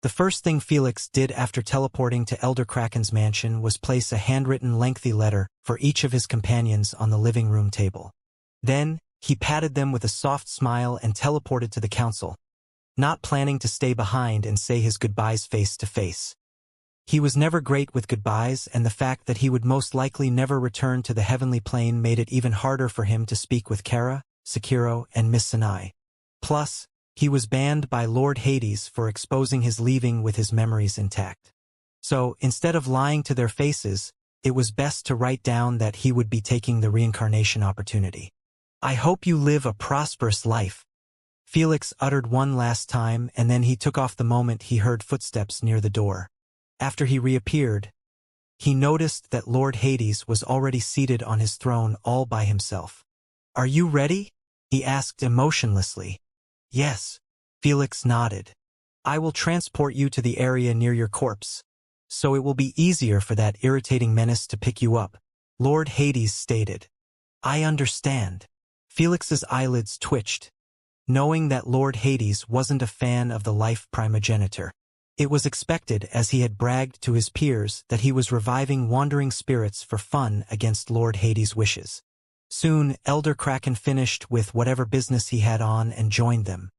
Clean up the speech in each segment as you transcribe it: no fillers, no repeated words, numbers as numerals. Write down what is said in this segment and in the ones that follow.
The first thing Felix did after teleporting to Elder Kraken's mansion was place a handwritten lengthy letter for each of his companions on the living room table. Then, he patted them with a soft smile and teleported to the council, not planning to stay behind and say his goodbyes face to face. He was never great with goodbyes, and the fact that he would most likely never return to the heavenly plane made it even harder for him to speak with Kara, Sekiro, and Miss Sinai. Plus, he was banned by Lord Hades for exposing his leaving with his memories intact. So, instead of lying to their faces, it was best to write down that he would be taking the reincarnation opportunity. "I hope you live a prosperous life," Felix uttered one last time, and then he took off the moment he heard footsteps near the door. After he reappeared, he noticed that Lord Hades was already seated on his throne all by himself. "Are you ready?" he asked emotionlessly. "Yes," Felix nodded. "I will transport you to the area near your corpse, so it will be easier for that irritating menace to pick you up," Lord Hades stated. "I understand." Felix's eyelids twitched, knowing that Lord Hades wasn't a fan of the life primogenitor. It was expected, as he had bragged to his peers, that he was reviving wandering spirits for fun against Lord Hades' wishes. Soon, Elder Kraken finished with whatever business he had on and joined them.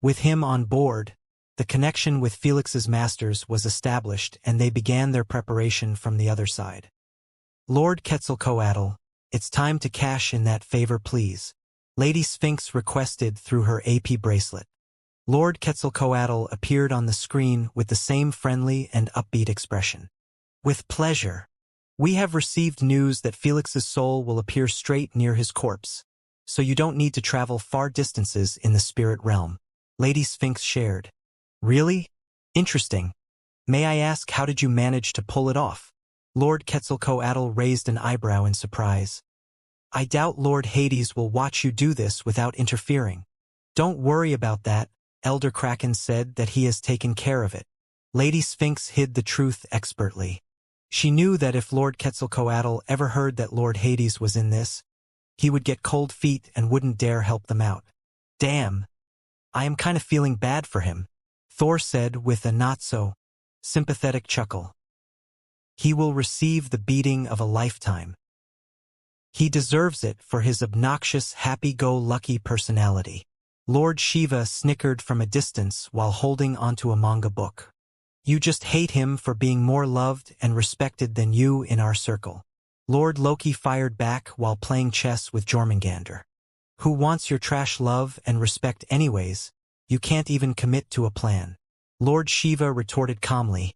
With him on board, the connection with Felix's masters was established, and they began their preparation from the other side. "Lord Quetzalcoatl, it's time to cash in that favor, please," Lady Sphinx requested through her AP bracelet. Lord Quetzalcoatl appeared on the screen with the same friendly and upbeat expression. "With pleasure. We have received news that Felix's soul will appear straight near his corpse, so you don't need to travel far distances in the spirit realm," Lady Sphinx shared. "Really? Interesting. May I ask, how did you manage to pull it off?" Lord Quetzalcoatl raised an eyebrow in surprise. "I doubt Lord Hades will watch you do this without interfering." "Don't worry about that," Elder Kraken said that he has taken care of it. Lady Sphinx hid the truth expertly. She knew that if Lord Quetzalcoatl ever heard that Lord Hades was in this, he would get cold feet and wouldn't dare help them out. "Damn. I am kind of feeling bad for him," Thor said with a not-so-sympathetic chuckle. "He will receive the beating of a lifetime. He deserves it for his obnoxious, happy-go-lucky personality." Lord Shiva snickered from a distance while holding onto a manga book. "You just hate him for being more loved and respected than you in our circle." Lord Loki fired back while playing chess with Jormungandr. "Who wants your trash love and respect anyways? You can't even commit to a plan." Lord Shiva retorted calmly,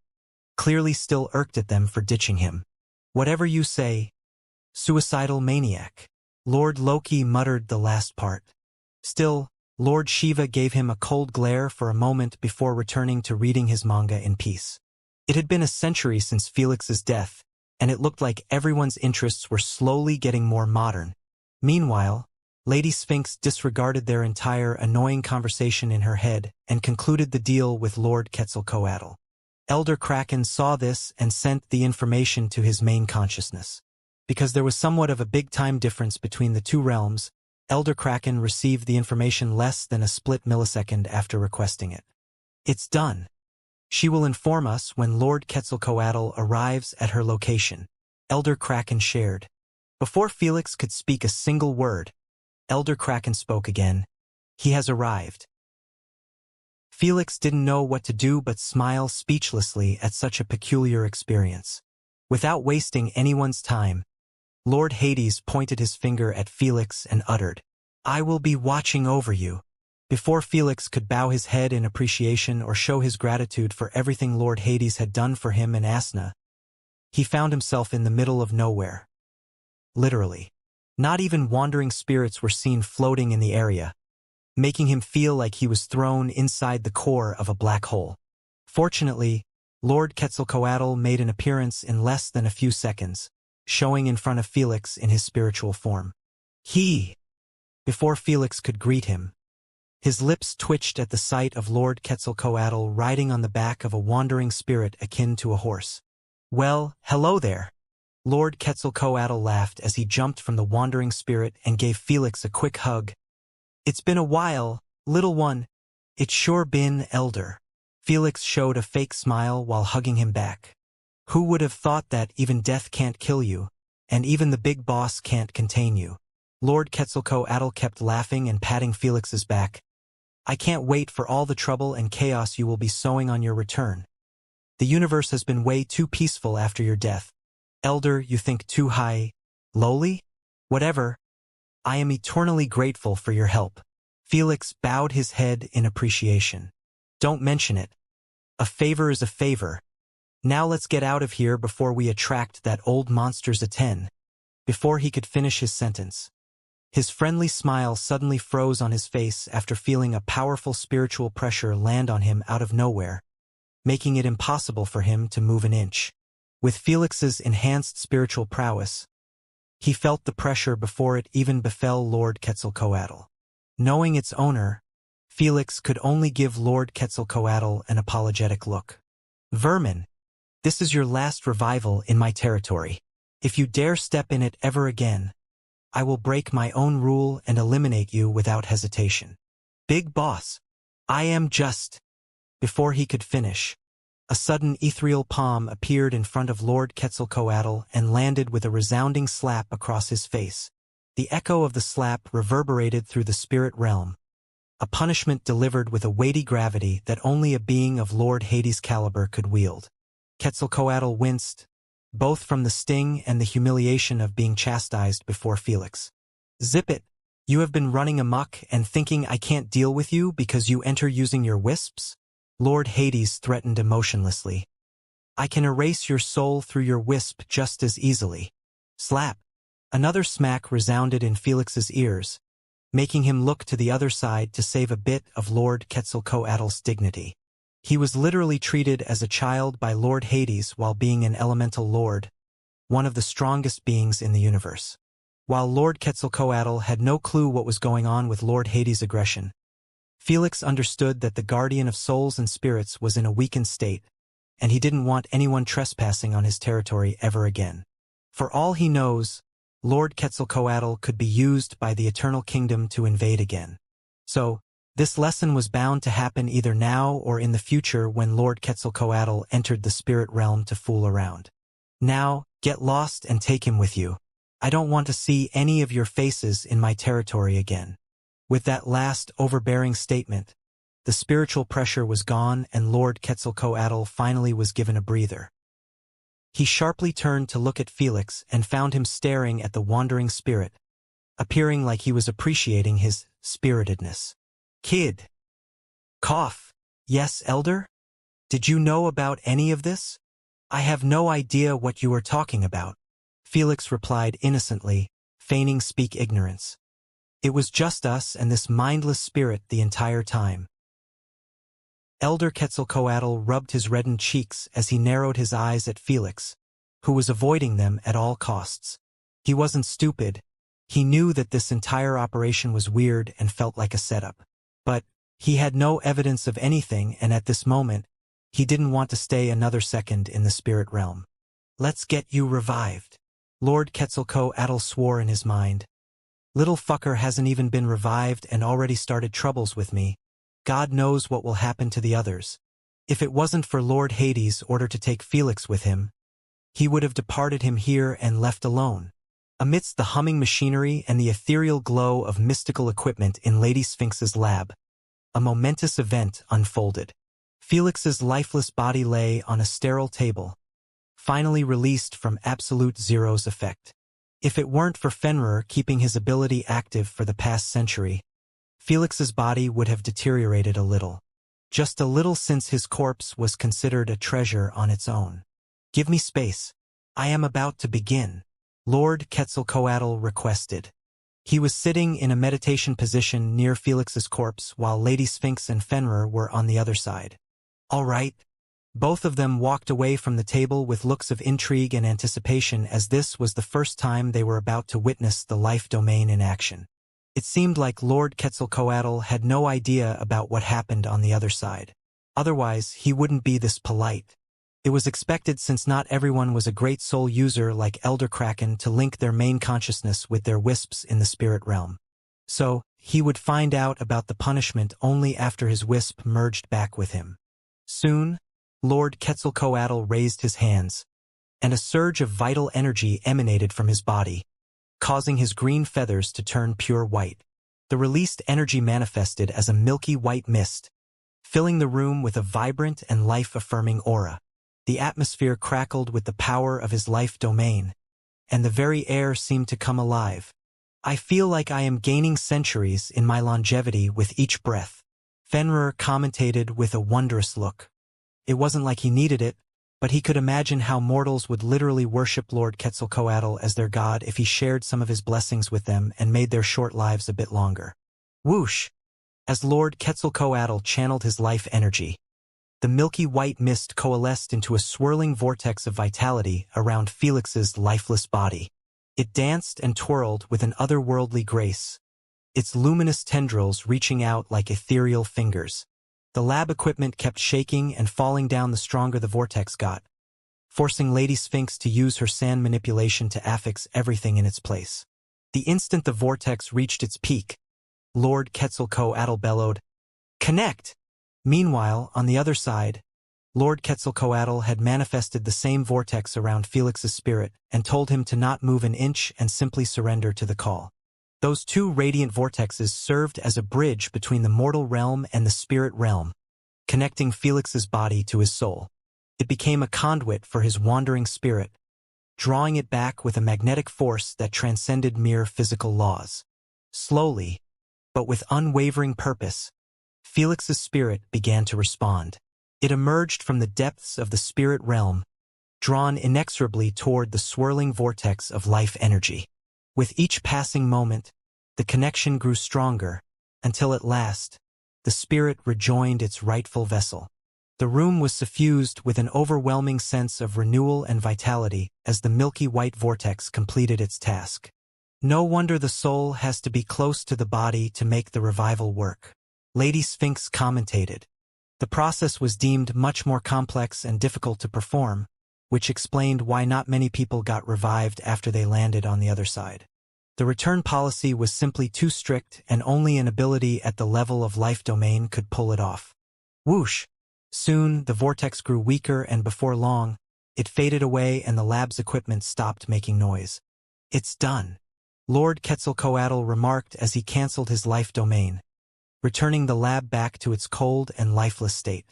clearly still irked at them for ditching him. "Whatever you say, suicidal maniac." Lord Loki muttered the last part. Still, Lord Shiva gave him a cold glare for a moment before returning to reading his manga in peace. It had been a century since Felix's death, and it looked like everyone's interests were slowly getting more modern. Meanwhile, Lady Sphinx disregarded their entire annoying conversation in her head and concluded the deal with Lord Quetzalcoatl. Elder Kraken saw this and sent the information to his main consciousness. Because there was somewhat of a big time difference between the two realms, Elder Kraken received the information less than a split millisecond after requesting it. "It's done. She will inform us when Lord Quetzalcoatl arrives at her location," Elder Kraken shared. Before Felix could speak a single word, Elder Kraken spoke again. "He has arrived." Felix didn't know what to do but smile speechlessly at such a peculiar experience. Without wasting anyone's time, Lord Hades pointed his finger at Felix and uttered, "I will be watching over you." Before Felix could bow his head in appreciation or show his gratitude for everything Lord Hades had done for him and Asna, he found himself in the middle of nowhere. Literally. Not even wandering spirits were seen floating in the area, making him feel like he was thrown inside the core of a black hole. Fortunately, Lord Quetzalcoatl made an appearance in less than a few seconds, showing in front of Felix in his spiritual form. Before Felix could greet him, his lips twitched at the sight of Lord Quetzalcoatl riding on the back of a wandering spirit akin to a horse. "Well, hello there." Lord Quetzalcoatl laughed as he jumped from the wandering spirit and gave Felix a quick hug. "It's been a while, little one." "It's sure been, Elder." Felix showed a fake smile while hugging him back. Who would have thought that even death can't kill you, and even the big boss can't contain you? Lord Quetzalcoatl kept laughing and patting Felix's back. I can't wait for all the trouble and chaos you will be sowing on your return. The universe has been way too peaceful after your death. Elder, you think too high, lowly? Whatever. I am eternally grateful for your help. Felix bowed his head in appreciation. Don't mention it. A favor is a favor. Now let's get out of here before we attract that old monster's attention. Before he could finish his sentence, his friendly smile suddenly froze on his face after feeling a powerful spiritual pressure land on him out of nowhere, making it impossible for him to move an inch. With Felix's enhanced spiritual prowess, he felt the pressure before it even befell Lord Quetzalcoatl. Knowing its owner, Felix could only give Lord Quetzalcoatl an apologetic look. Vermin, this is your last revival in my territory. If you dare step in it ever again, I will break my own rule and eliminate you without hesitation. Big boss, I am just... Before he could finish, a sudden ethereal palm appeared in front of Lord Quetzalcoatl and landed with a resounding slap across his face. The echo of the slap reverberated through the spirit realm, a punishment delivered with a weighty gravity that only a being of Lord Hades' caliber could wield. Quetzalcoatl winced, both from the sting and the humiliation of being chastised before Felix. Zip it! You have been running amok and thinking I can't deal with you because you enter using your wisps? Lord Hades threatened emotionlessly. I can erase your soul through your wisp just as easily. Slap! Another smack resounded in Felix's ears, making him look to the other side to save a bit of Lord Quetzalcoatl's dignity. He was literally treated as a child by Lord Hades while being an elemental lord, one of the strongest beings in the universe. While Lord Quetzalcoatl had no clue what was going on with Lord Hades' aggression, Felix understood that the guardian of souls and spirits was in a weakened state, and he didn't want anyone trespassing on his territory ever again. For all he knows, Lord Quetzalcoatl could be used by the Eternal Kingdom to invade again. So, this lesson was bound to happen either now or in the future when Lord Quetzalcoatl entered the spirit realm to fool around. Now, get lost and take him with you. I don't want to see any of your faces in my territory again. With that last overbearing statement, the spiritual pressure was gone and Lord Quetzalcoatl finally was given a breather. He sharply turned to look at Felix and found him staring at the wandering spirit, appearing like he was appreciating his spiritedness. Kid. Cough. Yes, Elder? Did you know about any of this? I have no idea what you are talking about, Felix replied innocently, feigning speak ignorance. It was just us and this mindless spirit the entire time. Elder Quetzalcoatl rubbed his reddened cheeks as he narrowed his eyes at Felix, who was avoiding them at all costs. He wasn't stupid. He knew that this entire operation was weird and felt like a setup. But he had no evidence of anything, and at this moment, he didn't want to stay another second in the spirit realm. Let's get you revived. Lord Quetzalcoatl swore in his mind. Little fucker hasn't even been revived and already started troubles with me. God knows what will happen to the others. If it wasn't for Lord Hades' order to take Felix with him, he would have departed him here and left alone. Amidst the humming machinery and the ethereal glow of mystical equipment in Lady Sphinx's lab, a momentous event unfolded. Felix's lifeless body lay on a sterile table, finally released from Absolute Zero's effect. If it weren't for Fenrir keeping his ability active for the past century, Felix's body would have deteriorated a little. Just a little, since his corpse was considered a treasure on its own. Give me space. I am about to begin, Lord Quetzalcoatl requested. He was sitting in a meditation position near Felix's corpse while Lady Sphinx and Fenrir were on the other side. All right. Both of them walked away from the table with looks of intrigue and anticipation, as this was the first time they were about to witness the life domain in action. It seemed like Lord Quetzalcoatl had no idea about what happened on the other side. Otherwise, he wouldn't be this polite. It was expected, since not everyone was a great soul user like Elder Kraken, to link their main consciousness with their wisps in the spirit realm. So, he would find out about the punishment only after his wisp merged back with him. Soon, Lord Quetzalcoatl raised his hands, and a surge of vital energy emanated from his body, causing his green feathers to turn pure white. The released energy manifested as a milky white mist, filling the room with a vibrant and life-affirming aura. The atmosphere crackled with the power of his life domain, and the very air seemed to come alive. I feel like I am gaining centuries in my longevity with each breath, Fenrir commented with a wondrous look. It wasn't like he needed it, but he could imagine how mortals would literally worship Lord Quetzalcoatl as their god if he shared some of his blessings with them and made their short lives a bit longer. Whoosh! As Lord Quetzalcoatl channeled his life energy, the milky white mist coalesced into a swirling vortex of vitality around Felix's lifeless body. It danced and twirled with an otherworldly grace, its luminous tendrils reaching out like ethereal fingers. The lab equipment kept shaking and falling down the stronger the vortex got, forcing Lady Sphinx to use her sand manipulation to affix everything in its place. The instant the vortex reached its peak, Lord Quetzalcoatl bellowed, "Connect!" Meanwhile, on the other side, Lord Quetzalcoatl had manifested the same vortex around Felix's spirit and told him to not move an inch and simply surrender to the call. Those two radiant vortexes served as a bridge between the mortal realm and the spirit realm, connecting Felix's body to his soul. It became a conduit for his wandering spirit, drawing it back with a magnetic force that transcended mere physical laws. Slowly, but with unwavering purpose, Felix's spirit began to respond. It emerged from the depths of the spirit realm, drawn inexorably toward the swirling vortex of life energy. With each passing moment, the connection grew stronger, until at last, the spirit rejoined its rightful vessel. The room was suffused with an overwhelming sense of renewal and vitality as the milky white vortex completed its task. No wonder the soul has to be close to the body to make the revival work, Lady Sphinx commentated. The process was deemed much more complex and difficult to perform, which explained why not many people got revived after they landed on the other side. The return policy was simply too strict, and only an ability at the level of life domain could pull it off. Whoosh! Soon, the vortex grew weaker, and before long, it faded away and the lab's equipment stopped making noise. "It's done," Lord Quetzalcoatl remarked as he canceled his life domain, returning the lab back to its cold and lifeless state.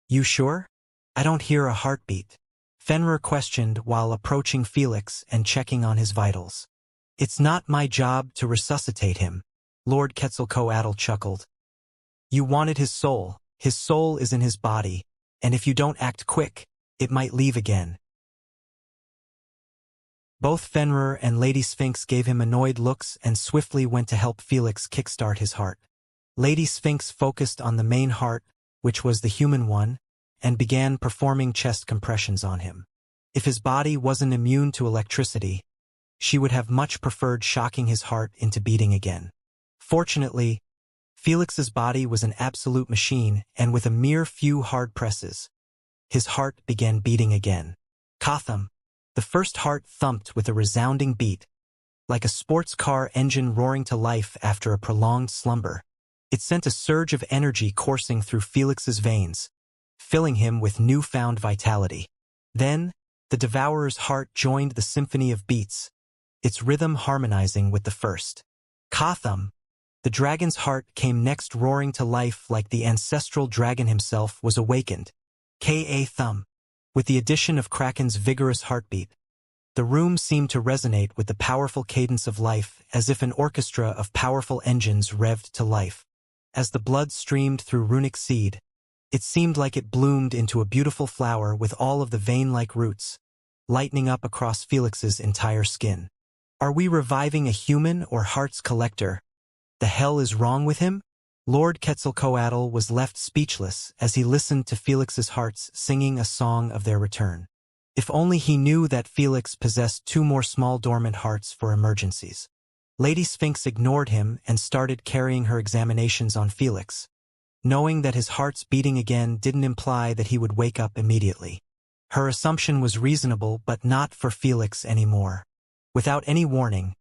"You sure? I don't hear a heartbeat," Fenrir questioned while approaching Felix and checking on his vitals. "It's not my job to resuscitate him," Lord Quetzalcoatl chuckled. "You wanted his soul is in his body, and if you don't act quick, it might leave again." Both Fenrir and Lady Sphinx gave him annoyed looks and swiftly went to help Felix kickstart his heart. Lady Sphinx focused on the main heart, which was the human one, and began performing chest compressions on him. If his body wasn't immune to electricity, she would have much preferred shocking his heart into beating again. Fortunately, Felix's body was an absolute machine, and with a mere few hard presses, his heart began beating again. Kotham! The first heart thumped with a resounding beat, like a sports car engine roaring to life after a prolonged slumber. It sent a surge of energy coursing through Felix's veins, filling him with newfound vitality. Then, the Devourer's heart joined the symphony of beats, its rhythm harmonizing with the first. Kotham! The dragon's heart came next, roaring to life like the ancestral dragon himself was awakened. Ka-thum! With the addition of Kraken's vigorous heartbeat, the room seemed to resonate with the powerful cadence of life, as if an orchestra of powerful engines revved to life. As the blood streamed through runic seed, it seemed like it bloomed into a beautiful flower with all of the vein-like roots, lightening up across Felix's entire skin. "Are we reviving a human or heart's collector? The hell is wrong with him?" Lord Quetzalcoatl was left speechless as he listened to Felix's hearts singing a song of their return. If only he knew that Felix possessed 2 more small dormant hearts for emergencies. Lady Sphinx ignored him and started carrying her examinations on Felix, knowing that his heart's beating again didn't imply that he would wake up immediately. Her assumption was reasonable, but not for Felix anymore. Without any warning,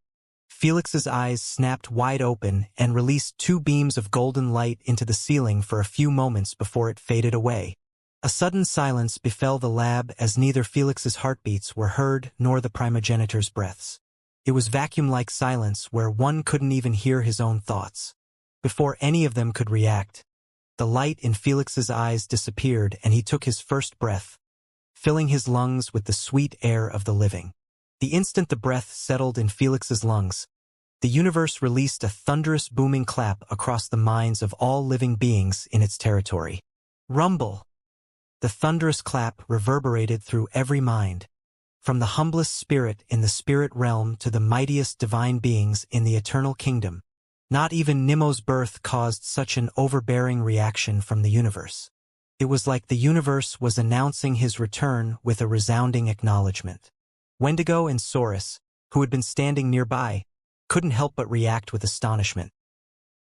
Felix's eyes snapped wide open and released 2 beams of golden light into the ceiling for a few moments before it faded away. A sudden silence befell the lab as neither Felix's heartbeats were heard nor the primogenitor's breaths. It was vacuum-like silence where one couldn't even hear his own thoughts. Before any of them could react, the light in Felix's eyes disappeared and he took his first breath, filling his lungs with the sweet air of the living. The instant the breath settled in Felix's lungs, the universe released a thunderous booming clap across the minds of all living beings in its territory. Rumble! The thunderous clap reverberated through every mind, from the humblest spirit in the spirit realm to the mightiest divine beings in the eternal kingdom. Not even Nemo's birth caused such an overbearing reaction from the universe. It was like the universe was announcing his return with a resounding acknowledgement. Wendigo and Saurus, who had been standing nearby, couldn't help but react with astonishment.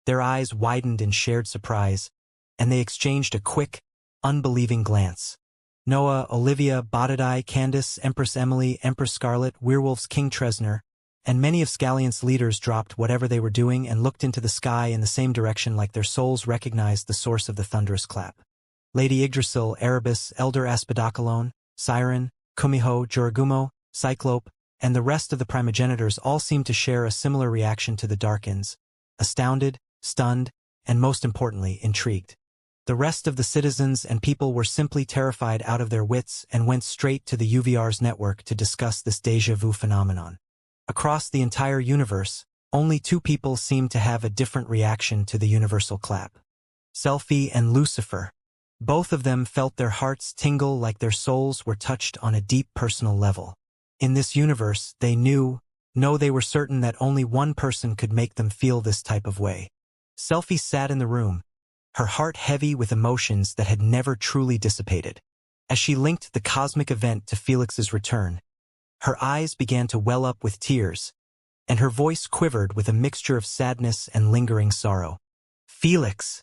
Their eyes widened in shared surprise, and they exchanged a quick, unbelieving glance. Noah, Olivia, Bodadai, Candace, Empress Emily, Empress Scarlet, Werewolf's King Tresnor, and many of Scalliant's leaders dropped whatever they were doing and looked into the sky in the same direction like their souls recognized the source of the thunderous clap. Lady Yggdrasil, Erebus, Elder Aspidocalone, Siren, Kumiho, Juragumo, Cyclope, and the rest of the primogenitors all seemed to share a similar reaction to the Darkins, astounded, stunned, and most importantly, intrigued. The rest of the citizens and people were simply terrified out of their wits and went straight to the UVR's network to discuss this déjà vu phenomenon. Across the entire universe, only two people seemed to have a different reaction to the universal clap. Selphie and Lucifer. Both of them felt their hearts tingle like their souls were touched on a deep personal level. In this universe, they they were certain that only one person could make them feel this type of way. Selphie sat in the room, her heart heavy with emotions that had never truly dissipated. As she linked the cosmic event to Felix's return, her eyes began to well up with tears, and her voice quivered with a mixture of sadness and lingering sorrow. "Felix,"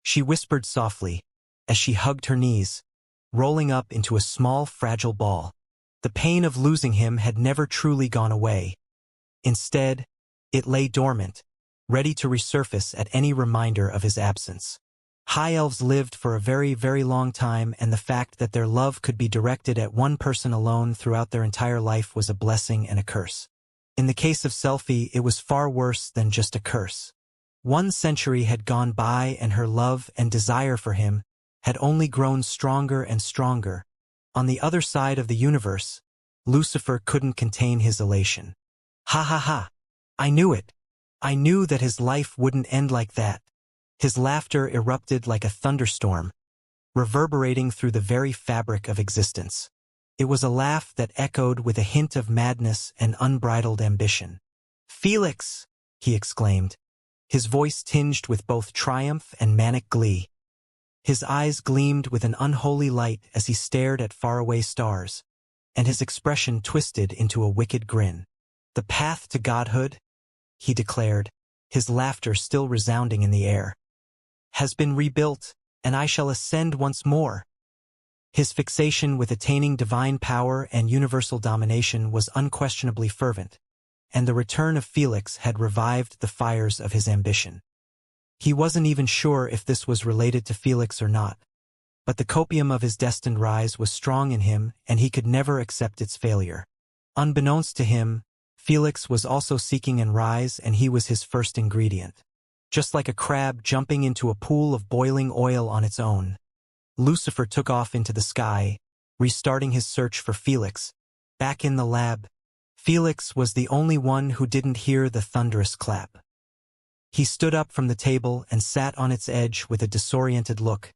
she whispered softly, as she hugged her knees, rolling up into a small, fragile ball. The pain of losing him had never truly gone away. Instead, it lay dormant, ready to resurface at any reminder of his absence. High elves lived for a very, very long time, and the fact that their love could be directed at one person alone throughout their entire life was a blessing and a curse. In the case of Selphie, it was far worse than just a curse. 1 century had gone by and her love and desire for him had only grown stronger and stronger. On the other side of the universe, Lucifer couldn't contain his elation. "Ha ha ha! I knew it! I knew that his life wouldn't end like that." His laughter erupted like a thunderstorm, reverberating through the very fabric of existence. It was a laugh that echoed with a hint of madness and unbridled ambition. "Felix!" he exclaimed, his voice tinged with both triumph and manic glee. His eyes gleamed with an unholy light as he stared at faraway stars, and his expression twisted into a wicked grin. "The path to godhood," he declared, his laughter still resounding in the air, "has been rebuilt, and I shall ascend once more." His fixation with attaining divine power and universal domination was unquestionably fervent, and the return of Felix had revived the fires of his ambition. He wasn't even sure if this was related to Felix or not, but the copium of his destined rise was strong in him and he could never accept its failure. Unbeknownst to him, Felix was also seeking an rise, and he was his first ingredient. Just like a crab jumping into a pool of boiling oil on its own, Lucifer took off into the sky, restarting his search for Felix. Back in the lab, Felix was the only one who didn't hear the thunderous clap. He stood up from the table and sat on its edge with a disoriented look,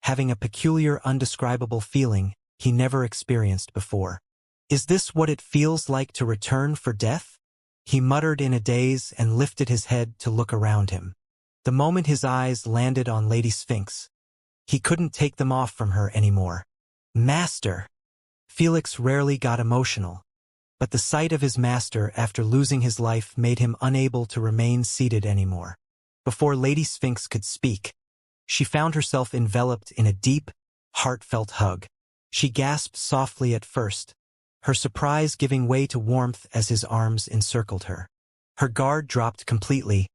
having a peculiar, undescribable feeling he never experienced before. "Is this what it feels like to return for death?" he muttered in a daze and lifted his head to look around him. The moment his eyes landed on Lady Sphinx, he couldn't take them off from her anymore. "Master!" Felix rarely got emotional, but the sight of his master after losing his life made him unable to remain seated anymore. Before Lady Sphinx could speak, she found herself enveloped in a deep, heartfelt hug. She gasped softly at first, her surprise giving way to warmth as his arms encircled her. Her guard dropped completely,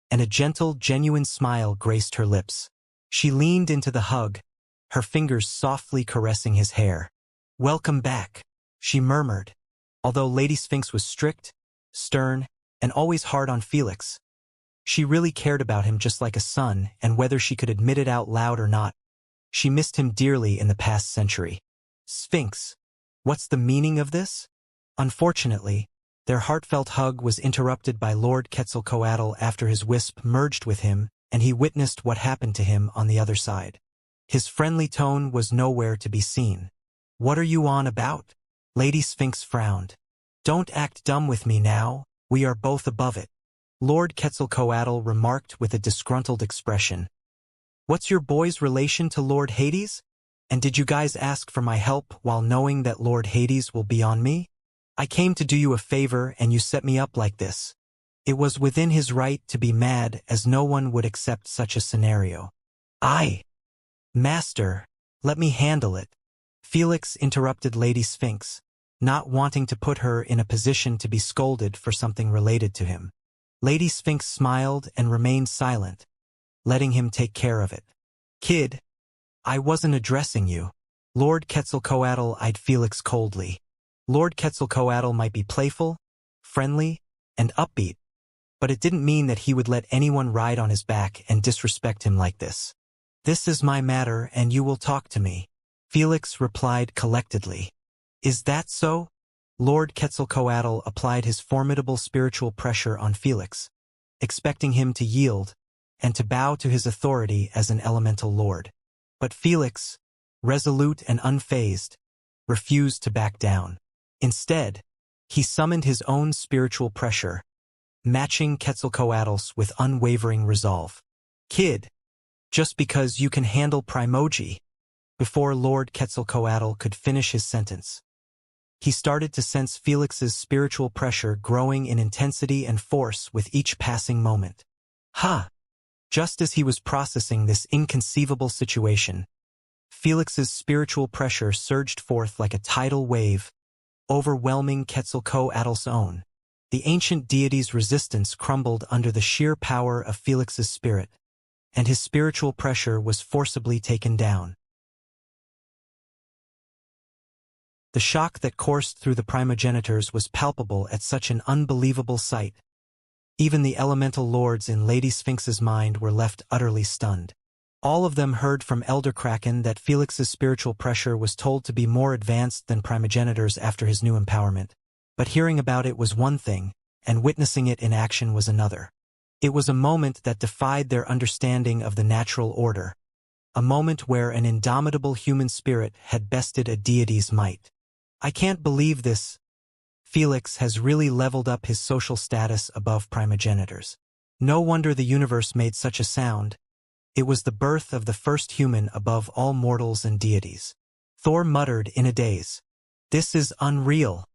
and a gentle, genuine smile graced her lips. She leaned into the hug, her fingers softly caressing his hair. "Welcome back," she murmured. Although Lady Sphinx was strict, stern, and always hard on Felix, she really cared about him just like a son, and whether she could admit it out loud or not, she missed him dearly in the past century. "Sphinx, what's the meaning of this?" Unfortunately, their heartfelt hug was interrupted by Lord Quetzalcoatl after his wisp merged with him, and he witnessed what happened to him on the other side. His friendly tone was nowhere to be seen. "What are you on about?" Lady Sphinx frowned. "Don't act dumb with me now, we are both above it," Lord Quetzalcoatl remarked with a disgruntled expression. "What's your boy's relation to Lord Hades? And did you guys ask for my help while knowing that Lord Hades will be on me? I came to do you a favor and you set me up like this." It was within his right to be mad, as no one would accept such a scenario. "Master, let me handle it," Felix interrupted Lady Sphinx, not wanting to put her in a position to be scolded for something related to him. Lady Sphinx smiled and remained silent, letting him take care of it. "Kid, I wasn't addressing you." Lord Quetzalcoatl eyed Felix coldly. Lord Quetzalcoatl might be playful, friendly, and upbeat, but it didn't mean that he would let anyone ride on his back and disrespect him like this. "This is my matter and you will talk to me," Felix replied collectedly. "Is that so?" Lord Quetzalcoatl applied his formidable spiritual pressure on Felix, expecting him to yield and to bow to his authority as an elemental lord. But Felix, resolute and unfazed, refused to back down. Instead, he summoned his own spiritual pressure, matching Quetzalcoatl's with unwavering resolve. "Kid, just because you can handle Primoji," before Lord Quetzalcoatl could finish his sentence, he started to sense Felix's spiritual pressure growing in intensity and force with each passing moment. Just as he was processing this inconceivable situation, Felix's spiritual pressure surged forth like a tidal wave, overwhelming Quetzalcoatl's own. The ancient deity's resistance crumbled under the sheer power of Felix's spirit, and his spiritual pressure was forcibly taken down. The shock that coursed through the primogenitors was palpable at such an unbelievable sight. Even the elemental lords in Lady Sphinx's mind were left utterly stunned. All of them heard from Elder Kraken that Felix's spiritual pressure was told to be more advanced than primogenitors after his new empowerment. But hearing about it was one thing, and witnessing it in action was another. It was a moment that defied their understanding of the natural order, a moment where an indomitable human spirit had bested a deity's might. "I can't believe this. Felix has really leveled up his social status above primogenitors. No wonder the universe made such a sound. It was the birth of the first human above all mortals and deities." Thor muttered in a daze. "This is unreal."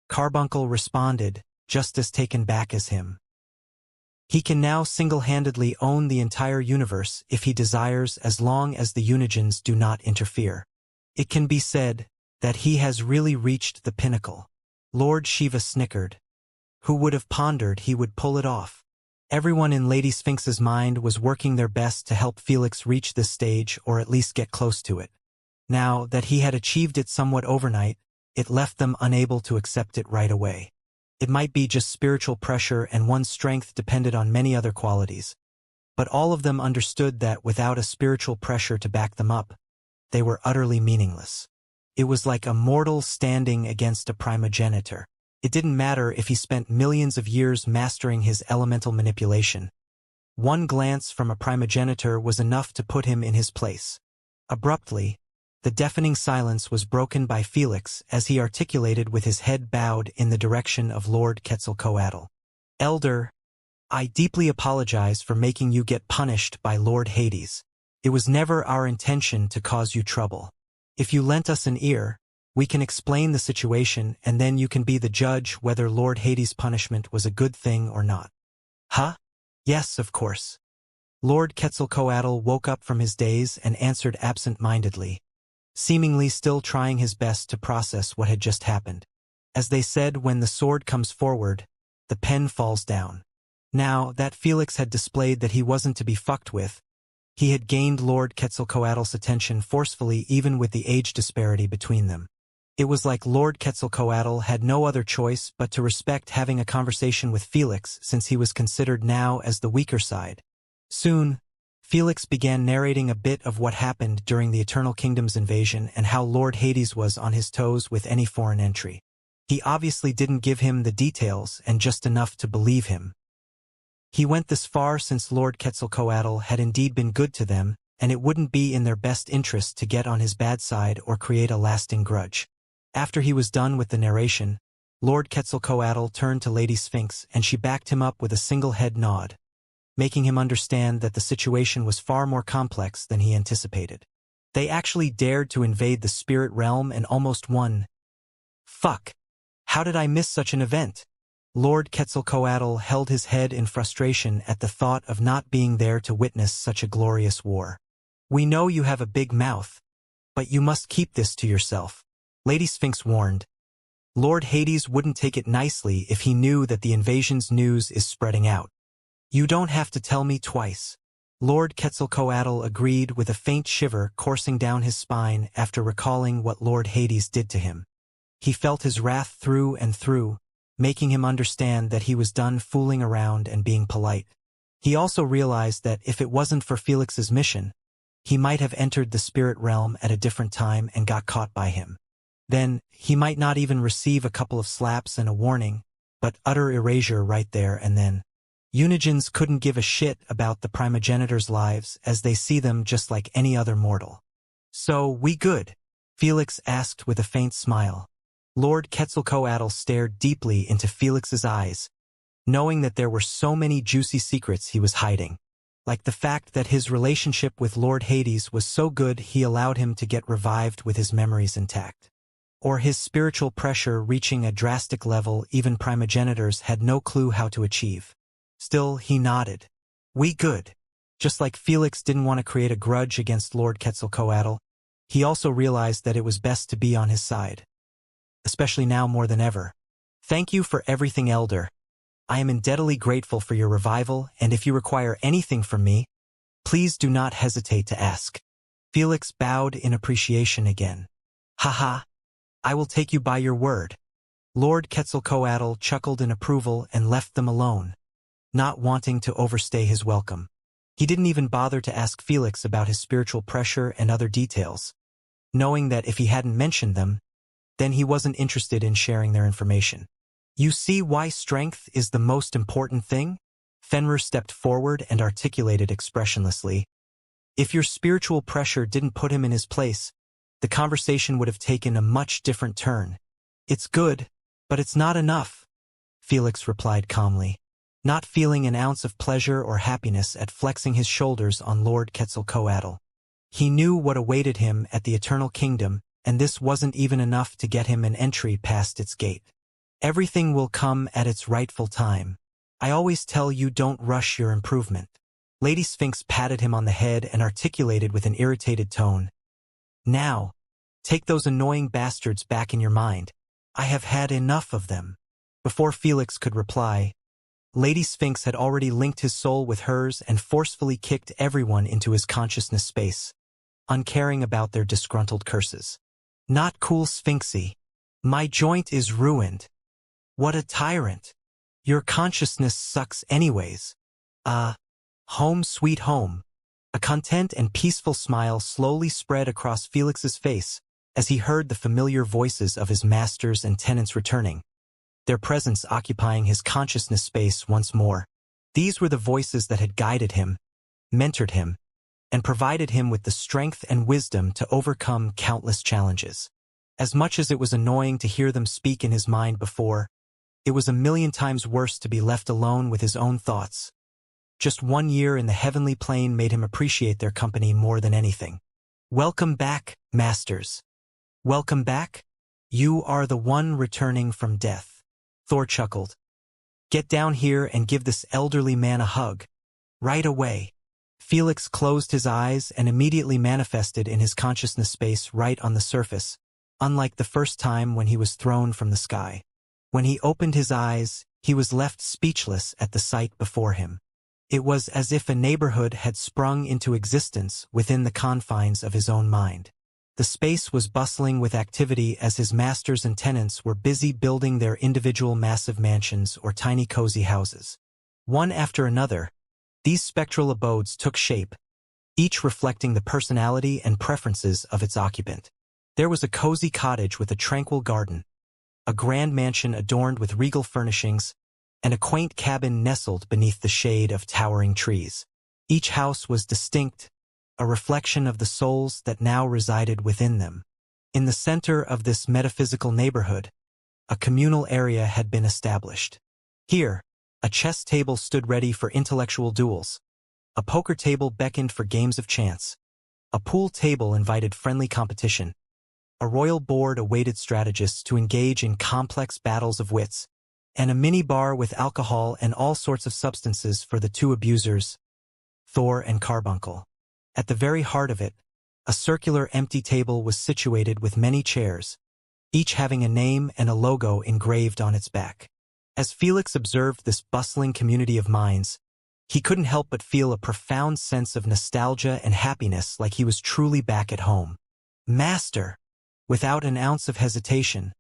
Carbuncle responded, just as taken back as him. "He can now single-handedly own the entire universe if he desires, as long as the Unigens do not interfere. It can be said that he has really reached the pinnacle." Lord Shiva snickered. Who would have pondered he would pull it off? Everyone in Lady Sphinx's mind was working their best to help Felix reach this stage, or at least get close to it. Now that he had achieved it somewhat overnight, it left them unable to accept it right away. It might be just spiritual pressure, and one's strength depended on many other qualities. But all of them understood that without a spiritual pressure to back them up, they were utterly meaningless. It was like a mortal standing against a primogenitor. It didn't matter if he spent millions of years mastering his elemental manipulation. One glance from a primogenitor was enough to put him in his place. Abruptly, the deafening silence was broken by Felix as he articulated with his head bowed in the direction of Lord Quetzalcoatl. "Elder, I deeply apologize for making you get punished by Lord Hades. It was never our intention to cause you trouble. If you lent us an ear, we can explain the situation, and then you can be the judge whether Lord Hades' punishment was a good thing or not." Yes, of course." Lord Quetzalcoatl woke up from his daze and answered absent-mindedly, seemingly still trying his best to process what had just happened. As they said, when the sword comes forward, the pen falls down. Now that Felix had displayed that he wasn't to be fucked with, He had gained Lord Quetzalcoatl's attention forcefully even with the age disparity between them. It was like Lord Quetzalcoatl had no other choice but to respect having a conversation with Felix since he was considered now as the weaker side. Soon, Felix began narrating a bit of what happened during the Eternal Kingdom's invasion and how Lord Hades was on his toes with any foreign entry. He obviously didn't give him the details and just enough to believe him. He went this far since Lord Quetzalcoatl had indeed been good to them, and it wouldn't be in their best interest to get on his bad side or create a lasting grudge. After he was done with the narration, Lord Quetzalcoatl turned to Lady Sphinx and she backed him up with a single head nod, making him understand that the situation was far more complex than he anticipated. They actually dared to invade the spirit realm and almost won. Fuck! How did I miss such an event? Lord Quetzalcoatl held his head in frustration at the thought of not being there to witness such a glorious war. We know you have a big mouth, but you must keep this to yourself, Lady Sphinx warned. Lord Hades wouldn't take it nicely if he knew that the invasion's news is spreading out. You don't have to tell me twice. Lord Quetzalcoatl agreed with a faint shiver coursing down his spine after recalling what Lord Hades did to him. He felt his wrath through and through, making him understand that he was done fooling around and being polite. He also realized that if it wasn't for Felix's mission, he might have entered the spirit realm at a different time and got caught by him. Then, he might not even receive a couple of slaps and a warning, but utter erasure right there and then. Unigens couldn't give a shit about the primogenitors' lives as they see them just like any other mortal. So, we good? Felix asked with a faint smile. Lord Quetzalcoatl stared deeply into Felix's eyes, knowing that there were so many juicy secrets he was hiding. Like the fact that his relationship with Lord Hades was so good he allowed him to get revived with his memories intact. Or his spiritual pressure reaching a drastic level even primogenitors had no clue how to achieve. Still, he nodded. We good. Just like Felix didn't want to create a grudge against Lord Quetzalcoatl, he also realized that it was best to be on his side. Especially now more than ever. Thank you for everything, Elder. I am indebtedly grateful for your revival, and if you require anything from me, please do not hesitate to ask. Felix bowed in appreciation again. Haha. I will take you by your word. Lord Quetzalcoatl chuckled in approval and left them alone, not wanting to overstay his welcome. He didn't even bother to ask Felix about his spiritual pressure and other details, knowing that if he hadn't mentioned them, then he wasn't interested in sharing their information. You see why strength is the most important thing? Fenrir stepped forward and articulated expressionlessly. If your spiritual pressure didn't put him in his place, the conversation would have taken a much different turn. It's good, but it's not enough, Felix replied calmly, not feeling an ounce of pleasure or happiness at flexing his shoulders on Lord Quetzalcoatl. He knew what awaited him at the Eternal Kingdom, and this wasn't even enough to get him an entry past its gate. Everything will come at its rightful time. I always tell you don't rush your improvement. Lady Sphinx patted him on the head and articulated with an irritated tone. Now, take those annoying bastards back in your mind. I have had enough of them. Before Felix could reply, Lady Sphinx had already linked his soul with hers and forcefully kicked everyone into his consciousness space, uncaring about their disgruntled curses. Not cool, Sphinxy. My joint is ruined. What a tyrant. Your consciousness sucks anyways. Home sweet home. A content and peaceful smile slowly spread across Felix's face as he heard the familiar voices of his masters and tenants returning, their presence occupying his consciousness space once more. These were the voices that had guided him, mentored him, and provided him with the strength and wisdom to overcome countless challenges. As much as it was annoying to hear them speak in his mind before, it was a million times worse to be left alone with his own thoughts. Just 1 year in the heavenly plane made him appreciate their company more than anything. Welcome back, masters. Welcome back? You are the one returning from death. Thor chuckled. Get down here and give this elderly man a hug. Right away. Felix closed his eyes and immediately manifested in his consciousness space right on the surface, unlike the first time when he was thrown from the sky. When he opened his eyes, he was left speechless at the sight before him. It was as if a neighborhood had sprung into existence within the confines of his own mind. The space was bustling with activity as his masters and tenants were busy building their individual massive mansions or tiny cozy houses. One after another, these spectral abodes took shape, each reflecting the personality and preferences of its occupant. There was a cozy cottage with a tranquil garden, a grand mansion adorned with regal furnishings, and a quaint cabin nestled beneath the shade of towering trees. Each house was distinct, a reflection of the souls that now resided within them. In the center of this metaphysical neighborhood, a communal area had been established. Here, a chess table stood ready for intellectual duels. A poker table beckoned for games of chance. A pool table invited friendly competition. A royal board awaited strategists to engage in complex battles of wits, and a mini-bar with alcohol and all sorts of substances for the two abusers, Thor and Carbuncle. At the very heart of it, a circular empty table was situated with many chairs, each having a name and a logo engraved on its back. As Felix observed this bustling community of minds, he couldn't help but feel a profound sense of nostalgia and happiness, like he was truly back at home. Master! Without an ounce of hesitation,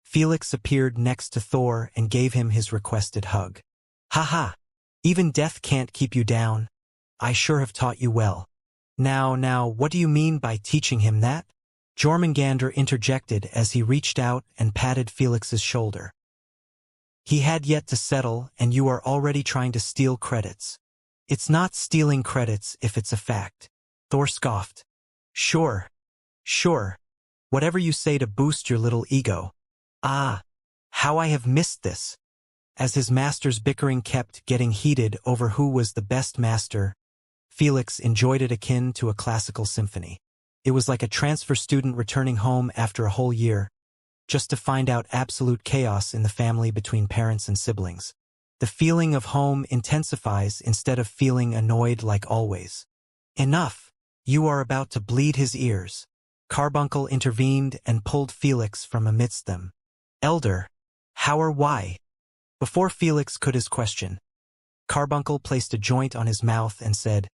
Felix appeared next to Thor and gave him his requested hug. "Ha! Even death can't keep you down. I sure have taught you well." Now, what do you mean by teaching him that?" Jormungandr interjected as he reached out and patted Felix's shoulder. "He had yet to settle, and you are already trying to steal credits." "It's not stealing credits if it's a fact," Thor scoffed. Sure. Whatever you say to boost your little ego." "Ah, how I have missed this." As his master's bickering kept getting heated over who was the best master, Felix enjoyed it akin to a classical symphony. It was like a transfer student returning home after a whole year, just to find out absolute chaos in the family between parents and siblings. The feeling of home intensifies instead of feeling annoyed like always. "Enough! You are about to bleed his ears." Carbuncle intervened and pulled Felix from amidst them. "Elder, how or why?" Before Felix could his question, Carbuncle placed a joint on his mouth and said,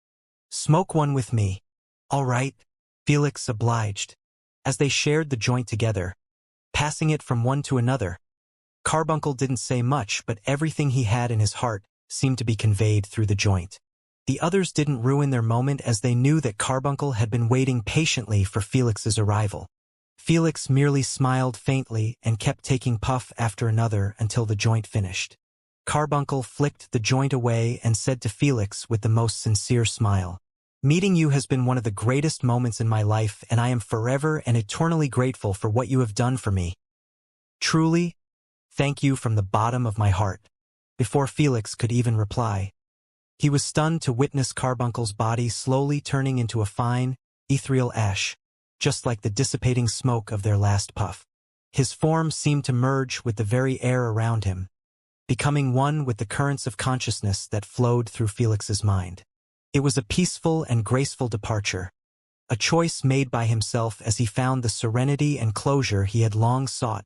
"Smoke one with me." "All right," Felix obliged. As they shared the joint together, passing it from one to another, Carbuncle didn't say much, but everything he had in his heart seemed to be conveyed through the joint. The others didn't ruin their moment, as they knew that Carbuncle had been waiting patiently for Felix's arrival. Felix merely smiled faintly and kept taking puff after another until the joint finished. Carbuncle flicked the joint away and said to Felix with the most sincere smile, "Meeting you has been one of the greatest moments in my life, and I am forever and eternally grateful for what you have done for me. Truly, thank you from the bottom of my heart." Before Felix could even reply, he was stunned to witness Carbuncle's body slowly turning into a fine, ethereal ash, just like the dissipating smoke of their last puff. His form seemed to merge with the very air around him, becoming one with the currents of consciousness that flowed through Felix's mind. It was a peaceful and graceful departure, a choice made by himself as he found the serenity and closure he had long sought.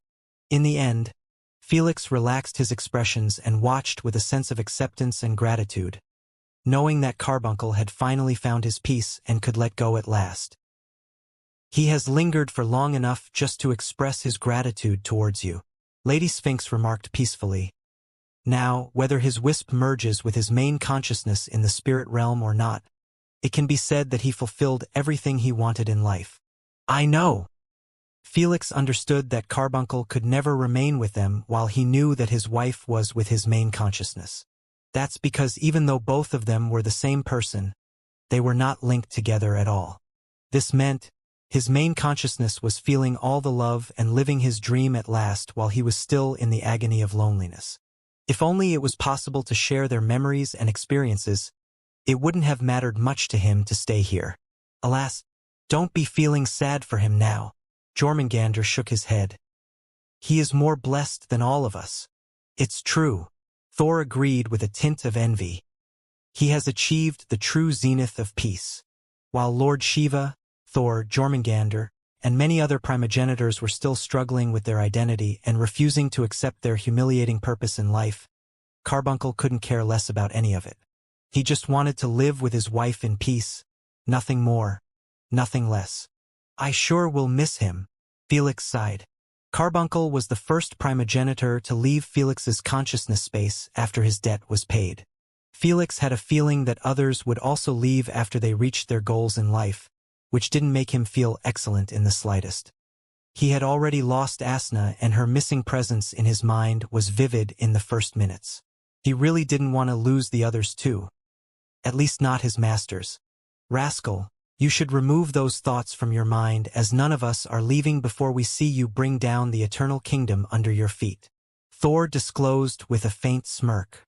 In the end, Felix relaxed his expressions and watched with a sense of acceptance and gratitude, knowing that Carbuncle had finally found his peace and could let go at last. "He has lingered for long enough just to express his gratitude towards you," Lady Sphinx remarked peacefully. "Now, whether his wisp merges with his main consciousness in the spirit realm or not, it can be said that he fulfilled everything he wanted in life." "I know." Felix understood that Carbuncle could never remain with them while he knew that his wife was with his main consciousness. That's because even though both of them were the same person, they were not linked together at all. This meant his main consciousness was feeling all the love and living his dream at last while he was still in the agony of loneliness. If only it was possible to share their memories and experiences, it wouldn't have mattered much to him to stay here. Alas, don't be feeling sad for him now. Jormungandr shook his head. "He is more blessed than all of us." "It's true," Thor agreed with a tint of envy. "He has achieved the true zenith of peace." While Lord Shiva, Thor, Jormungandr, and many other primogenitors were still struggling with their identity and refusing to accept their humiliating purpose in life, Carbuncle couldn't care less about any of it. He just wanted to live with his wife in peace. Nothing more. Nothing less. I sure will miss him. Felix sighed. Carbuncle was the first primogenitor to leave Felix's consciousness space after his debt was paid. Felix had a feeling that others would also leave after they reached their goals in life, which didn't make him feel excellent in the slightest. He had already lost Asna, and her missing presence in his mind was vivid in the first minutes. He really didn't want to lose the others too. At least not his masters. Rascal, you should remove those thoughts from your mind, as none of us are leaving before we see you bring down the eternal kingdom under your feet. Thor disclosed with a faint smirk.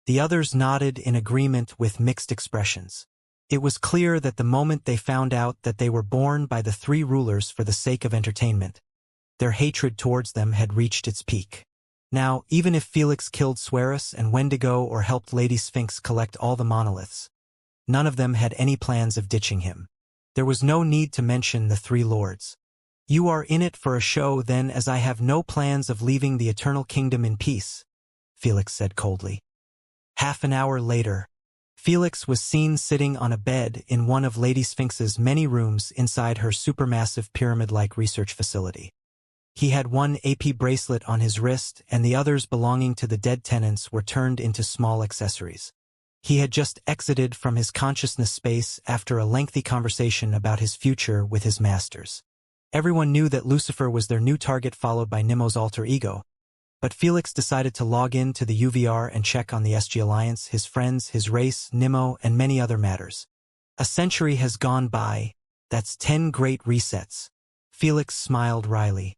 The others nodded in agreement with mixed expressions. It was clear that the moment they found out that they were born by the three rulers for the sake of entertainment, their hatred towards them had reached its peak. Now, even if Felix killed Sweris and Wendigo or helped Lady Sphinx collect all the monoliths, none of them had any plans of ditching him. There was no need to mention the three lords. You are in it for a show then, as I have no plans of leaving the eternal kingdom in peace, Felix said coldly. Half an hour later, Felix was seen sitting on a bed in one of Lady Sphinx's many rooms inside her supermassive pyramid-like research facility. He had one AP bracelet on his wrist, and the others belonging to the dead tenants were turned into small accessories. He had just exited from his consciousness space after a lengthy conversation about his future with his masters. Everyone knew that Lucifer was their new target, followed by Nemo's alter ego. But Felix decided to log in to the UVR and check on the SG Alliance, his friends, his race, Nemo, and many other matters. A century has gone by. That's 10 great resets. Felix smiled wryly.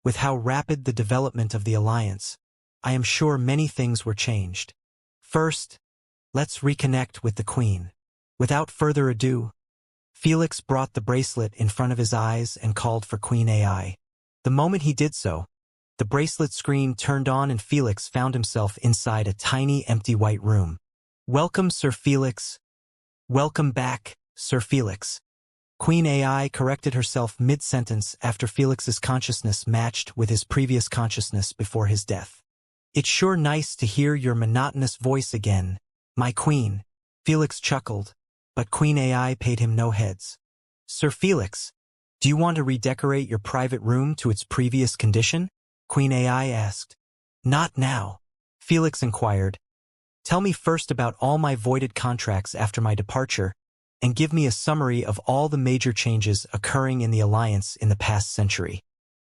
With how rapid the development of the Alliance, I am sure many things were changed. First, let's reconnect with the Queen. Without further ado, Felix brought the bracelet in front of his eyes and called for Queen AI. The moment he did so, the bracelet screen turned on and Felix found himself inside a tiny empty white room. Welcome, Sir Felix. Welcome back, Sir Felix. Queen AI corrected herself mid-sentence after Felix's consciousness matched with his previous consciousness before his death. It's sure nice to hear your monotonous voice again, my queen. Felix chuckled, but Queen AI paid him no heads. Sir Felix, do you want to redecorate your private room to its previous condition? Queen AI asked. Not now, Felix inquired. Tell me first about all my voided contracts after my departure, and give me a summary of all the major changes occurring in the Alliance in the past century.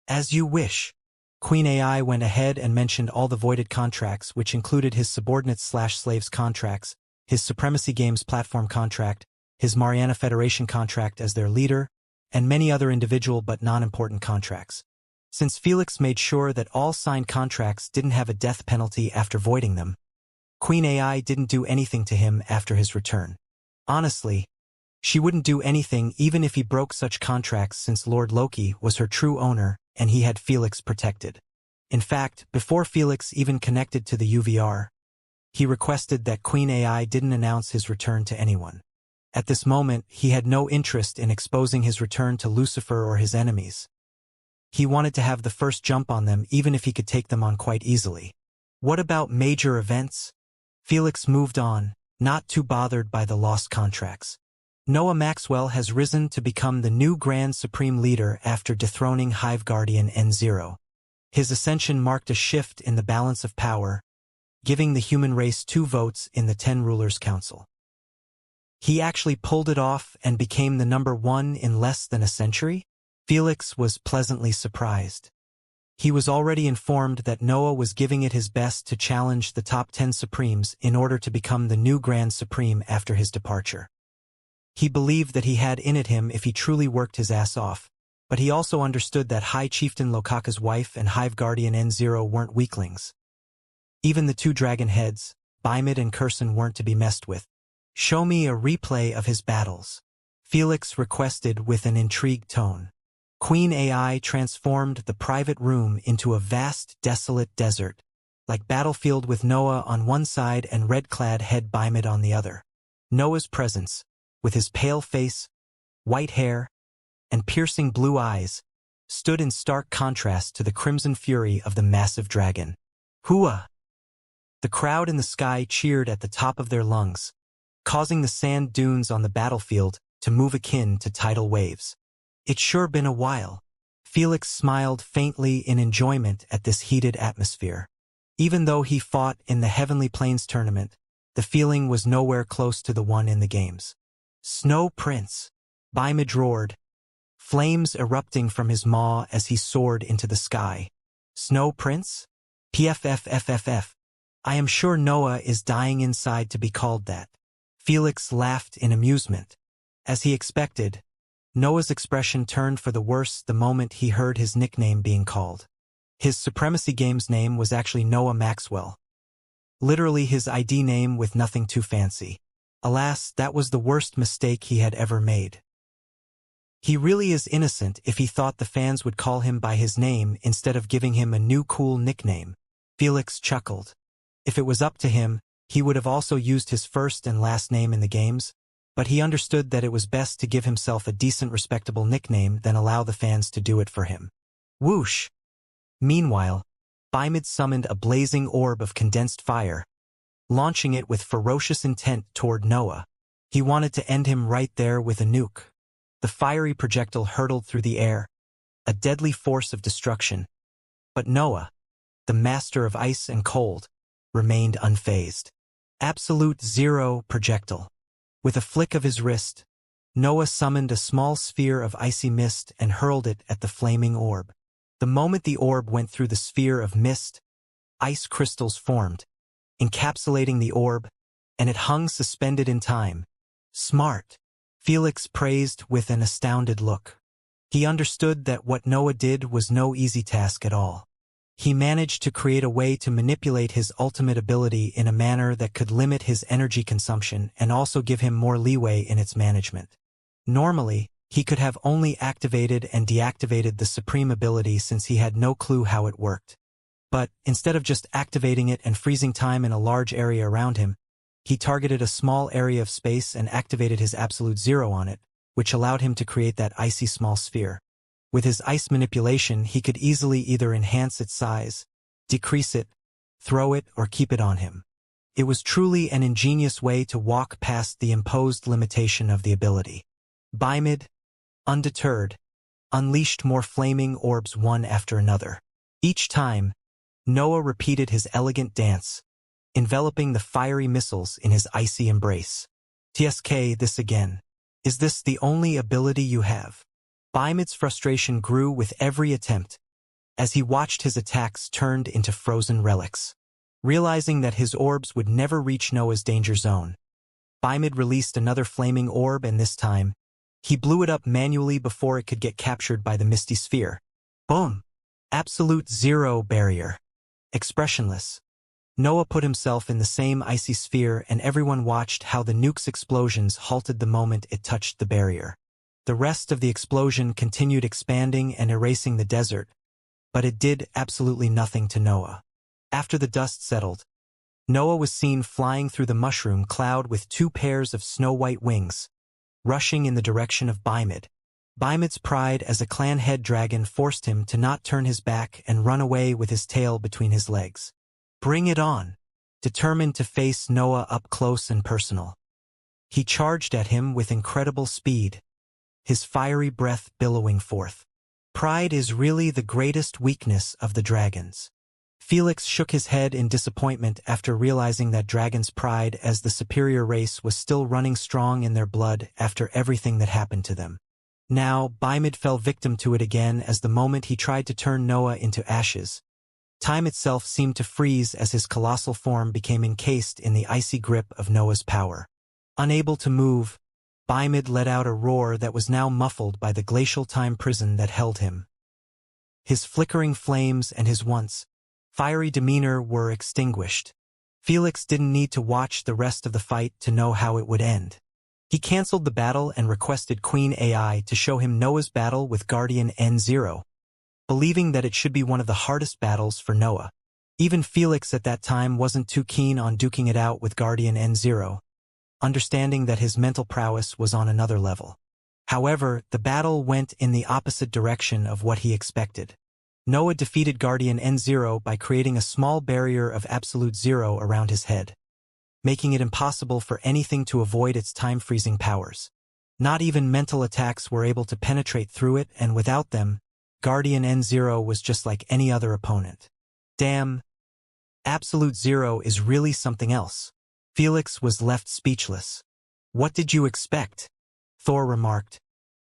As you wish. Queen AI went ahead and mentioned all the voided contracts, which included his subordinates/slaves contracts, his Supremacy Games platform contract, his Mariana Federation contract as their leader, and many other individual but non-important contracts. Since Felix made sure that all signed contracts didn't have a death penalty after voiding them, Queen AI didn't do anything to him after his return. Honestly, she wouldn't do anything even if he broke such contracts, since Lord Loki was her true owner and he had Felix protected. In fact, before Felix even connected to the UVR, he requested that Queen AI didn't announce his return to anyone. At this moment, he had no interest in exposing his return to Lucifer or his enemies. He wanted to have the first jump on them, even if he could take them on quite easily. What about major events? Felix moved on, not too bothered by the lost contracts. Noah Maxwell has risen to become the new Grand Supreme Leader after dethroning Hive Guardian N0. His ascension marked a shift in the balance of power, giving the human race 2 votes in the 10 Rulers' Council. He actually pulled it off and became the number 1 in less than a century? Felix was pleasantly surprised. He was already informed that Noah was giving it his best to challenge the top 10 Supremes in order to become the new Grand Supreme after his departure. He believed that he had in it him if he truly worked his ass off, but he also understood that High Chieftain Lokaka's wife and Hive Guardian N0 weren't weaklings. Even the 2 dragon heads, Bimid and Curson, weren't to be messed with. Show me a replay of his battles, Felix requested with an intrigued tone. Queen AI transformed the private room into a vast, desolate desert, like battlefield, with Noah on one side and red-clad head Bimid on the other. Noah's presence, with his pale face, white hair, and piercing blue eyes, stood in stark contrast to the crimson fury of the massive dragon. Hooah! The crowd in the sky cheered at the top of their lungs. causing the sand dunes on the battlefield to move akin to tidal waves. It's sure been a while. Felix smiled faintly in enjoyment at this heated atmosphere. Even though he fought in the Heavenly Plains tournament, the feeling was nowhere close to the one in the games. Snow Prince! Bymid roared, flames erupting from his maw as he soared into the sky. Snow Prince? PFFFFF. I am sure Noah is dying inside to be called that. Felix laughed in amusement. As he expected, Noah's expression turned for the worse the moment he heard his nickname being called. His Supremacy Games name was actually Noah Maxwell. Literally his ID name with nothing too fancy. Alas, that was the worst mistake he had ever made. He really is innocent if he thought the fans would call him by his name instead of giving him a new cool nickname. Felix chuckled. If it was up to him, he would have also used his first and last name in the games, but he understood that it was best to give himself a decent respectable nickname than allow the fans to do it for him. Whoosh! Meanwhile, Bymid summoned a blazing orb of condensed fire, launching it with ferocious intent toward Noah. He wanted to end him right there with a nuke. The fiery projectile hurtled through the air, a deadly force of destruction. But Noah, the master of ice and cold, remained unfazed. Absolute zero projectile. With a flick of his wrist, Noah summoned a small sphere of icy mist and hurled it at the flaming orb. The moment the orb went through the sphere of mist, ice crystals formed, encapsulating the orb, and it hung suspended in time. Smart, Felix praised with an astounded look. He understood that what Noah did was no easy task at all. He managed to create a way to manipulate his ultimate ability in a manner that could limit his energy consumption and also give him more leeway in its management. Normally, he could have only activated and deactivated the supreme ability since he had no clue how it worked. But, instead of just activating it and freezing time in a large area around him, he targeted a small area of space and activated his absolute zero on it, which allowed him to create that icy small sphere. With his ice manipulation, he could easily either enhance its size, decrease it, throw it, or keep it on him. It was truly an ingenious way to walk past the imposed limitation of the ability. Bymid, undeterred, unleashed more flaming orbs one after another. Each time, Noah repeated his elegant dance, enveloping the fiery missiles in his icy embrace. TSK, this again. Is this the only ability you have? Bymid's frustration grew with every attempt, as he watched his attacks turned into frozen relics. Realizing that his orbs would never reach Noah's danger zone, Bymid released another flaming orb, and this time, he blew it up manually before it could get captured by the misty sphere. Boom! Absolute zero barrier. Expressionless, Noah put himself in the same icy sphere, and everyone watched how the nuke's explosions halted the moment it touched the barrier. The rest of the explosion continued expanding and erasing the desert, but it did absolutely nothing to Noah. After the dust settled, Noah was seen flying through the mushroom cloud with 2 pairs of snow-white wings, rushing in the direction of Bymid. Bymid's pride as a clan head dragon forced him to not turn his back and run away with his tail between his legs. Bring it on! Determined to face Noah up close and personal, he charged at him with incredible speed, his fiery breath billowing forth. Pride is really the greatest weakness of the dragons. Felix shook his head in disappointment after realizing that dragons' pride as the superior race was still running strong in their blood after everything that happened to them. Now, Bymid fell victim to it again as the moment he tried to turn Noah into ashes. Time itself seemed to freeze as his colossal form became encased in the icy grip of Noah's power. Unable to move, Bymid let out a roar that was now muffled by the glacial time prison that held him. His flickering flames and his once fiery demeanor were extinguished. Felix didn't need to watch the rest of the fight to know how it would end. He canceled the battle and requested Queen AI to show him Noah's battle with Guardian N0, believing that it should be one of the hardest battles for Noah. Even Felix at that time wasn't too keen on duking it out with Guardian N0, understanding that his mental prowess was on another level. However, the battle went in the opposite direction of what he expected. Noah defeated Guardian N0 by creating a small barrier of absolute zero around his head. making it impossible for anything to avoid its time-freezing powers. Not even mental attacks were able to penetrate through it, and without them, Guardian N0 was just like any other opponent. Damn, Absolute Zero is really something else. Felix was left speechless. What did you expect? Thor remarked.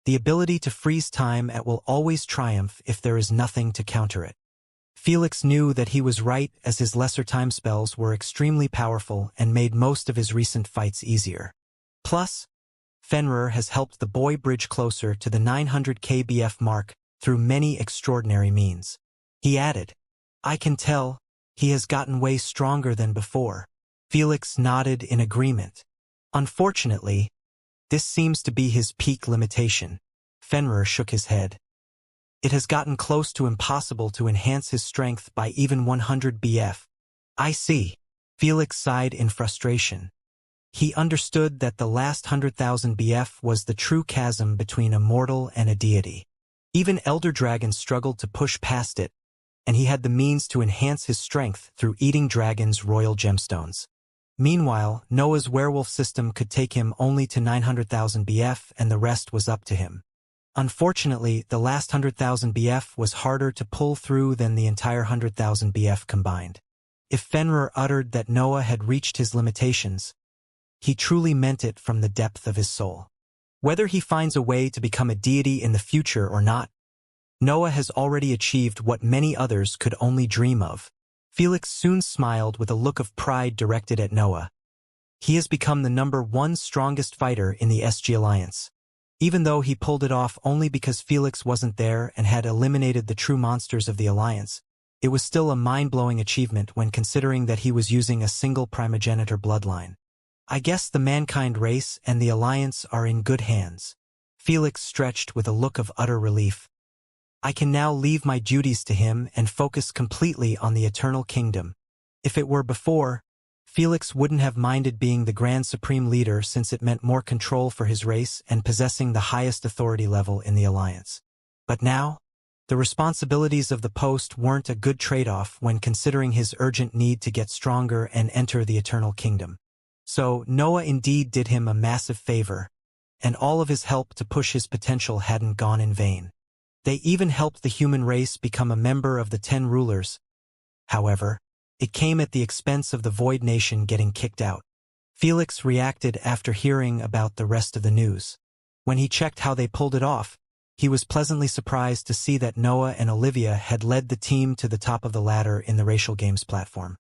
The ability to freeze time at will always triumph if there is nothing to counter it. Felix knew that he was right, as his lesser time spells were extremely powerful and made most of his recent fights easier. Plus, Fenrir has helped the boy bridge closer to the 900 kbf mark through many extraordinary means. He added, I can tell, he has gotten way stronger than before. Felix nodded in agreement. Unfortunately, this seems to be his peak limitation. Fenrir shook his head. It has gotten close to impossible to enhance his strength by even 100 BF. I see. Felix sighed in frustration. He understood that the last 100,000 BF was the true chasm between a mortal and a deity. Even elder dragons struggled to push past it, and he had the means to enhance his strength through eating dragons' royal gemstones. Meanwhile, Noah's werewolf system could take him only to 900,000 BF, and the rest was up to him. Unfortunately, the last 100,000 BF was harder to pull through than the entire 100,000 BF combined. If Fenrir uttered that Noah had reached his limitations, he truly meant it from the depth of his soul. Whether he finds a way to become a deity in the future or not, Noah has already achieved what many others could only dream of. Felix soon smiled with a look of pride directed at Noah. He has become the #1 strongest fighter in the SG Alliance. Even though he pulled it off only because Felix wasn't there and had eliminated the true monsters of the Alliance, it was still a mind-blowing achievement when considering that he was using a single primogenitor bloodline. I guess the mankind race and the Alliance are in good hands. Felix stretched with a look of utter relief. I can now leave my duties to him and focus completely on the Eternal Kingdom. If it were before, Felix wouldn't have minded being the Grand Supreme Leader, since it meant more control for his race and possessing the highest authority level in the Alliance. But now, the responsibilities of the post weren't a good trade-off when considering his urgent need to get stronger and enter the Eternal Kingdom. So, Noah indeed did him a massive favor, and all of his help to push his potential hadn't gone in vain. They even helped the human race become a member of the 10 rulers. However, it came at the expense of the Void Nation getting kicked out. Felix reacted after hearing about the rest of the news. When he checked how they pulled it off, he was pleasantly surprised to see that Noah and Olivia had led the team to the top of the ladder in the racial games platform.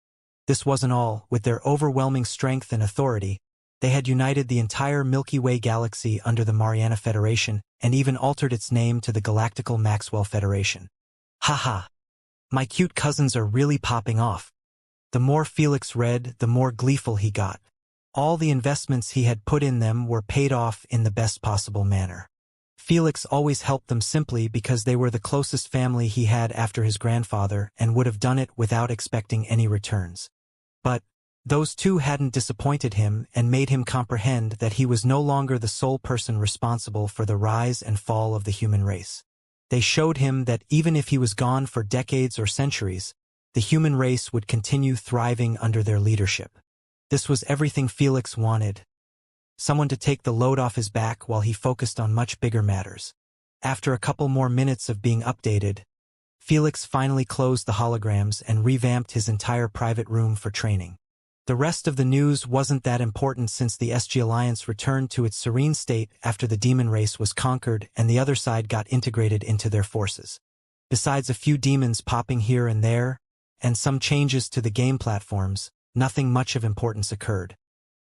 This wasn't all. With their overwhelming strength and authority, they had united the entire Milky Way galaxy under the Mariana Federation and even altered its name to the Galactical Maxwell Federation. Haha. My cute cousins are really popping off. The more Felix read, the more gleeful he got. All the investments he had put in them were paid off in the best possible manner. Felix always helped them simply because they were the closest family he had after his grandfather and would have done it without expecting any returns. But those two hadn't disappointed him and made him comprehend that he was no longer the sole person responsible for the rise and fall of the human race. They showed him that even if he was gone for decades or centuries, the human race would continue thriving under their leadership. This was everything Felix wanted. Someone to take the load off his back while he focused on much bigger matters. After a couple more minutes of being updated, Felix finally closed the holograms and revamped his entire private room for training. The rest of the news wasn't that important since the SG Alliance returned to its serene state after the demon race was conquered and the other side got integrated into their forces. Besides a few demons popping here and there, and some changes to the game platforms, nothing much of importance occurred.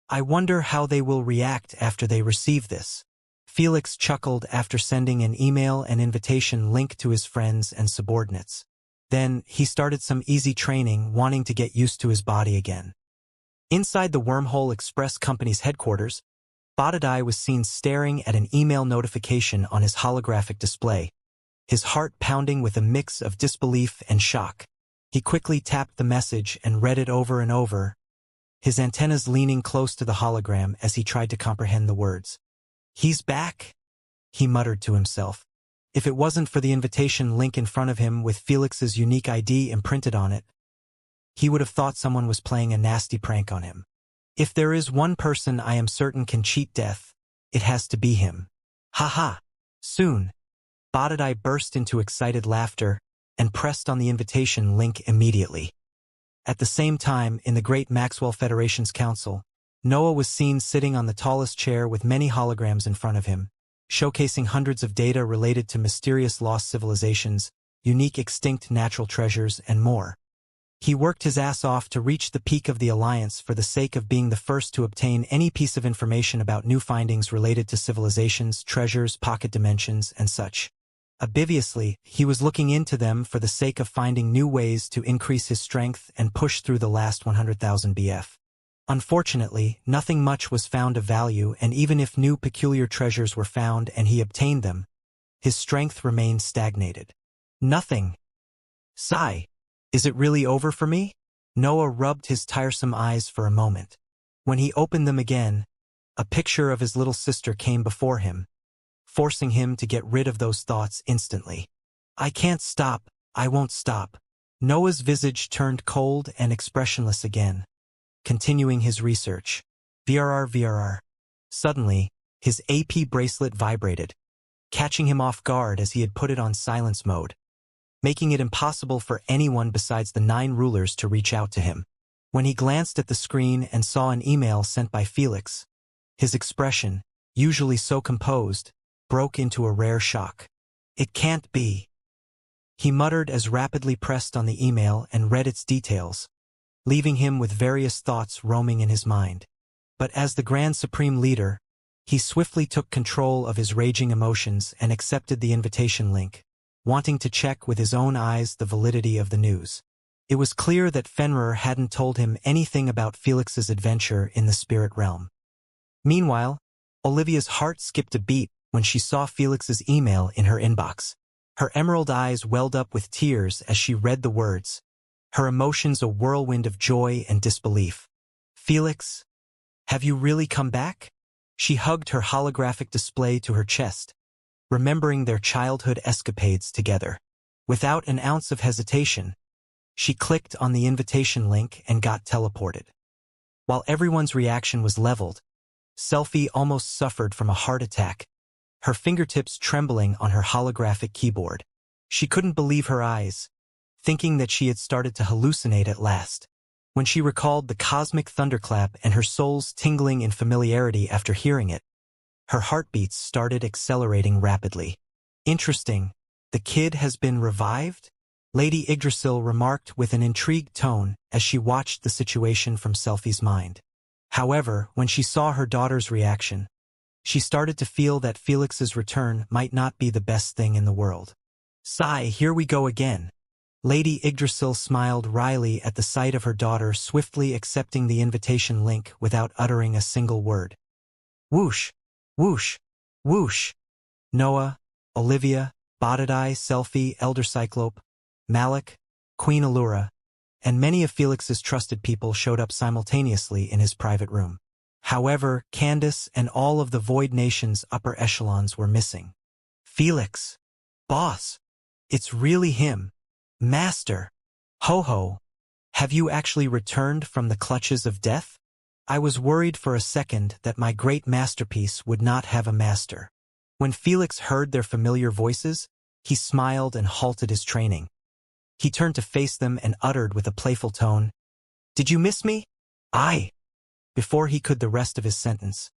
I wonder how they will react after they receive this. Felix chuckled after sending an email and invitation link to his friends and subordinates. Then, he started some easy training, wanting to get used to his body again. Inside the Wormhole Express Company's headquarters, Botadai was seen staring at an email notification on his holographic display, his heart pounding with a mix of disbelief and shock. He quickly tapped the message and read it over and over, his antennas leaning close to the hologram as he tried to comprehend the words. "He's back," he muttered to himself. If it wasn't for the invitation link in front of him with Felix's unique ID imprinted on it, he would have thought someone was playing a nasty prank on him. If there is one person I am certain can cheat death, it has to be him. Ha ha. Soon. Botadai burst into excited laughter and pressed on the invitation link immediately. At the same time, in the Great Maxwell Federation's council, Noah was seen sitting on the tallest chair with many holograms in front of him, showcasing hundreds of data related to mysterious lost civilizations, unique extinct natural treasures, and more. He worked his ass off to reach the peak of the Alliance for the sake of being the first to obtain any piece of information about new findings related to civilizations, treasures, pocket dimensions, and such. Obviously, he was looking into them for the sake of finding new ways to increase his strength and push through the last 100,000 BF. Unfortunately, nothing much was found of value, and even if new peculiar treasures were found and he obtained them, his strength remained stagnated. Nothing. Sigh. Is it really over for me? Noah rubbed his tiresome eyes for a moment. When he opened them again, a picture of his little sister came before him, forcing him to get rid of those thoughts instantly. I can't stop, I won't stop. Noah's visage turned cold and expressionless again, continuing his research. VRR. Suddenly, his AP bracelet vibrated, catching him off guard as he had put it on silence mode, making it impossible for anyone besides the 9 rulers to reach out to him. When he glanced at the screen and saw an email sent by Felix, his expression, usually so composed, broke into a rare shock. It can't be. He muttered as rapidly pressed on the email and read its details, leaving him with various thoughts roaming in his mind. But as the Grand Supreme Leader, he swiftly took control of his raging emotions and accepted the invitation link, wanting to check with his own eyes the validity of the news. It was clear that Fenrir hadn't told him anything about Felix's adventure in the spirit realm. Meanwhile, Olivia's heart skipped a beat when she saw Felix's email in her inbox. Her emerald eyes welled up with tears as she read the words, her emotions a whirlwind of joy and disbelief. Felix, have you really come back? She hugged her holographic display to her chest, remembering their childhood escapades together. Without an ounce of hesitation, she clicked on the invitation link and got teleported. While everyone's reaction was leveled, Selfie almost suffered from a heart attack, her fingertips trembling on her holographic keyboard. She couldn't believe her eyes, thinking that she had started to hallucinate at last. When she recalled the cosmic thunderclap and her soul's tingling in familiarity after hearing it, her heartbeats started accelerating rapidly. Interesting, the kid has been revived? Lady Yggdrasil remarked with an intrigued tone as she watched the situation from Selfie's mind. However, when she saw her daughter's reaction, she started to feel that Felix's return might not be the best thing in the world. Sigh, here we go again. Lady Yggdrasil smiled wryly at the sight of her daughter swiftly accepting the invitation link without uttering a single word. Whoosh, whoosh, whoosh. Noah, Olivia, Botadai, Selfie, Elder Cyclope, Malik, Queen Allura, and many of Felix's trusted people showed up simultaneously in his private room. However, Candace and all of the Void Nation's upper echelons were missing. Felix. Boss. It's really him. Master. Ho-ho. Have you actually returned from the clutches of death? I was worried for a second that my great masterpiece would not have a master. When Felix heard their familiar voices, he smiled and halted his training. He turned to face them and uttered with a playful tone, "Did you miss me?" "Aye." Before he could the rest of his sentence,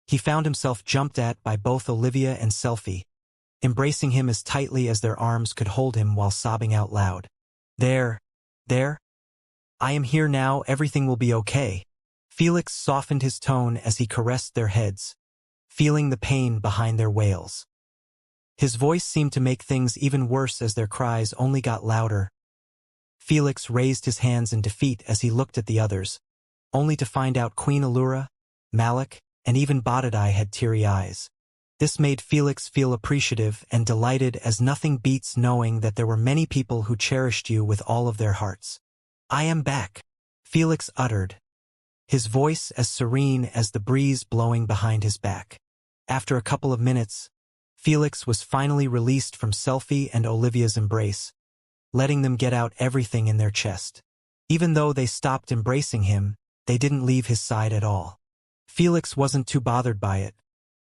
he found himself jumped at by both Olivia and Selfie, embracing him as tightly as their arms could hold him while sobbing out loud. There. I am here now, everything will be okay." Felix softened his tone as he caressed their heads, feeling the pain behind their wails. His voice seemed to make things even worse as their cries only got louder. Felix raised his hands in defeat as he looked at the others, only to find out Queen Allura, Malik, and even Botadai had teary eyes. This made Felix feel appreciative and delighted, as nothing beats knowing that there were many people who cherished you with all of their hearts. "I am back," Felix uttered, his voice as serene as the breeze blowing behind his back. After a couple of minutes, Felix was finally released from Selfie and Olivia's embrace, letting them get out everything in their chest. Even though they stopped embracing him, they didn't leave his side at all. Felix wasn't too bothered by it,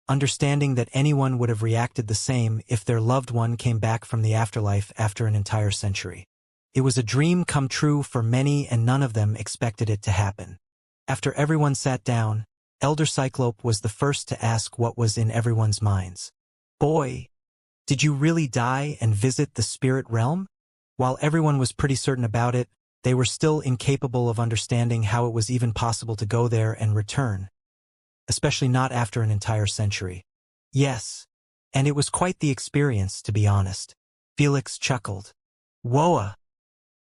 understanding that anyone would have reacted the same if their loved one came back from the afterlife after an entire century. It was a dream come true for many, and none of them expected it to happen. After everyone sat down, Elder Cyclope was the first to ask what was in everyone's minds. "Boy, did you really die and visit the spirit realm?" While everyone was pretty certain about it, they were still incapable of understanding how it was even possible to go there and return, especially not after an entire century. "Yes, and it was quite the experience, to be honest." Felix chuckled. "Whoa!"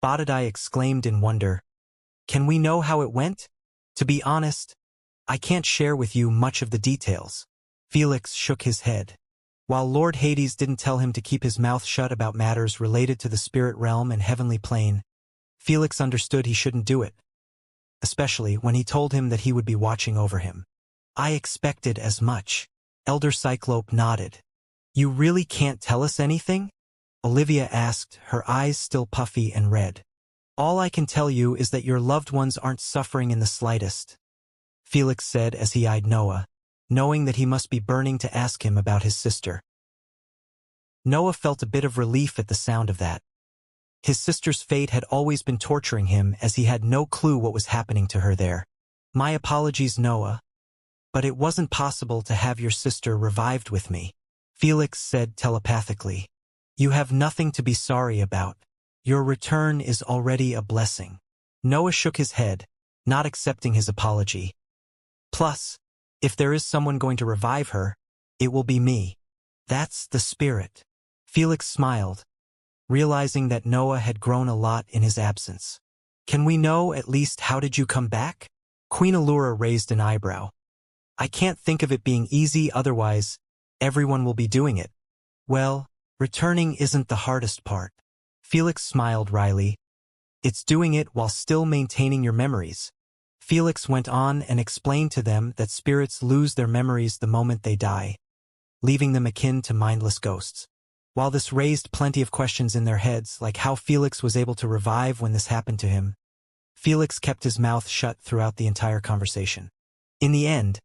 Badadai exclaimed in wonder. "Can we know how it went?" "To be honest, I can't share with you much of the details." Felix shook his head. While Lord Hades didn't tell him to keep his mouth shut about matters related to the spirit realm and heavenly plane, Felix understood he shouldn't do it, especially when he told him that he would be watching over him. "I expected as much." Elder Cyclope nodded. "You really can't tell us anything?" Olivia asked, her eyes still puffy and red. "All I can tell you is that your loved ones aren't suffering in the slightest," Felix said as he eyed Noah, knowing that he must be burning to ask him about his sister. Noah felt a bit of relief at the sound of that. His sister's fate had always been torturing him, as he had no clue what was happening to her there. "My apologies, Noah, but it wasn't possible to have your sister revived with me," Felix said telepathically. "You have nothing to be sorry about. Your return is already a blessing." Noah shook his head, not accepting his apology. "Plus, if there is someone going to revive her, it will be me. That's the spirit." Felix smiled, realizing that Noah had grown a lot in his absence. "Can we know at least how did you come back?" Queen Allura raised an eyebrow. "I can't think of it being easy, otherwise everyone will be doing it." "Well, returning isn't the hardest part." Felix smiled wryly. "It's doing it while still maintaining your memories." Felix went on and explained to them that spirits lose their memories the moment they die, leaving them akin to mindless ghosts. While this raised plenty of questions in their heads, like how Felix was able to revive when this happened to him, Felix kept his mouth shut throughout the entire conversation. In the end,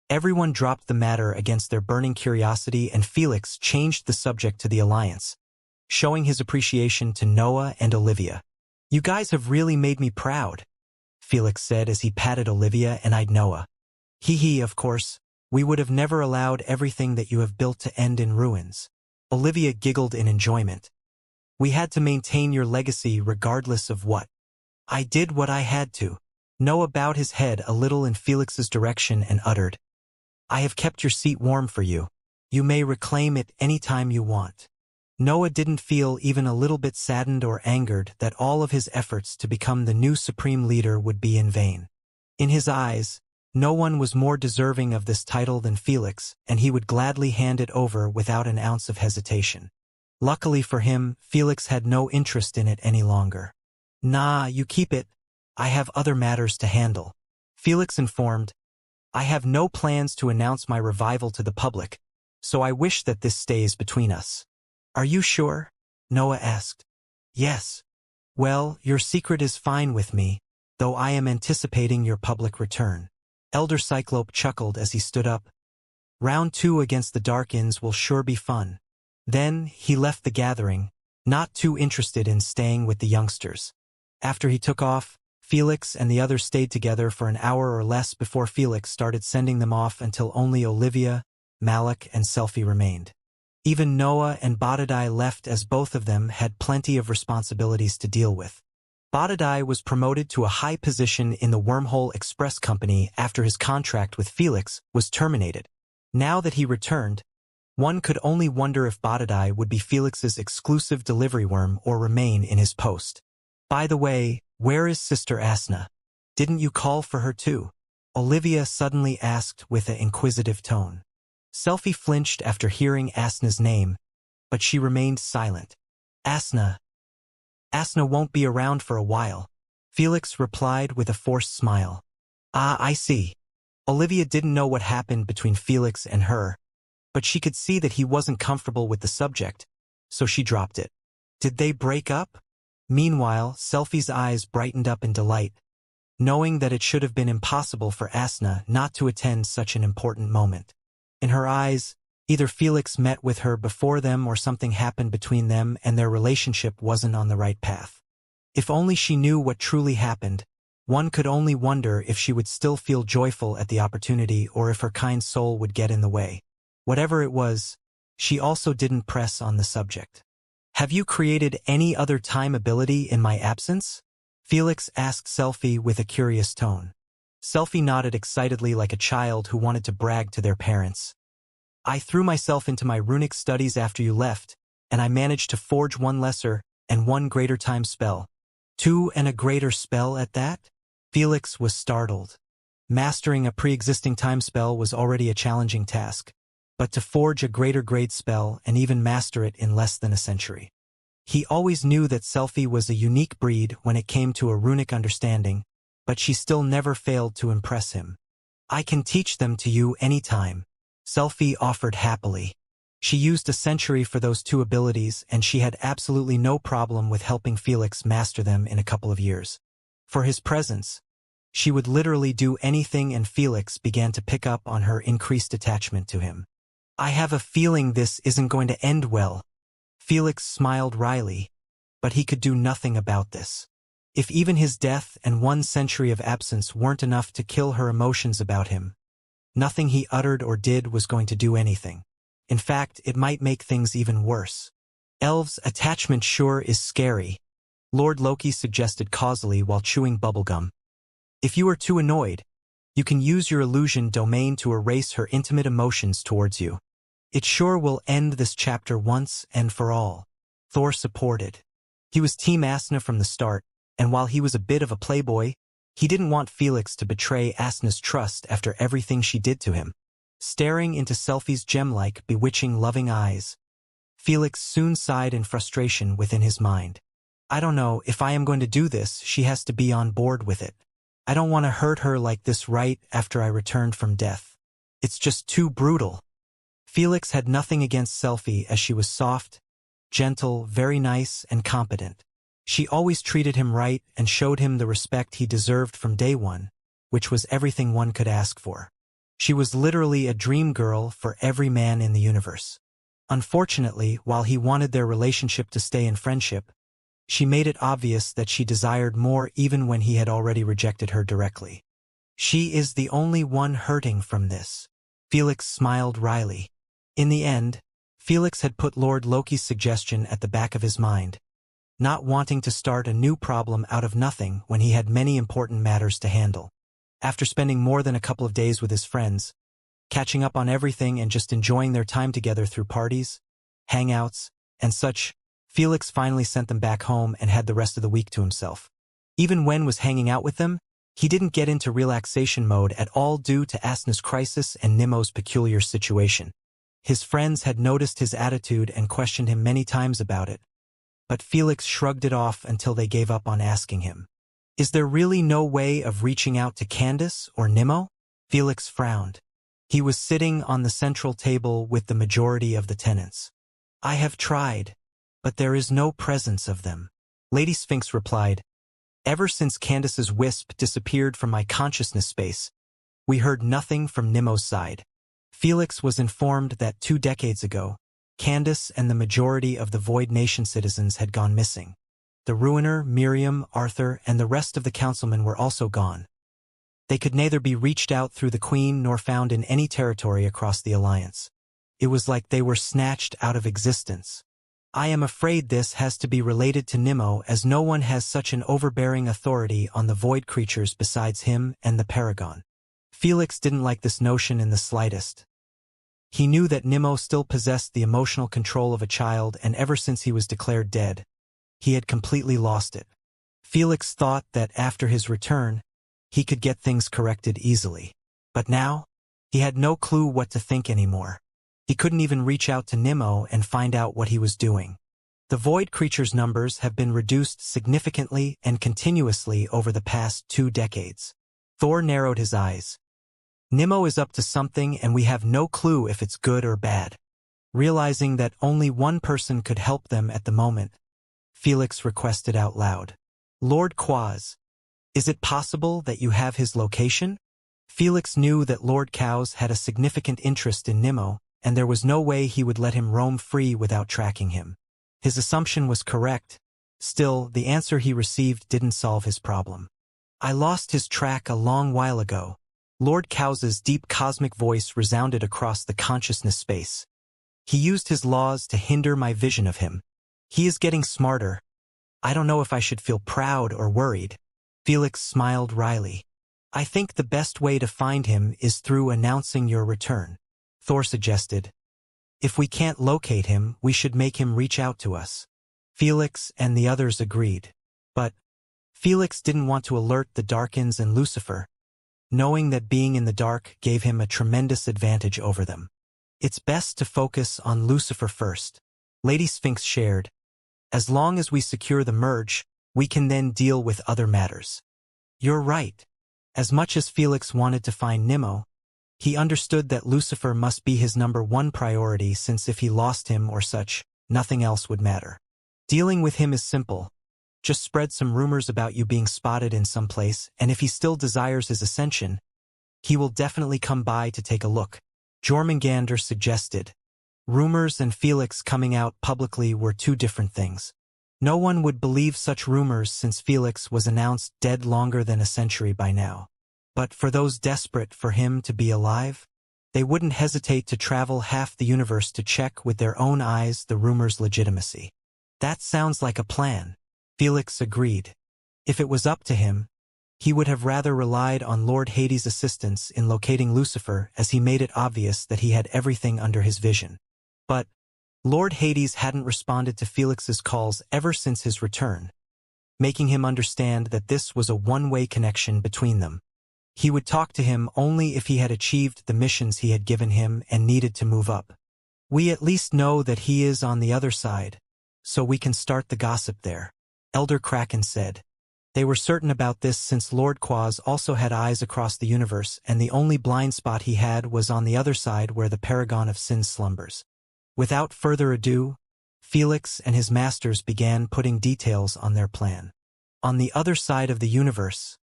everyone dropped the matter against their burning curiosity, and Felix changed the subject to the Alliance, showing his appreciation to Noah and Olivia. "You guys have really made me proud," Felix said as he patted Olivia and eyed Noah. "Hee, of course, we would have never allowed everything that you have built to end in ruins." Olivia giggled in enjoyment. "We had to maintain your legacy regardless of what." "I did what I had to." Noah bowed his head a little in Felix's direction and uttered, "I have kept your seat warm for you. You may reclaim it any time you want." Noah didn't feel even a little bit saddened or angered that all of his efforts to become the new supreme leader would be in vain. In his eyes, no one was more deserving of this title than Felix, and he would gladly hand it over without an ounce of hesitation. Luckily for him, Felix had no interest in it any longer. "Nah, you keep it. I have other matters to handle," Felix informed. "I have no plans to announce my revival to the public, so I wish that this stays between us." "Are you sure?" Noah asked. "Yes. Well, your secret is fine with me, though I am anticipating your public return." Elder Cyclope chuckled as he stood up. "Round 2 against the Darkins will sure be fun." Then he left the gathering, not too interested in staying with the youngsters. After he took off, Felix and the others stayed together for an hour or less before Felix started sending them off until only Olivia, Malik, and Selfie remained. Even Noah and Badadai left, as both of them had plenty of responsibilities to deal with. Badadai was promoted to a high position in the Wormhole Express Company after his contract with Felix was terminated. Now that he returned, one could only wonder if Badadai would be Felix's exclusive delivery worm or remain in his post. "By the way, where is Sister Asna? Didn't you call for her too?" Olivia suddenly asked with an inquisitive tone. Selfie flinched after hearing Asna's name, but she remained silent. Asna won't be around for a while," Felix replied with a forced smile. "Ah, I see." Olivia didn't know what happened between Felix and her, but she could see that he wasn't comfortable with the subject, so she dropped it. "Did they break up?" Meanwhile, Selfie's eyes brightened up in delight, knowing that it should have been impossible for Asna not to attend such an important moment. In her eyes, either Felix met with her before them or something happened between them and their relationship wasn't on the right path. If only she knew what truly happened, one could only wonder if she would still feel joyful at the opportunity or if her kind soul would get in the way. Whatever it was, she also didn't press on the subject. "Have you created any other time ability in my absence?" Felix asked Selphie with a curious tone. Selphie nodded excitedly like a child who wanted to brag to their parents. "I threw myself into my runic studies after you left, and I managed to forge one lesser and one greater time spell." "Two and a greater spell at that?" Felix was startled. Mastering a pre-existing time spell was already a challenging task, but to forge a greater grade spell and even master it in less than a century. He always knew that Selphie was a unique breed when it came to a runic understanding, but she still never failed to impress him. "I can teach them to you anytime," Selphie offered happily. She used a century for those two abilities, and she had absolutely no problem with helping Felix master them in a couple of years. For his presence, she would literally do anything, and Felix began to pick up on her increased attachment to him. "I have a feeling this isn't going to end well." Felix smiled wryly, but he could do nothing about this. If even his death and 1 century of absence weren't enough to kill her emotions about him, nothing he uttered or did was going to do anything. In fact, it might make things even worse. "Elves' attachment sure is scary," Lord Loki suggested causally while chewing bubblegum. "If you are too annoyed, you can use your illusion domain to erase her intimate emotions towards you. It sure will end this chapter once and for all." Thor supported. He was Team Asna from the start, and while he was a bit of a playboy, he didn't want Felix to betray Asna's trust after everything she did to him. Staring into Selphie's gem-like, bewitching, loving eyes, Felix soon sighed in frustration within his mind. "I don't know, if I am going to do this, she has to be on board with it. I don't want to hurt her like this right after I returned from death. It's just too brutal." Felix had nothing against Selphie, as she was soft, gentle, very nice, and competent. She always treated him right and showed him the respect he deserved from day one, which was everything one could ask for. She was literally a dream girl for every man in the universe. Unfortunately, while he wanted their relationship to stay in friendship, she made it obvious that she desired more even when he had already rejected her directly. "She is the only one hurting from this." Felix smiled wryly. In the end, Felix had put Lord Loki's suggestion at the back of his mind, not wanting to start a new problem out of nothing when he had many important matters to handle. After spending more than a couple of days with his friends, catching up on everything and just enjoying their time together through parties, hangouts, and such, Felix finally sent them back home and had the rest of the week to himself. Even when was hanging out with them, he didn't get into relaxation mode at all due to Asna's crisis and Nemo's peculiar situation. His friends had noticed his attitude and questioned him many times about it, but Felix shrugged it off until they gave up on asking him. "Is there really no way of reaching out to Candace or Nemo?" Felix frowned. He was sitting on the central table with the majority of the tenants. "I have tried, but there is no presence of them." Lady Sphinx replied, "Ever since Candace's wisp disappeared from my consciousness space, we heard nothing from Nemo's side." Felix was informed that 2 decades ago, Candace and the majority of the Void Nation citizens had gone missing. The Ruiner, Miriam, Arthur, and the rest of the councilmen were also gone. They could neither be reached out through the Queen nor found in any territory across the Alliance. It was like they were snatched out of existence. "I am afraid this has to be related to Nemo, as no one has such an overbearing authority on the void creatures besides him and the Paragon." Felix didn't like this notion in the slightest. He knew that Nemo still possessed the emotional control of a child, and ever since he was declared dead, he had completely lost it. Felix thought that after his return, he could get things corrected easily. But now, he had no clue what to think anymore. He couldn't even reach out to Nemo and find out what he was doing. The void creatures' numbers have been reduced significantly and continuously over the past 2 decades. Thor narrowed his eyes. "Nemo is up to something, and we have no clue if it's good or bad." Realizing that only one person could help them at the moment, Felix requested out loud, "Lord Quaz, Is it possible that you have his location? Felix knew that Lord Cowes had a significant interest in Nimmo, and there was no way he would let him roam free without tracking him. His assumption was correct. Still, the answer he received didn't solve his problem. I lost his track a long while ago. Lord Cowes's deep cosmic voice resounded across the consciousness space. He used his laws to hinder my vision of him. He is getting smarter. I don't know if I should feel proud or worried. Felix smiled wryly. I think the best way to find him is through announcing your return. Thor suggested. If we can't locate him, we should make him reach out to us. Felix and the others agreed. But Felix didn't want to alert the Darkins and Lucifer, knowing that being in the dark gave him a tremendous advantage over them. It's best to focus on Lucifer first. Lady Sphinx shared. As long as we secure the merge, we can then deal with other matters. You're right. As much as Felix wanted to find Nimmo, he understood that Lucifer must be his #1 priority, since if he lost him or such, nothing else would matter. Dealing with him is simple. Just spread some rumors about you being spotted in some place, and if he still desires his ascension, he will definitely come by to take a look. Jormungandr suggested. Rumors and Felix coming out publicly were two different things. No one would believe such rumors since Felix was announced dead longer than a century by now. But for those desperate for him to be alive, they wouldn't hesitate to travel half the universe to check with their own eyes the rumor's legitimacy. That sounds like a plan. Felix agreed. If it was up to him, he would have rather relied on Lord Hades' assistance in locating Lucifer, as he made it obvious that he had everything under his vision. But Lord Hades hadn't responded to Felix's calls ever since his return, making him understand that this was a one-way connection between them. He would talk to him only if he had achieved the missions he had given him and needed to move up. We at least know that he is on the other side, so we can start the gossip there, Elder Kraken said. They were certain about this since Lord Quaz also had eyes across the universe, and the only blind spot he had was on the other side where the Paragon of Sin slumbers. Without further ado, Felix and his masters began putting details on their plan. On the other side of the universe,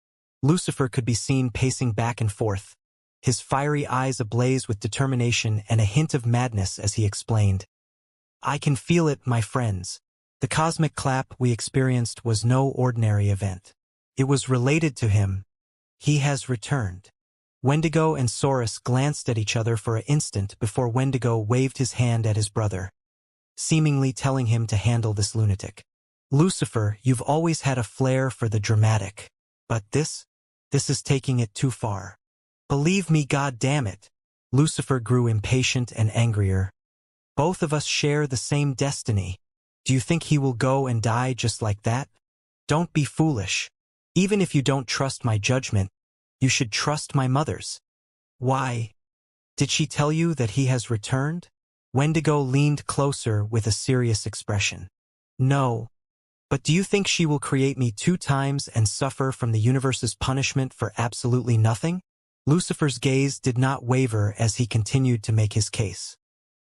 Lucifer could be seen pacing back and forth, his fiery eyes ablaze with determination and a hint of madness as he explained. I can feel it, my friends. The cosmic clap we experienced was no ordinary event. It was related to him. He has returned. Wendigo and Saurus glanced at each other for an instant before Wendigo waved his hand at his brother, seemingly telling him to handle this lunatic. Lucifer, you've always had a flair for the dramatic, but this is taking it too far. Believe me, God damn it. Lucifer grew impatient and angrier. Both of us share the same destiny. Do you think he will go and die just like that? Don't be foolish. Even if you don't trust my judgment, you should trust my mother's. Why? Did she tell you that he has returned? Wendigo leaned closer with a serious expression. No. But do you think she will create me 2 times and suffer from the universe's punishment for absolutely nothing? Lucifer's gaze did not waver as he continued to make his case.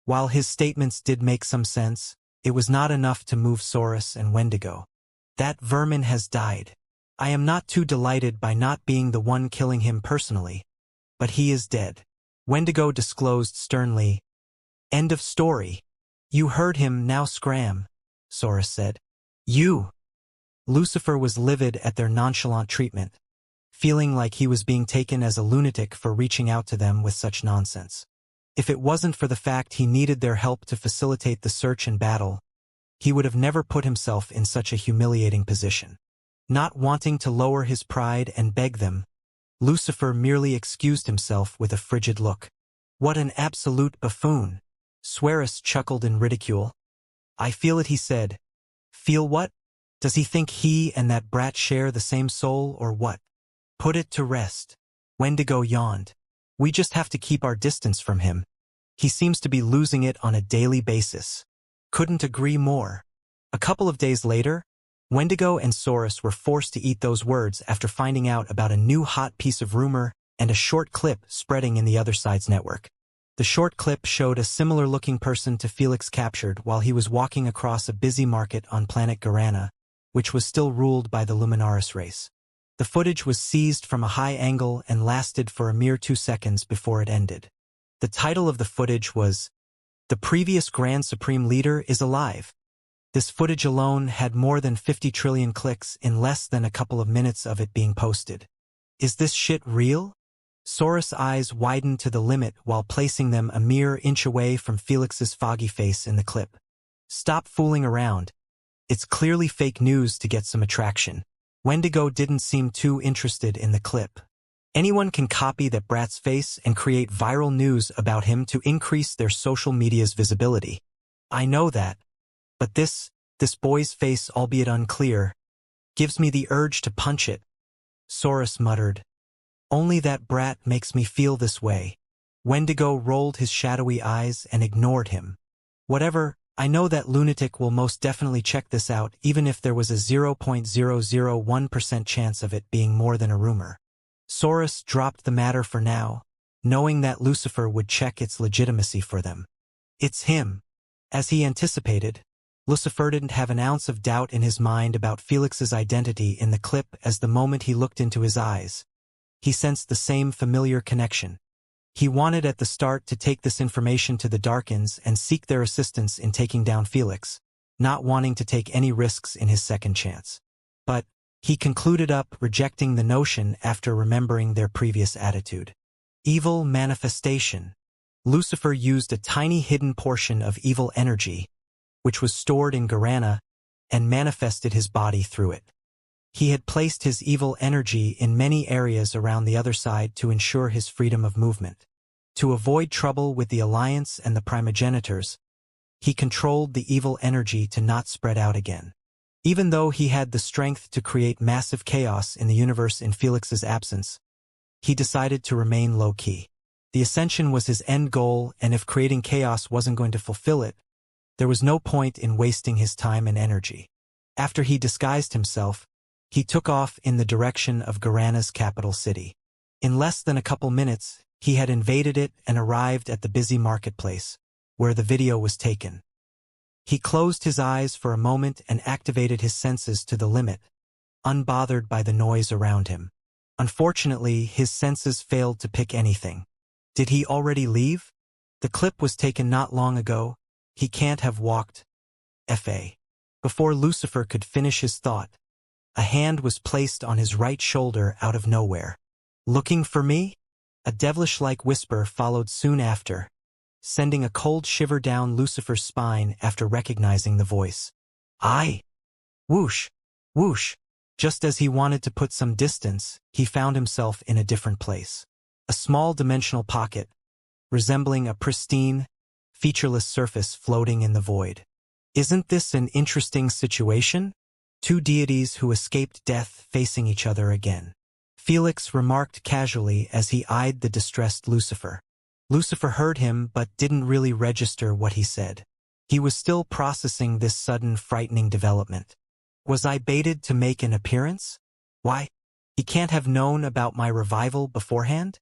While his statements did make some sense, it was not enough to move Saurus and Wendigo. That vermin has died. I am not too delighted by not being the one killing him personally, but he is dead. Wendigo disclosed sternly. End of story. You heard him, now scram, Saurus said. You! Lucifer was livid at their nonchalant treatment, feeling like he was being taken as a lunatic for reaching out to them with such nonsense. If it wasn't for the fact he needed their help to facilitate the search and battle, he would have never put himself in such a humiliating position. Not wanting to lower his pride and beg them, Lucifer merely excused himself with a frigid look. What an absolute buffoon! Saurus chuckled in ridicule. I feel it, he said. Feel what? Does he think he and that brat share the same soul, or what? Put it to rest. Wendigo yawned. We just have to keep our distance from him. He seems to be losing it on a daily basis. Couldn't agree more. A couple of days later, Wendigo and Saurus were forced to eat those words after finding out about a new hot piece of rumor and a short clip spreading in the other side's network. The short clip showed a similar-looking person to Felix captured while he was walking across a busy market on planet Garana, which was still ruled by the Luminaris race. The footage was seized from a high angle and lasted for a mere 2 seconds before it ended. The title of the footage was, "The Previous Grand Supreme Leader is Alive." This footage alone had more than 50 trillion clicks in less than a couple of minutes of it being posted. Is this shit real? Soros' eyes widened to the limit while placing them a mere inch away from Felix's foggy face in the clip. Stop fooling around. It's clearly fake news to get some attraction. Wendigo didn't seem too interested in the clip. Anyone can copy that brat's face and create viral news about him to increase their social media's visibility. I know that. But this boy's face, albeit unclear, gives me the urge to punch it. Soros muttered. Only that brat makes me feel this way. Wendigo rolled his shadowy eyes and ignored him. Whatever, I know that lunatic will most definitely check this out, even if there was a 0.001% chance of it being more than a rumor. Soros dropped the matter for now, knowing that Lucifer would check its legitimacy for them. It's him. As he anticipated, Lucifer didn't have an ounce of doubt in his mind about Felix's identity in the clip as the moment he looked into his eyes. He sensed the same familiar connection. He wanted at the start to take this information to the Darkins and seek their assistance in taking down Felix, not wanting to take any risks in his second chance. But he concluded up rejecting the notion after remembering their previous attitude. Evil manifestation. Lucifer used a tiny hidden portion of evil energy, which was stored in Garana, and manifested his body through it. He had placed his evil energy in many areas around the other side to ensure his freedom of movement. To avoid trouble with the Alliance and the primogenitors, he controlled the evil energy to not spread out again. Even though he had the strength to create massive chaos in the universe in Felix's absence, he decided to remain low-key. The Ascension was his end goal, and if creating chaos wasn't going to fulfill it, there was no point in wasting his time and energy. After he disguised himself, he took off in the direction of Garana's capital city. In less than a couple minutes, he had invaded it and arrived at the busy marketplace, where the video was taken. He closed his eyes for a moment and activated his senses to the limit, unbothered by the noise around him. Unfortunately, his senses failed to pick anything. Did he already leave? The clip was taken not long ago. He can't have walked. F.A. Before Lucifer could finish his thought, a hand was placed on his right shoulder out of nowhere. Looking for me? A devilish-like whisper followed soon after, sending a cold shiver down Lucifer's spine after recognizing the voice. I. Whoosh, whoosh. Just as he wanted to put some distance, he found himself in a different place. A small dimensional pocket, resembling a pristine, featureless surface floating in the void. Isn't this an interesting situation? Two deities who escaped death facing each other again. Felix remarked casually as he eyed the distressed Lucifer. Lucifer heard him but didn't really register what he said. He was still processing this sudden frightening development. Was I baited to make an appearance? Why? He can't have known about my revival beforehand?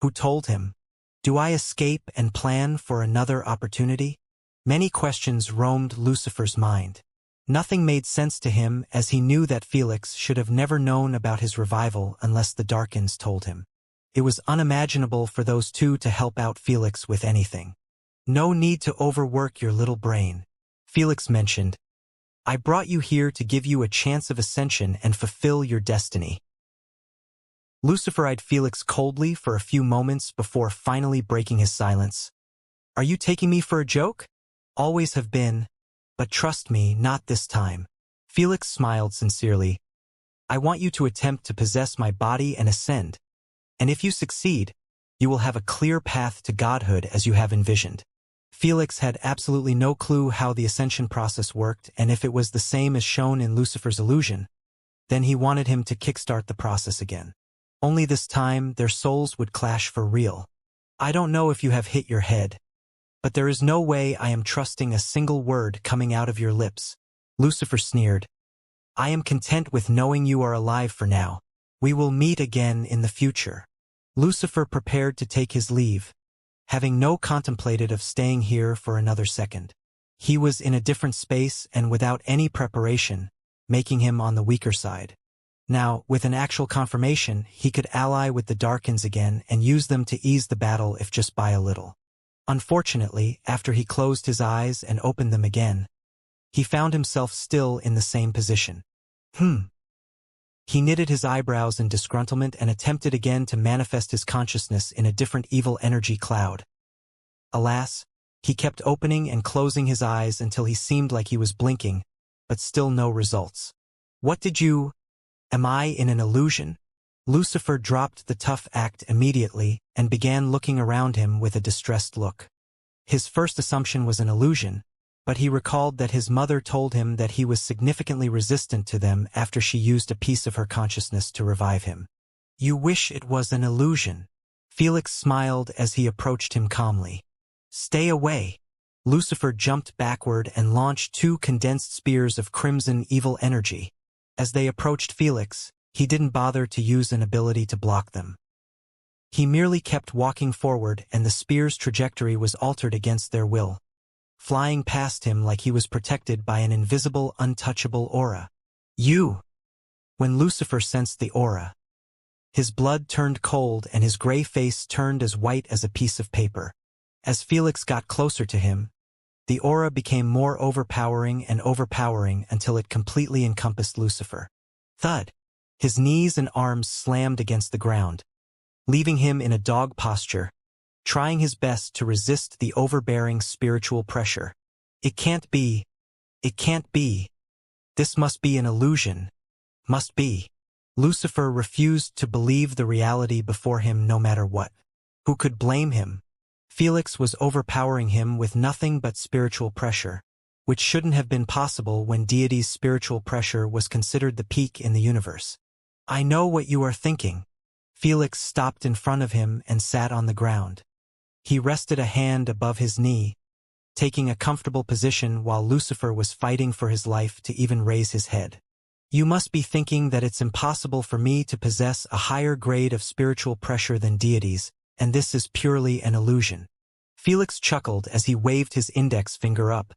Who told him? Do I escape and plan for another opportunity? Many questions roamed Lucifer's mind. Nothing made sense to him as he knew that Felix should have never known about his revival unless the Darkins told him. It was unimaginable for those two to help out Felix with anything. No need to overwork your little brain, Felix mentioned. I brought you here to give you a chance of ascension and fulfill your destiny. Lucifer eyed Felix coldly for a few moments before finally breaking his silence. Are you taking me for a joke? Always have been. But trust me, not this time. Felix smiled sincerely. I want you to attempt to possess my body and ascend. And if you succeed, you will have a clear path to godhood as you have envisioned. Felix had absolutely no clue how the ascension process worked, and if it was the same as shown in Lucifer's illusion, then he wanted him to kickstart the process again. Only this time, their souls would clash for real. I don't know if you have hit your head, but there is no way I am trusting a single word coming out of your lips. Lucifer sneered. I am content with knowing you are alive for now. We will meet again in the future. Lucifer prepared to take his leave, having no contemplated of staying here for another second. He was in a different space and without any preparation, making him on the weaker side. Now, with an actual confirmation, he could ally with the Darkins again and use them to ease the battle if just by a little. Unfortunately, after he closed his eyes and opened them again, he found himself still in the same position. He knitted his eyebrows in disgruntlement and attempted again to manifest his consciousness in a different evil energy cloud. Alas, he kept opening and closing his eyes until he seemed like he was blinking, but still no results. What did you... Am I in an illusion? Lucifer dropped the tough act immediately and began looking around him with a distressed look. His first assumption was an illusion, but he recalled that his mother told him that he was significantly resistant to them after she used a piece of her consciousness to revive him. You wish it was an illusion. Felix smiled as he approached him calmly. Stay away. Lucifer jumped backward and launched 2 condensed spears of crimson evil energy. As they approached Felix, he didn't bother to use an ability to block them. He merely kept walking forward and the spear's trajectory was altered against their will, flying past him like he was protected by an invisible, untouchable aura. You! When Lucifer sensed the aura, his blood turned cold and his gray face turned as white as a piece of paper. As Felix got closer to him, the aura became more overpowering and overpowering until it completely encompassed Lucifer. Thud! His knees and arms slammed against the ground, leaving him in a dog posture, trying his best to resist the overbearing spiritual pressure. It can't be. It can't be. This must be an illusion. Must be. Lucifer refused to believe the reality before him no matter what. Who could blame him? Felix was overpowering him with nothing but spiritual pressure, which shouldn't have been possible when deity's spiritual pressure was considered the peak in the universe. I know what you are thinking. Felix stopped in front of him and sat on the ground. He rested a hand above his knee, taking a comfortable position while Lucifer was fighting for his life to even raise his head. You must be thinking that it's impossible for me to possess a higher grade of spiritual pressure than deities, and this is purely an illusion. Felix chuckled as he waved his index finger up,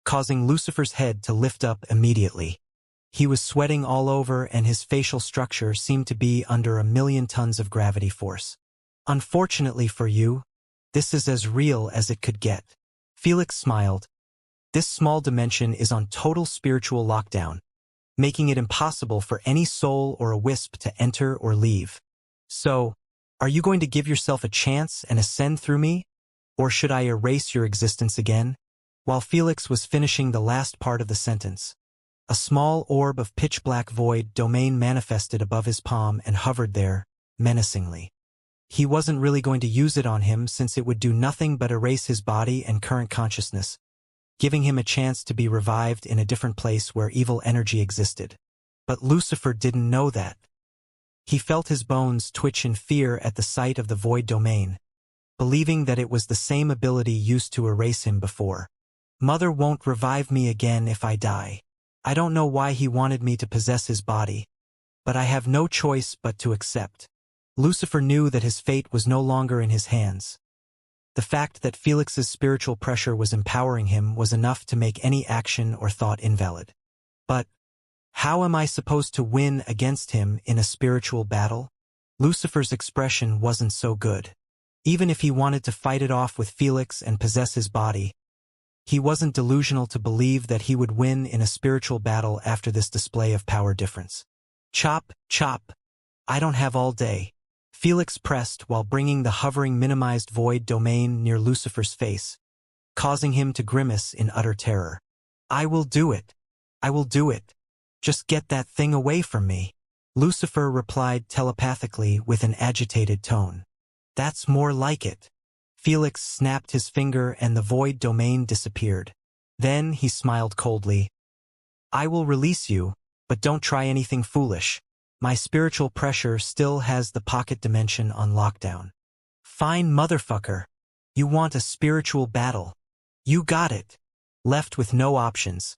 causing Lucifer's head to lift up immediately. He was sweating all over and his facial structure seemed to be under 1,000,000 tons of gravity force. Unfortunately for you, this is as real as it could get. Felix smiled. This small dimension is on total spiritual lockdown, making it impossible for any soul or a wisp to enter or leave. So, are you going to give yourself a chance and ascend through me? Or should I erase your existence again? While Felix was finishing the last part of the sentence, a small orb of pitch-black void domain manifested above his palm and hovered there, menacingly. He wasn't really going to use it on him since it would do nothing but erase his body and current consciousness, giving him a chance to be revived in a different place where evil energy existed. But Lucifer didn't know that. He felt his bones twitch in fear at the sight of the void domain, believing that it was the same ability used to erase him before. Mother won't revive me again if I die. I don't know why he wanted me to possess his body, but I have no choice but to accept. Lucifer knew that his fate was no longer in his hands. The fact that Felix's spiritual pressure was empowering him was enough to make any action or thought invalid. But how am I supposed to win against him in a spiritual battle? Lucifer's expression wasn't so good. Even if he wanted to fight it off with Felix and possess his body, he wasn't delusional to believe that he would win in a spiritual battle after this display of power difference. Chop, chop. I don't have all day. Felix pressed while bringing the hovering minimized void domain near Lucifer's face, causing him to grimace in utter terror. I will do it. I will do it. Just get that thing away from me. Lucifer replied telepathically with an agitated tone. That's more like it. Felix snapped his finger and the void domain disappeared. Then he smiled coldly. I will release you, but don't try anything foolish. My spiritual pressure still has the pocket dimension on lockdown. Fine motherfucker. You want a spiritual battle. You got it. Left with no options,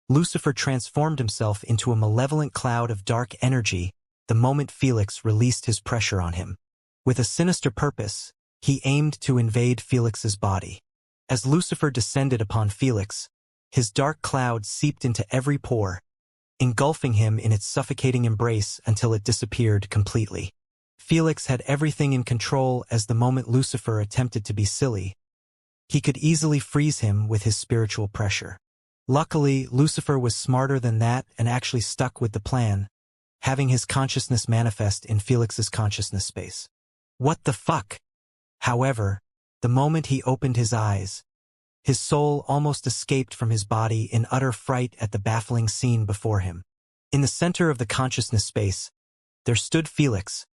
Lucifer transformed himself into a malevolent cloud of dark energy the moment Felix released his pressure on him. With a sinister purpose, he aimed to invade Felix's body. As Lucifer descended upon Felix, his dark cloud seeped into every pore, engulfing him in its suffocating embrace until it disappeared completely. Felix had everything in control as the moment Lucifer attempted to be silly. He could easily freeze him with his spiritual pressure. Luckily, Lucifer was smarter than that and actually stuck with the plan, having his consciousness manifest in Felix's consciousness space. What the fuck? However, the moment he opened his eyes, his soul almost escaped from his body in utter fright at the baffling scene before him. In the center of the consciousness space, there stood Felix,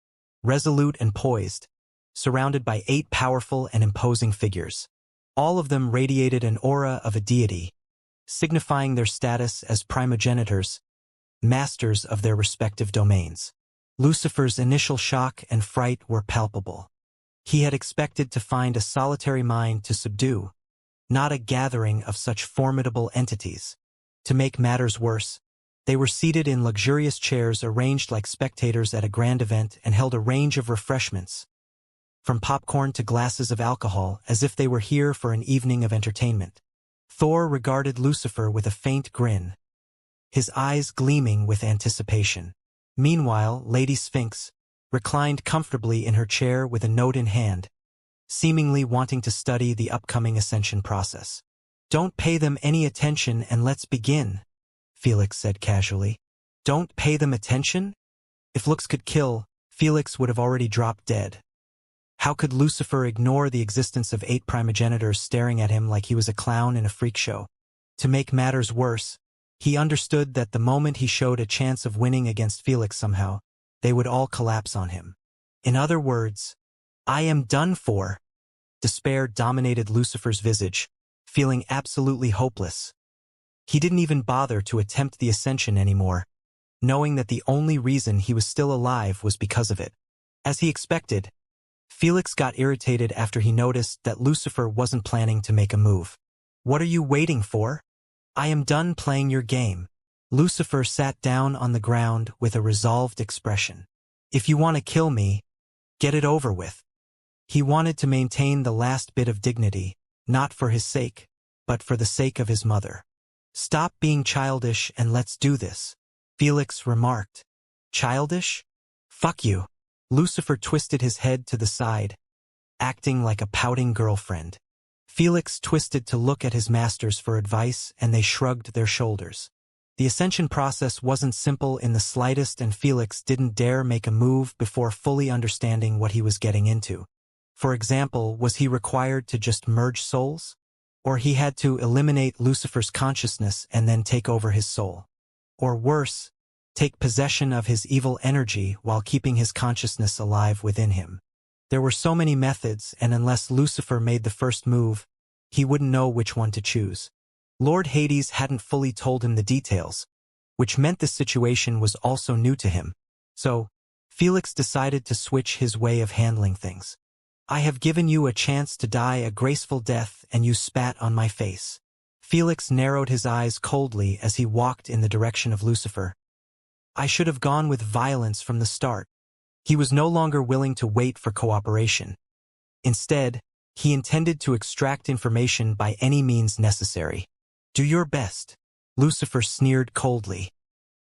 resolute and poised, surrounded by 8 powerful and imposing figures. All of them radiated an aura of a deity, signifying their status as primogenitors, masters of their respective domains. Lucifer's initial shock and fright were palpable. He had expected to find a solitary mind to subdue, not a gathering of such formidable entities. To make matters worse, they were seated in luxurious chairs arranged like spectators at a grand event and held a range of refreshments, from popcorn to glasses of alcohol, as if they were here for an evening of entertainment. Thor regarded Lucifer with a faint grin, his eyes gleaming with anticipation. Meanwhile, Lady Sphinx reclined comfortably in her chair with a note in hand, seemingly wanting to study the upcoming ascension process. "Don't pay them any attention and let's begin," Felix said casually. Don't pay them attention? If looks could kill, Felix would have already dropped dead. How could Lucifer ignore the existence of 8 primogenitors staring at him like he was a clown in a freak show? To make matters worse, he understood that the moment he showed a chance of winning against Felix somehow, they would all collapse on him. In other words, "I am done for." Despair dominated Lucifer's visage, feeling absolutely hopeless. He didn't even bother to attempt the ascension anymore, knowing that the only reason he was still alive was because of it. As he expected, Felix got irritated after he noticed that Lucifer wasn't planning to make a move. "What are you waiting for? I am done playing your game." Lucifer sat down on the ground with a resolved expression. "If you want to kill me, get it over with." He wanted to maintain the last bit of dignity, not for his sake, but for the sake of his mother. "Stop being childish and let's do this," Felix remarked. "Childish? Fuck you." Lucifer twisted his head to the side, acting like a pouting girlfriend. Felix twisted to look at his masters for advice, and they shrugged their shoulders. The ascension process wasn't simple in the slightest, and Felix didn't dare make a move before fully understanding what he was getting into. For example, was he required to just merge souls? Or he had to eliminate Lucifer's consciousness and then take over his soul? Or worse, take possession of his evil energy while keeping his consciousness alive within him? There were so many methods, and unless Lucifer made the first move, he wouldn't know which one to choose. Lord Hades hadn't fully told him the details, which meant this situation was also new to him. So, Felix decided to switch his way of handling things. "I have given you a chance to die a graceful death, and you spat on my face." Felix narrowed his eyes coldly as he walked in the direction of Lucifer. "I should have gone with violence from the start." He was no longer willing to wait for cooperation. Instead, he intended to extract information by any means necessary. "Do your best," Lucifer sneered coldly.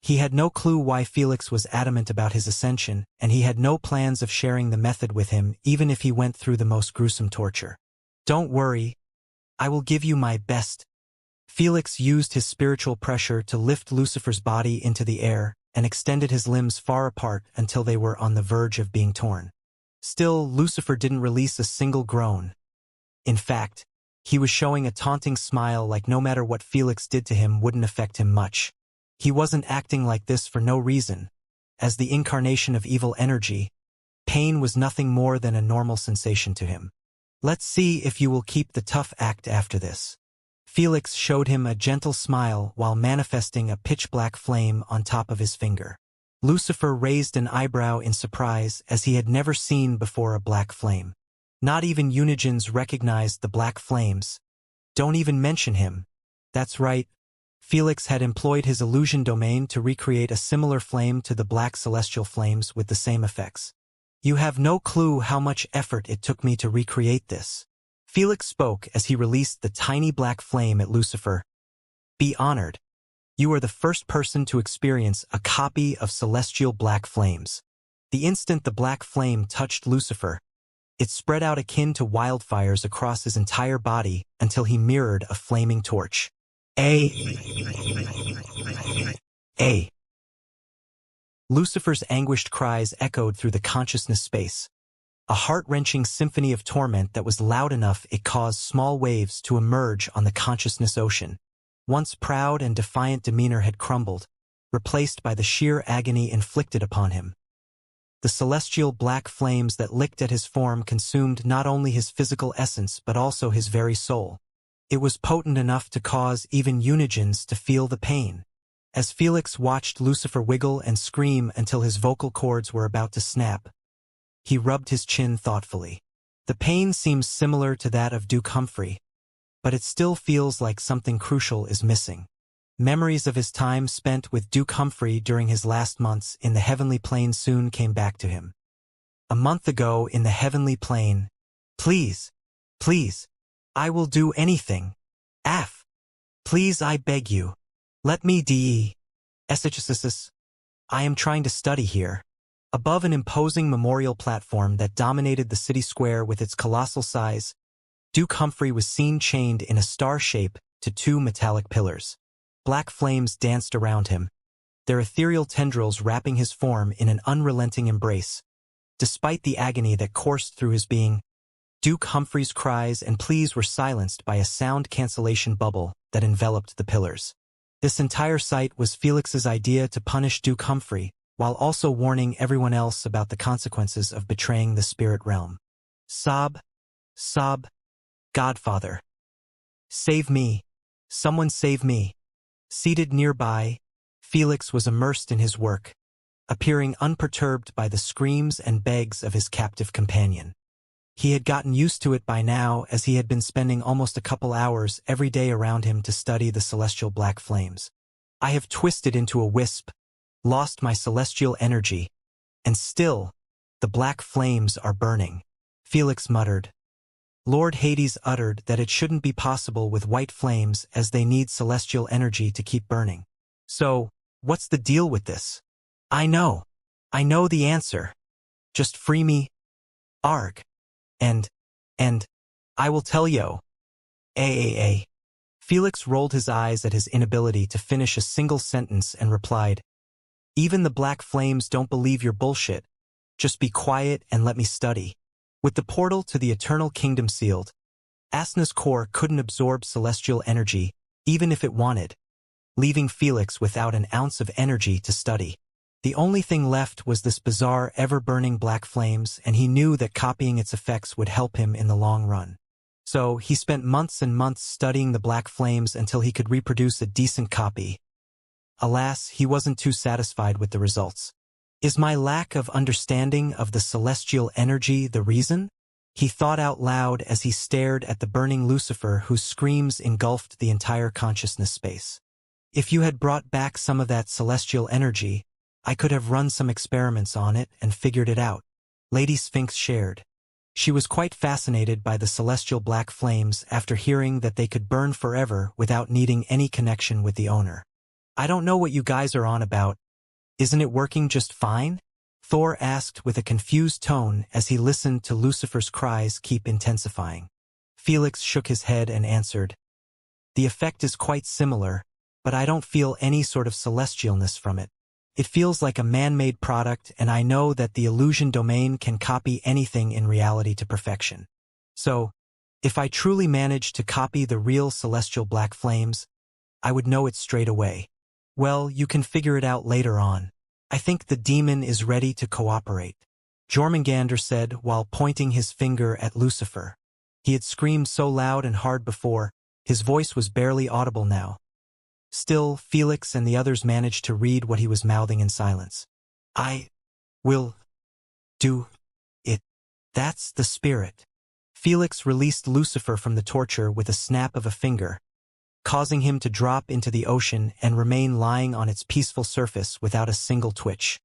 He had no clue why Felix was adamant about his ascension, and he had no plans of sharing the method with him even if he went through the most gruesome torture. "Don't worry, I will give you my best." Felix used his spiritual pressure to lift Lucifer's body into the air and extended his limbs far apart until they were on the verge of being torn. Still, Lucifer didn't release a single groan. In fact, he was showing a taunting smile, like no matter what Felix did to him wouldn't affect him much. He wasn't acting like this for no reason. As the incarnation of evil energy, pain was nothing more than a normal sensation to him. "Let's see if you will keep the tough act after this." Felix showed him a gentle smile while manifesting a pitch-black flame on top of his finger. Lucifer raised an eyebrow in surprise, as he had never seen before a black flame. Not even Unigens recognized the black flames. Don't even mention him. That's right. Felix had employed his illusion domain to recreate a similar flame to the black celestial flames with the same effects. "You have no clue how much effort it took me to recreate this." Felix spoke as he released the tiny black flame at Lucifer. "Be honored." You are the first person to experience a copy of celestial black flames. The instant the black flame touched Lucifer, it spread out akin to wildfires across his entire body until he mirrored a flaming torch. A. Lucifer's anguished cries echoed through the consciousness space, a heart-wrenching symphony of torment that was loud enough it caused small waves to emerge on the consciousness ocean. Once proud and defiant demeanor had crumbled, replaced by the sheer agony inflicted upon him. The celestial black flames that licked at his form consumed not only his physical essence but also his very soul. It was potent enough to cause even unigens to feel the pain. As Felix watched Lucifer wiggle and scream until his vocal cords were about to snap, he rubbed his chin thoughtfully. The pain seems similar to that of Duke Humphrey, but it still feels like something crucial is missing. Memories of his time spent with Duke Humphrey during his last months in the heavenly plane soon came back to him. A month ago in the heavenly plane. Please, please, I will do anything. Af. Please, I beg you. Let me SHSS. I am trying to study here. Above an imposing memorial platform that dominated the city square with its colossal size, Duke Humphrey was seen chained in a star shape to two metallic pillars. Black flames danced around him, their ethereal tendrils wrapping his form in an unrelenting embrace. Despite the agony that coursed through his being, Duke Humphrey's cries and pleas were silenced by a sound cancellation bubble that enveloped the pillars. This entire sight was Felix's idea to punish Duke Humphrey, while also warning everyone else about the consequences of betraying the spirit realm. Sob, sob, Godfather. Save me. Someone save me. Seated nearby, Felix was immersed in his work, appearing unperturbed by the screams and begs of his captive companion. He had gotten used to it by now, as he had been spending almost a couple hours every day around him to study the celestial black flames. I have twisted into a wisp, lost my celestial energy, and still, the black flames are burning, Felix muttered. Lord Hades uttered that it shouldn't be possible with white flames as they need celestial energy to keep burning. So, what's the deal with this? I know the answer. Just free me. Arg. And, I will tell yo. Felix rolled his eyes at his inability to finish a single sentence and replied, Even the black flames don't believe your bullshit. Just be quiet and let me study. With the portal to the eternal kingdom sealed, Asna's core couldn't absorb celestial energy, even if it wanted, leaving Felix without an ounce of energy to study. The only thing left was this bizarre, ever-burning black flames, and he knew that copying its effects would help him in the long run. So, he spent months and months studying the black flames until he could reproduce a decent copy. Alas, he wasn't too satisfied with the results. Is my lack of understanding of the celestial energy the reason? He thought out loud as he stared at the burning Lucifer whose screams engulfed the entire consciousness space. If you had brought back some of that celestial energy, I could have run some experiments on it and figured it out. Lady Sphinx shared. She was quite fascinated by the celestial black flames after hearing that they could burn forever without needing any connection with the owner. I don't know what you guys are on about. Isn't it working just fine? Thor asked with a confused tone as he listened to Lucifer's cries keep intensifying. Felix shook his head and answered, The effect is quite similar, but I don't feel any sort of celestialness from it. It feels like a man-made product, and I know that the illusion domain can copy anything in reality to perfection. So, if I truly managed to copy the real celestial black flames, I would know it straight away. Well, you can figure it out later on. I think the demon is ready to cooperate, Jormungandr said while pointing his finger at Lucifer. He had screamed so loud and hard before, his voice was barely audible now. Still, Felix and the others managed to read what he was mouthing in silence. I will do it. That's the spirit. Felix released Lucifer from the torture with a snap of a finger, causing him to drop into the ocean and remain lying on its peaceful surface without a single twitch.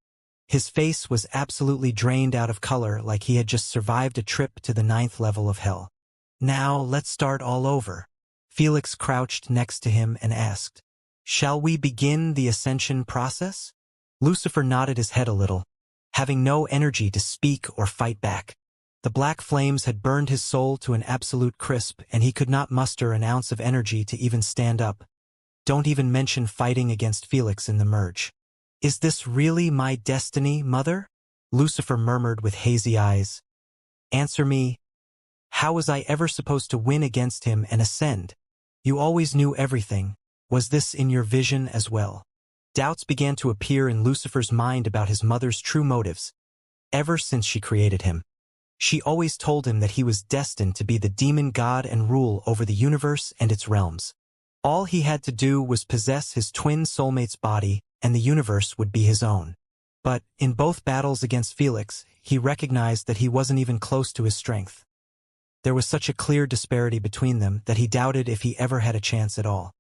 His face was absolutely drained out of color, like he had just survived a trip to the 9th level of hell. Now, let's start all over. Felix crouched next to him and asked, Shall we begin the ascension process? Lucifer nodded his head a little, having no energy to speak or fight back. The black flames had burned his soul to an absolute crisp, and he could not muster an ounce of energy to even stand up. Don't even mention fighting against Felix in the merge. Is this really my destiny, Mother? Lucifer murmured with hazy eyes. Answer me. How was I ever supposed to win against him and ascend? You always knew everything. Was this in your vision as well? Doubts began to appear in Lucifer's mind about his mother's true motives. Ever since she created him, she always told him that he was destined to be the demon god and rule over the universe and its realms. All he had to do was possess his twin soulmate's body, and the universe would be his own. But, in both battles against Felix, he recognized that he wasn't even close to his strength. There was such a clear disparity between them that he doubted if he ever had a chance at all.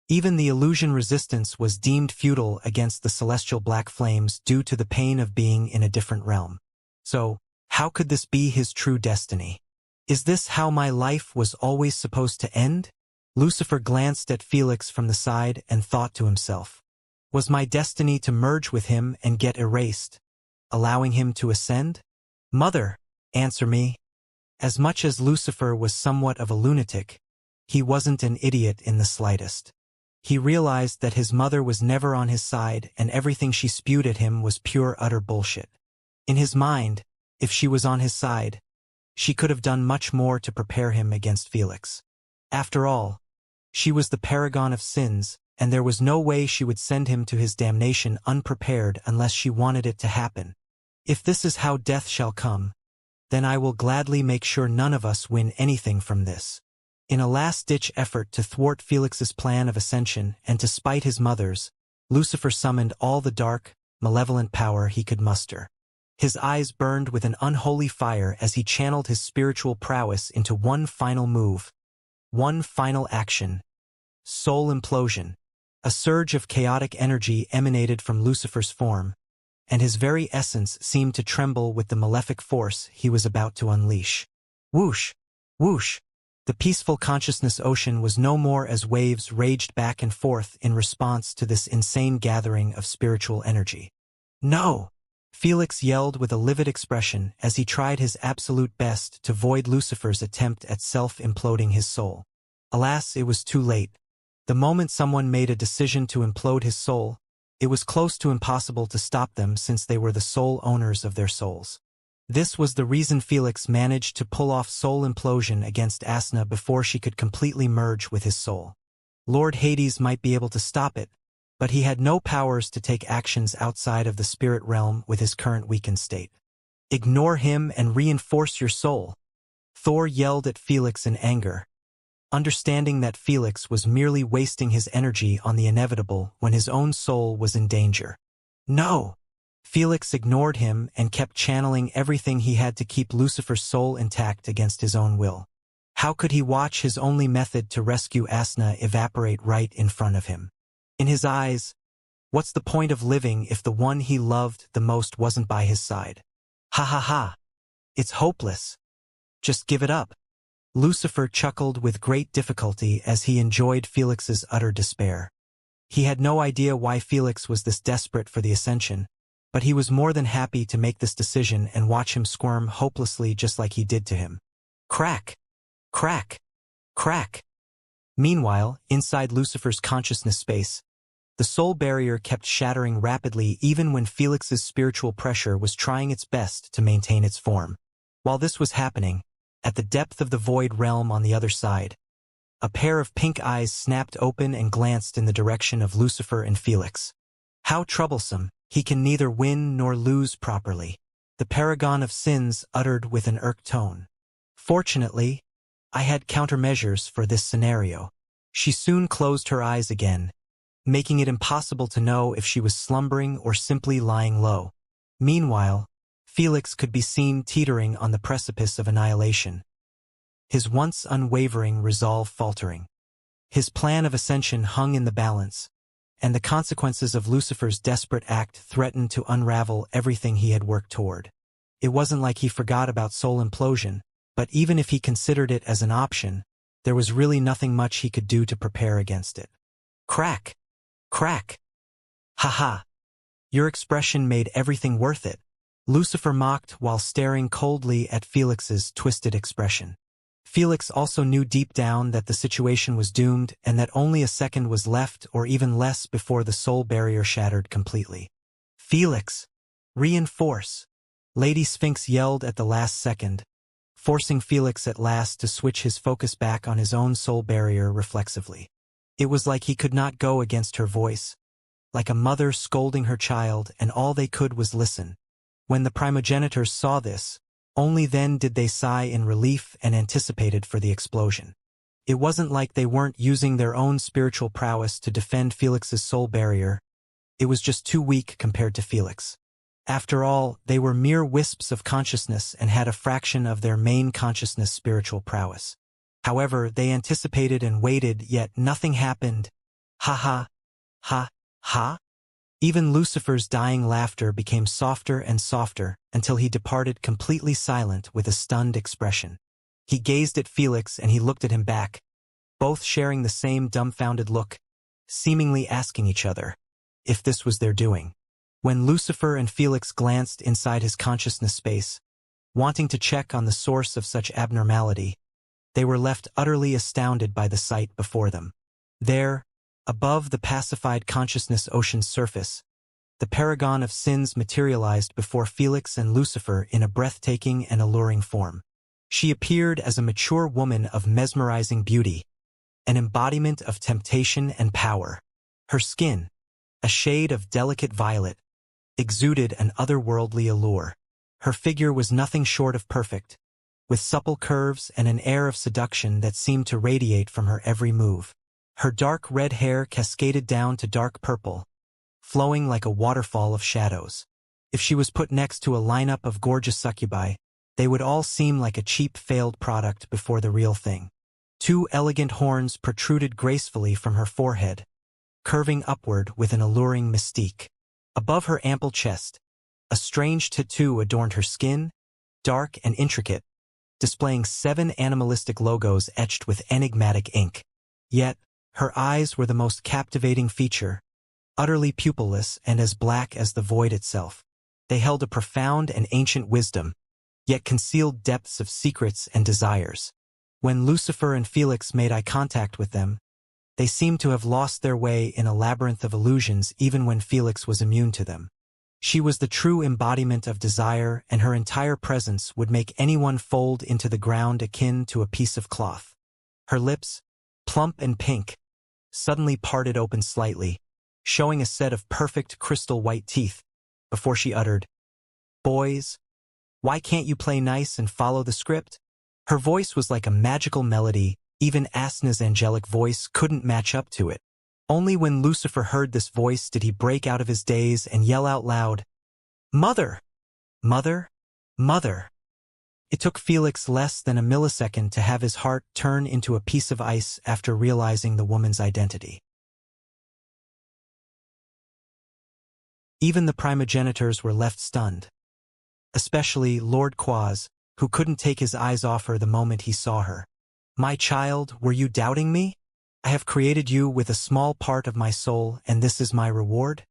Even the illusion resistance was deemed futile against the celestial black flames due to the pain of being in a different realm. So, how could this be his true destiny? Is this how my life was always supposed to end? Lucifer glanced at Felix from the side and thought to himself. Was my destiny to merge with him and get erased, allowing him to ascend? Mother, answer me. As much as Lucifer was somewhat of a lunatic, he wasn't an idiot in the slightest. He realized that his mother was never on his side and everything she spewed at him was pure utter bullshit. In his mind, if she was on his side, she could have done much more to prepare him against Felix. After all, she was the paragon of sins, and there was no way she would send him to his damnation unprepared unless she wanted it to happen. If this is how death shall come, then I will gladly make sure none of us win anything from this. In a last-ditch effort to thwart Felix's plan of ascension and to spite his mother's, Lucifer summoned all the dark, malevolent power he could muster. His eyes burned with an unholy fire as he channeled his spiritual prowess into one final move, one final action. Soul implosion. A surge of chaotic energy emanated from Lucifer's form, and his very essence seemed to tremble with the malefic force he was about to unleash. Whoosh! Whoosh! The peaceful consciousness ocean was no more as waves raged back and forth in response to this insane gathering of spiritual energy. No! Felix yelled with a livid expression as he tried his absolute best to void Lucifer's attempt at self-imploding his soul. Alas, it was too late. The moment someone made a decision to implode his soul, it was close to impossible to stop them since they were the sole owners of their souls. This was the reason Felix managed to pull off soul implosion against Asna before she could completely merge with his soul. Lord Hades might be able to stop it, but he had no powers to take actions outside of the spirit realm with his current weakened state. Ignore him and reinforce your soul. Thor yelled at Felix in anger, understanding that Felix was merely wasting his energy on the inevitable when his own soul was in danger. No! Felix ignored him and kept channeling everything he had to keep Lucifer's soul intact against his own will. How could he watch his only method to rescue Asna evaporate right in front of him? In his eyes, what's the point of living if the one he loved the most wasn't by his side? Ha ha ha! It's hopeless. Just give it up. Lucifer chuckled with great difficulty as he enjoyed Felix's utter despair. He had no idea why Felix was this desperate for the ascension, but he was more than happy to make this decision and watch him squirm hopelessly just like he did to him. Crack! Crack! Crack! Meanwhile, inside Lucifer's consciousness space, the soul barrier kept shattering rapidly even when Felix's spiritual pressure was trying its best to maintain its form. While this was happening, at the depth of the void realm on the other side, a pair of pink eyes snapped open and glanced in the direction of Lucifer and Felix. How troublesome, he can neither win nor lose properly, the paragon of sins uttered with an irked tone. Fortunately, I had countermeasures for this scenario. She soon closed her eyes again, making it impossible to know if she was slumbering or simply lying low. Meanwhile, Felix could be seen teetering on the precipice of annihilation, his once unwavering resolve faltering. His plan of ascension hung in the balance, and the consequences of Lucifer's desperate act threatened to unravel everything he had worked toward. It wasn't like he forgot about soul implosion, but even if he considered it as an option, there was really nothing much he could do to prepare against it. Crack! Crack. Haha. Your expression made everything worth it. Lucifer mocked while staring coldly at Felix's twisted expression. Felix also knew deep down that the situation was doomed and that only a second was left or even less before the soul barrier shattered completely. Felix! Reinforce! Lady Sphinx yelled at the last second, forcing Felix at last to switch his focus back on his own soul barrier reflexively. It was like he could not go against her voice, like a mother scolding her child, and all they could was listen. When the primogenitors saw this, only then did they sigh in relief and anticipated for the explosion. It wasn't like they weren't using their own spiritual prowess to defend Felix's soul barrier. It was just too weak compared to Felix. After all, they were mere wisps of consciousness and had a fraction of their main consciousness spiritual prowess. However, they anticipated and waited, yet nothing happened. Ha ha. Ha ha. Even Lucifer's dying laughter became softer and softer until he departed completely silent with a stunned expression. He gazed at Felix and he looked at him back, both sharing the same dumbfounded look, seemingly asking each other if this was their doing. When Lucifer and Felix glanced inside his consciousness space, wanting to check on the source of such abnormality, they were left utterly astounded by the sight before them. There, above the pacified consciousness ocean's surface, the paragon of sins materialized before Felix and Lucifer in a breathtaking and alluring form. She appeared as a mature woman of mesmerizing beauty, an embodiment of temptation and power. Her skin, a shade of delicate violet, exuded an otherworldly allure. Her figure was nothing short of perfect, with supple curves and an air of seduction that seemed to radiate from her every move. Her dark red hair cascaded down to dark purple, flowing like a waterfall of shadows. If she was put next to a lineup of gorgeous succubi, they would all seem like a cheap failed product before the real thing. Two elegant horns protruded gracefully from her forehead, curving upward with an alluring mystique. Above her ample chest, a strange tattoo adorned her skin, dark and intricate, displaying 7 animalistic logos etched with enigmatic ink. Yet, her eyes were the most captivating feature, utterly pupilless and as black as the void itself. They held a profound and ancient wisdom, yet concealed depths of secrets and desires. When Lucifer and Felix made eye contact with them, they seemed to have lost their way in a labyrinth of illusions even when Felix was immune to them. She was the true embodiment of desire, and her entire presence would make anyone fold into the ground akin to a piece of cloth. Her lips, plump and pink, suddenly parted open slightly, showing a set of perfect crystal white teeth, before she uttered, "Boys, why can't you play nice and follow the script?" Her voice was like a magical melody. Even Asna's angelic voice couldn't match up to it. Only when Lucifer heard this voice did he break out of his daze and yell out loud, "Mother! Mother! Mother!" It took Felix less than a millisecond to have his heart turn into a piece of ice after realizing the woman's identity. Even the primogenitors were left stunned, especially Lord Quaz, who couldn't take his eyes off her the moment he saw her. "My child, were you doubting me? I have created you with a small part of my soul, and this is my reward?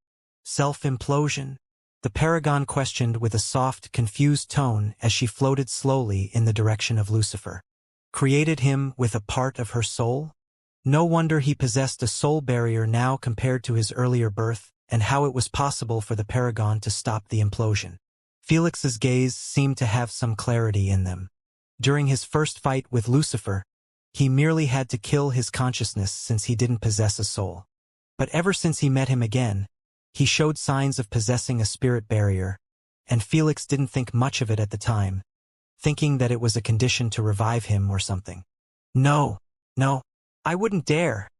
Self-implosion?" The paragon questioned with a soft, confused tone as she floated slowly in the direction of Lucifer. Created him with a part of her soul? No wonder he possessed a soul barrier now compared to his earlier birth, and how it was possible for the paragon to stop the implosion. Felix's gaze seemed to have some clarity in them. During his first fight with Lucifer, he merely had to kill his consciousness since he didn't possess a soul. But ever since he met him again, he showed signs of possessing a spirit barrier, and Felix didn't think much of it at the time, thinking that it was a condition to revive him or something. No, I wouldn't dare.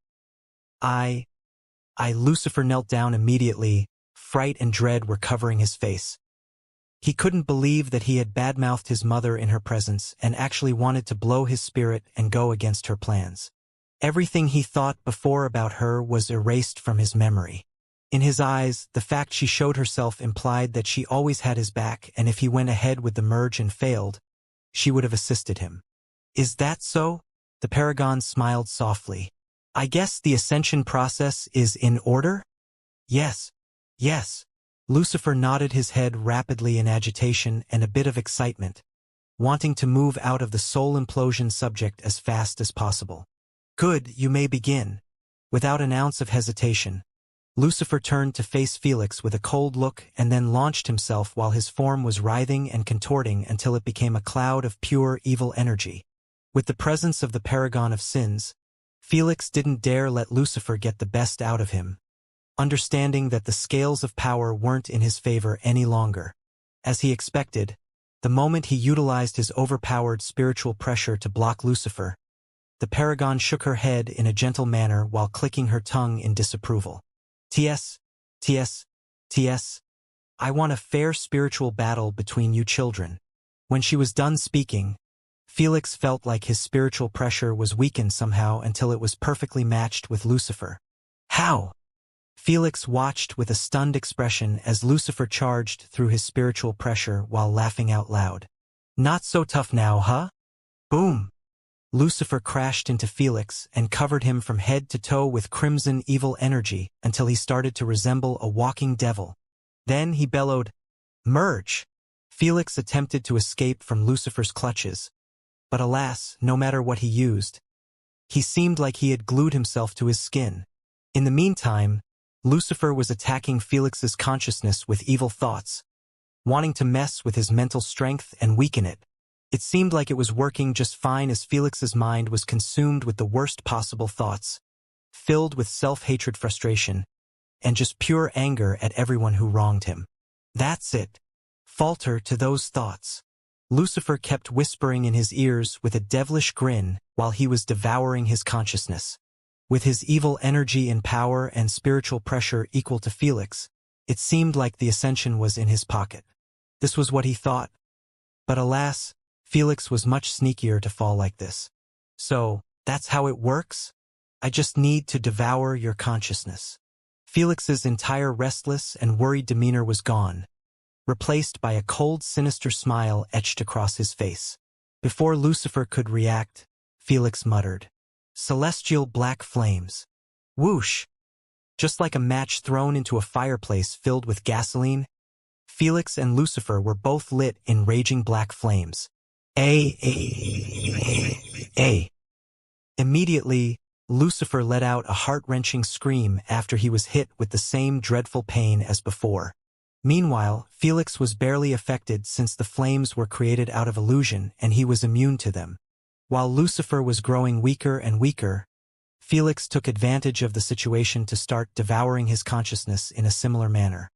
Lucifer knelt down immediately. Fright and dread were covering his face. He couldn't believe that he had badmouthed his mother in her presence and actually wanted to blow his spirit and go against her plans. Everything he thought before about her was erased from his memory. In his eyes, the fact she showed herself implied that she always had his back, and if he went ahead with the merge and failed, she would have assisted him. "Is that so?" The paragon smiled softly. "I guess the ascension process is in order?" Yes, yes. Lucifer nodded his head rapidly in agitation and a bit of excitement, wanting to move out of the soul implosion subject as fast as possible. Good, you may begin. Without an ounce of hesitation, Lucifer turned to face Felix with a cold look and then launched himself while his form was writhing and contorting until it became a cloud of pure evil energy. With the presence of the paragon of sins, Felix didn't dare let Lucifer get the best out of him, understanding that the scales of power weren't in his favor any longer. As he expected, the moment he utilized his overpowered spiritual pressure to block Lucifer, the paragon shook her head in a gentle manner while clicking her tongue in disapproval. "Ts, ts, ts. I want a fair spiritual battle between you children." When she was done speaking, Felix felt like his spiritual pressure was weakened somehow until it was perfectly matched with Lucifer. How? Felix watched with a stunned expression as Lucifer charged through his spiritual pressure while laughing out loud. "Not so tough now, huh?" Boom! Lucifer crashed into Felix and covered him from head to toe with crimson evil energy until he started to resemble a walking devil. Then he bellowed, "Merge!" Felix attempted to escape from Lucifer's clutches, but alas, no matter what he used, he seemed like he had glued himself to his skin. In the meantime, Lucifer was attacking Felix's consciousness with evil thoughts, wanting to mess with his mental strength and weaken it. It seemed like it was working just fine as Felix's mind was consumed with the worst possible thoughts, filled with self-hatred, frustration, and just pure anger at everyone who wronged him. "That's it. Falter to those thoughts." Lucifer kept whispering in his ears with a devilish grin while he was devouring his consciousness. With his evil energy and power and spiritual pressure equal to Felix, it seemed like the ascension was in his pocket. This was what he thought. But alas, Felix was much sneakier to fall like this. "So, that's how it works? I just need to devour your consciousness." Felix's entire restless and worried demeanor was gone, replaced by a cold, sinister smile etched across his face. Before Lucifer could react, Felix muttered, "Celestial black flames." Whoosh! Just like a match thrown into a fireplace filled with gasoline, Felix and Lucifer were both lit in raging black flames. A. Immediately, Lucifer let out a heart-wrenching scream after he was hit with the same dreadful pain as before. Meanwhile, Felix was barely affected since the flames were created out of illusion and he was immune to them. While Lucifer was growing weaker and weaker, Felix took advantage of the situation to start devouring his consciousness in a similar manner.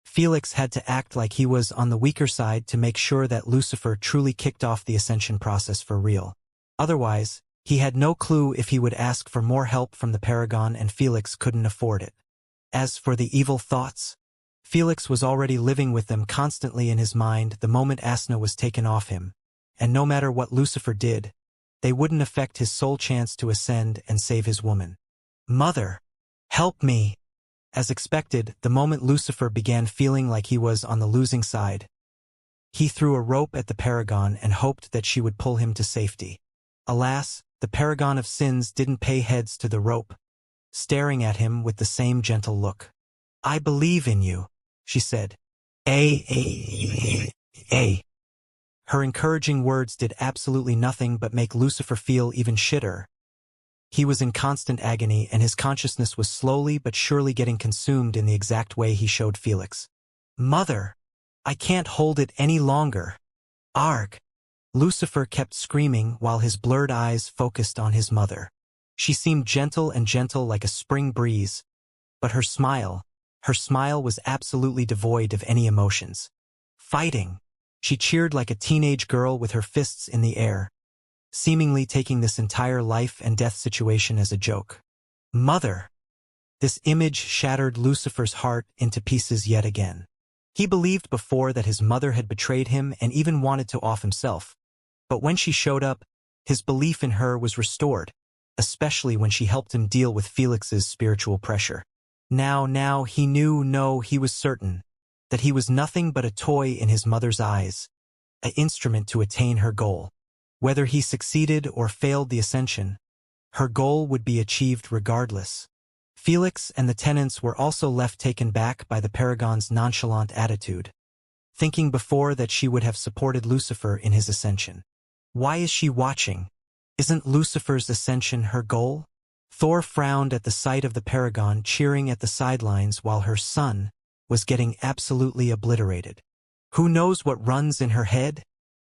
Felix had to act like he was on the weaker side to make sure that Lucifer truly kicked off the ascension process for real. Otherwise, he had no clue if he would ask for more help from the Paragon and Felix couldn't afford it. As for the evil thoughts, Felix was already living with them constantly in his mind the moment Asna was taken off him, and no matter what Lucifer did, they wouldn't affect his sole chance to ascend and save his woman. "Mother, help me!" As expected, the moment Lucifer began feeling like he was on the losing side, he threw a rope at the Paragon and hoped that she would pull him to safety. Alas, the Paragon of Sins didn't pay heads to the rope, staring at him with the same gentle look. "I believe in you," she said. A. Her encouraging words did absolutely nothing but make Lucifer feel even shitter. He was in constant agony and his consciousness was slowly but surely getting consumed in the exact way he showed Felix. "Mother, I can't hold it any longer. Arg!" Lucifer kept screaming while his blurred eyes focused on his mother. She seemed gentle like a spring breeze, but her smile was absolutely devoid of any emotions. Fighting. She cheered like a teenage girl with her fists in the air, seemingly taking this entire life and death situation as a joke. "Mother!" This image shattered Lucifer's heart into pieces yet again. He believed before that his mother had betrayed him and even wanted to off himself, but when she showed up, his belief in her was restored, especially when she helped him deal with Felix's spiritual pressure. Now he knew, no, he was certain, that he was nothing but a toy in his mother's eyes, an instrument to attain her goal. Whether he succeeded or failed the ascension, her goal would be achieved regardless. Felix and the tenants were also left taken back by the Paragon's nonchalant attitude, thinking before that she would have supported Lucifer in his ascension. Why is she watching? Isn't Lucifer's ascension her goal? Thor frowned at the sight of the Paragon cheering at the sidelines while her son was getting absolutely obliterated. Who knows what runs in her head?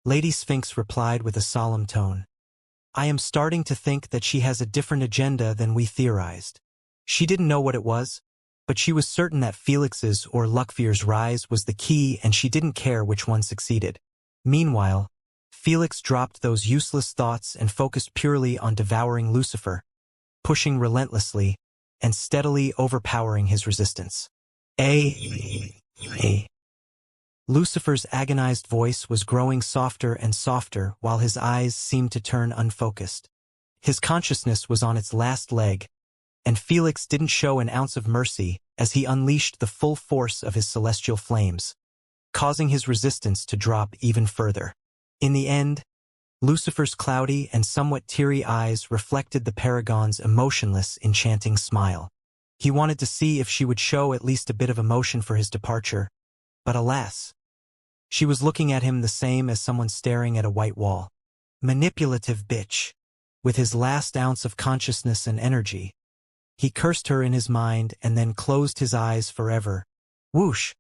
Lady Sphinx replied with a solemn tone. I am starting to think that she has a different agenda than we theorized. She didn't know what it was, but she was certain that Felix's or Luckfear's rise was the key and she didn't care which one succeeded. Meanwhile, Felix dropped those useless thoughts and focused purely on devouring Lucifer, pushing relentlessly and steadily overpowering his resistance. Lucifer's agonized voice was growing softer and softer while his eyes seemed to turn unfocused. His consciousness was on its last leg, and Felix didn't show an ounce of mercy as he unleashed the full force of his celestial flames, causing his resistance to drop even further. In the end, Lucifer's cloudy and somewhat teary eyes reflected the Paragon's emotionless, enchanting smile. He wanted to see if she would show at least a bit of emotion for his departure, but alas, she was looking at him the same as someone staring at a white wall. Manipulative bitch. With his last ounce of consciousness and energy, he cursed her in his mind and then closed his eyes forever. Whoosh!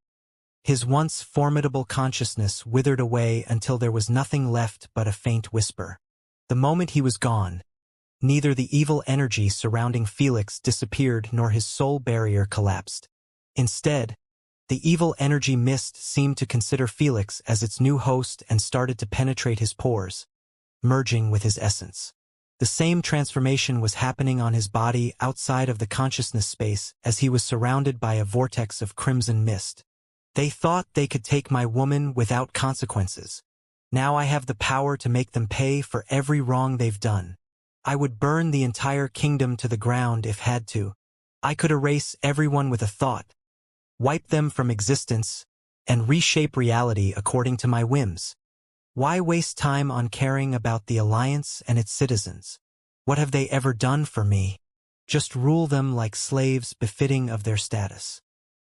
His once formidable consciousness withered away until there was nothing left but a faint whisper. The moment he was gone, neither the evil energy surrounding Felix disappeared nor his soul barrier collapsed. Instead, the evil energy mist seemed to consider Felix as its new host and started to penetrate his pores, merging with his essence. The same transformation was happening on his body outside of the consciousness space as he was surrounded by a vortex of crimson mist. They thought they could take my woman without consequences. Now I have the power to make them pay for every wrong they've done. I would burn the entire kingdom to the ground if had to. I could erase everyone with a thought, wipe them from existence, and reshape reality according to my whims. Why waste time on caring about the Alliance and its citizens? What have they ever done for me? Just rule them like slaves befitting of their status.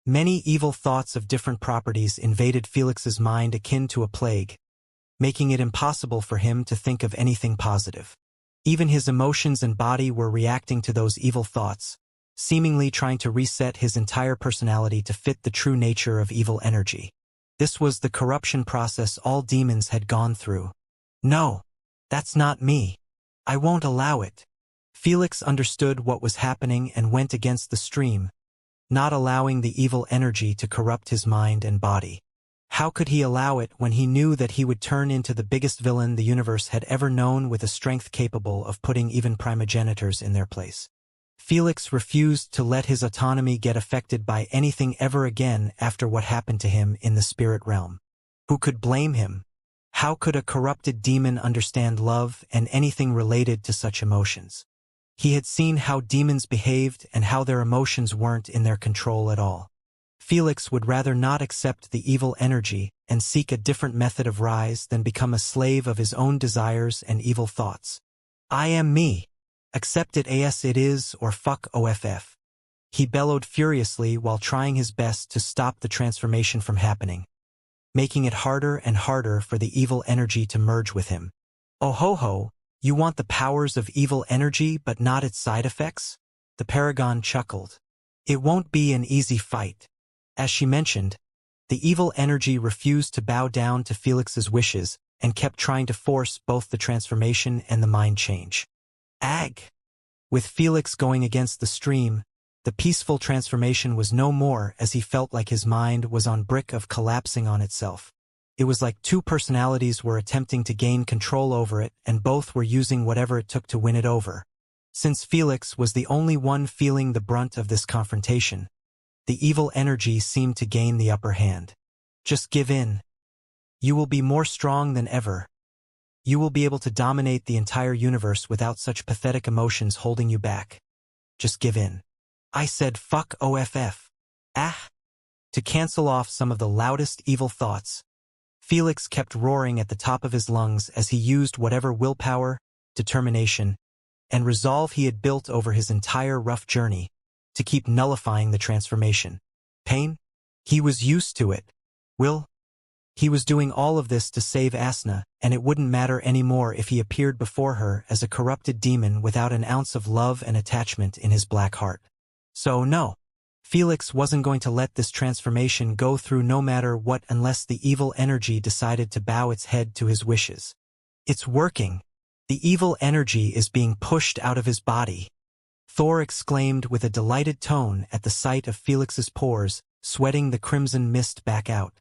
Many evil thoughts of different properties invaded Felix's mind akin to a plague, making it impossible for him to think of anything positive. Even his emotions and body were reacting to those evil thoughts, seemingly trying to reset his entire personality to fit the true nature of evil energy. This was the corruption process all demons had gone through. No, that's not me. I won't allow it. Felix understood what was happening and went against the stream, not allowing the evil energy to corrupt his mind and body. How could he allow it when he knew that he would turn into the biggest villain the universe had ever known with a strength capable of putting even primogenitors in their place? Felix refused to let his autonomy get affected by anything ever again after what happened to him in the spirit realm. Who could blame him? How could a corrupted demon understand love and anything related to such emotions? He had seen how demons behaved and how their emotions weren't in their control at all. Felix would rather not accept the evil energy and seek a different method of rise than become a slave of his own desires and evil thoughts. I am me. Accept it as it is or fuck off. He bellowed furiously while trying his best to stop the transformation from happening, making it harder and harder for the evil energy to merge with him. Oh ho ho, you want the powers of evil energy but not its side effects? The Paragon chuckled. It won't be an easy fight. As she mentioned, the evil energy refused to bow down to Felix's wishes and kept trying to force both the transformation and the mind change. Ag! With Felix going against the stream, the peaceful transformation was no more as he felt like his mind was on brink of collapsing on itself. It was like two personalities were attempting to gain control over it and both were using whatever it took to win it over. Since Felix was the only one feeling the brunt of this confrontation, the evil energy seemed to gain the upper hand. Just give in. You will be more strong than ever. You will be able to dominate the entire universe without such pathetic emotions holding you back. Just give in. I said fuck off. Ah! To cancel off some of the loudest evil thoughts, Felix kept roaring at the top of his lungs as he used whatever willpower, determination, and resolve he had built over his entire rough journey to keep nullifying the transformation. Pain? He was used to it. Will? He was doing all of this to save Asna, and it wouldn't matter anymore if he appeared before her as a corrupted demon without an ounce of love and attachment in his black heart. So no. Felix wasn't going to let this transformation go through no matter what unless the evil energy decided to bow its head to his wishes. It's working. The evil energy is being pushed out of his body. Thor exclaimed with a delighted tone at the sight of Felix's pores, sweating the crimson mist back out.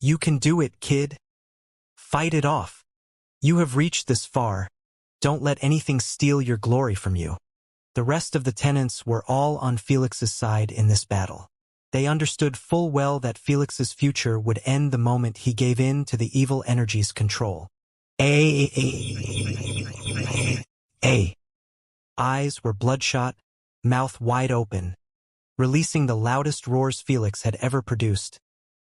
You can do it, kid. Fight it off. You have reached this far. Don't let anything steal your glory from you. The rest of the tenants were all on Felix's side in this battle. They understood full well that Felix's future would end the moment he gave in to the evil energy's control. Eyes were bloodshot, mouth wide open, releasing the loudest roars Felix had ever produced,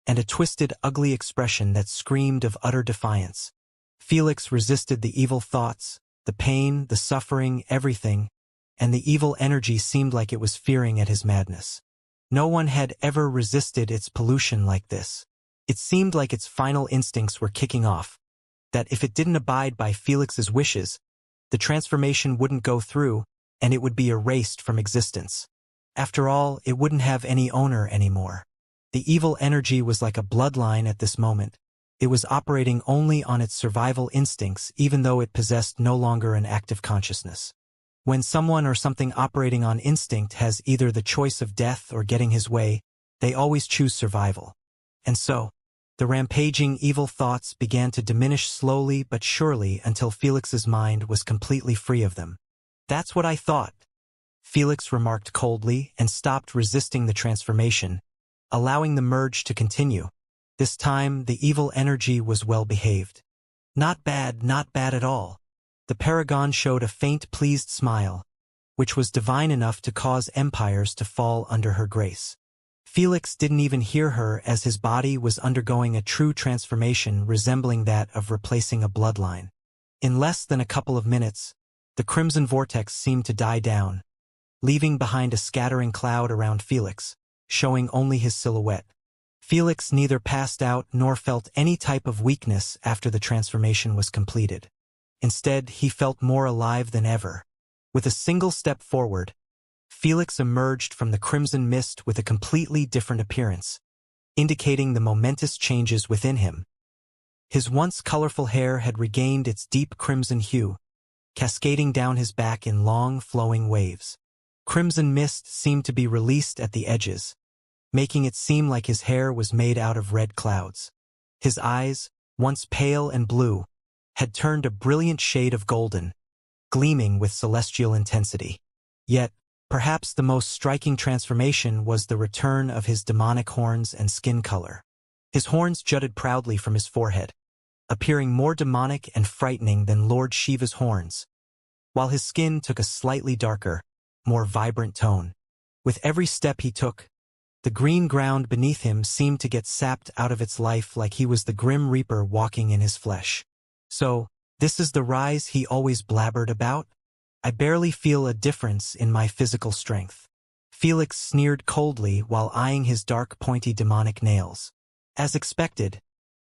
and a twisted, ugly expression that screamed of utter defiance. Felix resisted the evil thoughts, the pain, the suffering, everything, and the evil energy seemed like it was fearing at his madness. No one had ever resisted its pollution like this. It seemed like its final instincts were kicking off, that if it didn't abide by Felix's wishes, the transformation wouldn't go through, and it would be erased from existence. After all, it wouldn't have any owner anymore. The evil energy was like a bloodline at this moment. It was operating only on its survival instincts, even though it possessed no longer an active consciousness. When someone or something operating on instinct has either the choice of death or getting his way, they always choose survival. And so, the rampaging evil thoughts began to diminish slowly but surely until Felix's mind was completely free of them. That's what I thought, Felix remarked coldly and stopped resisting the transformation, allowing the merge to continue. This time, the evil energy was well behaved. Not bad at all. The paragon showed a faint, pleased smile, which was divine enough to cause empires to fall under her grace. Felix didn't even hear her as his body was undergoing a true transformation resembling that of replacing a bloodline. In less than a couple of minutes, the crimson vortex seemed to die down, leaving behind a scattering cloud around Felix, showing only his silhouette. Felix neither passed out nor felt any type of weakness after the transformation was completed. Instead, he felt more alive than ever. With a single step forward, Felix emerged from the crimson mist with a completely different appearance, indicating the momentous changes within him. His once colorful hair had regained its deep crimson hue, cascading down his back in long, flowing waves. Crimson mist seemed to be released at the edges, making it seem like his hair was made out of red clouds. His eyes, once pale and blue, had turned a brilliant shade of golden, gleaming with celestial intensity. Yet, perhaps the most striking transformation was the return of his demonic horns and skin color. His horns jutted proudly from his forehead, appearing more demonic and frightening than Lord Shiva's horns, while his skin took a slightly darker, more vibrant tone. With every step he took, the green ground beneath him seemed to get sapped out of its life like he was the Grim Reaper walking in his flesh. So, this is the rise he always blabbered about? I barely feel a difference in my physical strength. Felix sneered coldly while eyeing his dark, pointy demonic nails. As expected,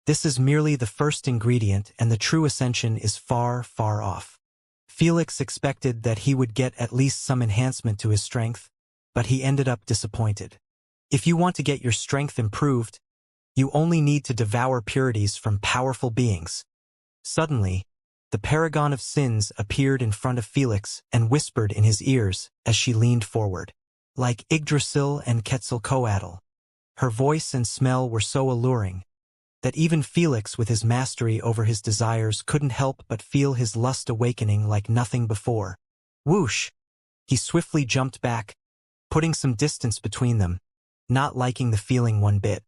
this is merely the first ingredient and the true ascension is far, far off. Felix expected that he would get at least some enhancement to his strength, but he ended up disappointed. If you want to get your strength improved, you only need to devour purities from powerful beings. Suddenly, the paragon of sins appeared in front of Felix and whispered in his ears as she leaned forward. Like Yggdrasil and Quetzalcoatl, her voice and smell were so alluring that even Felix with his mastery over his desires couldn't help but feel his lust awakening like nothing before. Whoosh! He swiftly jumped back, putting some distance between them, not liking the feeling one bit.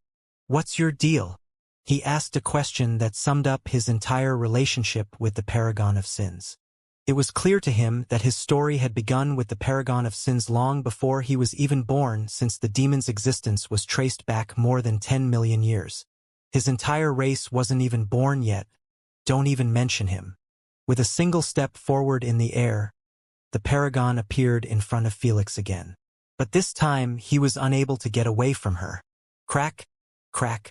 What's your deal? He asked a question that summed up his entire relationship with the Paragon of Sins. It was clear to him that his story had begun with the Paragon of Sins long before he was even born, since the demon's existence was traced back more than 10 million years. His entire race wasn't even born yet. Don't even mention him. With a single step forward in the air, the Paragon appeared in front of Felix again. But this time he was unable to get away from her. Crack, crack.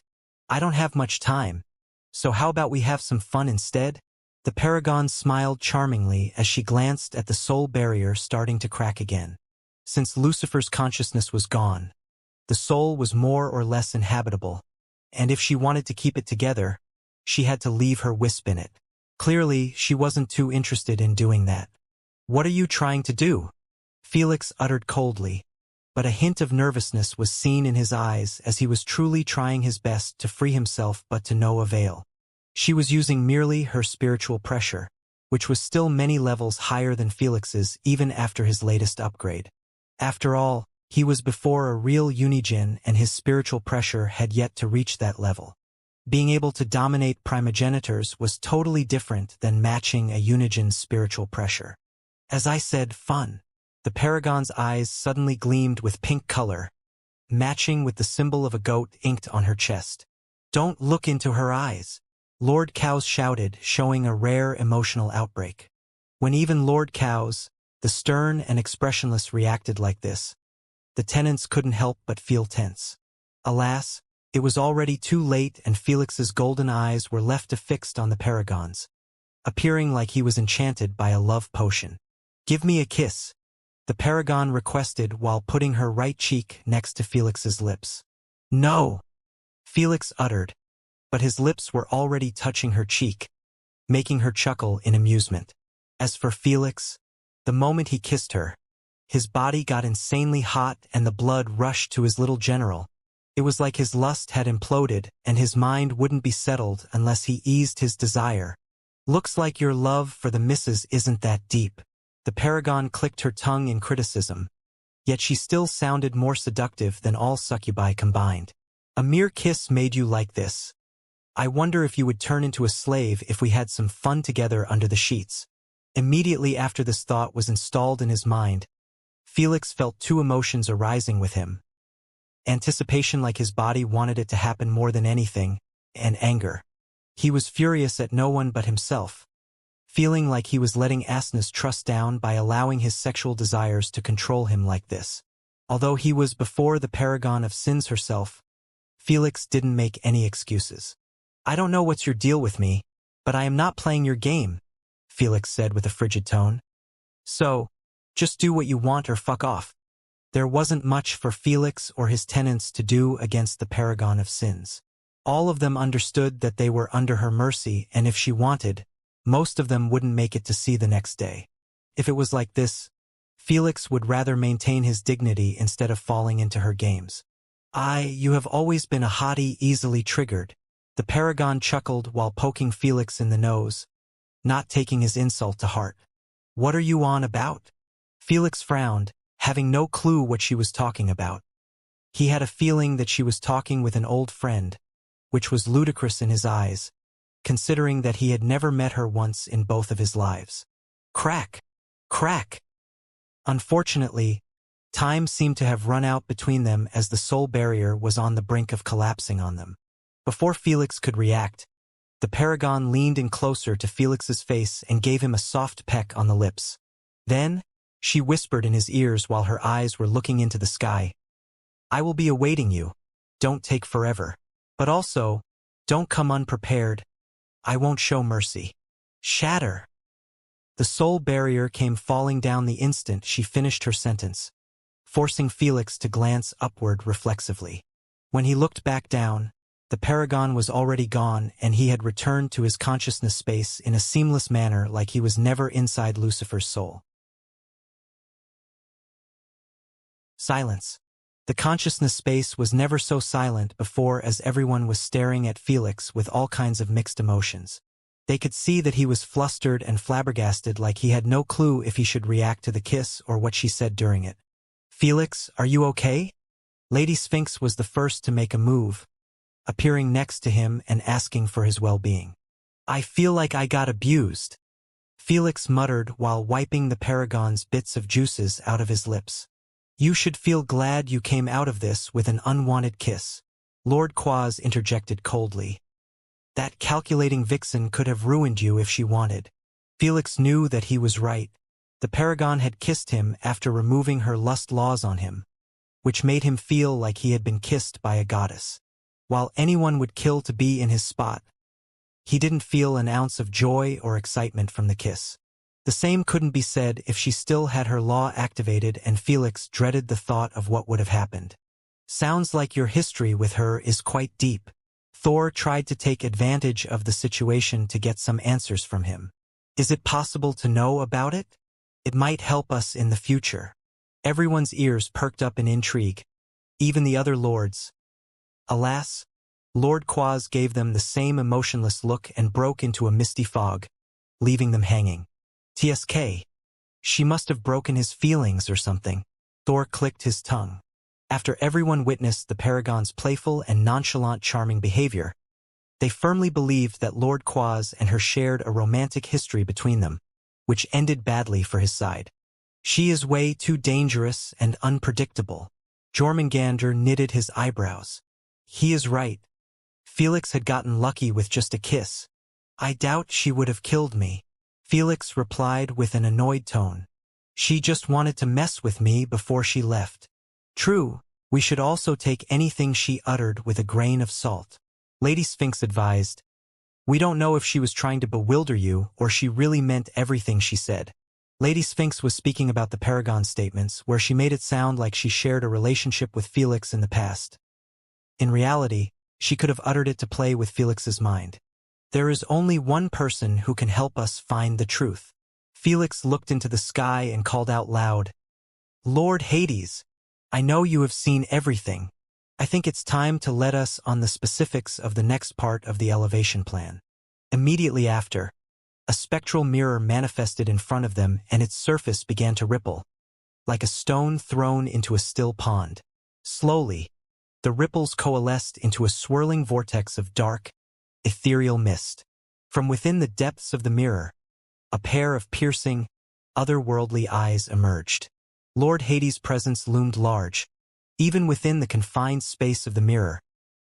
I don't have much time. So how about we have some fun instead? The paragon smiled charmingly as she glanced at the soul barrier starting to crack again. Since Lucifer's consciousness was gone, the soul was more or less inhabitable, and if she wanted to keep it together, she had to leave her wisp in it. Clearly, she wasn't too interested in doing that. What are you trying to do? Felix uttered coldly, but a hint of nervousness was seen in his eyes as he was truly trying his best to free himself, but to no avail. She was using merely her spiritual pressure, which was still many levels higher than Felix's even after his latest upgrade. After all, he was before a real unijin and his spiritual pressure had yet to reach that level. Being able to dominate primogenitors was totally different than matching a unijin's spiritual pressure. As I said, fun. The paragon's eyes suddenly gleamed with pink color, matching with the symbol of a goat inked on her chest. Don't look into her eyes, Lord Cows shouted, showing a rare emotional outbreak. When even Lord Cows, the stern and expressionless, reacted like this, the tenants couldn't help but feel tense. Alas, it was already too late and Felix's golden eyes were left affixed on the paragon's, appearing like he was enchanted by a love potion. Give me a kiss, the paragon requested while putting her right cheek next to Felix's lips. No, Felix uttered, but his lips were already touching her cheek, making her chuckle in amusement. As for Felix, the moment he kissed her, his body got insanely hot and the blood rushed to his little general. It was like his lust had imploded and his mind wouldn't be settled unless he eased his desire. Looks like your love for the missus isn't that deep. The paragon clicked her tongue in criticism, yet she still sounded more seductive than all succubi combined. A mere kiss made you like this. I wonder if you would turn into a slave if we had some fun together under the sheets. Immediately after this thought was installed in his mind, Felix felt two emotions arising with him. Anticipation, like his body wanted it to happen more than anything, and anger. He was furious at no one but himself, feeling like he was letting Asna's trust down by allowing his sexual desires to control him like this. Although he was before the paragon of sins herself, Felix didn't make any excuses. I don't know what's your deal with me, but I am not playing your game, Felix said with a frigid tone. So, just do what you want or fuck off. There wasn't much for Felix or his tenants to do against the paragon of sins. All of them understood that they were under her mercy, and if she wanted, most of them wouldn't make it to see the next day. If it was like this, Felix would rather maintain his dignity instead of falling into her games. You have always been a hottie, easily triggered. The paragon chuckled while poking Felix in the nose, not taking his insult to heart. What are you on about? Felix frowned, having no clue what she was talking about. He had a feeling that she was talking with an old friend, which was ludicrous in his eyes, considering that he had never met her once in both of his lives. Crack! Crack! Unfortunately, time seemed to have run out between them as the soul barrier was on the brink of collapsing on them. Before Felix could react, the paragon leaned in closer to Felix's face and gave him a soft peck on the lips. Then, she whispered in his ears while her eyes were looking into the sky. I will be awaiting you. Don't take forever. But also, don't come unprepared. I won't show mercy. Shatter. The soul barrier came falling down the instant she finished her sentence, forcing Felix to glance upward reflexively. When he looked back down, the paragon was already gone and he had returned to his consciousness space in a seamless manner, like he was never inside Lucifer's soul. Silence. The consciousness space was never so silent before, as everyone was staring at Felix with all kinds of mixed emotions. They could see that he was flustered and flabbergasted, like he had no clue if he should react to the kiss or what she said during it. Felix, are you okay? Lady Sphinx was the first to make a move, appearing next to him and asking for his well-being. I feel like I got abused, Felix muttered while wiping the paragon's bits of juices out of his lips. You should feel glad you came out of this with an unwanted kiss, Lord Quaz interjected coldly. That calculating vixen could have ruined you if she wanted. Felix knew that he was right. The paragon had kissed him after removing her lust laws on him, which made him feel like he had been kissed by a goddess. While anyone would kill to be in his spot, he didn't feel an ounce of joy or excitement from the kiss. The same couldn't be said if she still had her law activated and Felix dreaded the thought of what would have happened. Sounds like your history with her is quite deep. Thor tried to take advantage of the situation to get some answers from him. Is it possible to know about it? It might help us in the future. Everyone's ears perked up in intrigue, even the other lords. Alas, Lord Quaz gave them the same emotionless look and broke into a misty fog, leaving them hanging. TSK. She must have broken his feelings or something. Thor clicked his tongue. After everyone witnessed the Paragon's playful and nonchalant charming behavior, they firmly believed that Lord Quaz and her shared a romantic history between them, which ended badly for his side. She is way too dangerous and unpredictable. Jormungandr knitted his eyebrows. He is right. Felix had gotten lucky with just a kiss. I doubt she would have killed me. Felix replied with an annoyed tone. She just wanted to mess with me before she left. True, we should also take anything she uttered with a grain of salt. Lady Sphinx advised. We don't know if she was trying to bewilder you or she really meant everything she said. Lady Sphinx was speaking about the Paragon statements where she made it sound like she shared a relationship with Felix in the past. In reality, she could have uttered it to play with Felix's mind. There is only one person who can help us find the truth. Felix looked into the sky and called out loud, Lord Hades, I know you have seen everything. I think it's time to let us on the specifics of the next part of the elevation plan. Immediately after, a spectral mirror manifested in front of them and its surface began to ripple, like a stone thrown into a still pond. Slowly, the ripples coalesced into a swirling vortex of dark, ethereal mist. From within the depths of the mirror, a pair of piercing, otherworldly eyes emerged. Lord Hades' presence loomed large, even within the confined space of the mirror,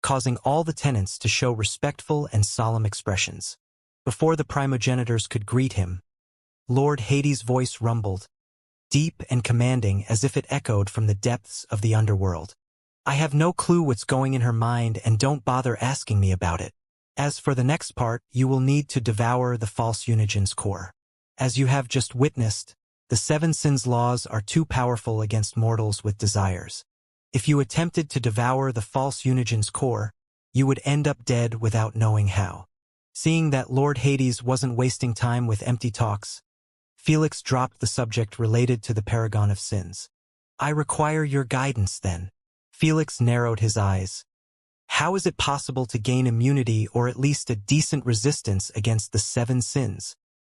causing all the tenants to show respectful and solemn expressions. Before the primogenitors could greet him, Lord Hades' voice rumbled, deep and commanding as if it echoed from the depths of the underworld. I have no clue what's going in her mind and don't bother asking me about it. As for the next part, you will need to devour the false Unigen's core. As you have just witnessed, the 7 sins laws are too powerful against mortals with desires. If you attempted to devour the false Unigen's core, you would end up dead without knowing how. Seeing that Lord Hades wasn't wasting time with empty talks, Felix dropped the subject related to the Paragon of Sins. I require your guidance then. Felix narrowed his eyes. How is it possible to gain immunity or at least a decent resistance against the 7 sins?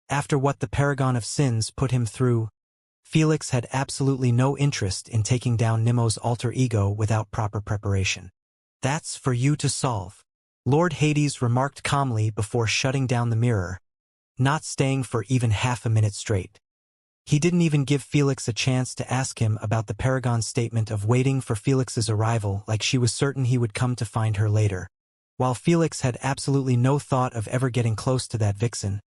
After what the Paragon of Sins put him through, Felix had absolutely no interest in taking down Nemo's alter ego without proper preparation. That's for you to solve, Lord Hades remarked calmly before shutting down the mirror, not staying for even half a minute straight. He didn't even give Felix a chance to ask him about the Paragon's statement of waiting for Felix's arrival like she was certain he would come to find her later. While Felix had absolutely no thought of ever getting close to that vixen,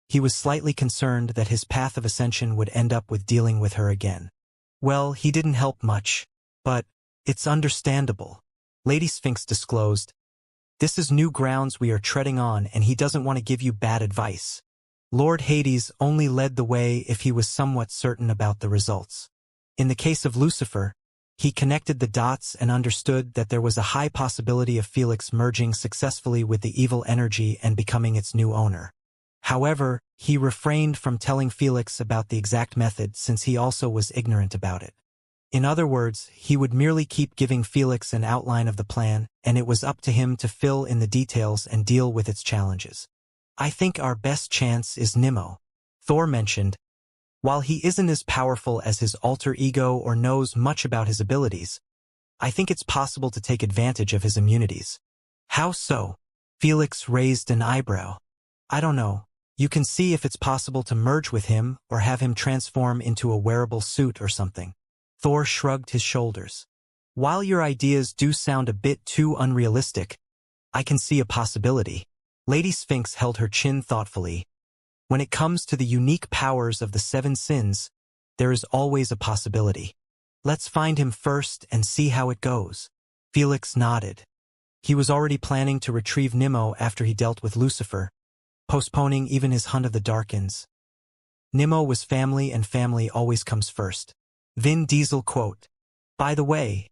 he was slightly concerned that his path of ascension would end up with dealing with her again. Well, he didn't help much, but it's understandable. Lady Sphinx disclosed, this is new grounds we are treading on and he doesn't want to give you bad advice. Lord Hades only led the way if he was somewhat certain about the results. In the case of Lucifer, he connected the dots and understood that there was a high possibility of Felix merging successfully with the evil energy and becoming its new owner. However, he refrained from telling Felix about the exact method since he also was ignorant about it. In other words, he would merely keep giving Felix an outline of the plan, and it was up to him to fill in the details and deal with its challenges. I think our best chance is Nemo, Thor mentioned. While he isn't as powerful as his alter ego or knows much about his abilities, I think it's possible to take advantage of his immunities. How so? Felix raised an eyebrow. I don't know. You can see if it's possible to merge with him or have him transform into a wearable suit or something. Thor shrugged his shoulders. While your ideas do sound a bit too unrealistic, I can see a possibility. Lady Sphinx held her chin thoughtfully. When it comes to the unique powers of the 7 sins, there is always a possibility. Let's find him first and see how it goes. Felix nodded. He was already planning to retrieve Nimmo after he dealt with Lucifer, postponing even his hunt of the Darkins. Nimmo was family and family always comes first. Vin Diesel quote. By the way,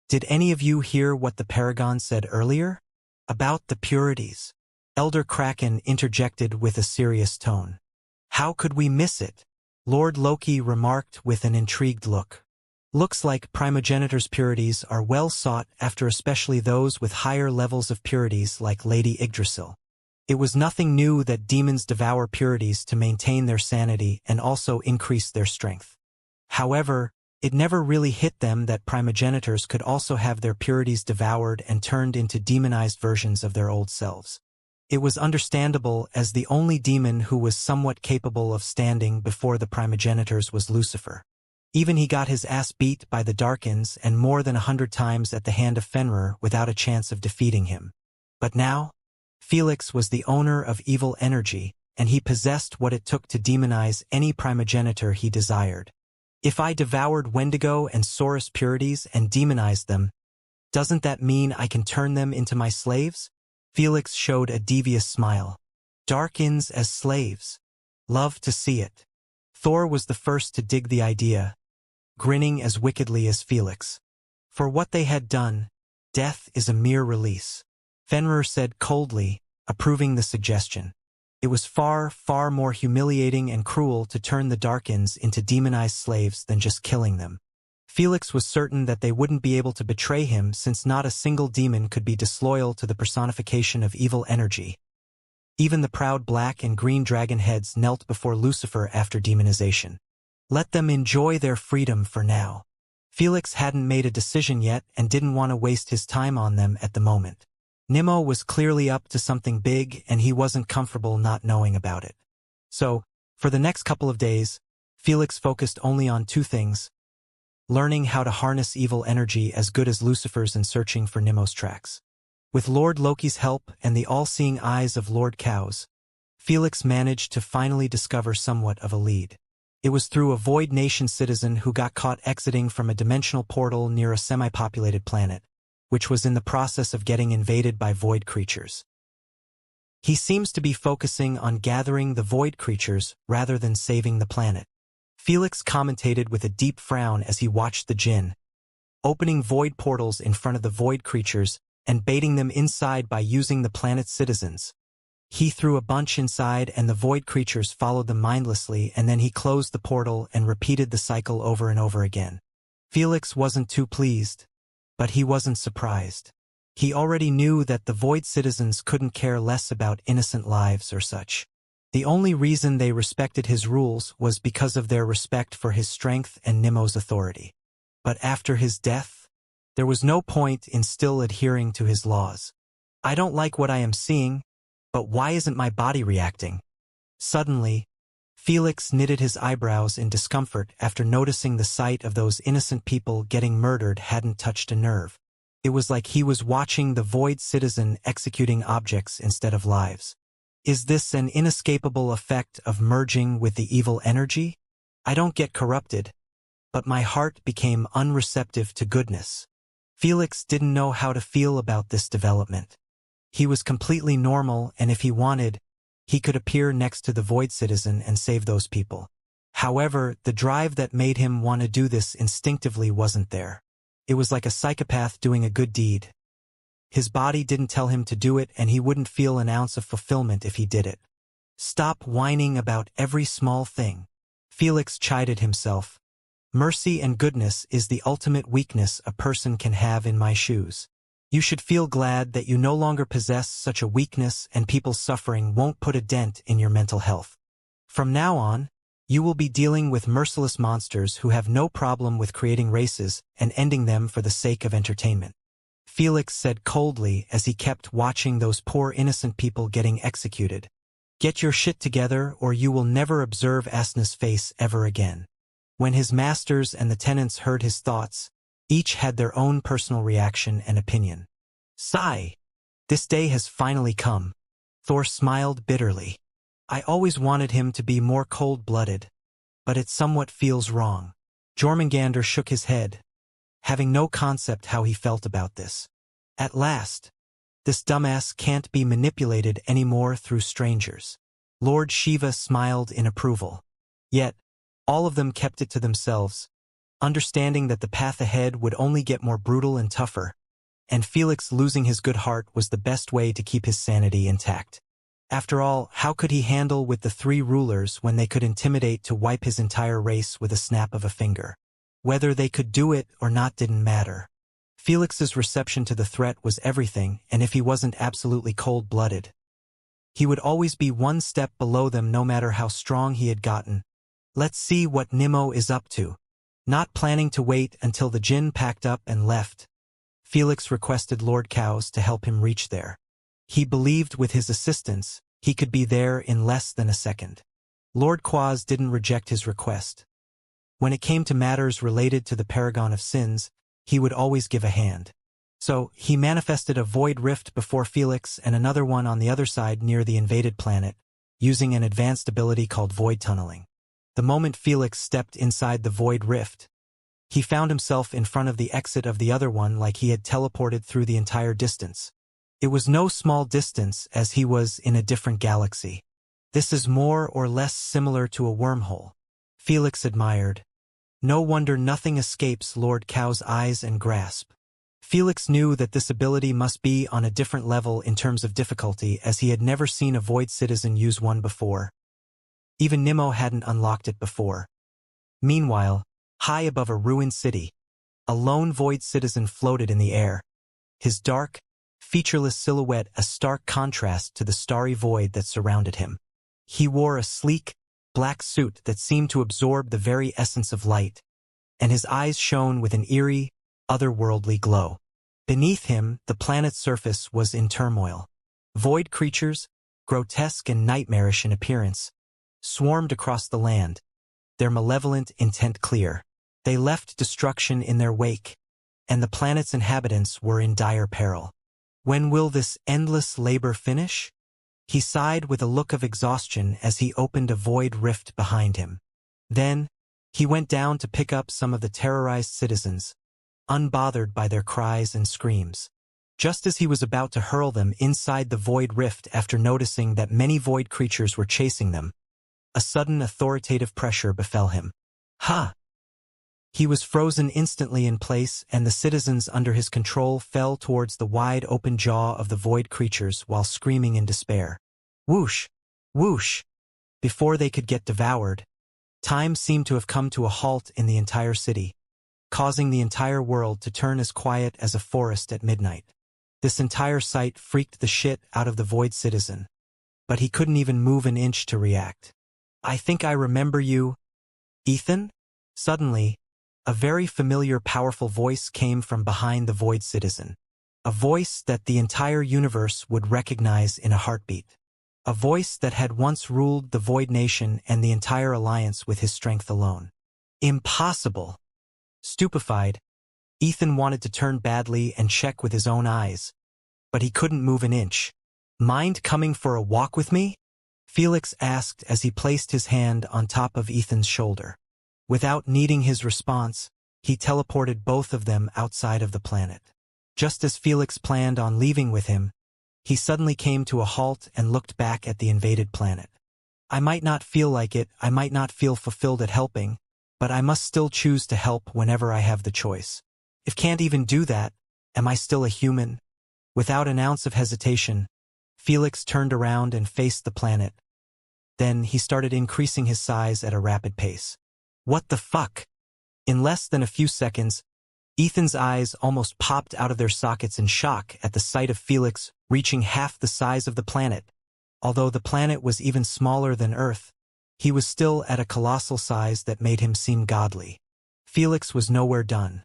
did any of you hear what the Paragon said earlier? About the purities. Elder Kraken interjected with a serious tone. How could we miss it? Lord Loki remarked with an intrigued look. Looks like primogenitor's purities are well sought after, especially those with higher levels of purities like Lady Yggdrasil. It was nothing new that demons devour purities to maintain their sanity and also increase their strength. However, it never really hit them that primogenitors could also have their purities devoured and turned into demonized versions of their old selves. It was understandable, as the only demon who was somewhat capable of standing before the primogenitors was Lucifer. Even he got his ass beat by the Darkins and more than 100 times at the hand of Fenrir without a chance of defeating him. But now, Felix was the owner of evil energy, and he possessed what it took to demonize any primogenitor he desired. If I devoured Wendigo and Saurus purities and demonized them, doesn't that mean I can turn them into my slaves? Felix showed a devious smile. Darkins as slaves. Love to see it. Thor was the first to dig the idea, grinning as wickedly as Felix. For what they had done, death is a mere release. Fenrir said coldly, approving the suggestion. It was far, far more humiliating and cruel to turn the Darkins into demonized slaves than just killing them. Felix was certain that they wouldn't be able to betray him, since not a single demon could be disloyal to the personification of evil energy. Even the proud black and green dragon heads knelt before Lucifer after demonization. Let them enjoy their freedom for now. Felix hadn't made a decision yet and didn't want to waste his time on them at the moment. Nimmo was clearly up to something big, and he wasn't comfortable not knowing about it. So, for the next couple of days, Felix focused only on two things: learning how to harness evil energy as good as Lucifer's and searching for Nimmo's tracks. With Lord Loki's help and the all-seeing eyes of Lord Chaos, Felix managed to finally discover somewhat of a lead. It was through a Void Nation citizen who got caught exiting from a dimensional portal near a semi-populated planet, which was in the process of getting invaded by void creatures. He seems to be focusing on gathering the void creatures rather than saving the planet. Felix commentated with a deep frown as he watched the Jinn, opening void portals in front of the void creatures and baiting them inside by using the planet's citizens. He threw a bunch inside and the void creatures followed them mindlessly, and then he closed the portal and repeated the cycle over and over again. Felix wasn't too pleased, but he wasn't surprised. He already knew that the void citizens couldn't care less about innocent lives or such. The only reason they respected his rules was because of their respect for his strength and Nimmo's authority. But after his death, there was no point in still adhering to his laws. I don't like what I am seeing, but why isn't my body reacting? Suddenly, Felix knitted his eyebrows in discomfort after noticing the sight of those innocent people getting murdered hadn't touched a nerve. It was like he was watching the void citizen executing objects instead of lives. Is this an inescapable effect of merging with the evil energy? I don't get corrupted, but my heart became unreceptive to goodness. Felix didn't know how to feel about this development. He was completely normal, and if he wanted, he could appear next to the void citizen and save those people. However, the drive that made him want to do this instinctively wasn't there. It was like a psychopath doing a good deed. His body didn't tell him to do it, and he wouldn't feel an ounce of fulfillment if he did it. Stop whining about every small thing. Felix chided himself. Mercy and goodness is the ultimate weakness a person can have in my shoes. You should feel glad that you no longer possess such a weakness, and people's suffering won't put a dent in your mental health. From now on, you will be dealing with merciless monsters who have no problem with creating races and ending them for the sake of entertainment. Felix said coldly as he kept watching those poor innocent people getting executed. Get your shit together, or you will never observe Asna's face ever again. When his masters and the tenants heard his thoughts, each had their own personal reaction and opinion. Sigh. This day has finally come. Thor smiled bitterly. I always wanted him to be more cold-blooded, but it somewhat feels wrong. Jormungandr shook his head, having no concept how he felt about this. At last, this dumbass can't be manipulated anymore through strangers. Lord Shiva smiled in approval. Yet, all of them kept it to themselves, understanding that the path ahead would only get more brutal and tougher, and Felix losing his good heart was the best way to keep his sanity intact. After all, how could he handle with the three rulers when they could intimidate to wipe his entire race with a snap of a finger? Whether they could do it or not didn't matter. Felix's reception to the threat was everything, and if he wasn't absolutely cold-blooded, he would always be one step below them no matter how strong he had gotten. Let's see what Nimmo is up to. Not planning to wait until the jinn packed up and left, Felix requested Lord Cows to help him reach there. He believed with his assistance, he could be there in less than a second. Lord Quaz didn't reject his request. When it came to matters related to the Paragon of Sins, he would always give a hand. So, he manifested a void rift before Felix and another one on the other side near the invaded planet, using an advanced ability called void tunneling. The moment Felix stepped inside the void rift, he found himself in front of the exit of the other one like he had teleported through the entire distance. It was no small distance as he was in a different galaxy. This is more or less similar to a wormhole, Felix admired. No wonder nothing escapes Lord Cow's eyes and grasp. Felix knew that this ability must be on a different level in terms of difficulty as he had never seen a void citizen use one before. Even Nimmo hadn't unlocked it before. Meanwhile, high above a ruined city, a lone void citizen floated in the air, his dark, featureless silhouette a stark contrast to the starry void that surrounded him. He wore a sleek, black suit that seemed to absorb the very essence of light, and his eyes shone with an eerie, otherworldly glow. Beneath him, the planet's surface was in turmoil. Void creatures, grotesque and nightmarish in appearance, swarmed across the land, their malevolent intent clear. They left destruction in their wake, and the planet's inhabitants were in dire peril. When will this endless labor finish? He sighed with a look of exhaustion as he opened a void rift behind him. Then, he went down to pick up some of the terrorized citizens, unbothered by their cries and screams. Just as he was about to hurl them inside the void rift after noticing that many void creatures were chasing them, a sudden authoritative pressure befell him. Ha! He was frozen instantly in place, and the citizens under his control fell towards the wide-open jaw of the void creatures while screaming in despair. Whoosh! Whoosh! Before they could get devoured, time seemed to have come to a halt in the entire city, causing the entire world to turn as quiet as a forest at midnight. This entire sight freaked the shit out of the void citizen, but he couldn't even move an inch to react. I think I remember you, Ethan? Suddenly, a very familiar powerful voice came from behind the void citizen. A voice that the entire universe would recognize in a heartbeat. A voice that had once ruled the Void Nation and the entire alliance with his strength alone. Impossible! Stupefied, Ethan wanted to turn badly and check with his own eyes, but he couldn't move an inch. Mind coming for a walk with me? Felix asked as he placed his hand on top of Ethan's shoulder. Without needing his response, he teleported both of them outside of the planet. Just as Felix planned on leaving with him, he suddenly came to a halt and looked back at the invaded planet. I might not feel like it, I might not feel fulfilled at helping, but I must still choose to help whenever I have the choice. If can't even do that, am I still a human? Without an ounce of hesitation, Felix turned around and faced the planet. Then he started increasing his size at a rapid pace. What the fuck? In less than a few seconds, Ethan's eyes almost popped out of their sockets in shock at the sight of Felix reaching half the size of the planet. Although the planet was even smaller than Earth, he was still at a colossal size that made him seem godly. Felix was nowhere done.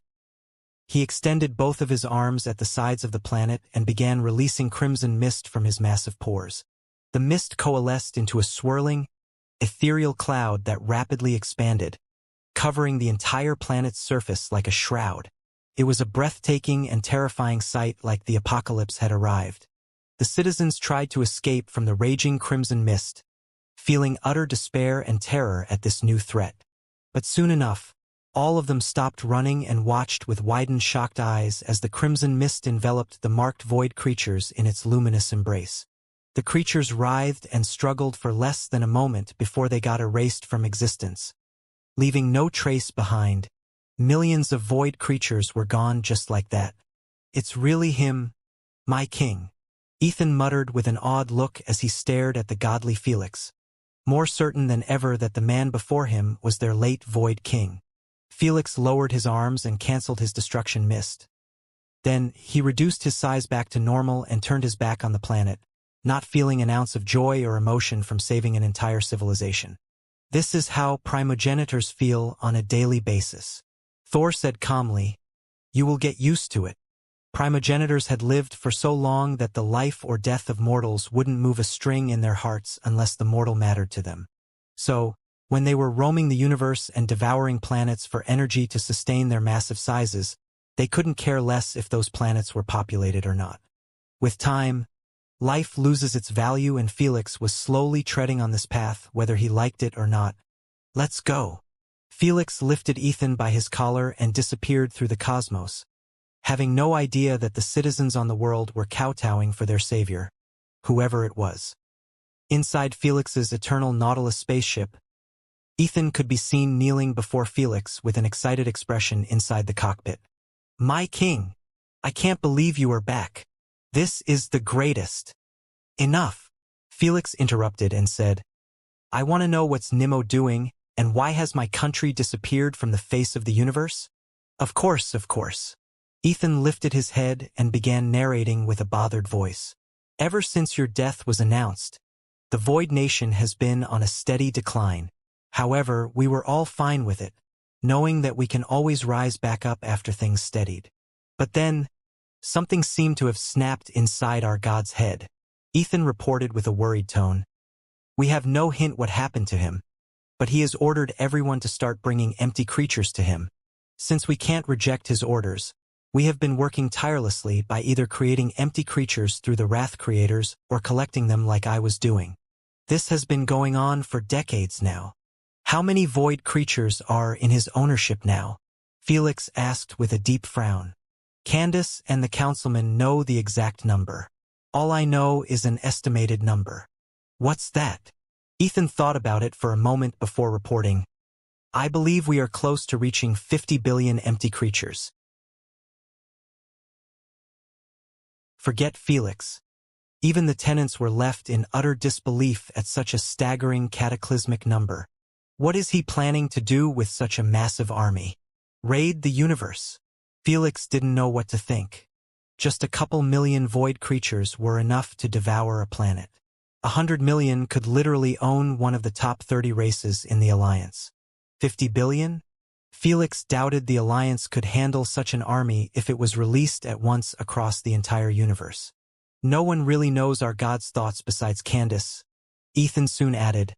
He extended both of his arms at the sides of the planet and began releasing crimson mist from his massive pores. The mist coalesced into a swirling, ethereal cloud that rapidly expanded, covering the entire planet's surface like a shroud. It was a breathtaking and terrifying sight, like the apocalypse had arrived. The citizens tried to escape from the raging crimson mist, feeling utter despair and terror at this new threat. But soon enough, All of them stopped running and watched with widened shocked eyes as the crimson mist enveloped the marked void creatures in its luminous embrace. The creatures writhed and struggled for less than a moment before they got erased from existence. Leaving no trace behind, millions of void creatures were gone just like that. "It's really him, my king," Ethan muttered with an odd look as he stared at the godly Felix, more certain than ever that the man before him was their late void king. Felix lowered his arms and canceled his destruction mist. Then, he reduced his size back to normal and turned his back on the planet, not feeling an ounce of joy or emotion from saving an entire civilization. "This is how primogenitors feel on a daily basis," Thor said calmly. "You will get used to it." Primogenitors had lived for so long that the life or death of mortals wouldn't move a string in their hearts unless the mortal mattered to them. So, when they were roaming the universe and devouring planets for energy to sustain their massive sizes, they couldn't care less if those planets were populated or not. With time, life loses its value, and Felix was slowly treading on this path whether he liked it or not. "Let's go." Felix lifted Ethan by his collar and disappeared through the cosmos, having no idea that the citizens on the world were kowtowing for their savior, whoever it was. Inside Felix's eternal Nautilus spaceship, Ethan could be seen kneeling before Felix with an excited expression inside the cockpit. "My king, I can't believe you are back. This is the greatest." "Enough," Felix interrupted and said. "I want to know what's Nimmo doing, and why has my country disappeared from the face of the universe?" Of course. Ethan lifted his head and began narrating with a bothered voice. "Ever since your death was announced, the Void Nation has been on a steady decline. However, we were all fine with it, knowing that we can always rise back up after things steadied. But then, something seemed to have snapped inside our god's head," Ethan reported with a worried tone. "We have no hint what happened to him, but he has ordered everyone to start bringing empty creatures to him. Since we can't reject his orders, we have been working tirelessly by either creating empty creatures through the Wrath creators or collecting them like I was doing. This has been going on for decades now." "How many void creatures are in his ownership now?" Felix asked with a deep frown. "Candace and the councilman know the exact number. All I know is an estimated number." "What's that?" Ethan thought about it for a moment before reporting. "I believe we are close to reaching 50 billion empty creatures." Forget Felix. Even the tenants were left in utter disbelief at such a staggering cataclysmic number. What is he planning to do with such a massive army? Raid the universe? Felix didn't know what to think. Just a couple million void creatures were enough to devour a planet. 100 million could literally own one of the top 30 races in the Alliance. 50 billion? Felix doubted the Alliance could handle such an army if it was released at once across the entire universe. "No one really knows our god's thoughts besides Candace," Ethan soon added.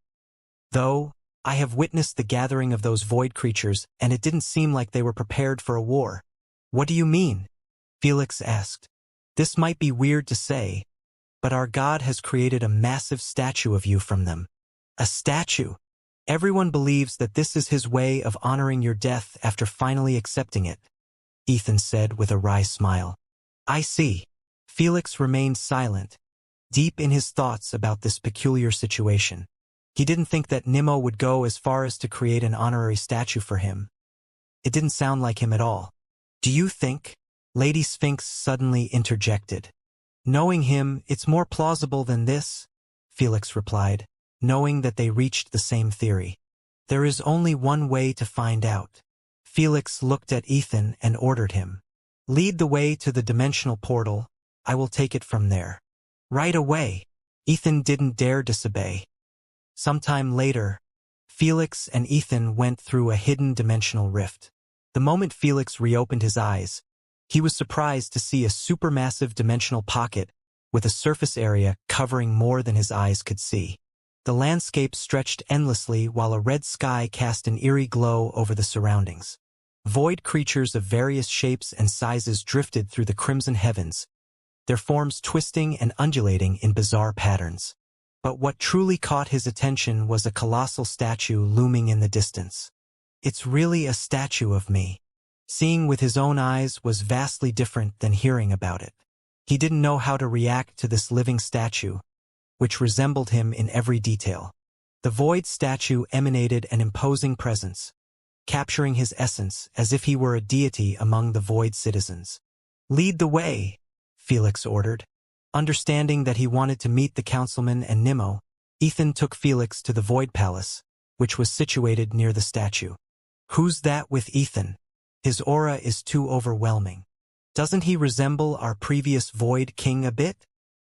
"Though, I have witnessed the gathering of those void creatures, and it didn't seem like they were prepared for a war." "What do you mean?" Felix asked. "This might be weird to say, but our god has created a massive statue of you from them." "A statue?" "Everyone believes that this is his way of honoring your death after finally accepting it," Ethan said with a wry smile. "I see." Felix remained silent, deep in his thoughts about this peculiar situation. He didn't think that Nimmo would go as far as to create an honorary statue for him. It didn't sound like him at all. "Do you think?" Lady Sphinx suddenly interjected. "Knowing him, it's more plausible than this," Felix replied, knowing that they reached the same theory. "There is only one way to find out." Felix looked at Ethan and ordered him. "Lead the way to the dimensional portal. I will take it from there." "Right away." Ethan didn't dare disobey. Sometime later, Felix and Ethan went through a hidden dimensional rift. The moment Felix reopened his eyes, he was surprised to see a supermassive dimensional pocket with a surface area covering more than his eyes could see. The landscape stretched endlessly while a red sky cast an eerie glow over the surroundings. Void creatures of various shapes and sizes drifted through the crimson heavens, their forms twisting and undulating in bizarre patterns. But what truly caught his attention was a colossal statue looming in the distance. It's really a statue of me. Seeing with his own eyes was vastly different than hearing about it. He didn't know how to react to this living statue, which resembled him in every detail. The void statue emanated an imposing presence, capturing his essence as if he were a deity among the void citizens. "Lead the way," Felix ordered. Understanding that he wanted to meet the councilman and Nimmo, Ethan took Felix to the Void Palace, which was situated near the statue. "Who's that with Ethan? His aura is too overwhelming. Doesn't he resemble our previous Void King a bit?"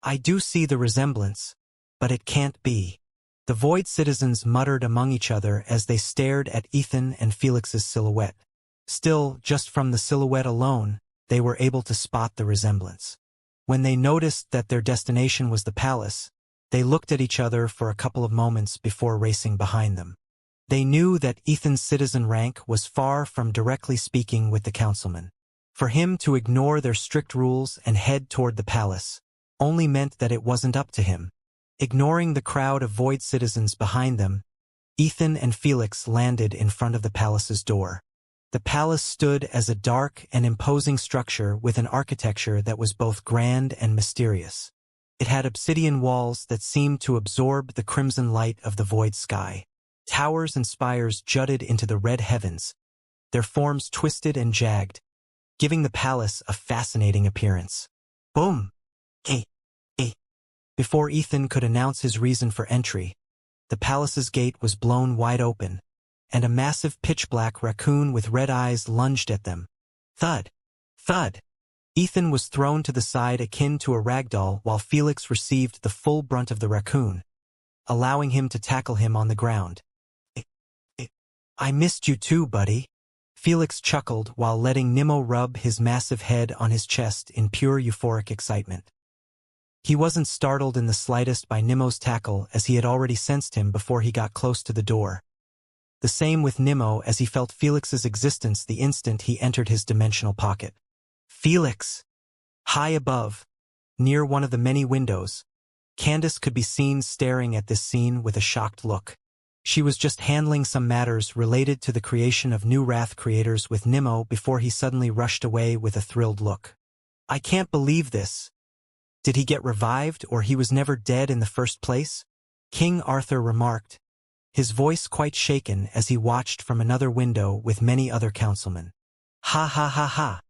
"I do see the resemblance, but it can't be." The Void citizens muttered among each other as they stared at Ethan and Felix's silhouette. Still, just from the silhouette alone, they were able to spot the resemblance. When they noticed that their destination was the palace, they looked at each other for a couple of moments before racing behind them. They knew that Ethan's citizen rank was far from directly speaking with the councilman. For him to ignore their strict rules and head toward the palace only meant that it wasn't up to him. Ignoring the crowd of void citizens behind them, Ethan and Felix landed in front of the palace's door. The palace stood as a dark and imposing structure with an architecture that was both grand and mysterious. It had obsidian walls that seemed to absorb the crimson light of the void sky. Towers and spires jutted into the red heavens, their forms twisted and jagged, giving the palace a fascinating appearance. Boom! Hey! Hey! Before Ethan could announce his reason for entry, the palace's gate was blown wide open, and a massive pitch-black raccoon with red eyes lunged at them. Thud! Thud! Ethan was thrown to the side akin to a ragdoll while Felix received the full brunt of the raccoon, allowing him to tackle him on the ground. "I missed you too, buddy." Felix chuckled while letting Nimmo rub his massive head on his chest in pure euphoric excitement. He wasn't startled in the slightest by Nimmo's tackle as he had already sensed him before he got close to the door. The same with Nimmo as he felt Felix's existence the instant he entered his dimensional pocket. "Felix!" High above, near one of the many windows, Candace could be seen staring at this scene with a shocked look. She was just handling some matters related to the creation of new Wrath creators with Nimmo before he suddenly rushed away with a thrilled look. "I can't believe this. Did he get revived or he was never dead in the first place?" King Arthur remarked, his voice quite shaken as he watched from another window with many other councilmen. "Ha ha ha ha!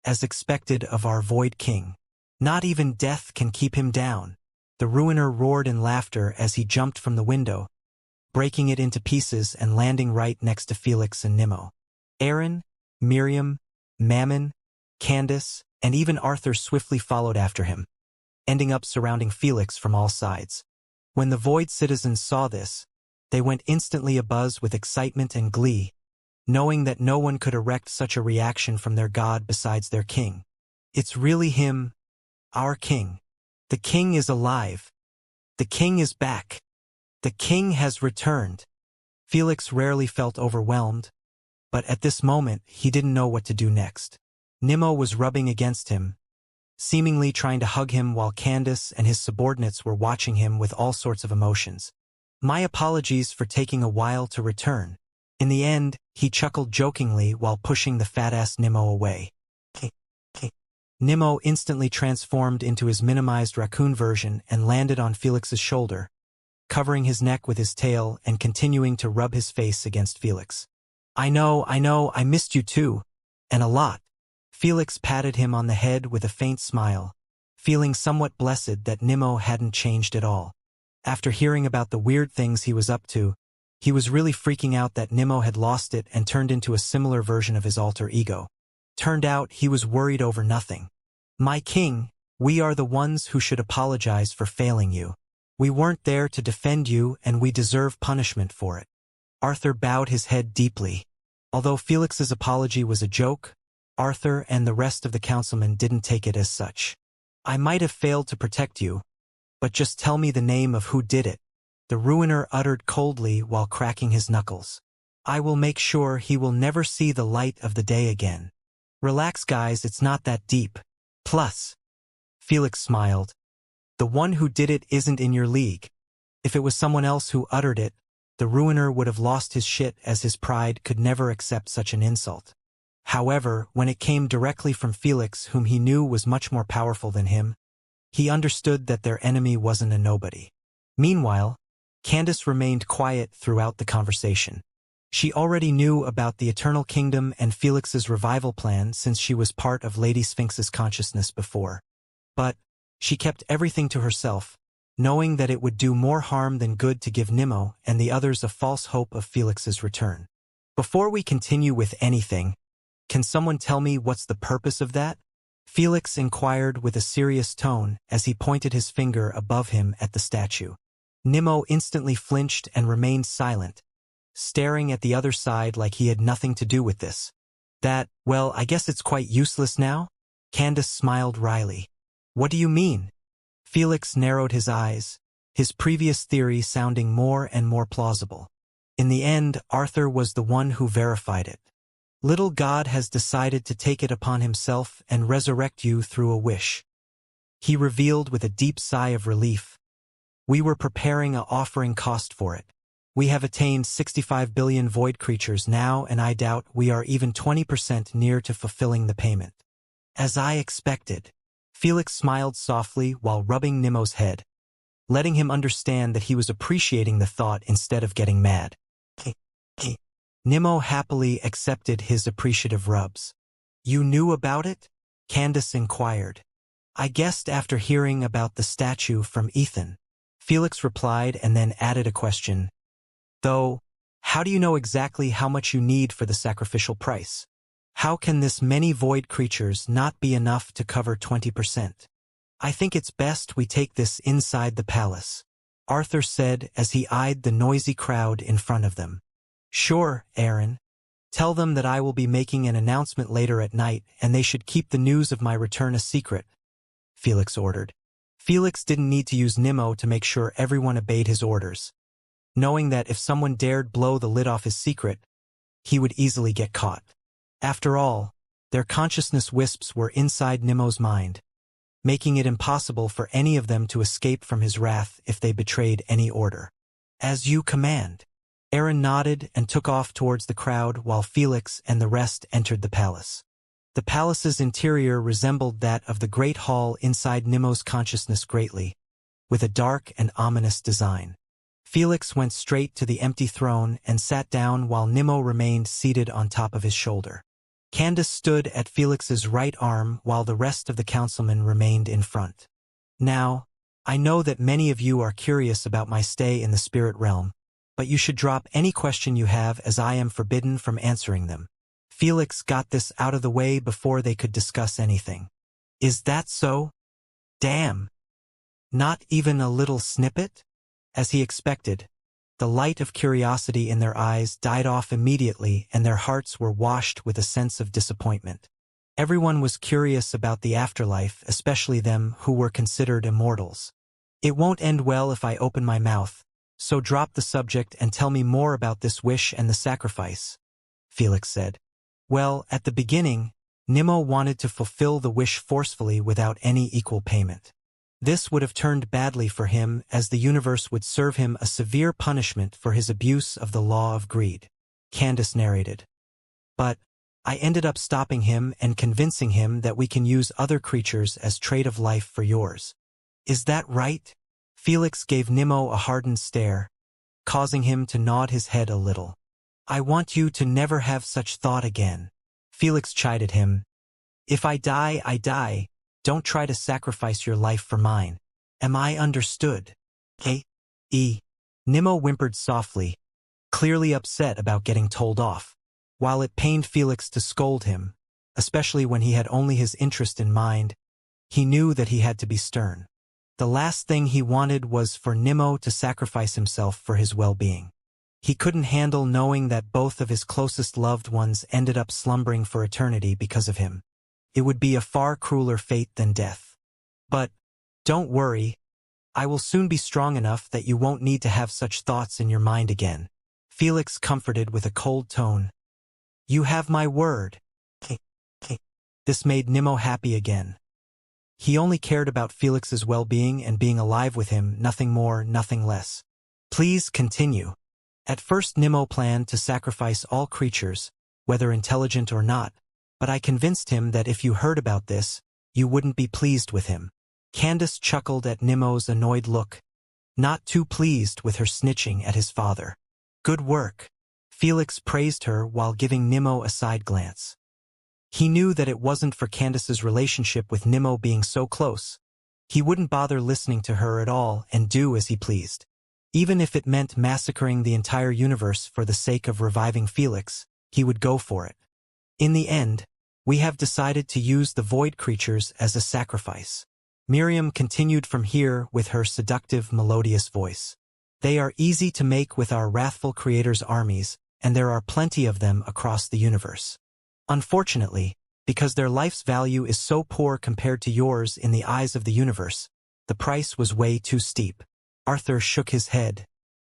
As expected of our Void King. Not even death can keep him down." The ruiner roared in laughter as he jumped from the window, breaking it into pieces and landing right next to Felix and Nimmo. Aaron, Miriam, Mammon, Candace, and even Arthur swiftly followed after him, ending up surrounding Felix from all sides. When the Void citizens saw this, they went instantly abuzz with excitement and glee, knowing that no one could erect such a reaction from their god besides their king. "It's really him, our king. The king is alive. The king is back. The king has returned." Felix rarely felt overwhelmed, but at this moment he didn't know what to do next. Nimmo was rubbing against him, seemingly trying to hug him while Candace and his subordinates were watching him with all sorts of emotions. "My apologies for taking a while to return." In the end, he chuckled jokingly while pushing the fat-ass Nimmo away. Nimmo instantly transformed into his minimized raccoon version and landed on Felix's shoulder, covering his neck with his tail and continuing to rub his face against Felix. I know, I missed you too. And a lot." Felix patted him on the head with a faint smile, feeling somewhat blessed that Nimmo hadn't changed at all. After hearing about the weird things he was up to, he was really freaking out that Nimmo had lost it and turned into a similar version of his alter ego. Turned out he was worried over nothing. "My king, we are the ones who should apologize for failing you. We weren't there to defend you and we deserve punishment for it." Arthur bowed his head deeply. Although Felix's apology was a joke, Arthur and the rest of the councilmen didn't take it as such. "I might have failed to protect you, but just tell me the name of who did it," the ruiner uttered coldly while cracking his knuckles. "I will make sure he will never see the light of the day again." "Relax guys, it's not that deep. Plus," Felix smiled, "the one who did it isn't in your league. If it was someone else who uttered it, the ruiner would have lost his shit as his pride could never accept such an insult. However, when it came directly from Felix, whom he knew was much more powerful than him, he understood that their enemy wasn't a nobody. Meanwhile, Candace remained quiet throughout the conversation. She already knew about the Eternal Kingdom and Felix's revival plan since she was part of Lady Sphinx's consciousness before. But she kept everything to herself, knowing that it would do more harm than good to give Nimmo and the others a false hope of Felix's return. Before we continue with anything, can someone tell me what's the purpose of that? Felix inquired with a serious tone as he pointed his finger above him at the statue. Nimmo instantly flinched and remained silent, staring at the other side like he had nothing to do with this. Well, I guess it's quite useless now? Candace smiled wryly. What do you mean? Felix narrowed his eyes, his previous theory sounding more and more plausible. In the end, Arthur was the one who verified it. Little God has decided to take it upon himself and resurrect you through a wish. He revealed with a deep sigh of relief. We were preparing a offering cost for it. We have attained 65 billion void creatures now, and I doubt we are even 20% near to fulfilling the payment. As I expected. Felix smiled softly while rubbing Nimmo's head, letting him understand that he was appreciating the thought instead of getting mad. Nimmo happily accepted his appreciative rubs. You knew about it? Candace inquired. I guessed after hearing about the statue from Ethan. Felix replied and then added a question. Though, how do you know exactly how much you need for the sacrificial price? How can this many void creatures not be enough to cover 20%? I think it's best we take this inside the palace, Arthur said as he eyed the noisy crowd in front of them. Sure, Aaron. Tell them that I will be making an announcement later at night and they should keep the news of my return a secret, Felix ordered. Felix didn't need to use Nimmo to make sure everyone obeyed his orders, knowing that if someone dared blow the lid off his secret, he would easily get caught. After all, their consciousness wisps were inside Nimmo's mind, making it impossible for any of them to escape from his wrath if they betrayed any order. As you command. Aaron nodded and took off towards the crowd while Felix and the rest entered the palace. The palace's interior resembled that of the great hall inside Nimmo's consciousness greatly, with a dark and ominous design. Felix went straight to the empty throne and sat down while Nimmo remained seated on top of his shoulder. Candace stood at Felix's right arm while the rest of the councilmen remained in front. Now, I know that many of you are curious about my stay in the spirit realm, but you should drop any question you have as I am forbidden from answering them. Felix got this out of the way before they could discuss anything. Is that so? Damn. Not even a little snippet? As he expected, the light of curiosity in their eyes died off immediately and their hearts were washed with a sense of disappointment. Everyone was curious about the afterlife, especially them who were considered immortals. It won't end well if I open my mouth, so drop the subject and tell me more about this wish and the sacrifice, Felix said. Well, at the beginning, Nimmo wanted to fulfill the wish forcefully without any equal payment. This would have turned badly for him as the universe would serve him a severe punishment for his abuse of the law of greed, Candace narrated. But I ended up stopping him and convincing him that we can use other creatures as trade of life for yours. Is that right? Felix gave Nimmo a hardened stare, causing him to nod his head a little. I want you to never have such thought again. Felix chided him. If I die, I die. Don't try to sacrifice your life for mine. Am I understood? Nimmo whimpered softly, clearly upset about getting told off. While it pained Felix to scold him, especially when he had only his interest in mind, he knew that he had to be stern. The last thing he wanted was for Nimmo to sacrifice himself for his well-being. He couldn't handle knowing that both of his closest loved ones ended up slumbering for eternity because of him. It would be a far crueler fate than death. But, don't worry, I will soon be strong enough that you won't need to have such thoughts in your mind again. Felix comforted with a cold tone. You have my word. This made Nimmo happy again. He only cared about Felix's well-being and being alive with him, nothing more, nothing less. Please continue. At first Nimmo planned to sacrifice all creatures, whether intelligent or not, but I convinced him that if you heard about this, you wouldn't be pleased with him. Candace chuckled at Nimmo's annoyed look, not too pleased with her snitching at his father. Good work. Felix praised her while giving Nimmo a side glance. He knew that it wasn't for Candace's relationship with Nimmo being so close. He wouldn't bother listening to her at all and do as he pleased. Even if it meant massacring the entire universe for the sake of reviving Felix, he would go for it. In the end, we have decided to use the void creatures as a sacrifice. Miriam continued from here with her seductive, melodious voice. They are easy to make with our wrathful creator's armies, and there are plenty of them across the universe. Unfortunately, because their life's value is so poor compared to yours in the eyes of the universe, the price was way too steep. Arthur shook his head.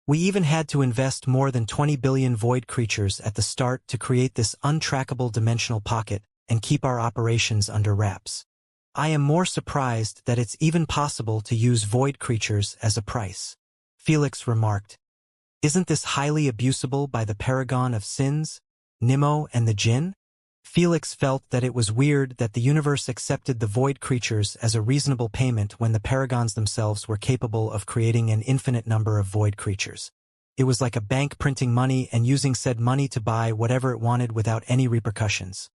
We even had to invest more than 20 billion void creatures at the start to create this untrackable dimensional pocket and keep our operations under wraps. I am more surprised that it's even possible to use void creatures as a price. Felix remarked. Isn't this highly abusable by the paragon of sins, Nimmo and the Jinn? Felix felt that it was weird that the universe accepted the void creatures as a reasonable payment when the paragons themselves were capable of creating an infinite number of void creatures. It was like a bank printing money and using said money to buy whatever it wanted without any repercussions.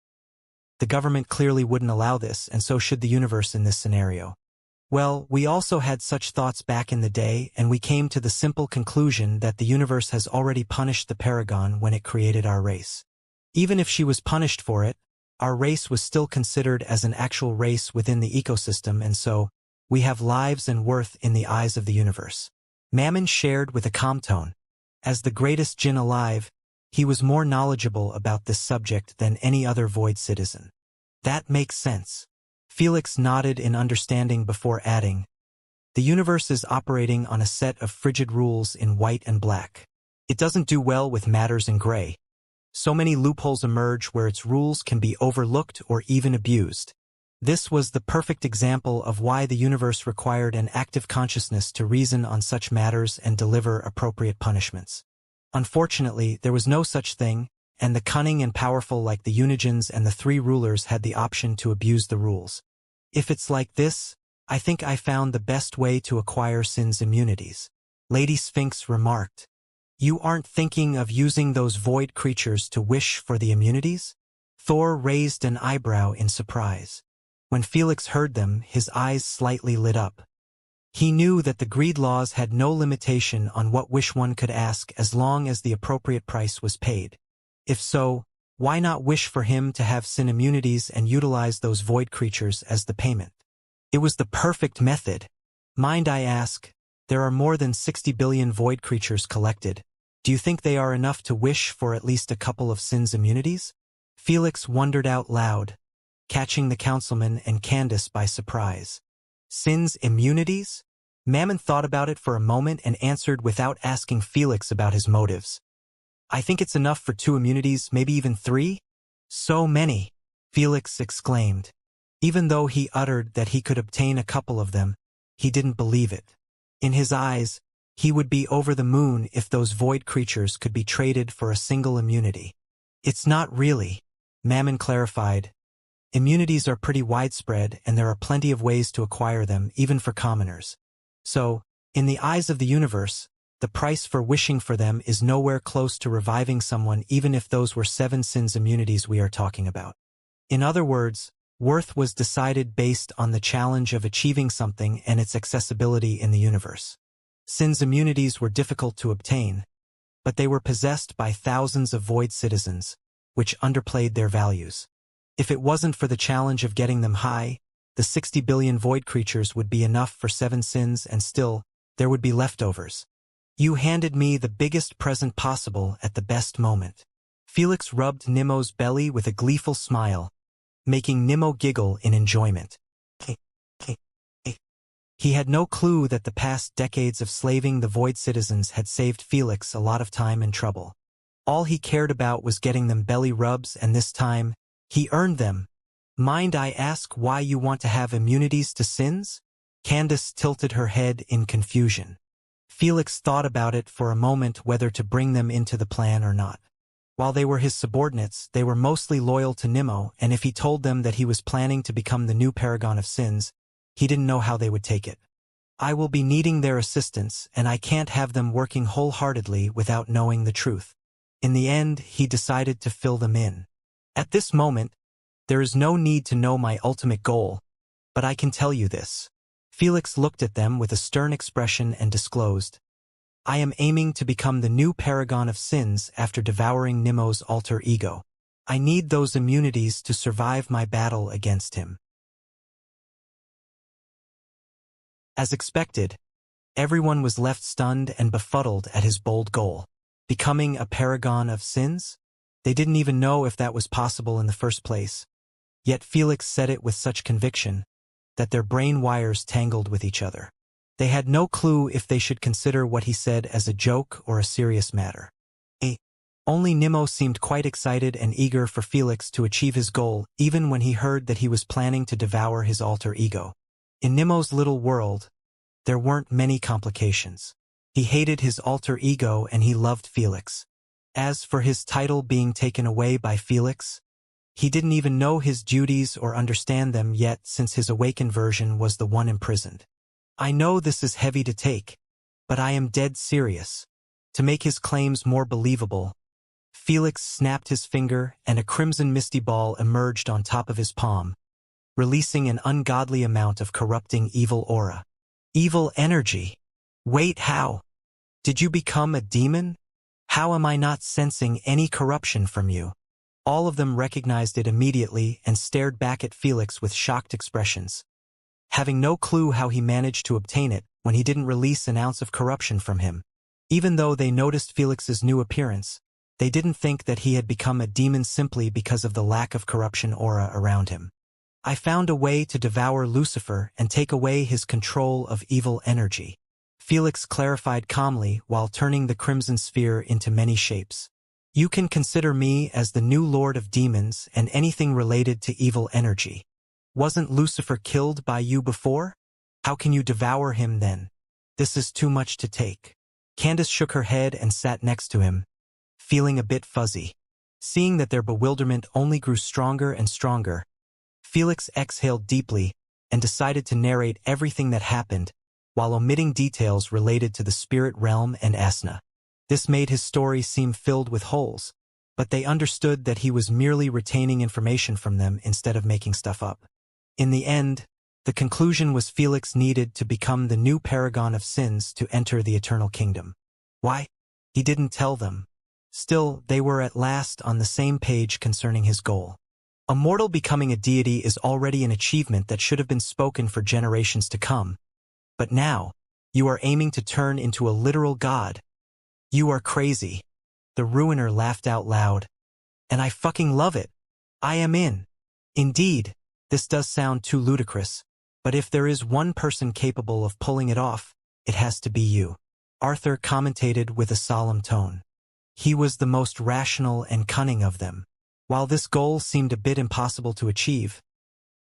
The government clearly wouldn't allow this, and so should the universe in this scenario. Well, we also had such thoughts back in the day, and we came to the simple conclusion that the universe has already punished the paragon when it created our race. Even if she was punished for it, our race was still considered as an actual race within the ecosystem, and so, we have lives and worth in the eyes of the universe. Mammon shared with a calm tone. As the greatest Jinn alive, he was more knowledgeable about this subject than any other void citizen. That makes sense. Felix nodded in understanding before adding, the universe is operating on a set of frigid rules in white and black. It doesn't do well with matters in gray. So many loopholes emerge where its rules can be overlooked or even abused. This was the perfect example of why the universe required an active consciousness to reason on such matters and deliver appropriate punishments. Unfortunately, there was no such thing, and the cunning and powerful like the Unigens and the three rulers had the option to abuse the rules. If it's like this, I think I found the best way to acquire Sin's immunities. Lady Sphinx remarked. You aren't thinking of using those void creatures to wish for the immunities? Thor raised an eyebrow in surprise. When Felix heard them, his eyes slightly lit up. He knew that the greed laws had no limitation on what wish one could ask as long as the appropriate price was paid. If so, why not wish for him to have Sin immunities and utilize those void creatures as the payment? It was the perfect method. Mind I ask, there are more than 60 billion void creatures collected. Do you think they are enough to wish for at least a couple of Sin's immunities? Felix wondered out loud, catching the councilman and Candace by surprise. Sin's immunities? Mammon thought about it for a moment and answered without asking Felix about his motives. I think it's enough for 2 immunities, maybe even 3? So many, Felix exclaimed. Even though he uttered that he could obtain a couple of them, he didn't believe it. In his eyes, he would be over the moon if those void creatures could be traded for a single immunity. It's not really, Mammon clarified. Immunities are pretty widespread and there are plenty of ways to acquire them, even for commoners. So, in the eyes of the universe, the price for wishing for them is nowhere close to reviving someone even if those were 7 Sin's immunities we are talking about. In other words, worth was decided based on the challenge of achieving something and its accessibility in the universe. Sin's immunities were difficult to obtain, but they were possessed by thousands of void citizens, which underplayed their values. If it wasn't for the challenge of getting them high, the 60 billion void creatures would be enough for 7 Sins and still, there would be leftovers. You handed me the biggest present possible at the best moment. Felix rubbed Nimmo's belly with a gleeful smile, making Nimmo giggle in enjoyment. He had no clue that the past decades of slaving the void citizens had saved Felix a lot of time and trouble. All he cared about was getting them belly rubs, and this time, he earned them. Mind I ask why you want to have immunities to sins? Candace tilted her head in confusion. Felix thought about it for a moment whether to bring them into the plan or not. While they were his subordinates, they were mostly loyal to Nimmo, and if he told them that he was planning to become the new paragon of sins, he didn't know how they would take it. I will be needing their assistance, and I can't have them working wholeheartedly without knowing the truth. In the end, he decided to fill them in. At this moment, there is no need to know my ultimate goal, but I can tell you this. Felix looked at them with a stern expression and disclosed, I am aiming to become the new paragon of sins after devouring Nimmo's alter ego. I need those immunities to survive my battle against him. As expected, everyone was left stunned and befuddled at his bold goal. Becoming a paragon of sins? They didn't even know if that was possible in the first place. Yet Felix said it with such conviction that their brain wires tangled with each other. They had no clue if they should consider what he said as a joke or a serious matter. Only Nimmo seemed quite excited and eager for Felix to achieve his goal, even when he heard that he was planning to devour his alter ego. In Nimmo's little world, there weren't many complications. He hated his alter ego and he loved Felix. As for his title being taken away by Felix, he didn't even know his duties or understand them yet, since his awakened version was the one imprisoned. I know this is heavy to take, but I am dead serious. To make his claims more believable, Felix snapped his finger and a crimson misty ball emerged on top of his palm, releasing an ungodly amount of corrupting evil aura. Evil energy. Wait, how? Did you become a demon? How am I not sensing any corruption from you? All of them recognized it immediately and stared back at Felix with shocked expressions, having no clue how he managed to obtain it when he didn't release an ounce of corruption from him. Even though they noticed Felix's new appearance, they didn't think that he had become a demon simply because of the lack of corruption aura around him. I found a way to devour Lucifer and take away his control of evil energy, Felix clarified calmly while turning the crimson sphere into many shapes. You can consider me as the new lord of demons and anything related to evil energy. Wasn't Lucifer killed by you before? How can you devour him then? This is too much to take. Candace shook her head and sat next to him, feeling a bit fuzzy. Seeing that their bewilderment only grew stronger and stronger, Felix exhaled deeply and decided to narrate everything that happened, while omitting details related to the spirit realm and Asna. This made his story seem filled with holes, but they understood that he was merely retaining information from them instead of making stuff up. In the end, the conclusion was Felix needed to become the new paragon of sins to enter the eternal kingdom. Why? He didn't tell them. Still, they were at last on the same page concerning his goal. A mortal becoming a deity is already an achievement that should have been spoken for generations to come. But now, you are aiming to turn into a literal god. You are crazy. The ruiner laughed out loud. And I fucking love it. I am in. Indeed, this does sound too ludicrous, but if there is one person capable of pulling it off, it has to be you. Arthur commentated with a solemn tone. He was the most rational and cunning of them. While this goal seemed a bit impossible to achieve,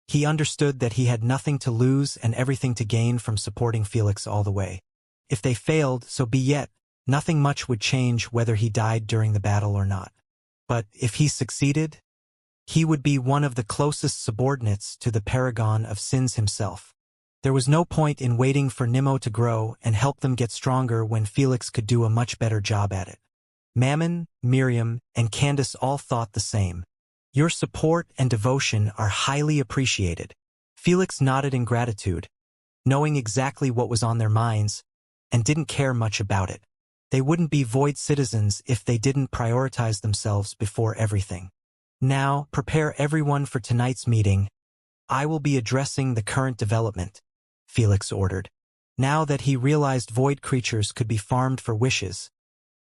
he understood that he had nothing to lose and everything to gain from supporting Felix all the way. If they failed, so be it. Nothing much would change whether he died during the battle or not. But if he succeeded, he would be one of the closest subordinates to the paragon of sins himself. There was no point in waiting for Nimmo to grow and help them get stronger when Felix could do a much better job at it. Mammon, Miriam, and Candace all thought the same. Your support and devotion are highly appreciated. Felix nodded in gratitude, knowing exactly what was on their minds, and didn't care much about it. They wouldn't be void citizens if they didn't prioritize themselves before everything. Now, prepare everyone for tonight's meeting. I will be addressing the current development, Felix ordered. Now that he realized void creatures could be farmed for wishes,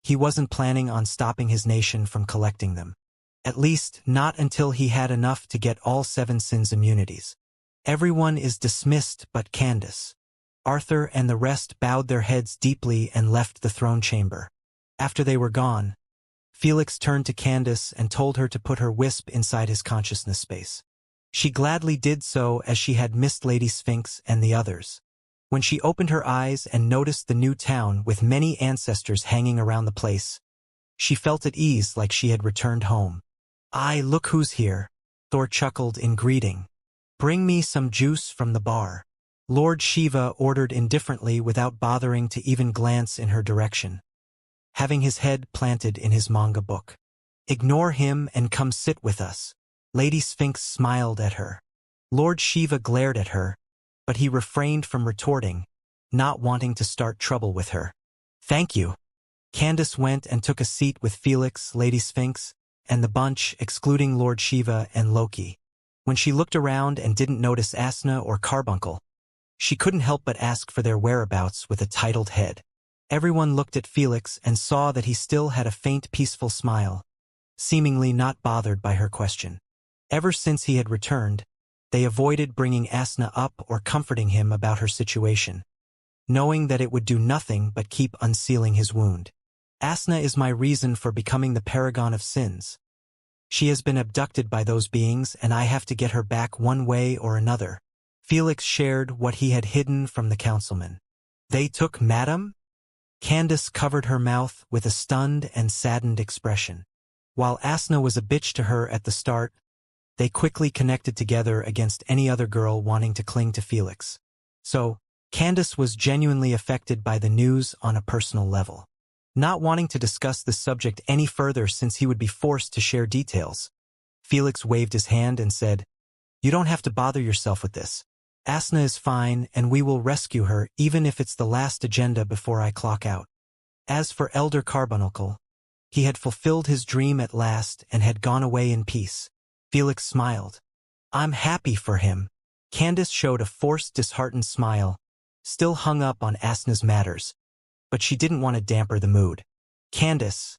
he wasn't planning on stopping his nation from collecting them. At least, not until he had enough to get all 7 sins immunities. Everyone is dismissed but Candace. Arthur and the rest bowed their heads deeply and left the throne chamber. After they were gone, Felix turned to Candace and told her to put her wisp inside his consciousness space. She gladly did so as she had missed Lady Sphinx and the others. When she opened her eyes and noticed the new town with many ancestors hanging around the place, she felt at ease like she had returned home. Look who's here, Thor chuckled in greeting. Bring me some juice from the bar. Lord Shiva ordered indifferently without bothering to even glance in her direction, having his head planted in his manga book. Ignore him and come sit with us. Lady Sphinx smiled at her. Lord Shiva glared at her, but he refrained from retorting, not wanting to start trouble with her. Thank you. Candace went and took a seat with Felix, Lady Sphinx, and the bunch, excluding Lord Shiva and Loki. When she looked around and didn't notice Asna or Carbuncle, she couldn't help but ask for their whereabouts with a titled head. Everyone looked at Felix and saw that he still had a faint, peaceful smile, seemingly not bothered by her question. Ever since he had returned, they avoided bringing Asna up or comforting him about her situation, knowing that it would do nothing but keep unsealing his wound. Asna is my reason for becoming the paragon of sins. She has been abducted by those beings and I have to get her back one way or another. Felix shared what he had hidden from the councilman. They took Madam? Candace covered her mouth with a stunned and saddened expression. While Asna was a bitch to her at the start, they quickly connected together against any other girl wanting to cling to Felix. So, Candace was genuinely affected by the news on a personal level. Not wanting to discuss the subject any further since he would be forced to share details, Felix waved his hand and said, "You don't have to bother yourself with this. Asna is fine and we will rescue her even if it's the last agenda before I clock out." As for Elder Carbuncle, he had fulfilled his dream at last and had gone away in peace. Felix smiled. I'm happy for him. Candace showed a forced, disheartened smile, still hung up on Asna's matters, but she didn't want to damper the mood. Candace,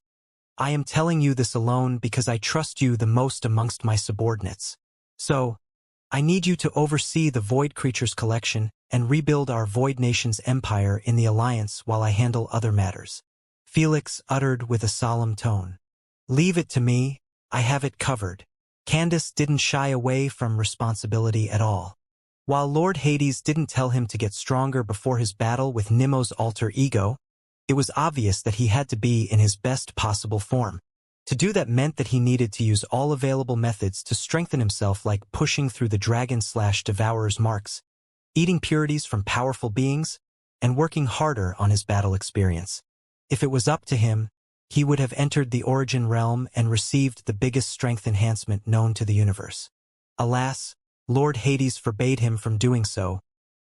I am telling you this alone because I trust you the most amongst my subordinates. So, I need you to oversee the Void Creatures collection and rebuild our Void Nation's empire in the Alliance while I handle other matters. Felix uttered with a solemn tone. Leave it to me, I have it covered. Candace didn't shy away from responsibility at all. While Lord Hades didn't tell him to get stronger before his battle with Nemo's alter ego, it was obvious that he had to be in his best possible form. To do that meant that he needed to use all available methods to strengthen himself, like pushing through the Dragon/Devourer's marks, eating purities from powerful beings, and working harder on his battle experience. If it was up to him, he would have entered the Origin Realm and received the biggest strength enhancement known to the universe. Alas, Lord Hades forbade him from doing so,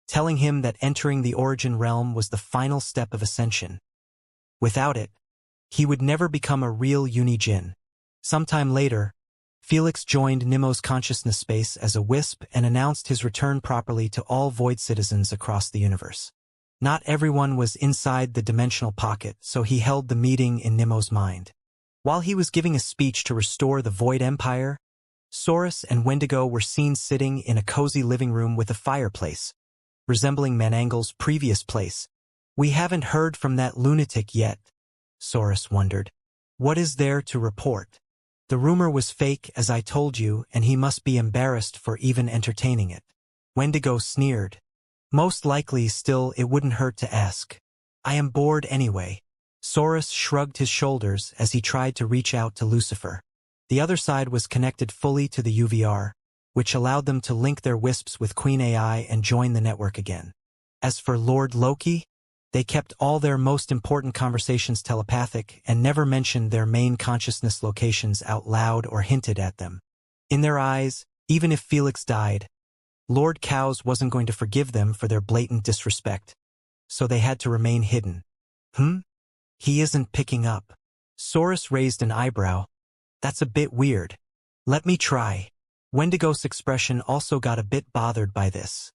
telling him that entering the Origin Realm was the final step of ascension. Without it, he would never become a real Uni-Jin. Sometime later, Felix joined Nemo's consciousness space as a wisp and announced his return properly to all Void citizens across the universe. Not everyone was inside the dimensional pocket, so he held the meeting in Nemo's mind. While he was giving a speech to restore the Void Empire, Saurus and Wendigo were seen sitting in a cozy living room with a fireplace, resembling Manangle's previous place. We haven't heard from that lunatic yet, Saurus wondered. What is there to report? The rumor was fake, as I told you, and he must be embarrassed for even entertaining it. Wendigo sneered. Most likely, still, it wouldn't hurt to ask. I am bored anyway. Saurus shrugged his shoulders as he tried to reach out to Lucifer. The other side was connected fully to the UVR, which allowed them to link their wisps with Queen AI and join the network again. As for Lord Loki, they kept all their most important conversations telepathic and never mentioned their main consciousness locations out loud or hinted at them. In their eyes, even if Felix died, Lord Cows wasn't going to forgive them for their blatant disrespect, so they had to remain hidden. He isn't picking up. Saurus raised an eyebrow. That's a bit weird. Let me try. Wendigo's expression also got a bit bothered by this,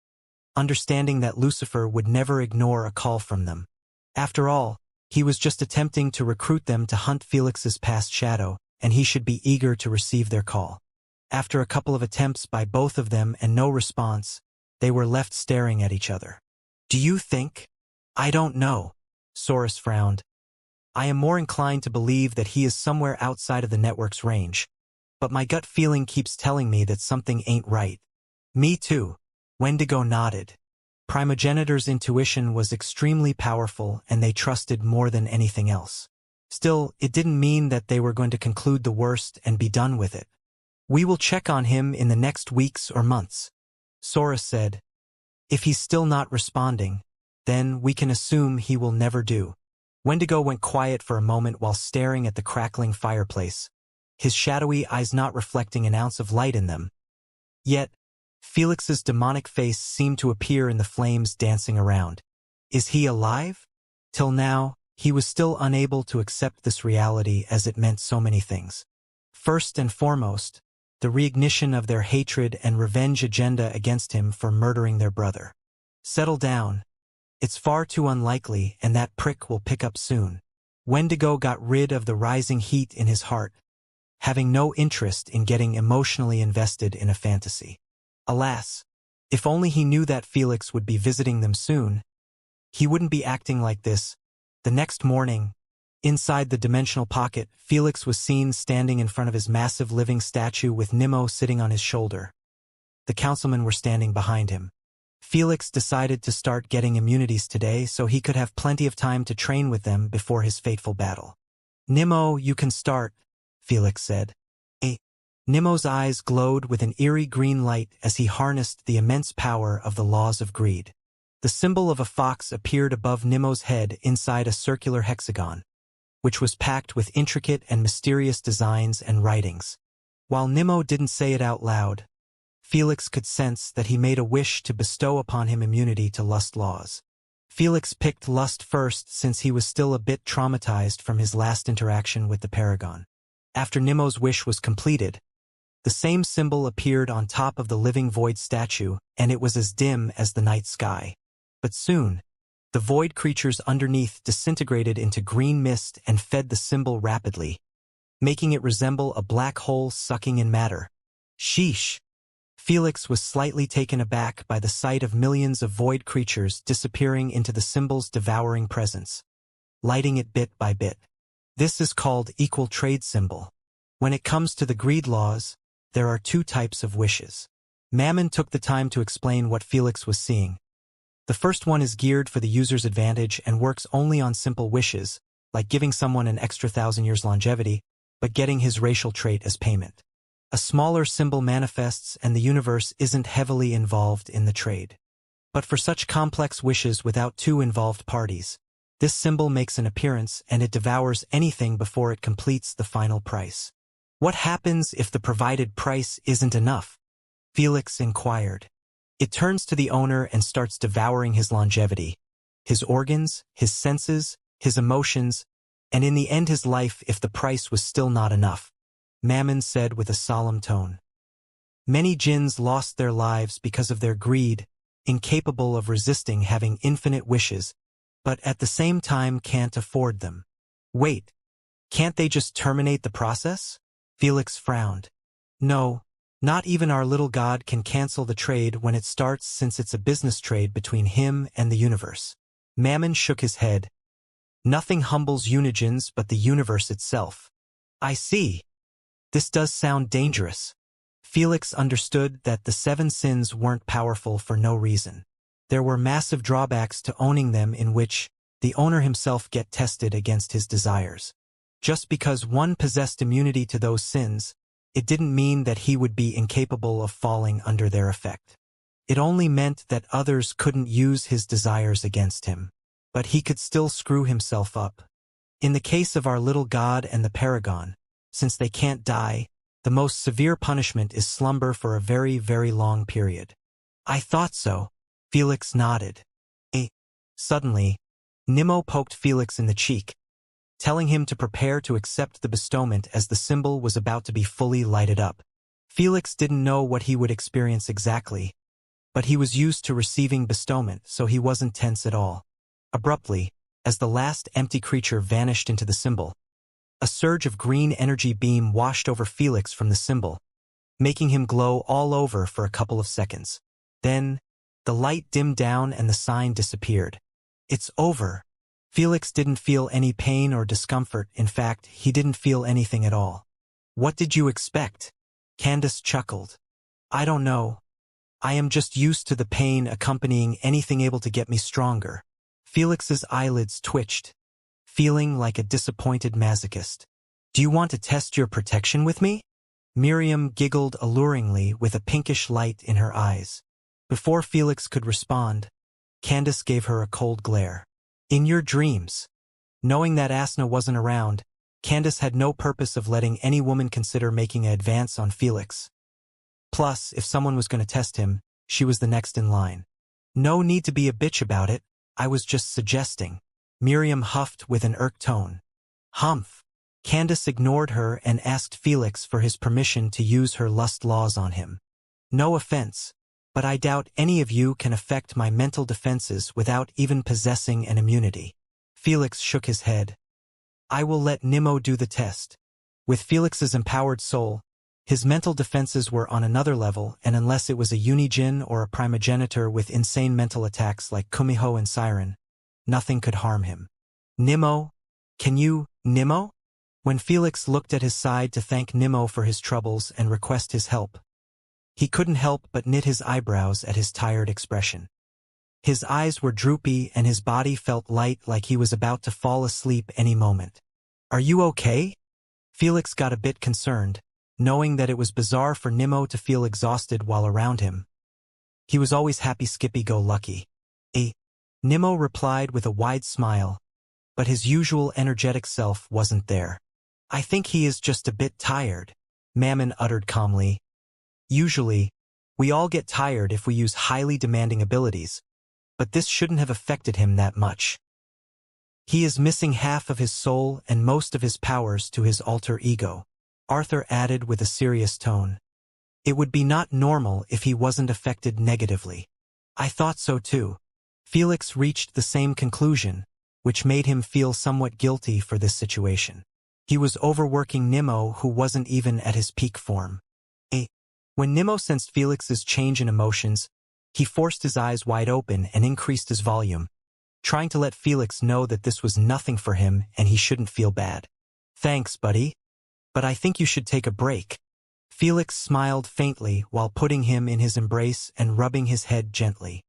understanding that Lucifer would never ignore a call from them. After all, he was just attempting to recruit them to hunt Felix's past shadow, and he should be eager to receive their call. After a couple of attempts by both of them and no response, they were left staring at each other. Do you think? I don't know. Saurus frowned. I am more inclined to believe that he is somewhere outside of the network's range, but my gut feeling keeps telling me that something ain't right. Me too. Wendigo nodded. Primogenitor's intuition was extremely powerful and they trusted more than anything else. Still, it didn't mean that they were going to conclude the worst and be done with it. "We will check on him in the next weeks or months," Sora said. "If he's still not responding, then we can assume he will never do." Wendigo went quiet for a moment while staring at the crackling fireplace, his shadowy eyes not reflecting an ounce of light in them. Yet, Felix's demonic face seemed to appear in the flames dancing around. Is he alive? Till now, he was still unable to accept this reality as it meant so many things. First and foremost, the reignition of their hatred and revenge agenda against him for murdering their brother. Settle down. It's far too unlikely, and that prick will pick up soon. Wendigo got rid of the rising heat in his heart, having no interest in getting emotionally invested in a fantasy. Alas, if only he knew that Felix would be visiting them soon, he wouldn't be acting like this. The next morning, inside the dimensional pocket, Felix was seen standing in front of his massive living statue with Nimmo sitting on his shoulder. The councilmen were standing behind him. Felix decided to start getting immunities today so he could have plenty of time to train with them before his fateful battle. "Nimmo, you can start," Felix said. Nimmo's eyes glowed with an eerie green light as he harnessed the immense power of the laws of greed. The symbol of a fox appeared above Nimmo's head inside a circular hexagon, which was packed with intricate and mysterious designs and writings. While Nimmo didn't say it out loud, Felix could sense that he made a wish to bestow upon him immunity to lust laws. Felix picked lust first since he was still a bit traumatized from his last interaction with the Paragon. After Nimmo's wish was completed, the same symbol appeared on top of the living void statue, and it was as dim as the night sky. But soon, the void creatures underneath disintegrated into green mist and fed the symbol rapidly, making it resemble a black hole sucking in matter. Sheesh! Felix was slightly taken aback by the sight of millions of void creatures disappearing into the symbol's devouring presence, lighting it bit by bit. This is called equal trade symbol. When it comes to the greed laws, there are two types of wishes. Mammon took the time to explain what Felix was seeing. The first one is geared for the user's advantage and works only on simple wishes, like giving someone an extra 1,000 years longevity, but getting his racial trait as payment. A smaller symbol manifests and the universe isn't heavily involved in the trade. But for such complex wishes without two involved parties, this symbol makes an appearance and it devours anything before it completes the final price. What happens if the provided price isn't enough? Felix inquired. It turns to the owner and starts devouring his longevity, his organs, his senses, his emotions, and in the end his life if the price was still not enough, Mammon said with a solemn tone. Many jinns lost their lives because of their greed, incapable of resisting having infinite wishes, but at the same time can't afford them. Wait, can't they just terminate the process? Felix frowned. No, not even our little god can cancel the trade when it starts since it's a business trade between him and the universe. Mammon shook his head. Nothing humbles unijins but the universe itself. I see. This does sound dangerous. Felix understood that the 7 sins weren't powerful for no reason. There were massive drawbacks to owning them in which the owner himself get tested against his desires. Just because one possessed immunity to those sins, it didn't mean that he would be incapable of falling under their effect. It only meant that others couldn't use his desires against him. But he could still screw himself up. In the case of our little god and the Paragon, since they can't die, the most severe punishment is slumber for a very, very long period. I thought so. Felix nodded. Suddenly, Nimmo poked Felix in the cheek, telling him to prepare to accept the bestowment as the symbol was about to be fully lighted up. Felix didn't know what he would experience exactly, but he was used to receiving bestowment, so he wasn't tense at all. Abruptly, as the last empty creature vanished into the symbol, a surge of green energy beam washed over Felix from the symbol, making him glow all over for a couple of seconds. Then, the light dimmed down and the sign disappeared. It's over. Felix didn't feel any pain or discomfort. In fact, he didn't feel anything at all. What did you expect? Candace chuckled. I don't know. I am just used to the pain accompanying anything able to get me stronger. Felix's eyelids twitched, feeling like a disappointed masochist. Do you want to test your protection with me? Miriam giggled alluringly with a pinkish light in her eyes. Before Felix could respond, Candace gave her a cold glare. In your dreams. Knowing that Asna wasn't around, Candace had no purpose of letting any woman consider making an advance on Felix. Plus, if someone was going to test him, she was the next in line. No need to be a bitch about it, I was just suggesting. Miriam huffed with an irked tone. Humph. Candace ignored her and asked Felix for his permission to use her lust laws on him. No offense, but I doubt any of you can affect my mental defenses without even possessing an immunity. Felix shook his head. I will let Nimmo do the test. With Felix's empowered soul, his mental defenses were on another level, and unless it was a unijin or a primogenitor with insane mental attacks like Kumiho and Siren, nothing could harm him. Nimmo? Can you, Nimmo? When Felix looked at his side to thank Nimmo for his troubles and request his help, he couldn't help but knit his eyebrows at his tired expression. His eyes were droopy and his body felt light, like he was about to fall asleep any moment. Are you okay? Felix got a bit concerned, knowing that it was bizarre for Nimmo to feel exhausted while around him. He was always happy-skippy-go-lucky. Nimmo replied with a wide smile, but his usual energetic self wasn't there. I think he is just a bit tired, Mammon uttered calmly. Usually, we all get tired if we use highly demanding abilities, but this shouldn't have affected him that much. He is missing half of his soul and most of his powers to his alter ego, Arthur added with a serious tone. It would be not normal if he wasn't affected negatively. I thought so too. Felix reached the same conclusion, which made him feel somewhat guilty for this situation. He was overworking Nimmo, who wasn't even at his peak form. When Nimmo sensed Felix's change in emotions, he forced his eyes wide open and increased his volume, trying to let Felix know that this was nothing for him and he shouldn't feel bad. Thanks, buddy. But I think you should take a break. Felix smiled faintly while putting him in his embrace and rubbing his head gently.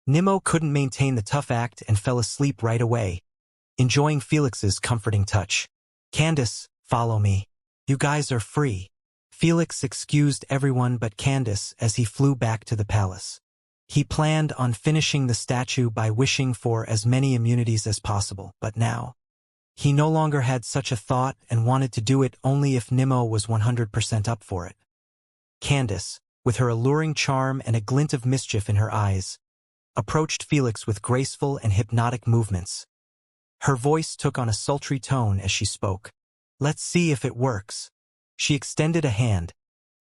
Nimmo couldn't maintain the tough act and fell asleep right away, enjoying Felix's comforting touch. Candace, follow me. You guys are free. Felix excused everyone but Candace as he flew back to the palace. He planned on finishing the statue by wishing for as many immunities as possible, but now, he no longer had such a thought and wanted to do it only if Nimmo was 100% up for it. Candace, with her alluring charm and a glint of mischief in her eyes, approached Felix with graceful and hypnotic movements. Her voice took on a sultry tone as she spoke. Let's see if it works. She extended a hand,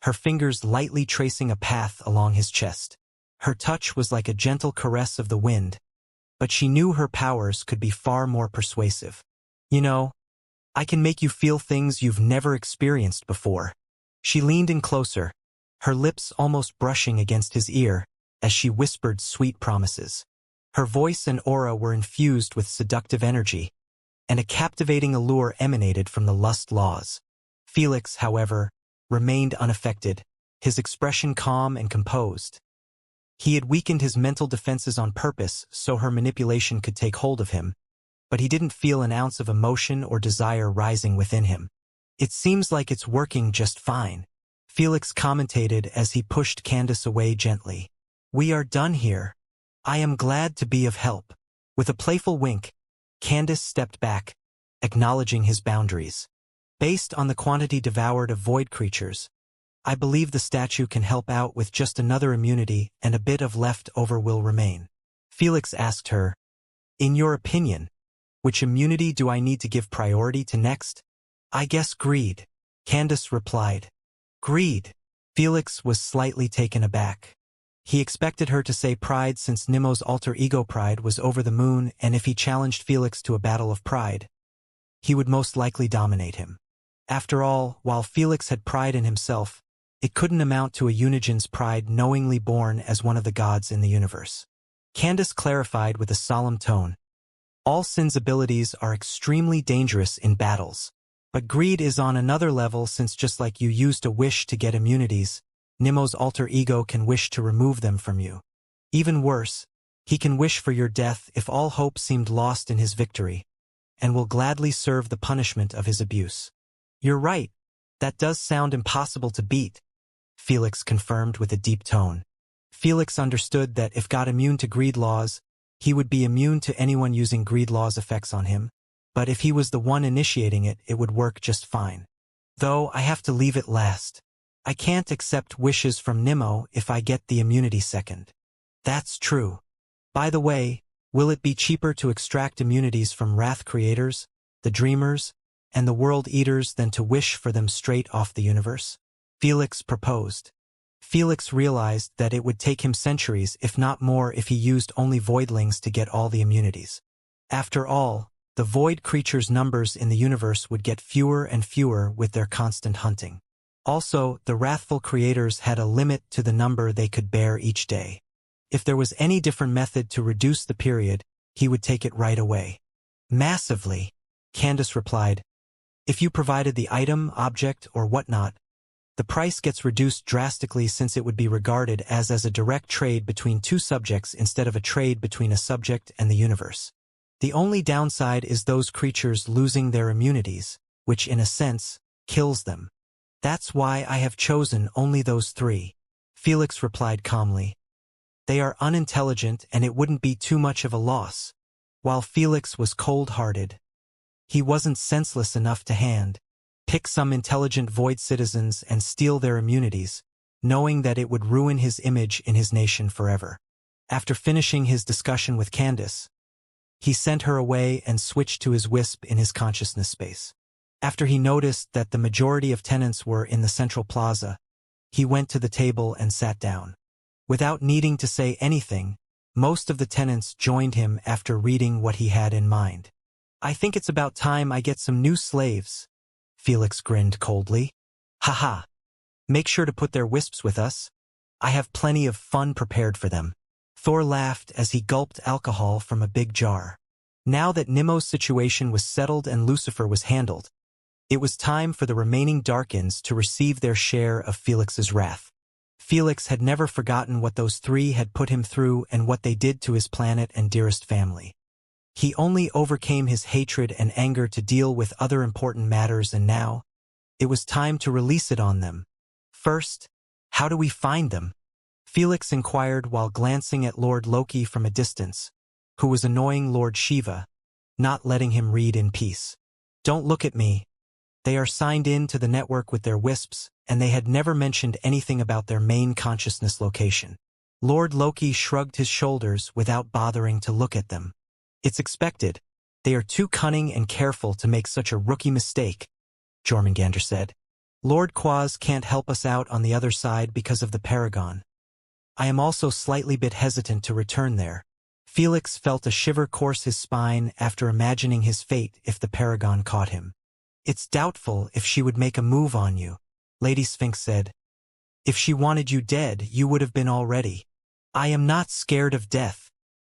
her fingers lightly tracing a path along his chest. Her touch was like a gentle caress of the wind, but she knew her powers could be far more persuasive. You know, I can make you feel things you've never experienced before. She leaned in closer, her lips almost brushing against his ear, as she whispered sweet promises. Her voice and aura were infused with seductive energy, and a captivating allure emanated from the lust laws. Felix, however, remained unaffected, his expression calm and composed. He had weakened his mental defenses on purpose so her manipulation could take hold of him, but he didn't feel an ounce of emotion or desire rising within him. It seems like it's working just fine, Felix commented as he pushed Candace away gently. We are done here. I am glad to be of help. With a playful wink, Candace stepped back, acknowledging his boundaries. Based on the quantity devoured of void creatures, I believe the statue can help out with just another immunity and a bit of left-over will remain. Felix asked her, in your opinion, which immunity do I need to give priority to next? I guess greed, Candace replied. Greed? Felix was slightly taken aback. He expected her to say pride since Nimmo's alter ego pride was over the moon, and if he challenged Felix to a battle of pride, he would most likely dominate him. After all, while Felix had pride in himself, it couldn't amount to a Unijin's pride knowingly born as one of the gods in the universe. Candace clarified with a solemn tone. All Sin's abilities are extremely dangerous in battles, but greed is on another level since just like you used a wish to get immunities, Nemo's alter ego can wish to remove them from you. Even worse, he can wish for your death if all hope seemed lost in his victory, and will gladly serve the punishment of his abuse. You're right. That does sound impossible to beat, Felix confirmed with a deep tone. Felix understood that if got immune to greed laws, he would be immune to anyone using greed laws' effects on him, but if he was the one initiating it, it would work just fine. Though I have to leave it last. I can't accept wishes from Nemo if I get the immunity second. That's true. By the way, will it be cheaper to extract immunities from Wrath creators, the Dreamers, and the World Eaters than to wish for them straight off the universe? Felix proposed. Felix realized that it would take him centuries, if not more, if he used only voidlings to get all the immunities. After all, the void creatures' numbers in the universe would get fewer and fewer with their constant hunting. Also, the wrathful creators had a limit to the number they could bear each day. If there was any different method to reduce the period, he would take it right away. Massively, Candace replied. If you provided the item, object, or whatnot, the price gets reduced drastically since it would be regarded as a direct trade between two subjects instead of a trade between a subject and the universe. The only downside is those creatures losing their immunities, which in a sense, kills them. That's why I have chosen only those three, Felix replied calmly. They are unintelligent and it wouldn't be too much of a loss. While Felix was cold-hearted, he wasn't senseless enough to pick some intelligent void citizens and steal their immunities, knowing that it would ruin his image in his nation forever. After finishing his discussion with Candace, he sent her away and switched to his wisp in his consciousness space. After he noticed that the majority of tenants were in the central plaza, he went to the table and sat down. Without needing to say anything, most of the tenants joined him after reading what he had in mind. I think it's about time I get some new slaves, Felix grinned coldly. Haha. Make sure to put their wisps with us. I have plenty of fun prepared for them. Thor laughed as he gulped alcohol from a big jar. Now that Nemo's situation was settled and Lucifer was handled, it was time for the remaining Darkins to receive their share of Felix's wrath. Felix had never forgotten what those three had put him through and what they did to his planet and dearest family. He only overcame his hatred and anger to deal with other important matters, and now, it was time to release it on them. First, how do we find them? Felix inquired while glancing at Lord Loki from a distance, who was annoying Lord Shiva, not letting him read in peace. Don't look at me. They are signed in to the network with their wisps, and they had never mentioned anything about their main consciousness location. Lord Loki shrugged his shoulders without bothering to look at them. It's expected. They are too cunning and careful to make such a rookie mistake, Jormungandr said. Lord Quaz can't help us out on the other side because of the Paragon. I am also slightly bit hesitant to return there. Felix felt a shiver course his spine after imagining his fate if the Paragon caught him. It's doubtful if she would make a move on you, Lady Sphinx said. If she wanted you dead, you would have been already. I am not scared of death,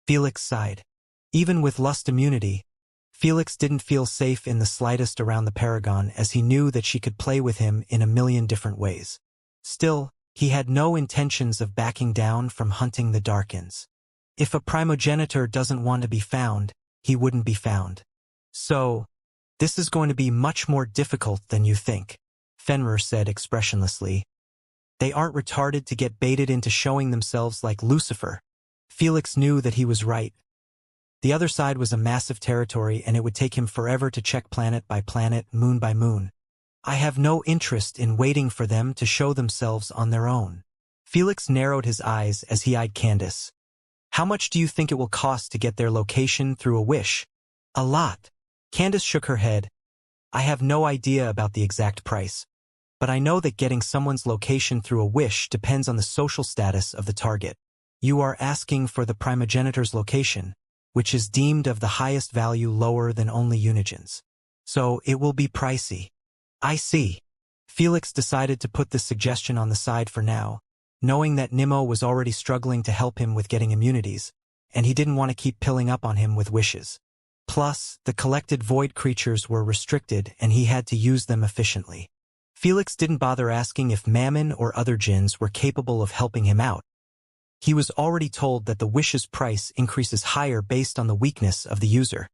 Felix sighed. Even with lust immunity, Felix didn't feel safe in the slightest around the Paragon, as he knew that she could play with him in a million different ways. Still, he had no intentions of backing down from hunting the Darkins. If a primogenitor doesn't want to be found, he wouldn't be found. So, this is going to be much more difficult than you think, Fenrir said expressionlessly. They aren't retarded to get baited into showing themselves like Lucifer. Felix knew that he was right. The other side was a massive territory, and it would take him forever to check planet by planet, moon by moon. I have no interest in waiting for them to show themselves on their own. Felix narrowed his eyes as he eyed Candace. How much do you think it will cost to get their location through a wish? A lot. Candace shook her head. I have no idea about the exact price, but I know that getting someone's location through a wish depends on the social status of the target. You are asking for the primogenitor's location, which is deemed of the highest value, lower than only Unigens. So it will be pricey. I see. Felix decided to put this suggestion on the side for now, knowing that Nemo was already struggling to help him with getting immunities, and he didn't want to keep piling up on him with wishes. Plus, the collected void creatures were restricted and he had to use them efficiently. Felix didn't bother asking if Mammon or other jinns were capable of helping him out. He was already told that the wish's price increases higher based on the weakness of the user.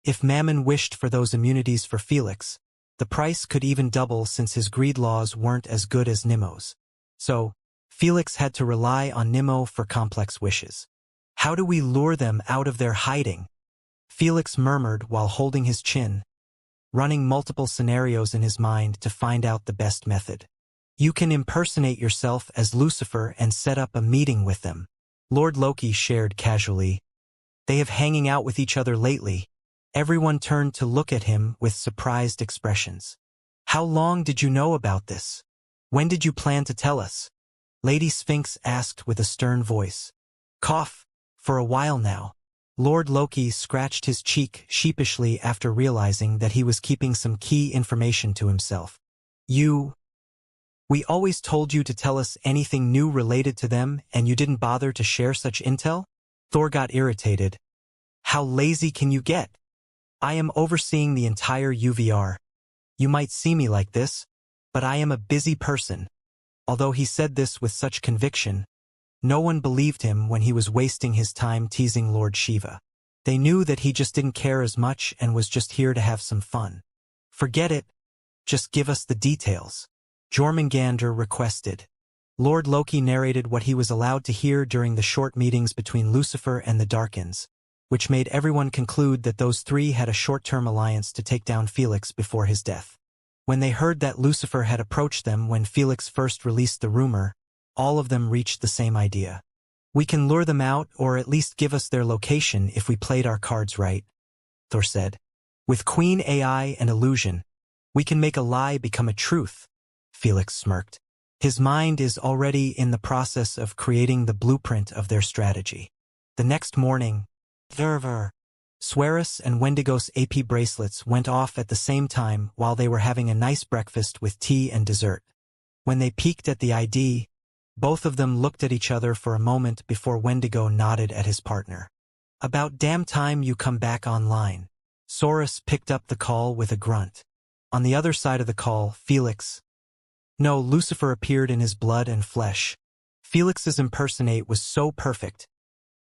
If Mammon wished for those immunities for Felix, the price could even double since his greed laws weren't as good as Nemo's. So, Felix had to rely on Nemo for complex wishes. How do we lure them out of their hiding? Felix murmured while holding his chin, running multiple scenarios in his mind to find out the best method. You can impersonate yourself as Lucifer and set up a meeting with them. Lord Loki shared casually. They have hanging out with each other lately. Everyone turned to look at him with surprised expressions. How long did you know about this? When did you plan to tell us? Lady Sphinx asked with a stern voice. Cough, for a while now. Lord Loki scratched his cheek sheepishly after realizing that he was keeping some key information to himself. We always told you to tell us anything new related to them and you didn't bother to share such intel? Thor got irritated. How lazy can you get? I am overseeing the entire UVR. You might see me like this, but I am a busy person. Although he said this with such conviction, no one believed him when he was wasting his time teasing Lord Shiva. They knew that he just didn't care as much and was just here to have some fun. Forget it. Just give us the details. Jormungandr requested. Lord Loki narrated what he was allowed to hear during the short meetings between Lucifer and the Darkins, which made everyone conclude that those three had a short-term alliance to take down Felix before his death. When they heard that Lucifer had approached them when Felix first released the rumor, all of them reached the same idea. We can lure them out or at least give us their location if we played our cards right, Thor said. With Queen AI and illusion, we can make a lie become a truth, Felix smirked. His mind is already in the process of creating the blueprint of their strategy. The next morning, Sweris and Wendigo's AP bracelets went off at the same time while they were having a nice breakfast with tea and dessert. When they peeked at the ID, both of them looked at each other for a moment before Wendigo nodded at his partner. About damn time you come back online. Saurus picked up the call with a grunt. On the other side of the call, Lucifer appeared in his blood and flesh. Felix's impersonate was so perfect.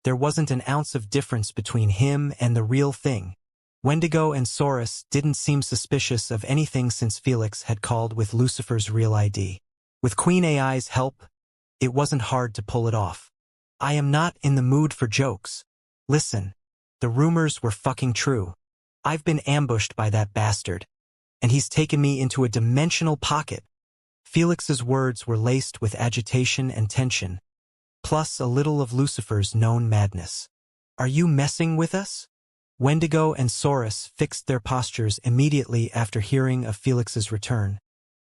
There wasn't an ounce of difference between him and the real thing. Wendigo and Saurus didn't seem suspicious of anything since Felix had called with Lucifer's real ID. With Queen AI's help, it wasn't hard to pull it off. I am not in the mood for jokes. Listen, the rumors were fucking true. I've been ambushed by that bastard, and he's taken me into a dimensional pocket. Felix's words were laced with agitation and tension, plus a little of Lucifer's known madness. Are you messing with us? Wendigo and Saurus fixed their postures immediately after hearing of Felix's return,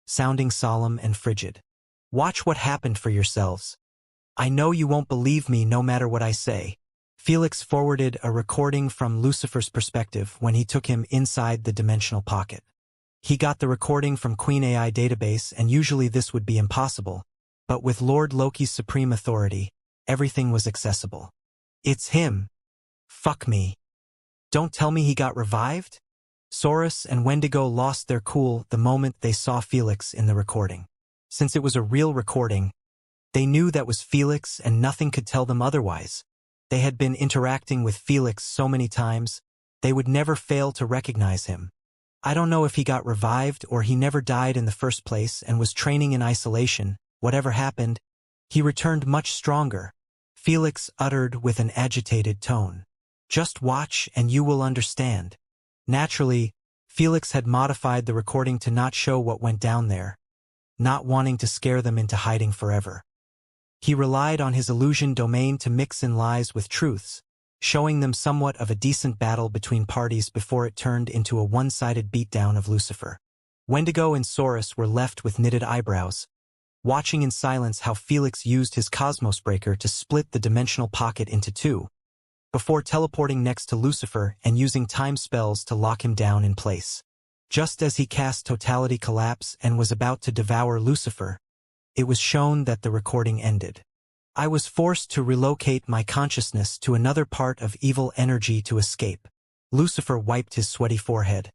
sounding solemn and frigid. Watch what happened for yourselves. I know you won't believe me no matter what I say. Felix forwarded a recording from Lucifer's perspective when he took him inside the dimensional pocket. He got the recording from Queen AI database, and usually this would be impossible, but with Lord Loki's supreme authority, everything was accessible. It's him. Fuck me. Don't tell me he got revived? Saurus and Wendigo lost their cool the moment they saw Felix in the recording. Since it was a real recording, they knew that was Felix and nothing could tell them otherwise. They had been interacting with Felix so many times, they would never fail to recognize him. I don't know if he got revived or he never died in the first place and was training in isolation. Whatever happened, he returned much stronger, Felix uttered with an agitated tone. Just watch and you will understand. Naturally, Felix had modified the recording to not show what went down there, not wanting to scare them into hiding forever. He relied on his illusion domain to mix in lies with truths, showing them somewhat of a decent battle between parties before it turned into a one-sided beatdown of Lucifer. Wendigo and Saurus were left with knitted eyebrows, watching in silence how Felix used his Cosmos Breaker to split the dimensional pocket into two, before teleporting next to Lucifer and using time spells to lock him down in place. Just as he cast Totality Collapse and was about to devour Lucifer, it was shown that the recording ended. I was forced to relocate my consciousness to another part of evil energy to escape. Lucifer wiped his sweaty forehead.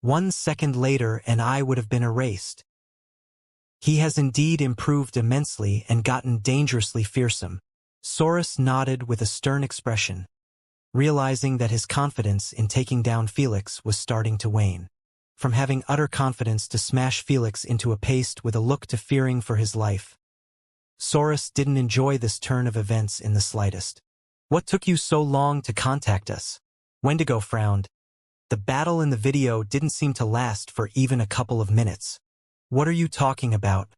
1 second later and I would have been erased. He has indeed improved immensely and gotten dangerously fearsome. Saurus nodded with a stern expression, realizing that his confidence in taking down Felix was starting to wane. From having utter confidence to smash Felix into a paste with a look to fearing for his life. Saurus didn't enjoy this turn of events in the slightest. What took you so long to contact us? Wendigo frowned. The battle in the video didn't seem to last for even a couple of minutes. What are you talking about?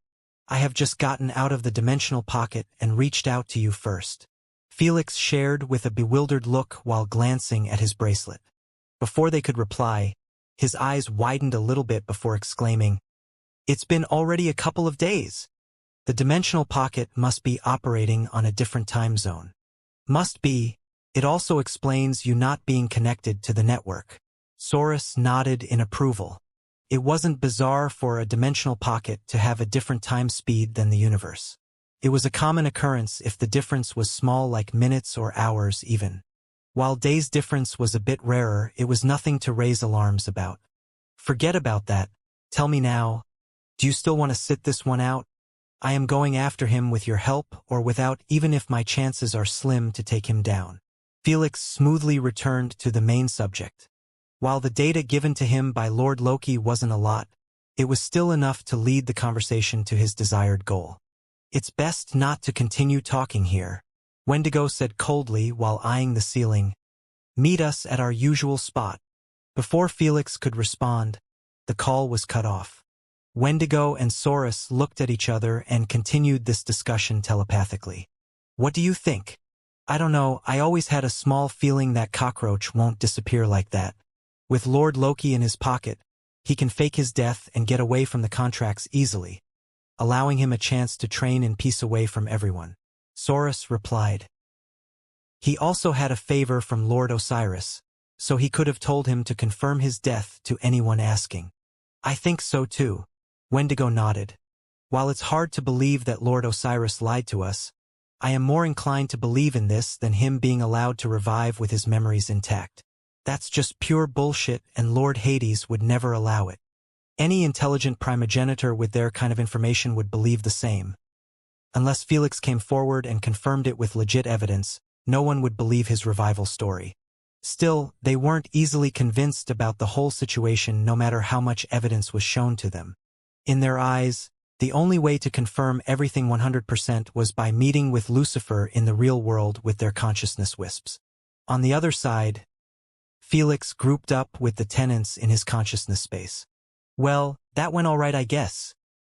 I have just gotten out of the dimensional pocket and reached out to you first. Felix shared with a bewildered look while glancing at his bracelet. Before they could reply, his eyes widened a little bit before exclaiming, "It's been already a couple of days. The dimensional pocket must be operating on a different time zone." Must be. It also explains you not being connected to the network. Saurus nodded in approval. It wasn't bizarre for a dimensional pocket to have a different time speed than the universe. It was a common occurrence if the difference was small, like minutes or hours even. While days' difference was a bit rarer, it was nothing to raise alarms about. Forget about that. Tell me now. Do you still want to sit this one out? I am going after him with your help or without, even if my chances are slim to take him down. Felix smoothly returned to the main subject. While the data given to him by Lord Loki wasn't a lot, it was still enough to lead the conversation to his desired goal. It's best not to continue talking here, Wendigo said coldly while eyeing the ceiling. Meet us at our usual spot. Before Felix could respond, the call was cut off. Wendigo and Saurus looked at each other and continued this discussion telepathically. What do you think? I don't know, I always had a small feeling that cockroach won't disappear like that. With Lord Loki in his pocket, he can fake his death and get away from the contracts easily, allowing him a chance to train in peace away from everyone. Saurus replied. He also had a favor from Lord Osiris, so he could have told him to confirm his death to anyone asking. I think so too. Wendigo nodded. While it's hard to believe that Lord Osiris lied to us, I am more inclined to believe in this than him being allowed to revive with his memories intact. That's just pure bullshit, and Lord Hades would never allow it. Any intelligent primogenitor with their kind of information would believe the same. Unless Felix came forward and confirmed it with legit evidence, no one would believe his revival story. Still, they weren't easily convinced about the whole situation no matter how much evidence was shown to them. In their eyes, the only way to confirm everything 100% was by meeting with Lucifer in the real world with their consciousness wisps. On the other side, Felix grouped up with the tenants in his consciousness space. Well, that went all right, I guess,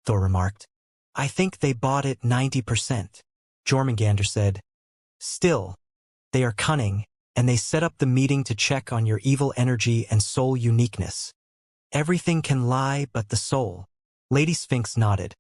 Thor remarked. I think they bought it 90%, Jormungandr said. Still, they are cunning, and they set up the meeting to check on your evil energy and soul uniqueness. Everything can lie but the soul. Lady Sphinx nodded.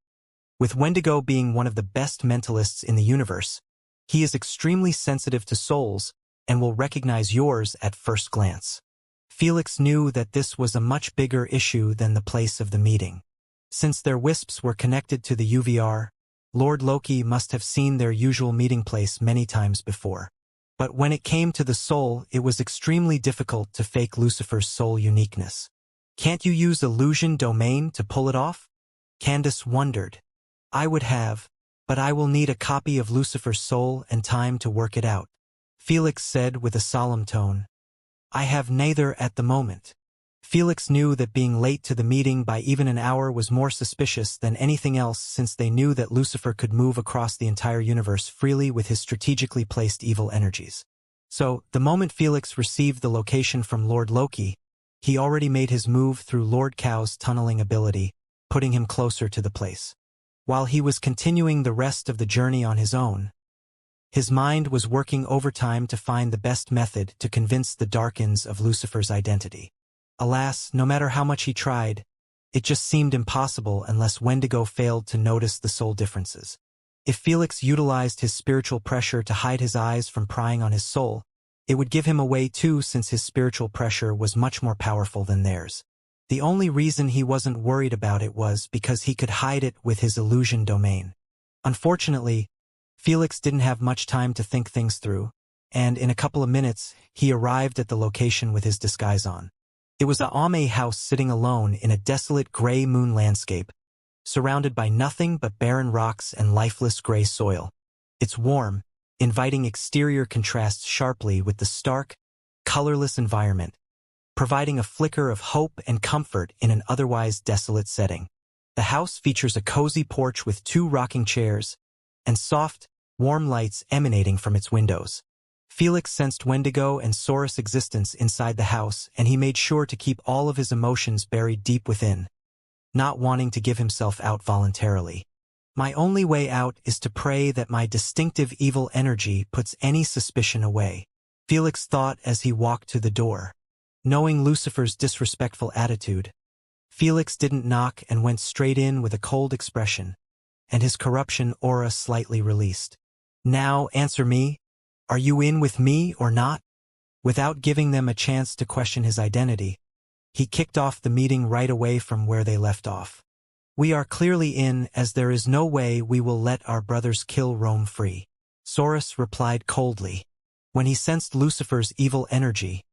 With Wendigo being one of the best mentalists in the universe, he is extremely sensitive to souls and will recognize yours at first glance. Felix knew that this was a much bigger issue than the place of the meeting. Since their wisps were connected to the UVR, Lord Loki must have seen their usual meeting place many times before. But when it came to the soul, it was extremely difficult to fake Lucifer's soul uniqueness. Can't you use illusion domain to pull it off? Candace wondered. I would have, but I will need a copy of Lucifer's soul and time to work it out. Felix said with a solemn tone. I have neither at the moment. Felix knew that being late to the meeting by even an hour was more suspicious than anything else, since they knew that Lucifer could move across the entire universe freely with his strategically placed evil energies. So, the moment Felix received the location from Lord Loki, he already made his move through Lord Cow's tunneling ability, putting him closer to the place. While he was continuing the rest of the journey on his own, his mind was working overtime to find the best method to convince the Darkins of Lucifer's identity. Alas, no matter how much he tried, it just seemed impossible unless Wendigo failed to notice the soul differences. If Felix utilized his spiritual pressure to hide his eyes from prying on his soul, it would give him away too, since his spiritual pressure was much more powerful than theirs. The only reason he wasn't worried about it was because he could hide it with his illusion domain. Unfortunately, Felix didn't have much time to think things through, and in a couple of minutes, he arrived at the location with his disguise on. It was a Ame house sitting alone in a desolate gray moon landscape, surrounded by nothing but barren rocks and lifeless gray soil. Its warm, inviting exterior contrasts sharply with the stark, colorless environment, providing a flicker of hope and comfort in an otherwise desolate setting. The house features a cozy porch with 2 rocking chairs and soft, warm lights emanating from its windows. Felix sensed Wendigo and Sora's existence inside the house, and he made sure to keep all of his emotions buried deep within, not wanting to give himself out voluntarily. My only way out is to pray that my distinctive evil energy puts any suspicion away, Felix thought as he walked to the door. Knowing Lucifer's disrespectful attitude, Felix didn't knock and went straight in with a cold expression, and his corruption aura slightly released. Now, answer me. Are you in with me or not? Without giving them a chance to question his identity, he kicked off the meeting right away from where they left off. We are clearly in, as there is no way we will let our brothers kill roam free. Soros replied coldly. When he sensed Lucifer's evil energy,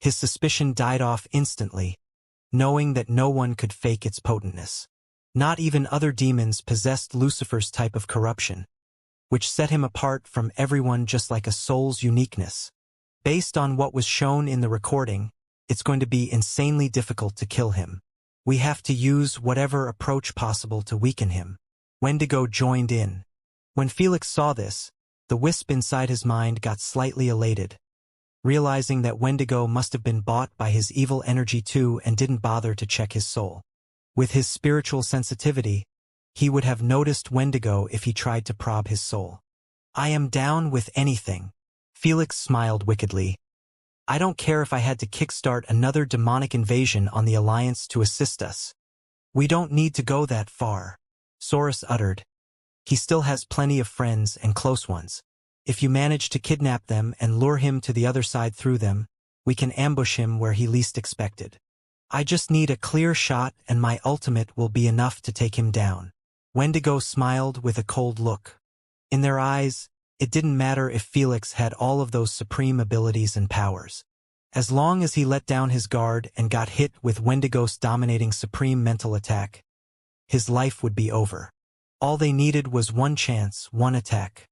his suspicion died off instantly, knowing that no one could fake its potentness. Not even other demons possessed Lucifer's type of corruption, which set him apart from everyone just like a soul's uniqueness. Based on what was shown in the recording, it's going to be insanely difficult to kill him. We have to use whatever approach possible to weaken him. Wendigo joined in. When Felix saw this, the wisp inside his mind got slightly elated, realizing that Wendigo must have been bought by his evil energy too and didn't bother to check his soul. With his spiritual sensitivity, he would have noticed Wendigo if he tried to probe his soul. I am down with anything. Felix smiled wickedly. I don't care if I had to kickstart another demonic invasion on the Alliance to assist us. We don't need to go that far, Soros uttered. He still has plenty of friends and close ones. If you manage to kidnap them and lure him to the other side through them, we can ambush him where he least expected. I just need a clear shot and my ultimate will be enough to take him down. Wendigo smiled with a cold look. In their eyes, it didn't matter if Felix had all of those supreme abilities and powers. As long as he let down his guard and got hit with Wendigo's dominating supreme mental attack, his life would be over. All they needed was one chance, one attack.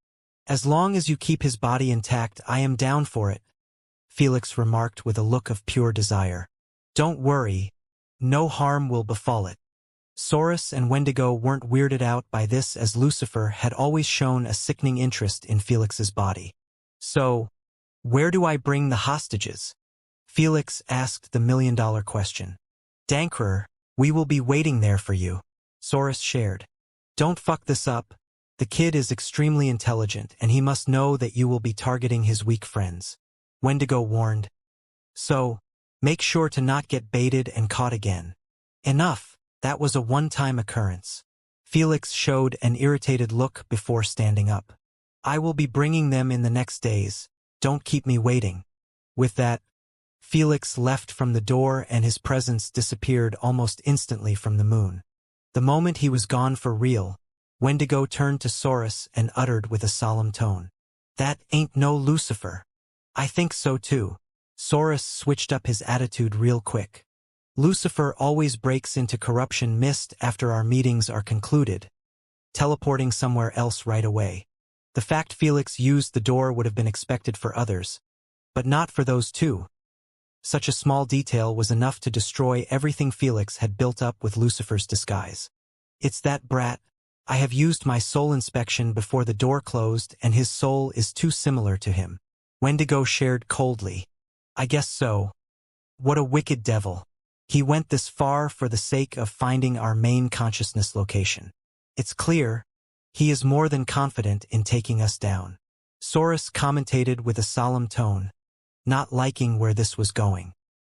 As long as you keep his body intact, I am down for it, Felix remarked with a look of pure desire. Don't worry, no harm will befall it. Soros and Wendigo weren't weirded out by this, as Lucifer had always shown a sickening interest in Felix's body. So, where do I bring the hostages? Felix asked the million-dollar question. Dankrer, we will be waiting there for you, Soros shared. Don't fuck this up. The kid is extremely intelligent and he must know that you will be targeting his weak friends, Wendigo warned. So, make sure to not get baited and caught again. Enough. That was a one-time occurrence. Felix showed an irritated look before standing up. I will be bringing them in the next days. Don't keep me waiting. With that, Felix left from the door and his presence disappeared almost instantly from the moon. The moment he was gone for real, Wendigo turned to Soros and uttered with a solemn tone. That ain't no Lucifer. I think so too. Soros switched up his attitude real quick. Lucifer always breaks into corruption mist after our meetings are concluded, teleporting somewhere else right away. The fact Felix used the door would have been expected for others, but not for those two. Such a small detail was enough to destroy everything Felix had built up with Lucifer's disguise. It's that brat. I have used my soul inspection before the door closed and his soul is too similar to him. Wendigo shared coldly. I guess so. What a wicked devil. He went this far for the sake of finding our main consciousness location. It's clear, he is more than confident in taking us down. Soros commentated with a solemn tone, not liking where this was going.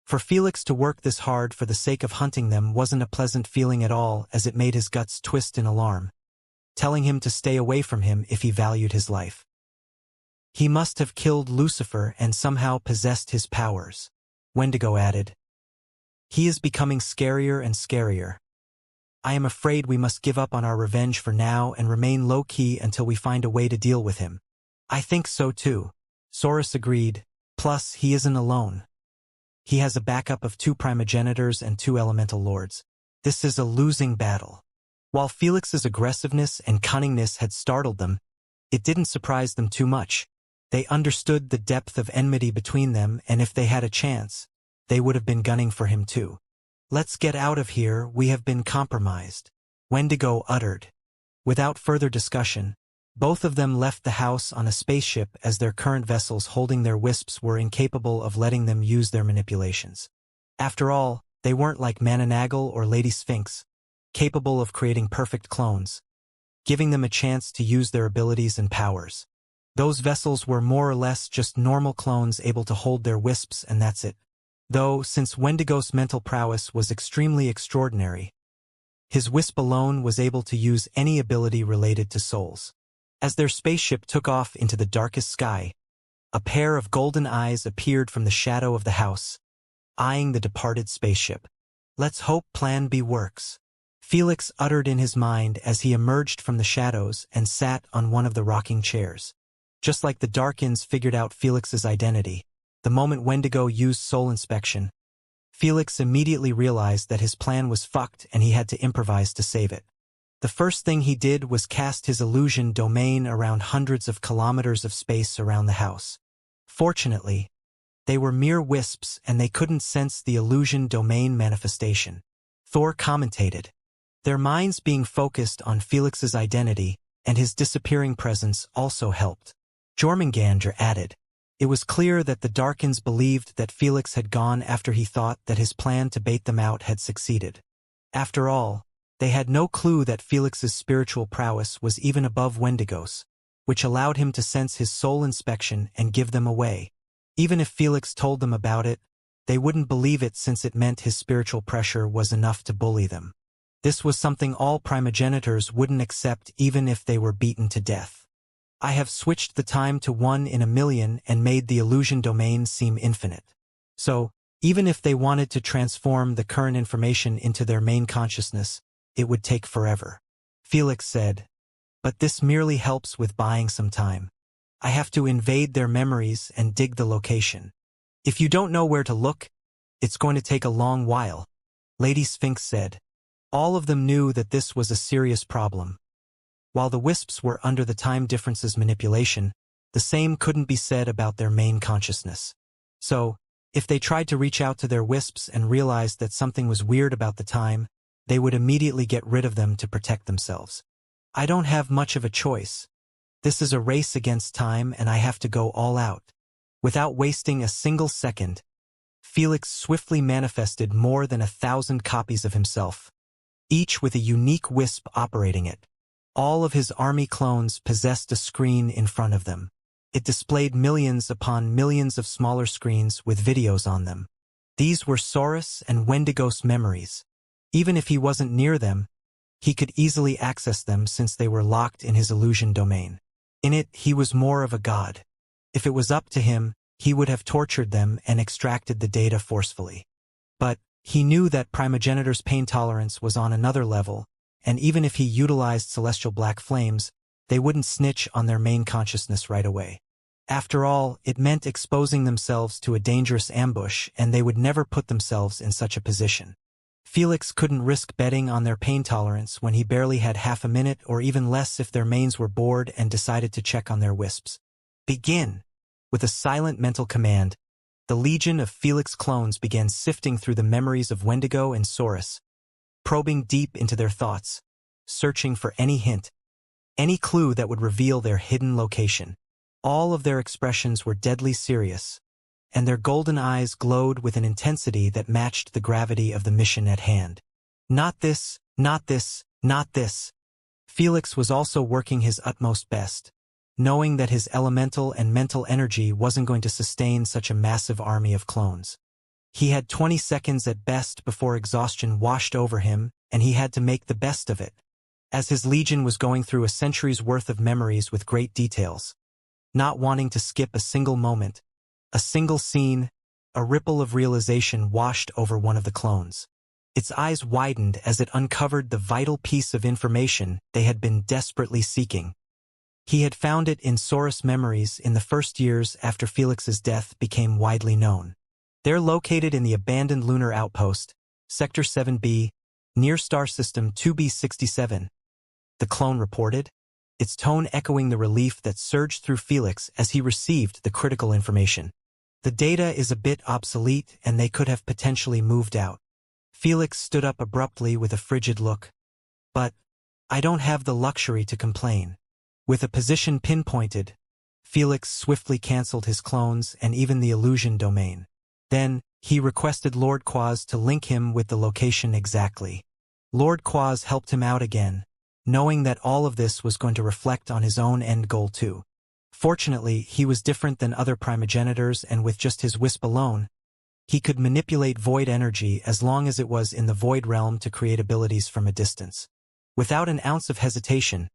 For Felix to work this hard for the sake of hunting them wasn't a pleasant feeling at all, as it made his guts twist in alarm, telling him to stay away from him if he valued his life. He must have killed Lucifer and somehow possessed his powers, Wendigo added. He is becoming scarier and scarier. I am afraid we must give up on our revenge for now and remain low-key until we find a way to deal with him. I think so too, Soros agreed. Plus, he isn't alone. He has a backup of 2 primogenitors and 2 elemental lords. This is a losing battle. While Felix's aggressiveness and cunningness had startled them, it didn't surprise them too much. They understood the depth of enmity between them, and if they had a chance, they would have been gunning for him too. "Let's get out of here, we have been compromised," Wendigo uttered. Without further discussion, both of them left the house on a spaceship, as their current vessels holding their wisps were incapable of letting them use their manipulations. After all, they weren't like Mananagal or Lady Sphinx, capable of creating perfect clones, giving them a chance to use their abilities and powers. Those vessels were more or less just normal clones able to hold their wisps, and that's it. Though, since Wendigo's mental prowess was extremely extraordinary, his wisp alone was able to use any ability related to souls. As their spaceship took off into the darkest sky, a pair of golden eyes appeared from the shadow of the house, eyeing the departed spaceship. "Let's hope Plan B works," Felix uttered in his mind as he emerged from the shadows and sat on one of the rocking chairs. Just like the Darkins figured out Felix's identity, the moment Wendigo used soul inspection, Felix immediately realized that his plan was fucked and he had to improvise to save it. The first thing he did was cast his illusion domain around hundreds of kilometers of space around the house. Fortunately, they were mere wisps and they couldn't sense the illusion domain manifestation. Thor commentated, their minds being focused on Felix's identity and his disappearing presence also helped. Jormungandr added, it was clear that the Darkins believed that Felix had gone after he thought that his plan to bait them out had succeeded. After all, they had no clue that Felix's spiritual prowess was even above Wendigo's, which allowed him to sense his soul inspection and give them away. Even if Felix told them about it, they wouldn't believe it since it meant his spiritual pressure was enough to bully them. This was something all primogenitors wouldn't accept even if they were beaten to death. I have switched the time to 1 in a million and made the illusion domain seem infinite. So, even if they wanted to transform the current information into their main consciousness, it would take forever. Felix said, but this merely helps with buying some time. I have to invade their memories and dig the location. If you don't know where to look, it's going to take a long while, Lady Sphinx said. All of them knew that this was a serious problem. While the wisps were under the time differences manipulation, the same couldn't be said about their main consciousness. So, if they tried to reach out to their wisps and realized that something was weird about the time, they would immediately get rid of them to protect themselves. I don't have much of a choice. This is a race against time and I have to go all out. Without wasting a single second, Felix swiftly manifested more than 1,000 copies of himself, each with a unique wisp operating it. All of his army clones possessed a screen in front of them. It displayed millions upon millions of smaller screens with videos on them. These were Saurus and Wendigo's memories. Even if he wasn't near them, he could easily access them since they were locked in his illusion domain. In it, he was more of a god. If it was up to him, he would have tortured them and extracted the data forcefully. But he knew that primogenitor's pain tolerance was on another level, and even if he utilized celestial black flames, they wouldn't snitch on their main consciousness right away. After all, it meant exposing themselves to a dangerous ambush, and they would never put themselves in such a position. Felix couldn't risk betting on their pain tolerance when he barely had half a minute or even less if their mains were bored and decided to check on their wisps. Begin! With a silent mental command, the legion of Felix clones began sifting through the memories of Wendigo and Saurus, probing deep into their thoughts, searching for any hint, any clue that would reveal their hidden location. All of their expressions were deadly serious, and their golden eyes glowed with an intensity that matched the gravity of the mission at hand. Not this, not this, not this. Felix was also working his utmost best, knowing that his elemental and mental energy wasn't going to sustain such a massive army of clones. He had 20 seconds at best before exhaustion washed over him, and he had to make the best of it, as his legion was going through a century's worth of memories with great details. Not wanting to skip a single moment, a single scene, a ripple of realization washed over one of the clones. Its eyes widened as it uncovered the vital piece of information they had been desperately seeking. He had found it in Saurus memories in the first years after Felix's death became widely known. They're located in the abandoned lunar outpost, Sector 7B, Near Star System 2B67, the clone reported, its tone echoing the relief that surged through Felix as he received the critical information. The data is a bit obsolete and they could have potentially moved out. Felix stood up abruptly with a frigid look. But I don't have the luxury to complain. With a position pinpointed, Felix swiftly cancelled his clones and even the illusion domain. Then, he requested Lord Quaz to link him with the location exactly. Lord Quaz helped him out again, knowing that all of this was going to reflect on his own end goal too. Fortunately, he was different than other primogenitors, and with just his wisp alone, he could manipulate void energy as long as it was in the void realm to create abilities from a distance. Without an ounce of hesitation,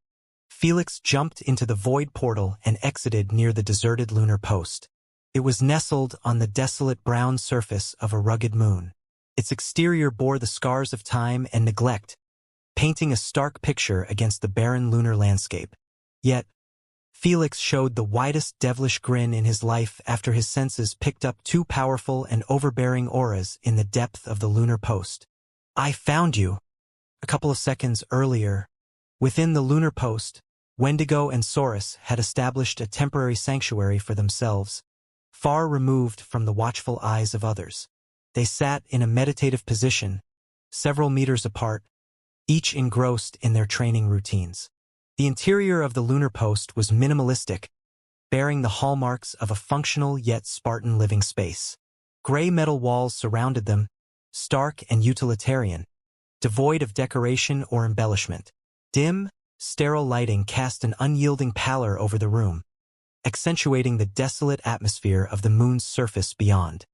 Felix jumped into the void portal and exited near the deserted lunar post. It was nestled on the desolate brown surface of a rugged moon. Its exterior bore the scars of time and neglect, painting a stark picture against the barren lunar landscape. Yet, Felix showed the widest devilish grin in his life after his senses picked up two powerful and overbearing auras in the depth of the lunar post. I found you. A couple of seconds earlier, within the lunar post, Wendigo and Saurus had established a temporary sanctuary for themselves, far removed from the watchful eyes of others. They sat in a meditative position, several meters apart, each engrossed in their training routines. The interior of the lunar post was minimalistic, bearing the hallmarks of a functional yet Spartan living space. Gray metal walls surrounded them, stark and utilitarian, devoid of decoration or embellishment. Dim, sterile lighting cast an unyielding pallor over the room, accentuating the desolate atmosphere of the moon's surface beyond.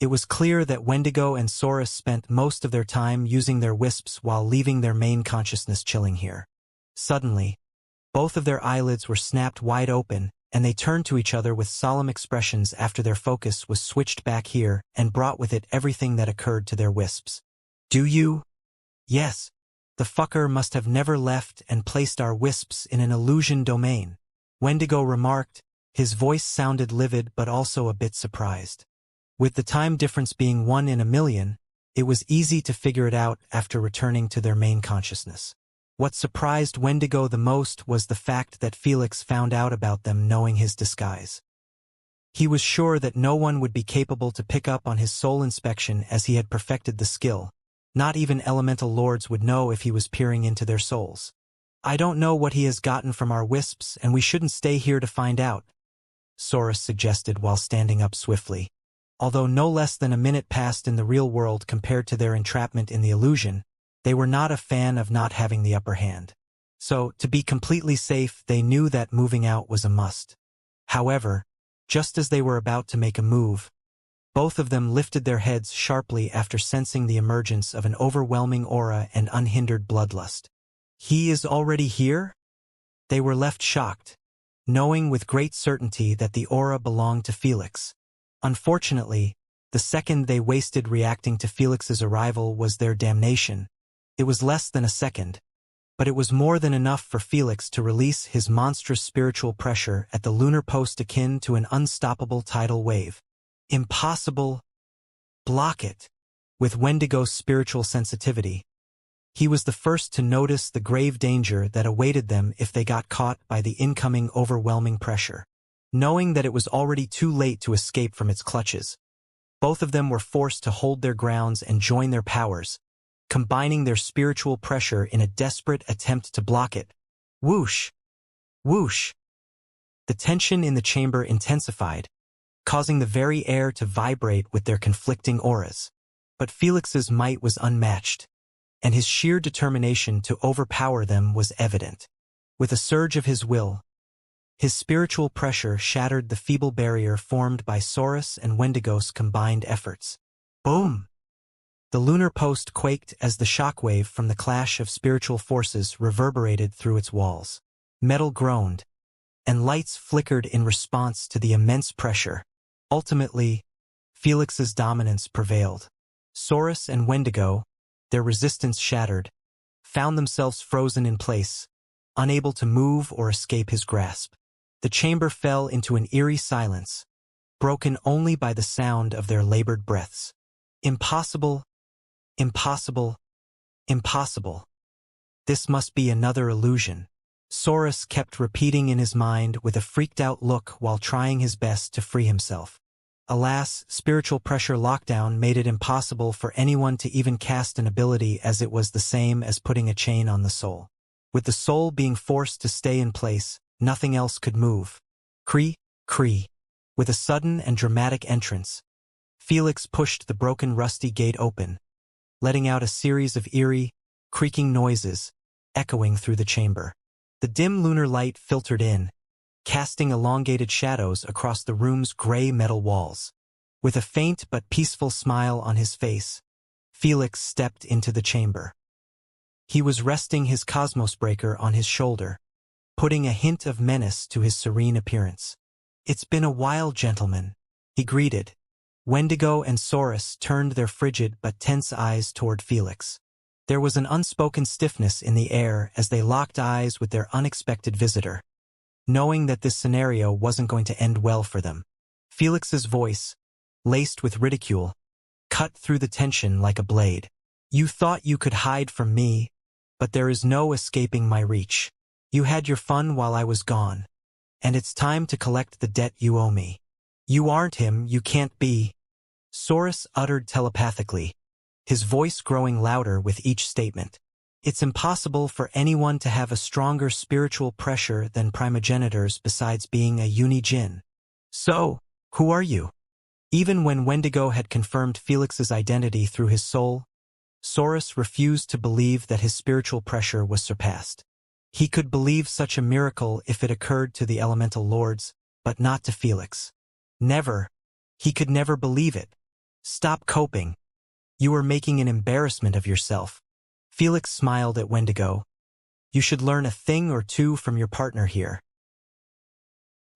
It was clear that Wendigo and Saurus spent most of their time using their wisps while leaving their main consciousness chilling here. Suddenly, both of their eyelids were snapped wide open, and they turned to each other with solemn expressions after their focus was switched back here and brought with it everything that occurred to their wisps. Do you? Yes. The fucker must have never left and placed our wisps in an illusion domain, Wendigo remarked. His voice sounded livid but also a bit surprised. With the time difference being 1 in a million, it was easy to figure it out after returning to their main consciousness. What surprised Wendigo the most was the fact that Felix found out about them knowing his disguise. He was sure that no one would be capable to pick up on his soul inspection as he had perfected the skill. Not even elemental lords would know if he was peering into their souls. I don't know what he has gotten from our wisps, and we shouldn't stay here to find out, Saurus suggested while standing up swiftly. Although no less than a minute passed in the real world compared to their entrapment in the illusion, they were not a fan of not having the upper hand. So, to be completely safe, they knew that moving out was a must. However, just as they were about to make a move, both of them lifted their heads sharply after sensing the emergence of an overwhelming aura and unhindered bloodlust. He is already here? They were left shocked, knowing with great certainty that the aura belonged to Felix. Unfortunately, the second they wasted reacting to Felix's arrival was their damnation. It was less than a second, but it was more than enough for Felix to release his monstrous spiritual pressure at the lunar post akin to an unstoppable tidal wave. Impossible. Block it. With Wendigo's spiritual sensitivity, he was the first to notice the grave danger that awaited them if they got caught by the incoming overwhelming pressure. Knowing that it was already too late to escape from its clutches, both of them were forced to hold their grounds and join their powers, combining their spiritual pressure in a desperate attempt to block it. Whoosh! Whoosh! The tension in the chamber intensified, causing the very air to vibrate with their conflicting auras. But Felix's might was unmatched, and his sheer determination to overpower them was evident. With a surge of his will, his spiritual pressure shattered the feeble barrier formed by Saurus and Wendigo's combined efforts. Boom! The lunar post quaked as the shockwave from the clash of spiritual forces reverberated through its walls. Metal groaned, and lights flickered in response to the immense pressure. Ultimately, Felix's dominance prevailed. Saurus and Wendigo, their resistance shattered, found themselves frozen in place, unable to move or escape his grasp. The chamber fell into an eerie silence, broken only by the sound of their labored breaths. Impossible, impossible, Impossible. This must be another illusion. Saurus kept repeating in his mind with a freaked-out look while trying his best to free himself. Alas, spiritual pressure lockdown made it impossible for anyone to even cast an ability, as it was the same as putting a chain on the soul. With the soul being forced to stay in place, nothing else could move. Cree, cree. With a sudden and dramatic entrance, Felix pushed the broken rusty gate open, letting out a series of eerie, creaking noises, echoing through the chamber. The dim lunar light filtered in, casting elongated shadows across the room's gray metal walls. With a faint but peaceful smile on his face, Felix stepped into the chamber. He was resting his cosmos breaker on his shoulder, putting a hint of menace to his serene appearance. "It's been a while, gentlemen," he greeted. Wendigo and Saurus turned their frigid but tense eyes toward Felix. There was an unspoken stiffness in the air as they locked eyes with their unexpected visitor, knowing that this scenario wasn't going to end well for them. Felix's voice, laced with ridicule, cut through the tension like a blade. "You thought you could hide from me, but there is no escaping my reach. You had your fun while I was gone, and it's time to collect the debt you owe me. You aren't him, you can't be," Saurus uttered telepathically, his voice growing louder with each statement. "It's impossible for anyone to have a stronger spiritual pressure than primogenitors besides being a uni-jinn. So, who are you?" Even when Wendigo had confirmed Felix's identity through his soul, Saurus refused to believe that his spiritual pressure was surpassed. He could believe such a miracle if it occurred to the elemental lords, but not to Felix. Never. He could never believe it. "Stop coping. You are making an embarrassment of yourself." Felix smiled at Wendigo. "You should learn a thing or two from your partner here."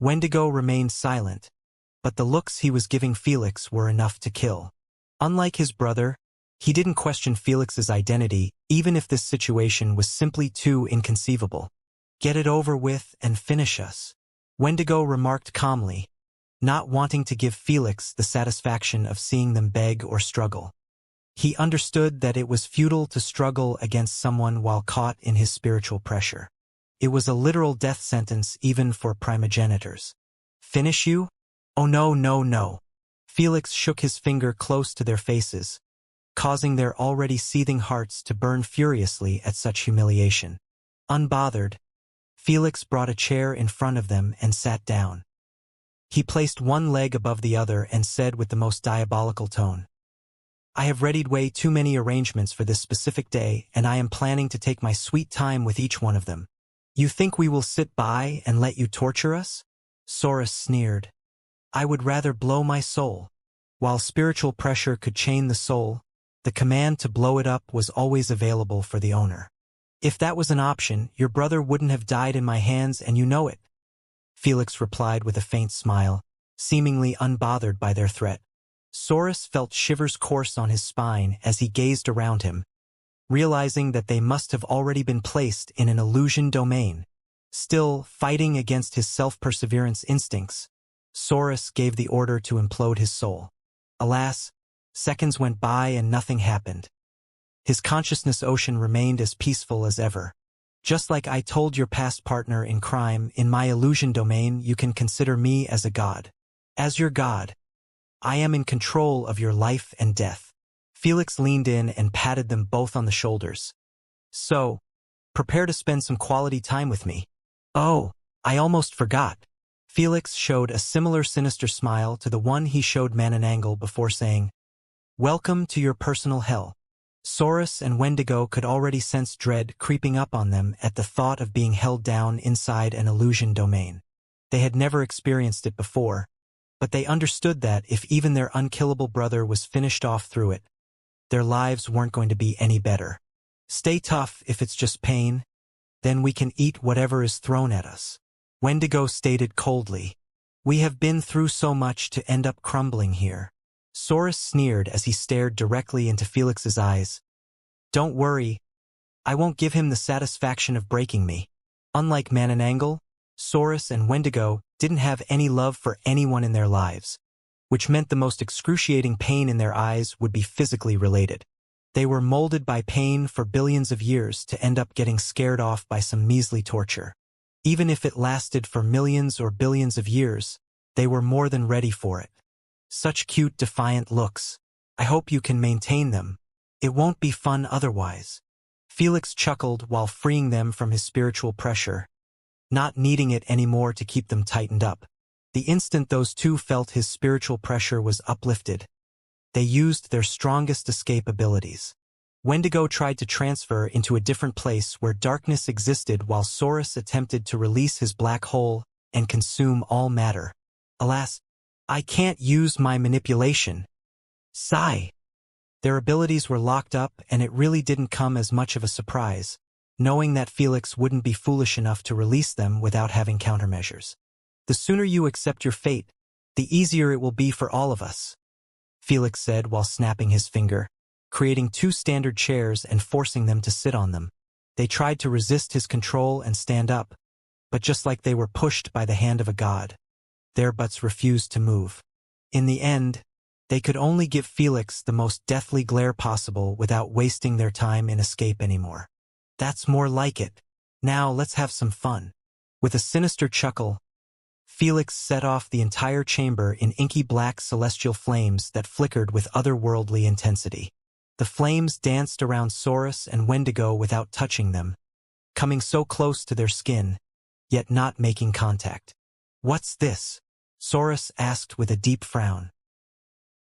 Wendigo remained silent, but the looks he was giving Felix were enough to kill. Unlike his brother, he didn't question Felix's identity, even if this situation was simply too inconceivable. "Get it over with and finish us," Wendigo remarked calmly, not wanting to give Felix the satisfaction of seeing them beg or struggle. He understood that it was futile to struggle against someone while caught in his spiritual pressure. It was a literal death sentence even for primogenitors. "Finish you? Oh no, no, no." Felix shook his finger close to their faces, causing their already seething hearts to burn furiously at such humiliation. Unbothered, Felix brought a chair in front of them and sat down. He placed one leg above the other and said with the most diabolical tone, "I have readied way too many arrangements for this specific day, and I am planning to take my sweet time with each one of them. You think we will sit by and let you torture us?" Saurus sneered. "I would rather blow my soul." While spiritual pressure could chain the soul, the command to blow it up was always available for the owner. "If that was an option, your brother wouldn't have died in my hands, and you know it," Felix replied with a faint smile, seemingly unbothered by their threat. Saurus felt shivers course on his spine as he gazed around him, realizing that they must have already been placed in an illusion domain. Still fighting against his self-perseverance instincts, Saurus gave the order to implode his soul. Alas, seconds went by and nothing happened. His consciousness ocean remained as peaceful as ever. "Just like I told your past partner in crime, in my illusion domain you can consider me as a god. As your god, I am in control of your life and death." Felix leaned in and patted them both on the shoulders. "So, prepare to spend some quality time with me." "Oh, I almost forgot." Felix showed a similar sinister smile to the one he showed Mananangle before saying, "Welcome to your personal hell." Saurus and Wendigo could already sense dread creeping up on them at the thought of being held down inside an illusion domain. They had never experienced it before, but they understood that if even their unkillable brother was finished off through it, their lives weren't going to be any better. "Stay tough if it's just pain, then we can eat whatever is thrown at us," Wendigo stated coldly. "We have been through so much to end up crumbling here." Saurus sneered as he stared directly into Felix's eyes. "Don't worry, I won't give him the satisfaction of breaking me." Unlike Mananangle, Saurus and Wendigo didn't have any love for anyone in their lives, which meant the most excruciating pain in their eyes would be physically related. They were molded by pain for billions of years to end up getting scared off by some measly torture. Even if it lasted for millions or billions of years, they were more than ready for it. Such cute, defiant looks. I hope you can maintain them. It won't be fun otherwise. Felix chuckled while freeing them from his spiritual pressure, not needing it anymore to keep them tightened up. The instant those two felt his spiritual pressure was uplifted, they used their strongest escape abilities. Wendigo tried to transfer into a different place where darkness existed while Saurus attempted to release his black hole and consume all matter. Alas, I can't use my manipulation. Sigh. Their abilities were locked up, and it really didn't come as much of a surprise, knowing that Felix wouldn't be foolish enough to release them without having countermeasures. The sooner you accept your fate, the easier it will be for all of us, Felix said while snapping his finger, creating two standard chairs and forcing them to sit on them. They tried to resist his control and stand up, but just like they were pushed by the hand of a god, their butts refused to move. In the end, they could only give Felix the most deathly glare possible without wasting their time in escape anymore. That's more like it. Now let's have some fun. With a sinister chuckle, Felix set off the entire chamber in inky black celestial flames that flickered with otherworldly intensity. The flames danced around Saurus and Wendigo without touching them, coming so close to their skin, yet not making contact. "What's this?" Saurus asked with a deep frown.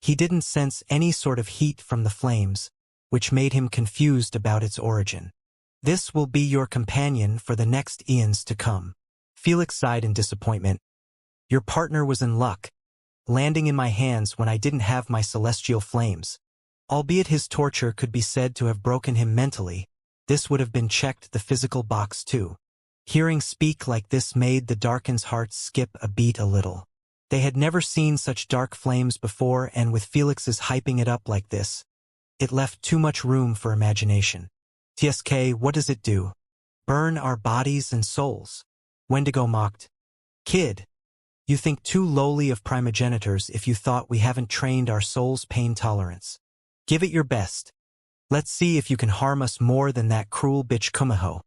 He didn't sense any sort of heat from the flames, which made him confused about its origin. "This will be your companion for the next eons to come." Felix sighed in disappointment. "Your partner was in luck, landing in my hands when I didn't have my celestial flames." Albeit his torture could be said to have broken him mentally, this would have been checked the physical box too. Hearing speak like this made the Darkins' hearts skip a beat a little. They had never seen such dark flames before, and with Felix's hyping it up like this, it left too much room for imagination. "TSK, what does it do? Burn our bodies and souls?" Wendigo mocked. "Kid, you think too lowly of primogenitors if you thought we haven't trained our soul's pain tolerance. Give it your best. Let's see if you can harm us more than that cruel bitch Kumaho."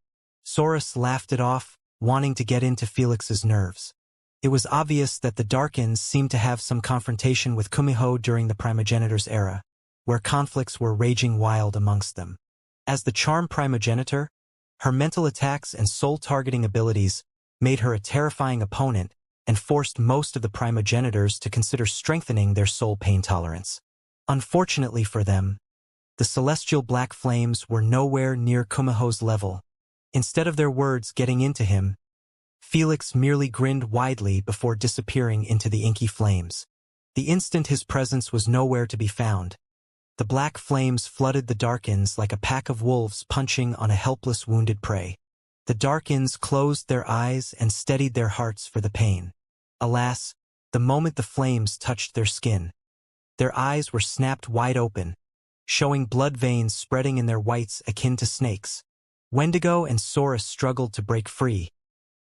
Saurus laughed it off, wanting to get into Felix's nerves. It was obvious that the Darkins seemed to have some confrontation with Kumiho during the Primogenitor's era, where conflicts were raging wild amongst them. As the charm primogenitor, her mental attacks and soul-targeting abilities made her a terrifying opponent and forced most of the primogenitors to consider strengthening their soul pain tolerance. Unfortunately for them, the celestial black flames were nowhere near Kumiho's level. Instead of their words getting into him, Felix merely grinned widely before disappearing into the inky flames. The instant his presence was nowhere to be found, the black flames flooded the Darkins like a pack of wolves punching on a helpless wounded prey. The Darkins closed their eyes and steadied their hearts for the pain. Alas, the moment the flames touched their skin, their eyes were snapped wide open, showing blood veins spreading in their whites akin to snakes. Wendigo and Saurus struggled to break free,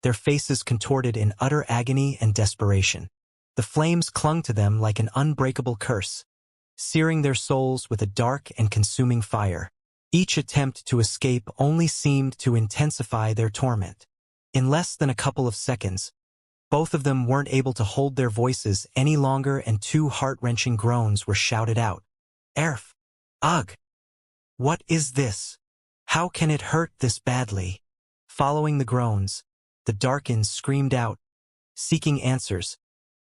their faces contorted in utter agony and desperation. The flames clung to them like an unbreakable curse, searing their souls with a dark and consuming fire. Each attempt to escape only seemed to intensify their torment. In less than a couple of seconds, both of them weren't able to hold their voices any longer, and two heart-wrenching groans were shouted out. "Erf! Ugh! What is this? How can it hurt this badly?" Following the groans, the Darkins screamed out, seeking answers,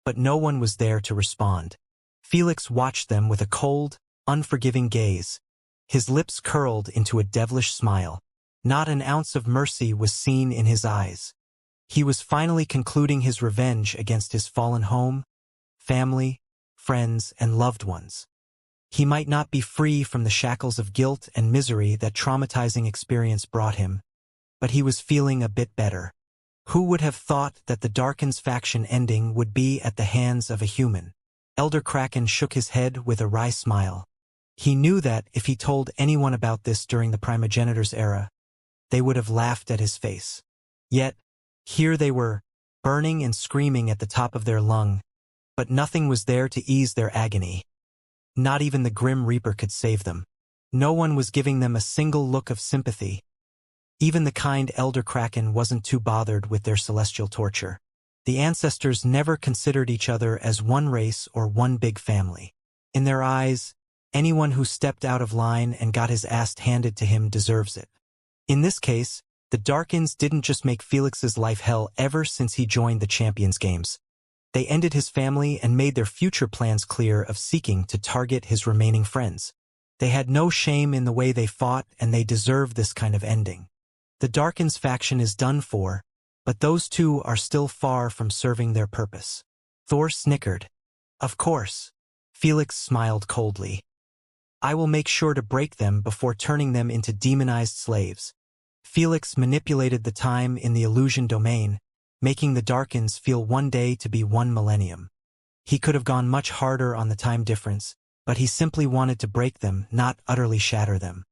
but no one was there to respond. Felix watched them with a cold, unforgiving gaze, his lips curled into a devilish smile. Not an ounce of mercy was seen in his eyes. He was finally concluding his revenge against his fallen home, family, friends, and loved ones. He might not be free from the shackles of guilt and misery that traumatizing experience brought him, but he was feeling a bit better. Who would have thought that the Darkins faction ending would be at the hands of a human? Elder Kraken shook his head with a wry smile. He knew that if he told anyone about this during the Primogenitor's era, they would have laughed at his face. Yet, here they were, burning and screaming at the top of their lung, but nothing was there to ease their agony. Not even the Grim Reaper could save them. No one was giving them a single look of sympathy. Even the kind Elder Kraken wasn't too bothered with their celestial torture. The ancestors never considered each other as one race or one big family. In their eyes, anyone who stepped out of line and got his ass handed to him deserves it. In this case, the Darkins didn't just make Felix's life hell ever since he joined the Champions Games. They ended his family and made their future plans clear of seeking to target his remaining friends. They had no shame in the way they fought, and they deserve this kind of ending. The Darkins faction is done for, but those two are still far from serving their purpose. Thor snickered. Of course. Felix smiled coldly. I will make sure to break them before turning them into demonized slaves. Felix manipulated the time in the illusion domain, making the Darkins feel one day to be 1 millennium. He could have gone much harder on the time difference, but he simply wanted to break them, not utterly shatter them.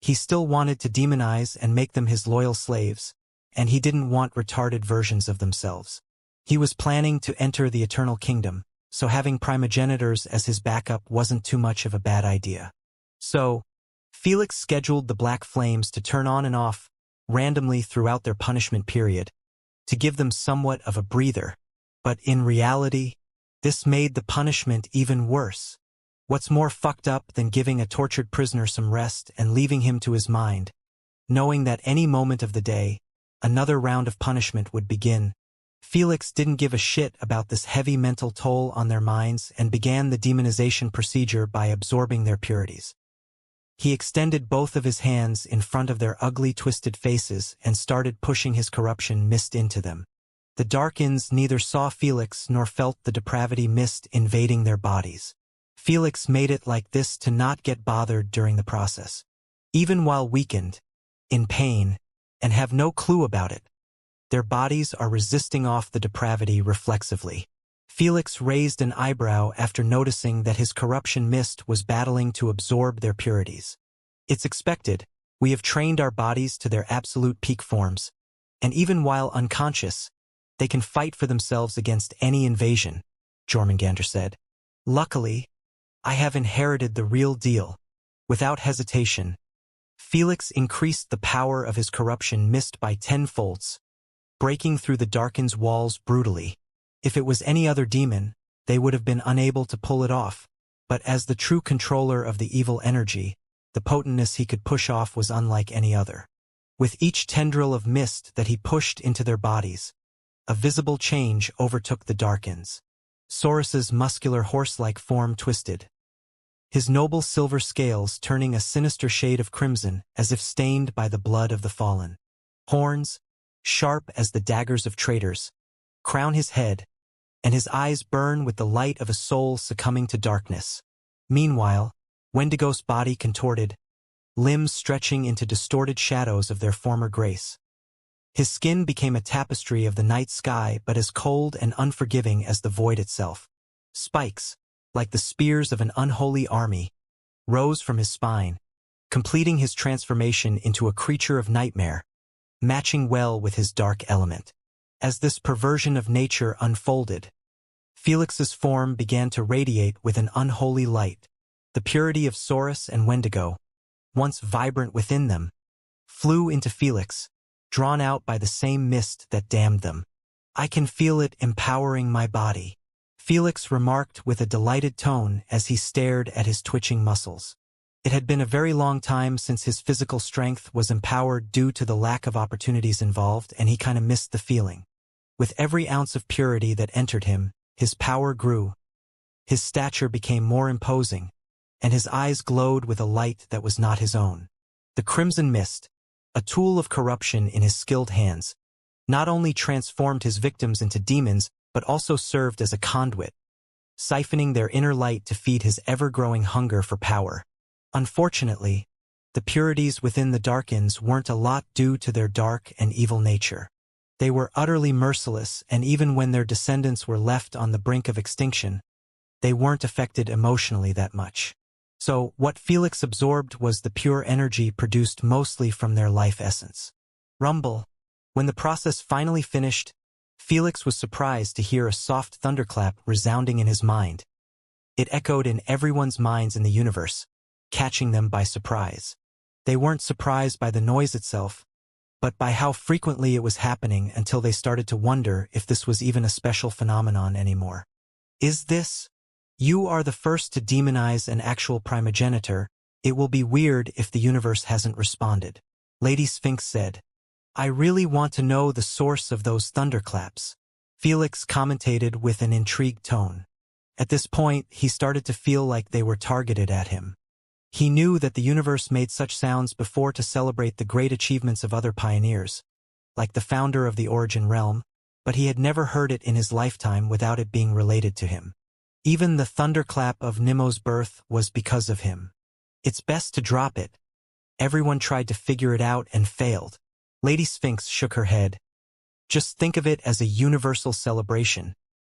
He still wanted to demonize and make them his loyal slaves, and he didn't want retarded versions of themselves. He was planning to enter the Eternal Kingdom, so having primogenitors as his backup wasn't too much of a bad idea. So, Felix scheduled the Black Flames to turn on and off randomly throughout their punishment period, to give them somewhat of a breather. But in reality, this made the punishment even worse. What's more fucked up than giving a tortured prisoner some rest and leaving him to his mind, knowing that any moment of the day, another round of punishment would begin? Felix didn't give a shit about this heavy mental toll on their minds and began the demonization procedure by absorbing their purities. He extended both of his hands in front of their ugly, twisted faces and started pushing his corruption mist into them. The Darkins neither saw Felix nor felt the depravity mist invading their bodies. Felix made it like this to not get bothered during the process. Even while weakened, in pain, and have no clue about it, their bodies are resisting off the depravity reflexively. Felix raised an eyebrow after noticing that his corruption mist was battling to absorb their purities. It's expected. We have trained our bodies to their absolute peak forms, and even while unconscious, they can fight for themselves against any invasion, Jormungandr said. Luckily, I have inherited the real deal. Without hesitation, Felix increased the power of his corruption mist by 10-folds, breaking through the Darkins' walls brutally. If it was any other demon, they would have been unable to pull it off, but as the true controller of the evil energy, the potentness he could push off was unlike any other. With each tendril of mist that he pushed into their bodies, a visible change overtook the Darkins. Saurus's muscular horse-like form twisted, his noble silver scales turning a sinister shade of crimson as if stained by the blood of the fallen. Horns, sharp as the daggers of traitors, crown his head, and his eyes burn with the light of a soul succumbing to darkness. Meanwhile, Wendigo's body contorted, limbs stretching into distorted shadows of their former grace. His skin became a tapestry of the night sky, but as cold and unforgiving as the void itself. Spikes, like the spears of an unholy army, rose from his spine, completing his transformation into a creature of nightmare, matching well with his dark element. As this perversion of nature unfolded, Felix's form began to radiate with an unholy light. The purity of Saurus and Wendigo, once vibrant within them, flew into Felix, drawn out by the same mist that damned them. I can feel it empowering my body, Felix remarked with a delighted tone as he stared at his twitching muscles. It had been a very long time since his physical strength was empowered due to the lack of opportunities involved, and he kinda missed the feeling. With every ounce of purity that entered him, his power grew. His stature became more imposing, and his eyes glowed with a light that was not his own. The crimson mist, a tool of corruption in his skilled hands, not only transformed his victims into demons, but also served as a conduit, siphoning their inner light to feed his ever-growing hunger for power. Unfortunately, the purities within the Darkins weren't a lot due to their dark and evil nature. They were utterly merciless, and even when their descendants were left on the brink of extinction, they weren't affected emotionally that much. So, what Felix absorbed was the pure energy produced mostly from their life essence. Rumble. When the process finally finished, Felix was surprised to hear a soft thunderclap resounding in his mind. It echoed in everyone's minds in the universe, catching them by surprise. They weren't surprised by the noise itself, but by how frequently it was happening until they started to wonder if this was even a special phenomenon anymore. Is this? You are the first to demonize an actual primogenitor. It will be weird if the universe hasn't responded. Lady Sphinx said. I really want to know the source of those thunderclaps. Felix commented with an intrigued tone. At this point, he started to feel like they were targeted at him. He knew that the universe made such sounds before to celebrate the great achievements of other pioneers, like the founder of the Origin Realm, but he had never heard it in his lifetime without it being related to him. Even the thunderclap of Nemo's birth was because of him. It's best to drop it. Everyone tried to figure it out and failed. Lady Sphinx shook her head. Just think of it as a universal celebration.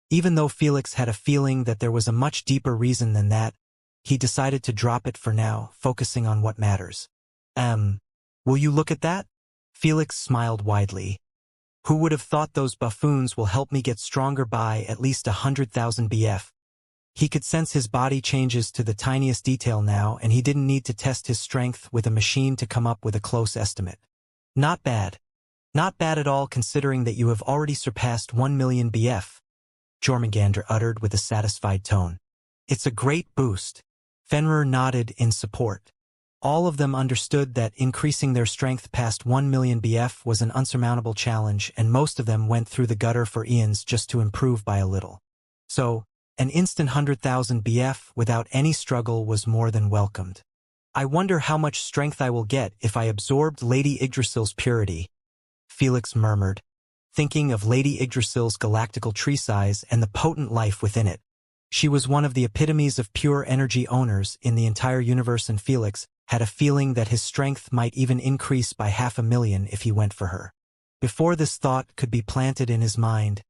Even though Felix had a feeling that there was a much deeper reason than that, he decided to drop it for now, focusing on what matters. Will you look at that? Felix smiled widely. Who would have thought those buffoons will help me get stronger by at least 100,000 BF? He could sense his body changes to the tiniest detail now, and he didn't need to test his strength with a machine to come up with a close estimate. Not bad. Not bad at all considering that you have already surpassed 1 million BF, Jormungandr uttered with a satisfied tone. It's a great boost. Fenrir nodded in support. All of them understood that increasing their strength past 1 million BF was an unsurmountable challenge, and most of them went through the gutter for eons just to improve by a little. So, an instant 100,000 BF without any struggle was more than welcomed. I wonder how much strength I will get if I absorbed Lady Yggdrasil's purity, Felix murmured, thinking of Lady Yggdrasil's galactical tree size and the potent life within it. She was one of the epitomes of pure energy owners in the entire universe, and Felix had a feeling that his strength might even increase by 500,000 if he went for her. Before this thought could be planted in his mind,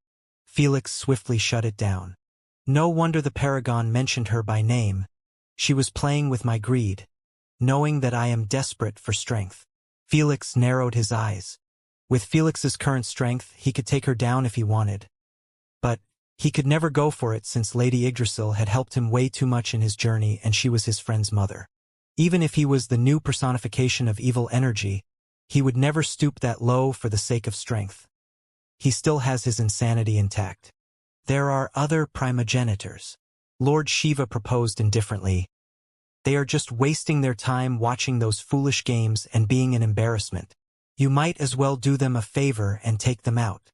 Felix swiftly shut it down. No wonder the Paragon mentioned her by name. She was playing with my greed, knowing that I am desperate for strength. Felix narrowed his eyes. With Felix's current strength, he could take her down if he wanted. But he could never go for it since Lady Yggdrasil had helped him way too much in his journey, and she was his friend's mother. Even if he was the new personification of evil energy, he would never stoop that low for the sake of strength. He still has his insanity intact. There are other primogenitors, Lord Shiva proposed indifferently. They are just wasting their time watching those foolish games and being an embarrassment. You might as well do them a favor and take them out.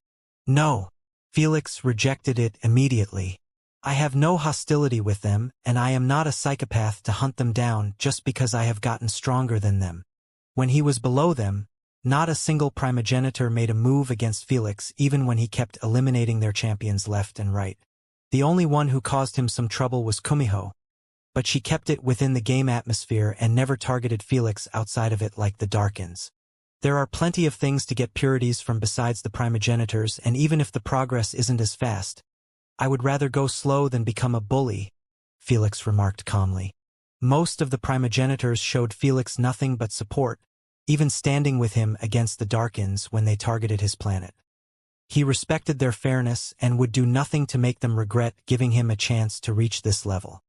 No. Felix rejected it immediately. I have no hostility with them, and I am not a psychopath to hunt them down just because I have gotten stronger than them. When he was below them, not a single primogenitor made a move against Felix, even when he kept eliminating their champions left and right. The only one who caused him some trouble was Kumiho, but she kept it within the game atmosphere and never targeted Felix outside of it like the Darkins. There are plenty of things to get purities from besides the primogenitors, and even if the progress isn't as fast, I would rather go slow than become a bully, Felix remarked calmly. Most of the primogenitors showed Felix nothing but support, even standing with him against the Darkins when they targeted his planet. He respected their fairness and would do nothing to make them regret giving him a chance to reach this level.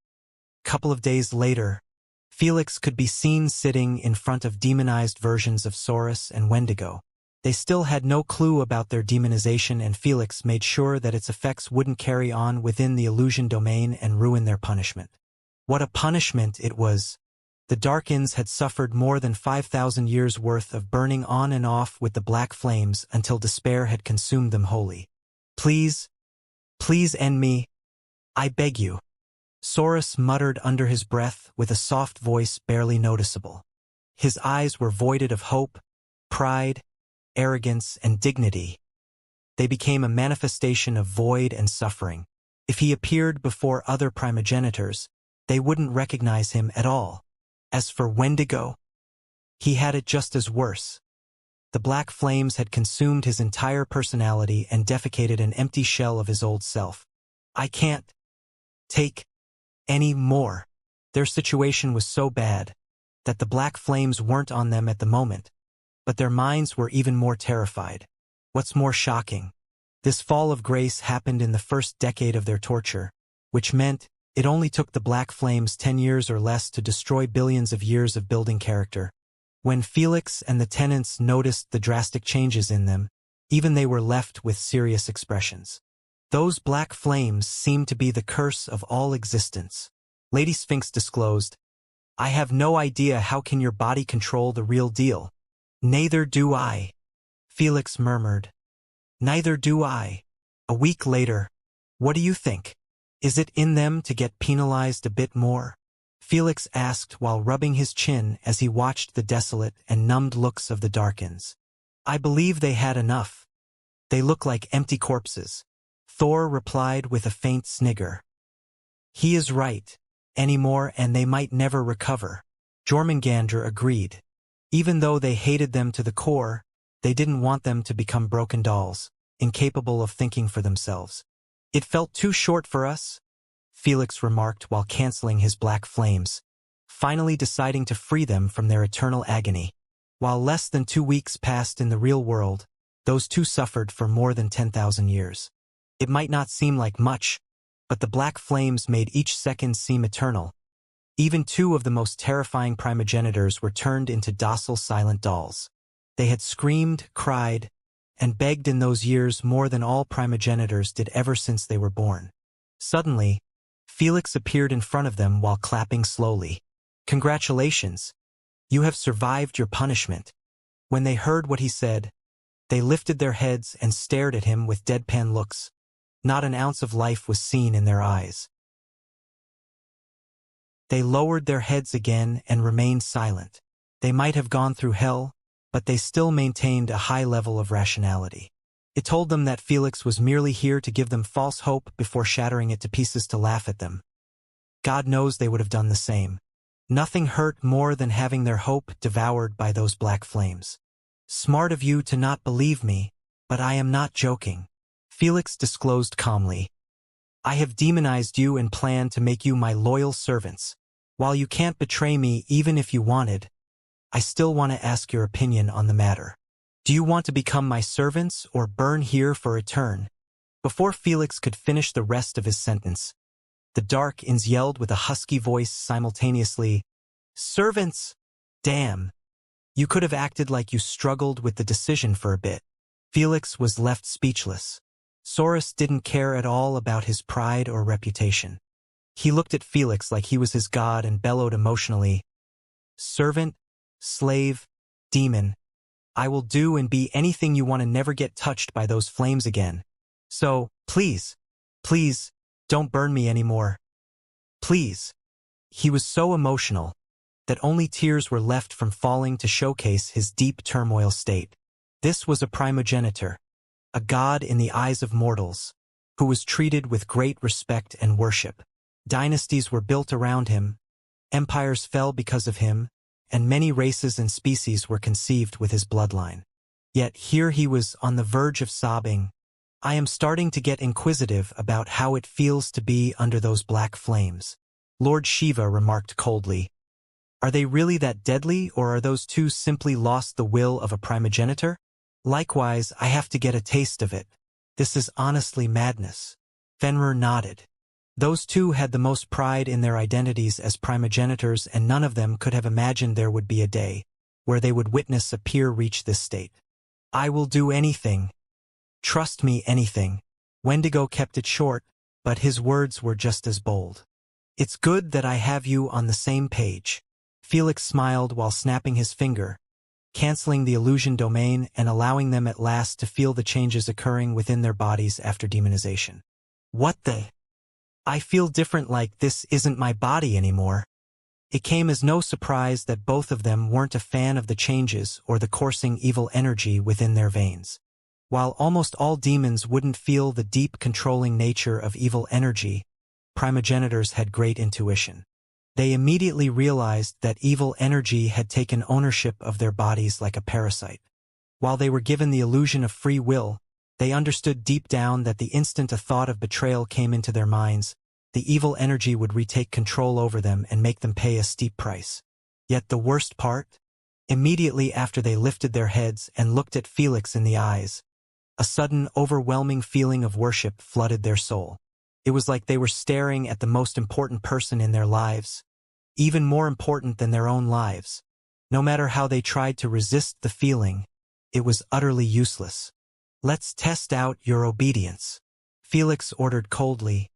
Couple of days later, Felix could be seen sitting in front of demonized versions of Saurus and Wendigo. They still had no clue about their demonization, and Felix made sure that its effects wouldn't carry on within the illusion domain and ruin their punishment. What a punishment it was! The Darkins had suffered more than 5,000 years' worth of burning on and off with the black flames until despair had consumed them wholly. Please, please end me. I beg you. Saurus muttered under his breath with a soft voice barely noticeable. His eyes were voided of hope, pride, arrogance, and dignity. They became a manifestation of void and suffering. If he appeared before other primogenitors, they wouldn't recognize him at all. As for Wendigo, he had it just as worse. The black flames had consumed his entire personality and defecated an empty shell of his old self. I can't take any more. Their situation was so bad that the black flames weren't on them at the moment, but their minds were even more terrified. What's more shocking? This fall of grace happened in the first decade of their torture, which meant It only took the black flames 10 years or less to destroy billions of years of building character. When Felix and the tenants noticed the drastic changes in them, even they were left with serious expressions. Those black flames seemed to be the curse of all existence. Lady Sphinx disclosed, "I have no idea how can your body control the real deal." "Neither do I," Felix murmured. "Neither do I." A week later, "What do you think? Is it in them to get penalized a bit more?" Felix asked while rubbing his chin as he watched the desolate and numbed looks of the Darkins. "I believe they had enough. They look like empty corpses." Thor replied with a faint snigger. "He is right. Any more and they might never recover." Jormungandr agreed. Even though they hated them to the core, they didn't want them to become broken dolls, incapable of thinking for themselves. "It felt too short for us," Felix remarked while canceling his black flames, finally deciding to free them from their eternal agony. While less than 2 weeks passed in the real world, those two suffered for more than 10,000 years. It might not seem like much, but the black flames made each second seem eternal. Even two of the most terrifying primogenitors were turned into docile, silent dolls. They had screamed, cried, and begged in those years more than all primogenitors did ever since they were born. Suddenly, Felix appeared in front of them while clapping slowly. "Congratulations! You have survived your punishment." When they heard what he said, they lifted their heads and stared at him with deadpan looks. Not an ounce of life was seen in their eyes. They lowered their heads again and remained silent. They might have gone through hell, but they still maintained a high level of rationality. It told them that Felix was merely here to give them false hope before shattering it to pieces to laugh at them. God knows they would have done the same. Nothing hurt more than having their hope devoured by those black flames. "Smart of you to not believe me, but I am not joking," Felix disclosed calmly. "I have demonized you and planned to make you my loyal servants. While you can't betray me even if you wanted, I still want to ask your opinion on the matter. Do you want to become my servants or burn here for eternity?" Before Felix could finish the rest of his sentence, the Darkins yelled with a husky voice simultaneously, "Servants! Damn! You could have acted like you struggled with the decision for a bit." Felix was left speechless. Saurus didn't care at all about his pride or reputation. He looked at Felix like he was his god and bellowed emotionally, "Servant, slave, demon, I will do and be anything you want to never get touched by those flames again. So, please, please, don't burn me anymore. Please." He was so emotional that only tears were left from falling to showcase his deep turmoil state. This was a primogenitor, a god in the eyes of mortals, who was treated with great respect and worship. Dynasties were built around him, empires fell because of him, and many races and species were conceived with his bloodline. Yet here he was on the verge of sobbing. "I am starting to get inquisitive about how it feels to be under those black flames," Lord Shiva remarked coldly. "Are they really that deadly, or are those two simply lost the will of a primogenitor? Likewise, I have to get a taste of it. This is honestly madness." Fenrir nodded. Those two had the most pride in their identities as primogenitors, and none of them could have imagined there would be a day where they would witness a peer reach this state. "I will do anything. Trust me, anything." Wendigo kept it short, but his words were just as bold. "It's good that I have you on the same page." Felix smiled while snapping his finger, canceling the illusion domain and allowing them at last to feel the changes occurring within their bodies after demonization. "What the? I feel different, like this isn't my body anymore." It came as no surprise that both of them weren't a fan of the changes or the coursing evil energy within their veins. While almost all demons wouldn't feel the deep controlling nature of evil energy, primogenitors had great intuition. They immediately realized that evil energy had taken ownership of their bodies like a parasite. While they were given the illusion of free will, they understood deep down that the instant a thought of betrayal came into their minds, the evil energy would retake control over them and make them pay a steep price. Yet the worst part? Immediately after they lifted their heads and looked at Felix in the eyes, a sudden, overwhelming feeling of worship flooded their soul. It was like they were staring at the most important person in their lives, even more important than their own lives. No matter how they tried to resist the feeling, it was utterly useless. "Let's test out your obedience," Felix ordered coldly.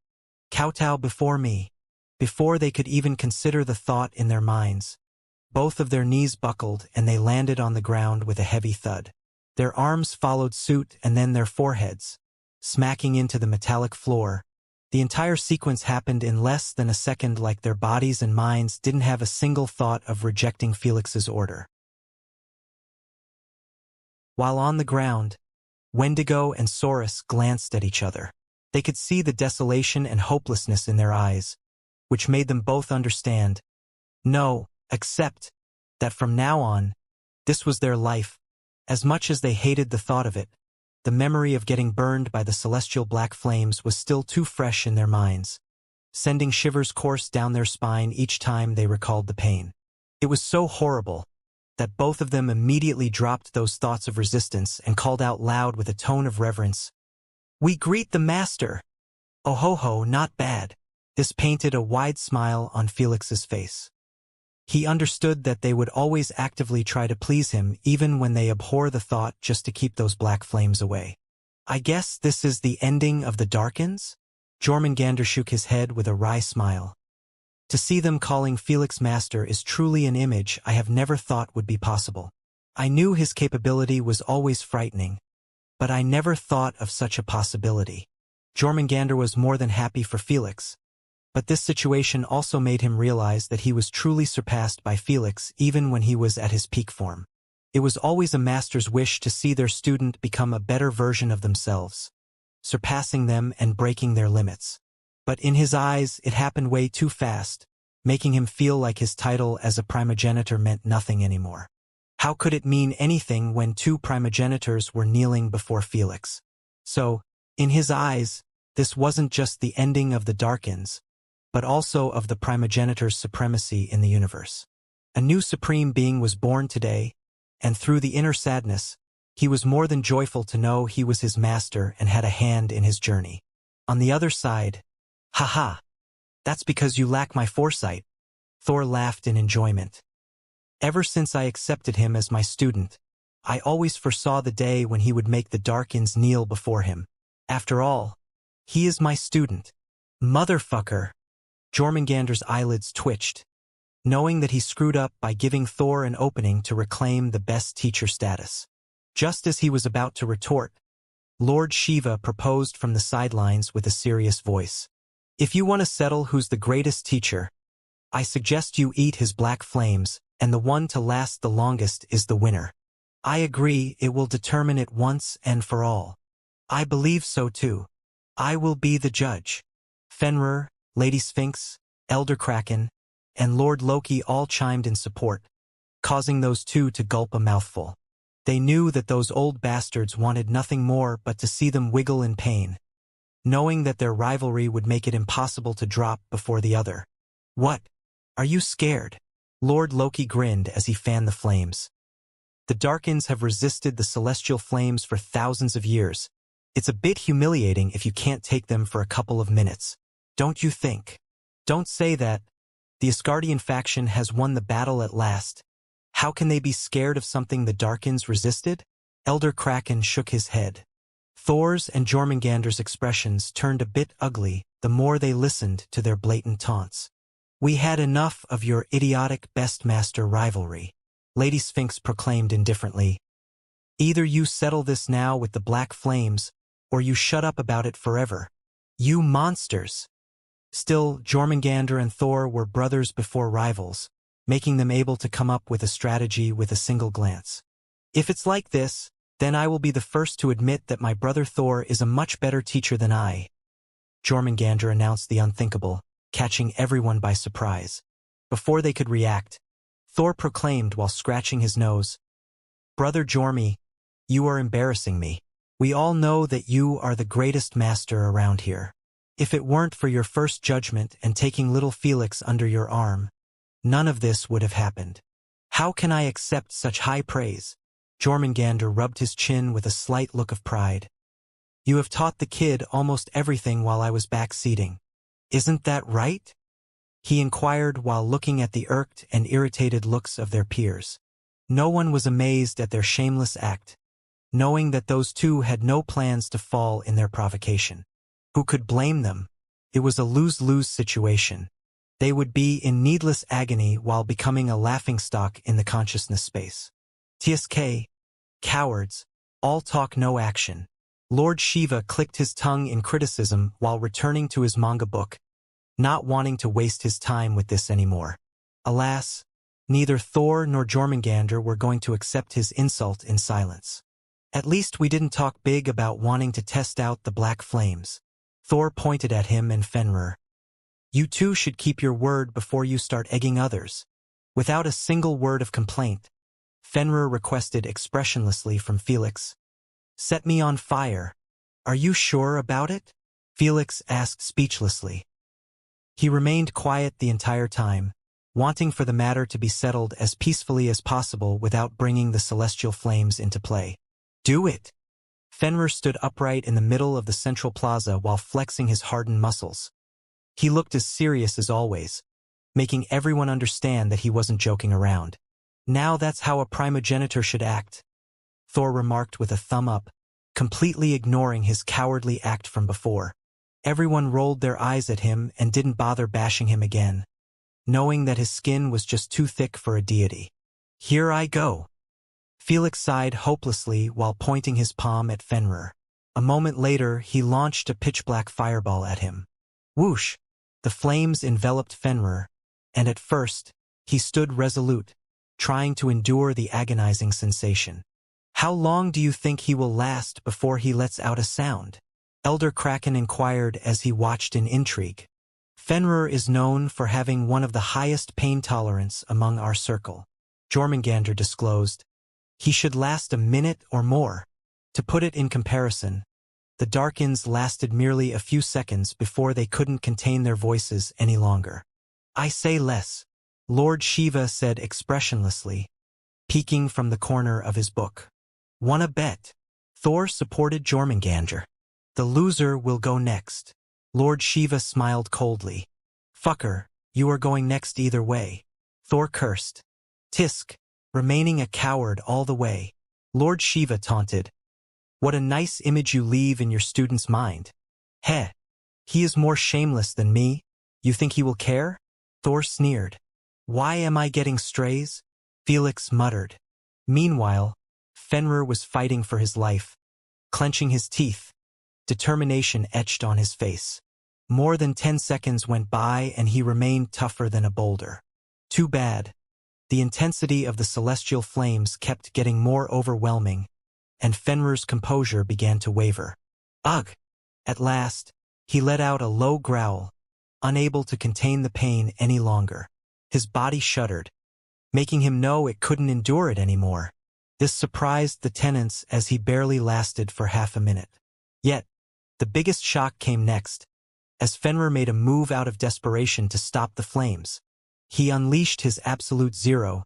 "Kowtow before me." Before they could even consider the thought in their minds, both of their knees buckled and they landed on the ground with a heavy thud. Their arms followed suit and then their foreheads, smacking into the metallic floor. The entire sequence happened in less than a second, like their bodies and minds didn't have a single thought of rejecting Felix's order. While on the ground, Wendigo and Saurus glanced at each other. They could see the desolation and hopelessness in their eyes, which made them both understand. No, except that from now on, this was their life. As much as they hated the thought of it, the memory of getting burned by the celestial black flames was still too fresh in their minds, sending shivers course down their spine each time they recalled the pain. It was so horrible that both of them immediately dropped those thoughts of resistance and called out loud with a tone of reverence, "We greet the master!" "Oh ho ho, not bad." This painted a wide smile on Felix's face. He understood that they would always actively try to please him, even when they abhor the thought, just to keep those black flames away. "I guess this is the ending of the Darkins?" Jormungandr shook his head with a wry smile. "To see them calling Felix master is truly an image I have never thought would be possible. I knew his capability was always frightening, but I never thought of such a possibility." Jormungandr was more than happy for Felix, but this situation also made him realize that he was truly surpassed by Felix even when he was at his peak form. It was always a master's wish to see their student become a better version of themselves, surpassing them and breaking their limits. But in his eyes, it happened way too fast, making him feel like his title as a primogenitor meant nothing anymore. How could it mean anything when two primogenitors were kneeling before Felix? So, in his eyes, this wasn't just the ending of the Darkins, but also of the primogenitor's supremacy in the universe. A new supreme being was born today, and through the inner sadness, he was more than joyful to know he was his master and had a hand in his journey. On the other side, "Haha, that's because you lack my foresight," Thor laughed in enjoyment. "Ever since I accepted him as my student, I always foresaw the day when he would make the Darkins kneel before him. After all, he is my student." "Motherfucker!" Jormungandr's eyelids twitched, knowing that he screwed up by giving Thor an opening to reclaim the best teacher status. Just as he was about to retort, Lord Shiva proposed from the sidelines with a serious voice. "If you want to settle who's the greatest teacher, I suggest you eat his black flames, and the one to last the longest is the winner." "I agree, it will determine it once and for all." "I believe so too. I will be the judge." Fenrir, Lady Sphinx, Elder Kraken, and Lord Loki all chimed in support, causing those two to gulp a mouthful. They knew that those old bastards wanted nothing more but to see them wiggle in pain, knowing that their rivalry would make it impossible to drop before the other. "What? Are you scared?" Lord Loki grinned as he fanned the flames. "The Darkins have resisted the celestial flames for thousands of years. It's a bit humiliating if you can't take them for a couple of minutes. Don't you think?" "Don't say that. The Asgardian faction has won the battle at last. How can they be scared of something the Darkins resisted?" Elder Kraken shook his head. Thor's and Jormungandr's expressions turned a bit ugly the more they listened to their blatant taunts. "We had enough of your idiotic bestmaster rivalry," Lady Sphinx proclaimed indifferently. "Either you settle this now with the black flames, or you shut up about it forever. You monsters!" Still, Jormungandr and Thor were brothers before rivals, making them able to come up with a strategy with a single glance. "If it's like this, then I will be the first to admit that my brother Thor is a much better teacher than I," Jormungandr announced the unthinkable, catching everyone by surprise. Before they could react, Thor proclaimed while scratching his nose, "Brother Jormy, you are embarrassing me. We all know that you are the greatest master around here. If it weren't for your first judgment and taking little Felix under your arm, none of this would have happened. How can I accept such high praise?" Jormungandr rubbed his chin with a slight look of pride. You have taught the kid almost everything while I was backseating. Isn't that right? He inquired while looking at the irked and irritated looks of their peers. No one was amazed at their shameless act, knowing that those two had no plans to fall in their provocation. Who could blame them? It was a lose-lose situation. They would be in needless agony while becoming a laughingstock in the consciousness space. TSK, cowards, all talk no action. Lord Shiva clicked his tongue in criticism while returning to his manga book, not wanting to waste his time with this anymore. Alas, neither Thor nor Jormungandr were going to accept his insult in silence. At least we didn't talk big about wanting to test out the black flames. Thor pointed at him and Fenrir. You two should keep your word before you start egging others. Without a single word of complaint, Fenrir requested expressionlessly from Felix. Set me on fire. Are you sure about it? Felix asked speechlessly. He remained quiet the entire time, wanting for the matter to be settled as peacefully as possible without bringing the celestial flames into play. Do it! Fenrir stood upright in the middle of the central plaza while flexing his hardened muscles. He looked as serious as always, making everyone understand that he wasn't joking around. Now that's how a primogenitor should act, Thor remarked with a thumb up, completely ignoring his cowardly act from before. Everyone rolled their eyes at him and didn't bother bashing him again, knowing that his skin was just too thick for a deity. Here I go. Felix sighed hopelessly while pointing his palm at Fenrir. A moment later, he launched a pitch-black fireball at him. Whoosh! The flames enveloped Fenrir, and at first, he stood resolute, trying to endure the agonizing sensation. How long do you think he will last before he lets out a sound? Elder Kraken inquired as he watched in intrigue. Fenrir is known for having one of the highest pain tolerance among our circle, Jormungandr disclosed. He should last a minute or more. To put it in comparison, the Darkins lasted merely a few seconds before they couldn't contain their voices any longer. I say less, Lord Shiva said expressionlessly, peeking from the corner of his book. Wanna bet? Thor supported Jormungandr. The loser will go next. Lord Shiva smiled coldly. Fucker, you are going next either way. Thor cursed. Tisk, remaining a coward all the way. Lord Shiva taunted. What a nice image you leave in your student's mind. Heh, he is more shameless than me. You think he will care? Thor sneered. Why am I getting strays? Felix muttered. Meanwhile, Fenrir was fighting for his life, clenching his teeth. Determination etched on his face. More than 10 seconds went by and he remained tougher than a boulder. Too bad. The intensity of the celestial flames kept getting more overwhelming, and Fenrir's composure began to waver. Ugh! At last, he let out a low growl, unable to contain the pain any longer. His body shuddered, making him know it couldn't endure it anymore. This surprised the tenants as he barely lasted for half a minute. Yet, the biggest shock came next, as Fenrir made a move out of desperation to stop the flames. He unleashed his absolute zero,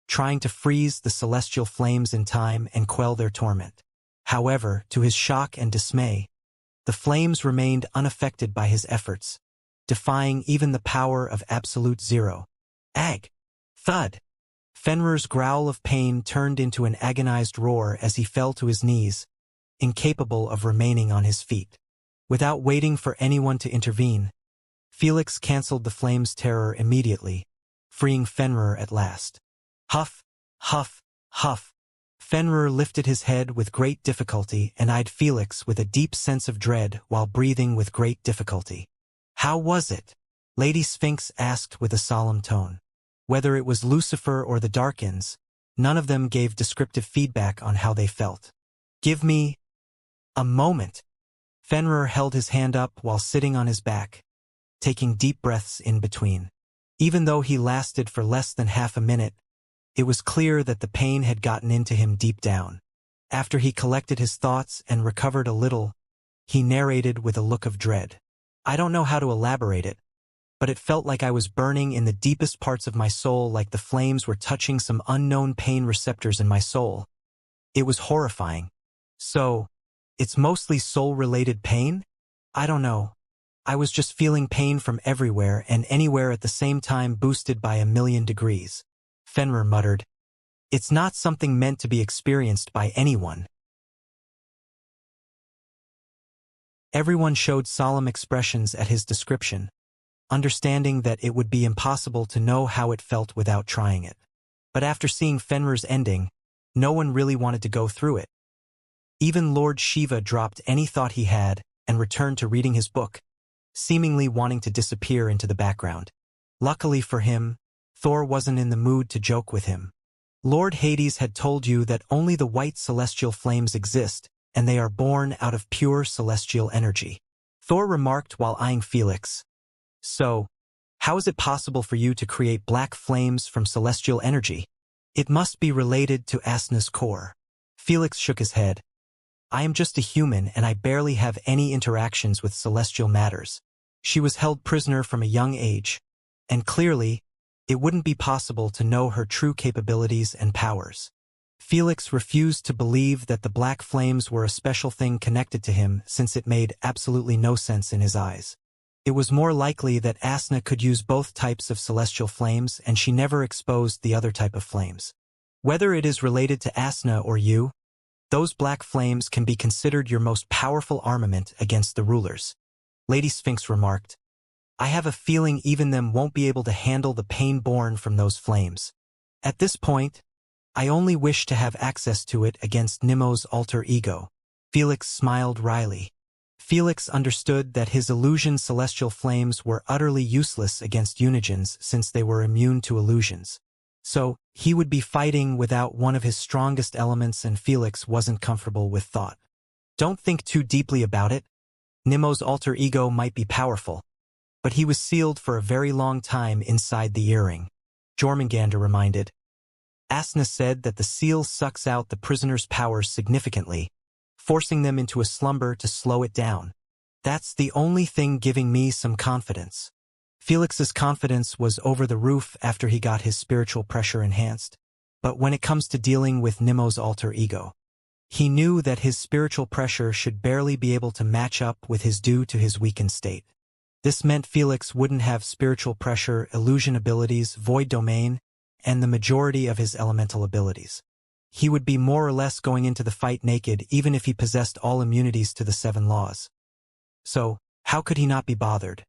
trying to freeze the celestial flames in time and quell their torment. However, to his shock and dismay, the flames remained unaffected by his efforts, defying even the power of absolute zero. Ag! Thud! Fenrir's growl of pain turned into an agonized roar as he fell to his knees, incapable of remaining on his feet. Without waiting for anyone to intervene, Felix canceled the flame's terror immediately, freeing Fenrir at last. Huff, huff, huff. Fenrir lifted his head with great difficulty and eyed Felix with a deep sense of dread while breathing with great difficulty. How was it? Lady Sphinx asked with a solemn tone. Whether it was Lucifer or the Darkins, none of them gave descriptive feedback on how they felt. Give me a moment. Fenrir held his hand up while sitting on his back, taking deep breaths in between. Even though he lasted for less than half a minute, it was clear that the pain had gotten into him deep down. After he collected his thoughts and recovered a little, he narrated with a look of dread. I don't know how to elaborate it, but it felt like I was burning in the deepest parts of my soul, like the flames were touching some unknown pain receptors in my soul. It was horrifying. So, It's mostly soul-related pain? I don't know. I was just feeling pain from everywhere and anywhere at the same time, boosted by 1,000,000 degrees. Fenrir muttered. It's not something meant to be experienced by anyone. Everyone showed solemn expressions at his description, understanding that it would be impossible to know how it felt without trying it. But after seeing Fenrir's ending, no one really wanted to go through it. Even Lord Shiva dropped any thought he had and returned to reading his book, seemingly wanting to disappear into the background. Luckily for him, Thor wasn't in the mood to joke with him. Lord Hades had told you that only the white celestial flames exist, and they are born out of pure celestial energy. Thor remarked while eyeing Felix. So, how is it possible for you to create black flames from celestial energy? It must be related to Asna's core. Felix shook his head. I am just a human and I barely have any interactions with celestial matters. She was held prisoner from a young age, and clearly, it wouldn't be possible to know her true capabilities and powers. Felix refused to believe that the black flames were a special thing connected to him, since it made absolutely no sense in his eyes. It was more likely that Asna could use both types of celestial flames, and she never exposed the other type of flames. Whether it is related to Asna or you, those black flames can be considered your most powerful armament against the rulers. Lady Sphinx remarked. I have a feeling even them won't be able to handle the pain born from those flames. At this point, I only wish to have access to it against Nemo's alter ego. Felix smiled wryly. Felix understood that his illusion celestial flames were utterly useless against Unigens since they were immune to illusions. So, he would be fighting without one of his strongest elements, and Felix wasn't comfortable with thought. Don't think too deeply about it. Nemo's alter ego might be powerful, but he was sealed for a very long time inside the earring. Jormungandr reminded. Asna said that the seal sucks out the prisoner's powers significantly, forcing them into a slumber to slow it down. That's the only thing giving me some confidence. Felix's confidence was over the roof after he got his spiritual pressure enhanced, but when it comes to dealing with Nemo's alter ego, he knew that his spiritual pressure should barely be able to match up with his due to his weakened state. This meant Felix wouldn't have spiritual pressure, illusion abilities, void domain, and the majority of his elemental abilities. He would be more or less going into the fight naked even if he possessed all immunities to the 7 laws. So, how could he not be bothered?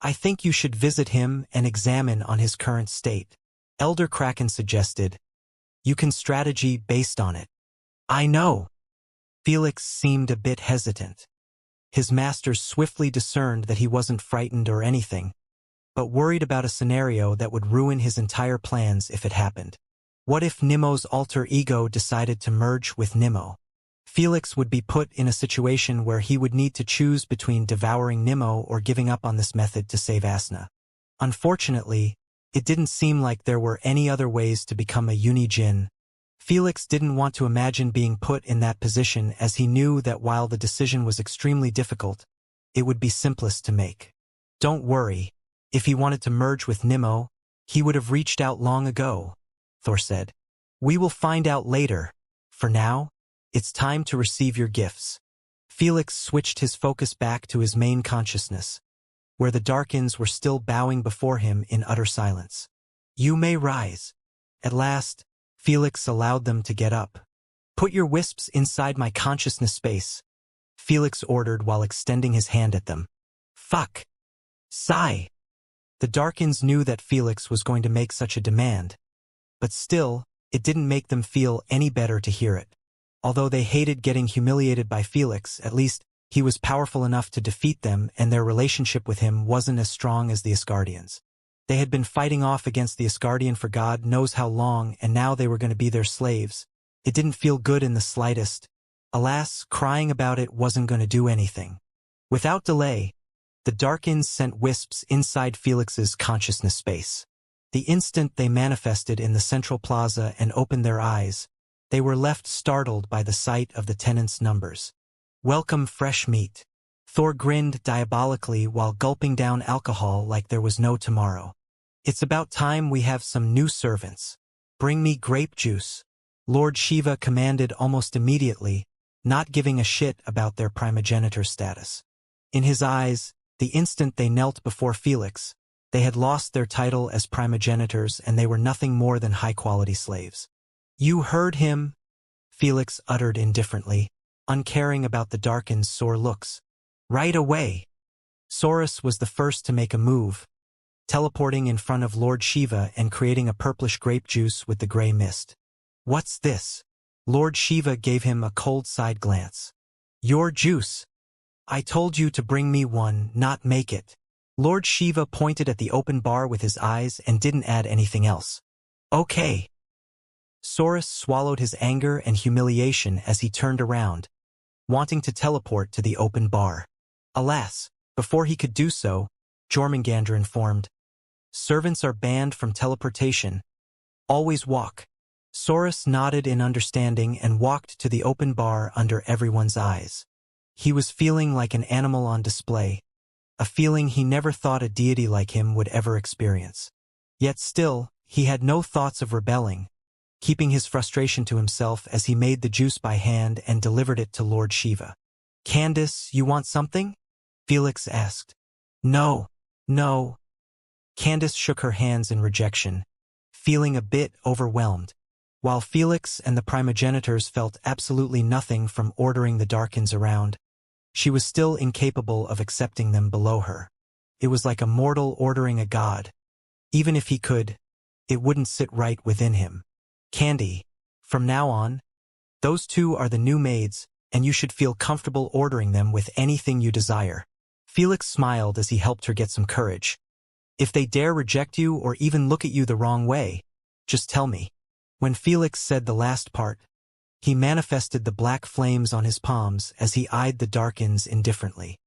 I think you should visit him and examine on his current state. Elder Kraken suggested. You can strategy based on it. I know. Felix seemed a bit hesitant. His masters swiftly discerned that he wasn't frightened or anything, but worried about a scenario that would ruin his entire plans if it happened. What if Nemo's alter ego decided to merge with Nemo? Felix would be put in a situation where he would need to choose between devouring Nemo or giving up on this method to save Asna. Unfortunately, it didn't seem like there were any other ways to become a Uni-Jin. Felix didn't want to imagine being put in that position, as he knew that while the decision was extremely difficult, it would be simplest to make. Don't worry. If he wanted to merge with Nemo, he would have reached out long ago, Thor said. We will find out later. For now, it's time to receive your gifts. Felix switched his focus back to his main consciousness, where the Darkins were still bowing before him in utter silence. You may rise. At last, Felix allowed them to get up. Put your wisps inside my consciousness space, Felix ordered while extending his hand at them. Fuck. Sigh. The Darkins knew that Felix was going to make such a demand, but still, it didn't make them feel any better to hear it. Although they hated getting humiliated by Felix, at least he was powerful enough to defeat them, and their relationship with him wasn't as strong as the Asgardians. They had been fighting off against the Asgardian for God knows how long, and now they were going to be their slaves. It didn't feel good in the slightest. Alas, crying about it wasn't going to do anything. Without delay, the Darkins sent wisps inside Felix's consciousness space. The instant they manifested in the central plaza and opened their eyes, they were left startled by the sight of the tenants' numbers. Welcome fresh meat. Thor grinned diabolically while gulping down alcohol like there was no tomorrow. It's about time we have some new servants. Bring me grape juice. Lord Shiva commanded almost immediately, not giving a shit about their primogenitor status. In his eyes, the instant they knelt before Felix, they had lost their title as primogenitors and they were nothing more than high-quality slaves. "You heard him," Felix uttered indifferently, uncaring about the Darkin's sore looks. "Right away." Saurus was the first to make a move, teleporting in front of Lord Shiva and creating a purplish grape juice with the gray mist. "What's this?" Lord Shiva gave him a cold side glance. "Your juice. I told you to bring me one, not make it." Lord Shiva pointed at the open bar with his eyes and didn't add anything else. "Okay." Saurus swallowed his anger and humiliation as he turned around, wanting to teleport to the open bar. Alas, before he could do so, Jormungandr informed, "Servants are banned from teleportation. Always walk." Saurus nodded in understanding and walked to the open bar under everyone's eyes. He was feeling like an animal on display, a feeling he never thought a deity like him would ever experience. Yet still, he had no thoughts of rebelling, keeping his frustration to himself as he made the juice by hand and delivered it to Lord Shiva. "Candace, you want something?" Felix asked. No. Candace shook her hands in rejection, feeling a bit overwhelmed. While Felix and the primogenitors felt absolutely nothing from ordering the Darkins around, she was still incapable of accepting them below her. It was like a mortal ordering a god. Even if he could, it wouldn't sit right within him. "Candy, from now on, those two are the new maids, and you should feel comfortable ordering them with anything you desire." Felix smiled as he helped her get some courage. "If they dare reject you or even look at you the wrong way, just tell me." When Felix said the last part, he manifested the black flames on his palms as he eyed the Darkins indifferently.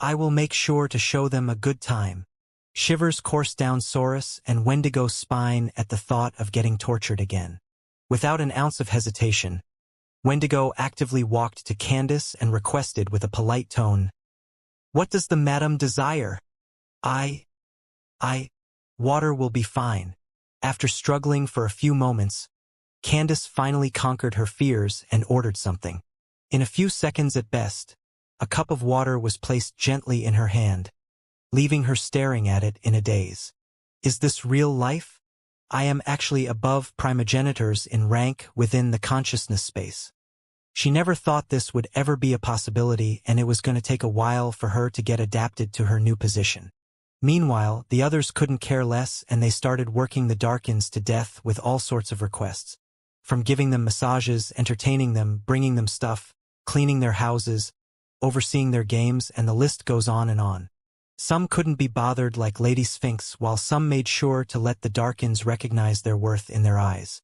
"I will make sure to show them a good time." Shivers coursed down Saurus and Wendigo's spine at the thought of getting tortured again. Without an ounce of hesitation, Wendigo actively walked to Candace and requested with a polite tone, "What does the madam desire?" I, water will be fine." After struggling for a few moments, Candace finally conquered her fears and ordered something. In a few seconds at best, a cup of water was placed gently in her hand, leaving her staring at it in a daze. "Is this real life? I am actually above primogenitors in rank within the consciousness space." She never thought this would ever be a possibility, and it was going to take a while for her to get adapted to her new position. Meanwhile, the others couldn't care less, and they started working the Darkins to death with all sorts of requests. From giving them massages, entertaining them, bringing them stuff, cleaning their houses, overseeing their games, and the list goes on and on. Some couldn't be bothered like Lady Sphinx, while some made sure to let the Darkins recognize their worth in their eyes.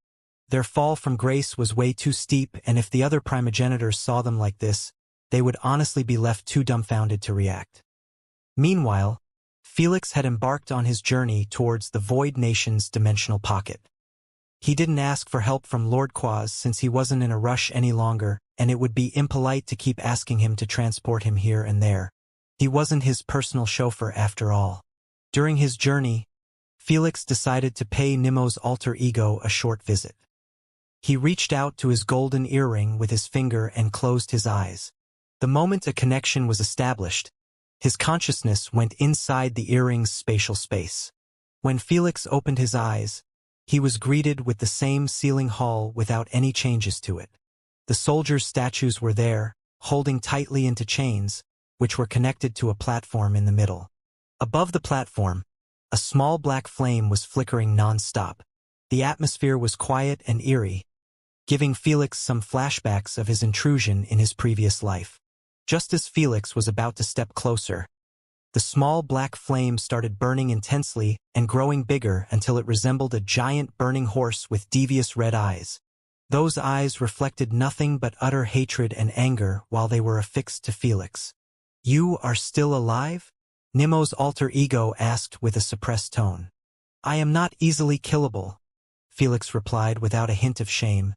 Their fall from grace was way too steep, and if the other primogenitors saw them like this, they would honestly be left too dumbfounded to react. Meanwhile, Felix had embarked on his journey towards the Void Nation's dimensional pocket. He didn't ask for help from Lord Quaz since he wasn't in a rush any longer, and it would be impolite to keep asking him to transport him here and there. He wasn't his personal chauffeur after all. During his journey, Felix decided to pay Nemo's alter ego a short visit. He reached out to his golden earring with his finger and closed his eyes. The moment a connection was established, his consciousness went inside the earring's spatial space. When Felix opened his eyes, he was greeted with the same ceiling hall without any changes to it. The soldiers' statues were there, holding tightly into chains, which were connected to a platform in the middle. Above the platform, a small black flame was flickering non-stop. The atmosphere was quiet and eerie, giving Felix some flashbacks of his intrusion in his previous life. Just as Felix was about to step closer, the small black flame started burning intensely and growing bigger until it resembled a giant burning horse with devious red eyes. Those eyes reflected nothing but utter hatred and anger while they were affixed to Felix. "You are still alive?" Nemo's alter ego asked with a suppressed tone. "I am not easily killable," Felix replied without a hint of shame,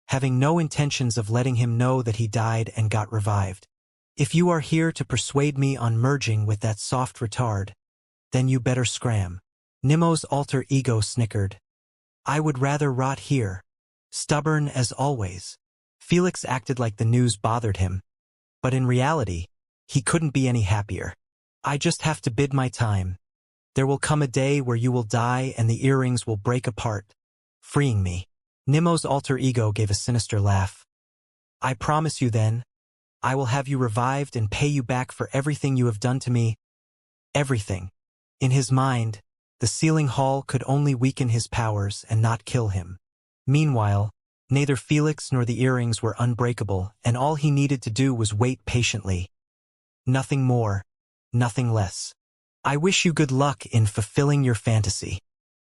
having no intentions of letting him know that he died and got revived. "If you are here to persuade me on merging with that soft retard, then you better scram." Nemo's alter ego snickered. "I would rather rot here. Stubborn as always." Felix acted like the news bothered him, but in reality, he couldn't be any happier. I just have to bide my time. There will come a day where you will die and the earrings will break apart, freeing me. Nemo's alter ego gave a sinister laugh. I promise you then, I will have you revived and pay you back for everything you have done to me. Everything. In his mind, the ceiling hall could only weaken his powers and not kill him. Meanwhile, neither Felix nor the earrings were unbreakable, and all he needed to do was wait patiently. Nothing more, nothing less. I wish you good luck in fulfilling your fantasy.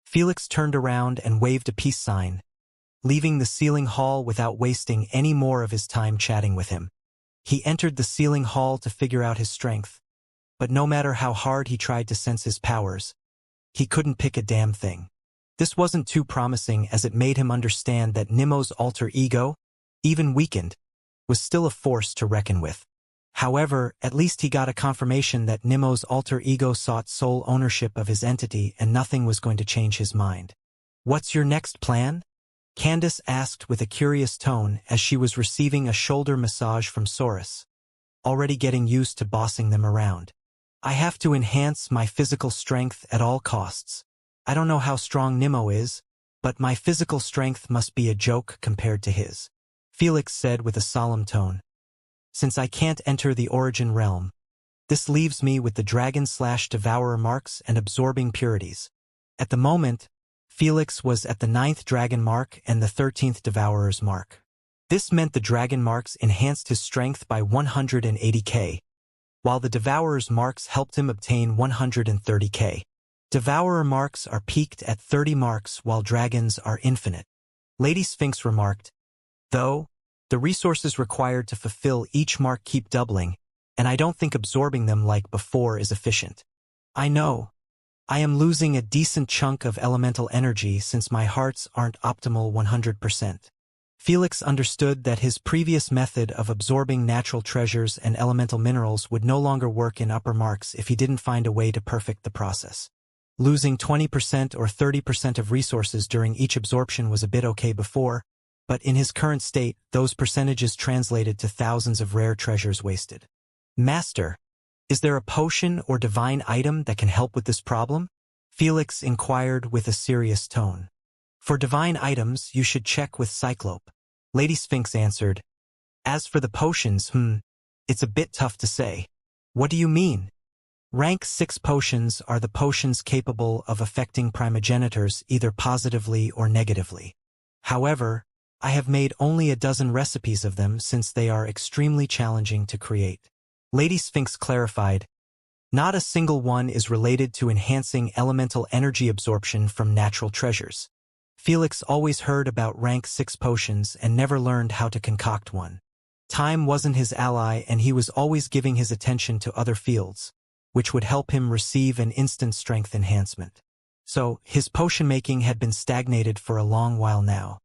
Felix turned around and waved a peace sign, leaving the ceiling hall without wasting any more of his time chatting with him. He entered the ceiling hall to figure out his strength, but no matter how hard he tried to sense his powers, he couldn't pick a damn thing. This wasn't too promising, as it made him understand that Nemo's alter ego, even weakened, was still a force to reckon with. However, at least he got a confirmation that Nemo's alter ego sought sole ownership of his entity and nothing was going to change his mind. What's your next plan? Candace asked with a curious tone as she was receiving a shoulder massage from Saurus, already getting used to bossing them around. I have to enhance my physical strength at all costs. I don't know how strong Nemo is, but my physical strength must be a joke compared to his. Felix said with a solemn tone. Since I can't enter the origin realm, this leaves me with the dragon/devourer marks and absorbing purities. At the moment, Felix was at the 9th dragon mark and the 13th devourer's mark. This meant the dragon marks enhanced his strength by 180k, while the devourer's marks helped him obtain 130k. Devourer marks are peaked at 30 marks while dragons are infinite. Lady Sphinx remarked, though, the resources required to fulfill each mark keep doubling, and I don't think absorbing them like before is efficient. I know. I am losing a decent chunk of elemental energy since my hearts aren't optimal 100%. Felix understood that his previous method of absorbing natural treasures and elemental minerals would no longer work in upper marks if he didn't find a way to perfect the process. Losing 20% or 30% of resources during each absorption was a bit okay before, but in his current state, those percentages translated to thousands of rare treasures wasted. Master, is there a potion or divine item that can help with this problem? Felix inquired with a serious tone. For divine items, you should check with Cyclope. Lady Sphinx answered. As for the potions, it's a bit tough to say. What do you mean? Rank 6 potions are the potions capable of affecting primogenitors either positively or negatively. However, I have made only a dozen recipes of them since they are extremely challenging to create. Lady Sphinx clarified, not a single one is related to enhancing elemental energy absorption from natural treasures. Felix always heard about rank 6 potions and never learned how to concoct one. Time wasn't his ally and he was always giving his attention to other fields, which would help him receive an instant strength enhancement. So, his potion making had been stagnated for a long while now.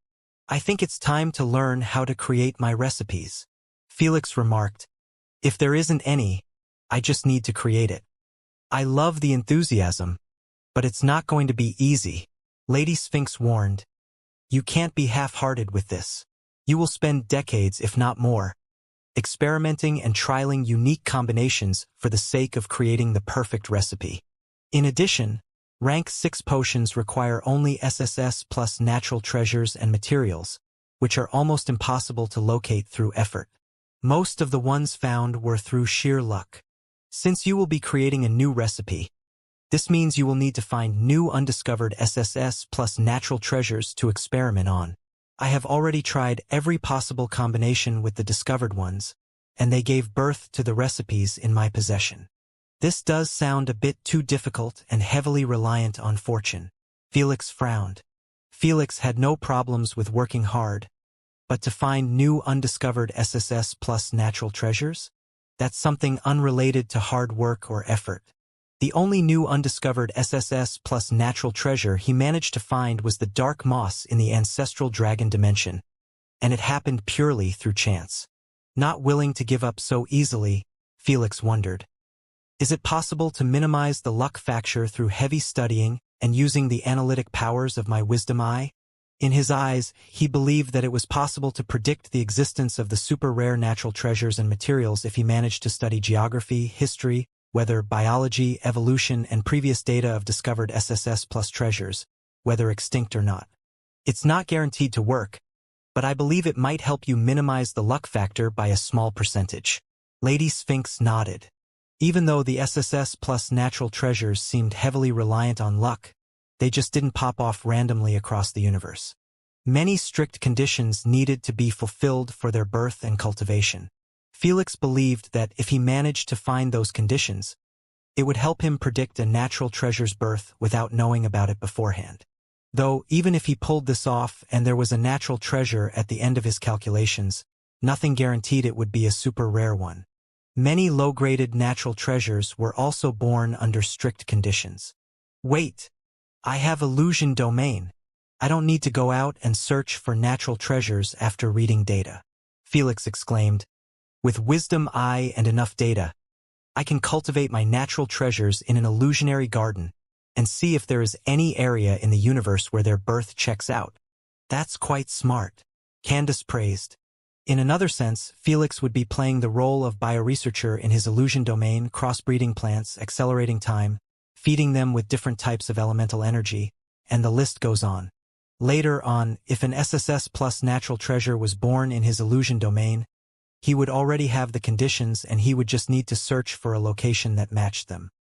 I think it's time to learn how to create my recipes. Felix remarked, if there isn't any, I just need to create it. I love the enthusiasm, but it's not going to be easy. Lady Sphinx warned. You can't be half-hearted with this. You will spend decades, if not more, experimenting and trialing unique combinations for the sake of creating the perfect recipe. In addition, rank 6 potions require only SSS plus natural treasures and materials, which are almost impossible to locate through effort. Most of the ones found were through sheer luck. Since you will be creating a new recipe, this means you will need to find new undiscovered SSS plus natural treasures to experiment on. I have already tried every possible combination with the discovered ones, and they gave birth to the recipes in my possession. This does sound a bit too difficult and heavily reliant on fortune. Felix frowned. Felix had no problems with working hard, but to find new undiscovered SSS plus natural treasures? That's something unrelated to hard work or effort. The only new undiscovered SSS plus natural treasure he managed to find was the dark moss in the ancestral dragon dimension, and it happened purely through chance. Not willing to give up so easily, Felix wondered. Is it possible to minimize the luck factor through heavy studying and using the analytic powers of my wisdom eye? In his eyes, he believed that it was possible to predict the existence of the super-rare natural treasures and materials if he managed to study geography, history, weather, biology, evolution, and previous data of discovered SSS plus treasures, whether extinct or not. It's not guaranteed to work, but I believe it might help you minimize the luck factor by a small percentage. Lady Sphinx nodded. Even though the SSS plus natural treasures seemed heavily reliant on luck, they just didn't pop off randomly across the universe. Many strict conditions needed to be fulfilled for their birth and cultivation. Felix believed that if he managed to find those conditions, it would help him predict a natural treasure's birth without knowing about it beforehand. Though, even if he pulled this off and there was a natural treasure at the end of his calculations, nothing guaranteed it would be a super rare one. Many low-graded natural treasures were also born under strict conditions. Wait! I have illusion domain. I don't need to go out and search for natural treasures after reading data. Felix exclaimed. With wisdom eye and enough data, I can cultivate my natural treasures in an illusionary garden and see if there is any area in the universe where their birth checks out. That's quite smart, Candace praised. In another sense, Felix would be playing the role of bioresearcher in his illusion domain, crossbreeding plants, accelerating time, feeding them with different types of elemental energy, and the list goes on. Later on, if an SSS plus natural treasure was born in his illusion domain, he would already have the conditions and he would just need to search for a location that matched them.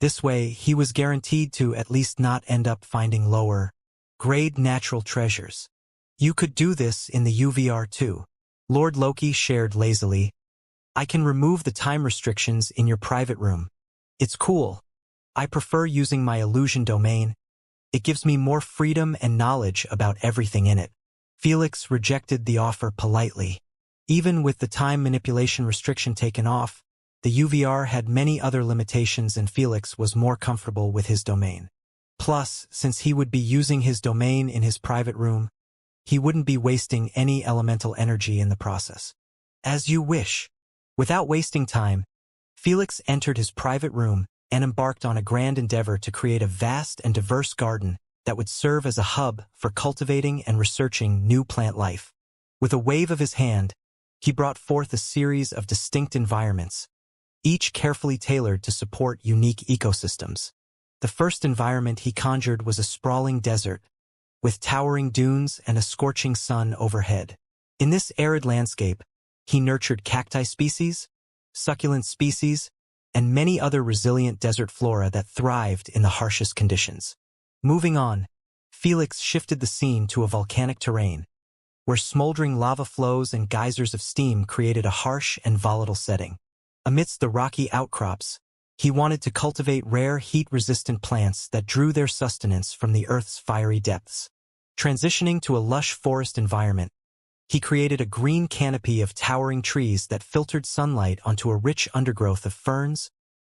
This way, he was guaranteed to at least not end up finding lower-grade natural treasures. You could do this in the UVR too. Lord Loki shared lazily. I can remove the time restrictions in your private room. It's cool. I prefer using my illusion domain. It gives me more freedom and knowledge about everything in it. Felix rejected the offer politely. Even with the time manipulation restriction taken off, the UVR had many other limitations and Felix was more comfortable with his domain. Plus, since he would be using his domain in his private room, he wouldn't be wasting any elemental energy in the process. As you wish. Without wasting time, Felix entered his private room and embarked on a grand endeavor to create a vast and diverse garden that would serve as a hub for cultivating and researching new plant life. With a wave of his hand, he brought forth a series of distinct environments, each carefully tailored to support unique ecosystems. The first environment he conjured was a sprawling desert, with towering dunes and a scorching sun overhead. In this arid landscape, he nurtured cacti species, succulent species, and many other resilient desert flora that thrived in the harshest conditions. Moving on, Felix shifted the scene to a volcanic terrain, where smoldering lava flows and geysers of steam created a harsh and volatile setting. Amidst the rocky outcrops, he wanted to cultivate rare heat-resistant plants that drew their sustenance from the Earth's fiery depths. Transitioning to a lush forest environment, he created a green canopy of towering trees that filtered sunlight onto a rich undergrowth of ferns,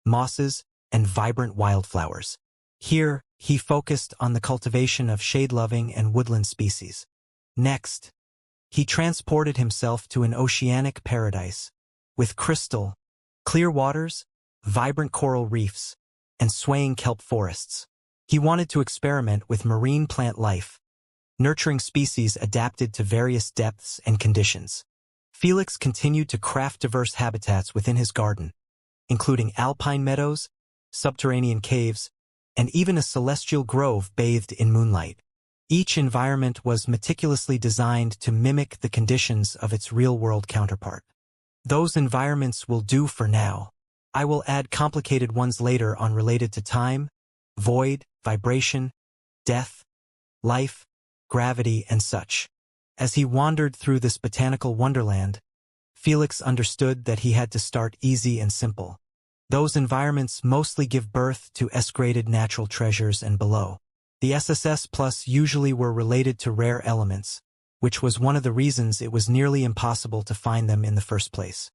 mosses, and vibrant wildflowers. Here, he focused on the cultivation of shade-loving and woodland species. Next, he transported himself to an oceanic paradise, with crystal, clear waters, vibrant coral reefs, and swaying kelp forests. He wanted to experiment with marine plant life, nurturing species adapted to various depths and conditions. Felix continued to craft diverse habitats within his garden, including alpine meadows, subterranean caves, and even a celestial grove bathed in moonlight. Each environment was meticulously designed to mimic the conditions of its real-world counterpart. Those environments will do for now. I will add complicated ones later on related to time, void, vibration, death, life, gravity, and such. As he wandered through this botanical wonderland, Felix understood that he had to start easy and simple. Those environments mostly give birth to S-graded natural treasures and below. The SSS Plus usually were related to rare elements, which was one of the reasons it was nearly impossible to find them in the first place.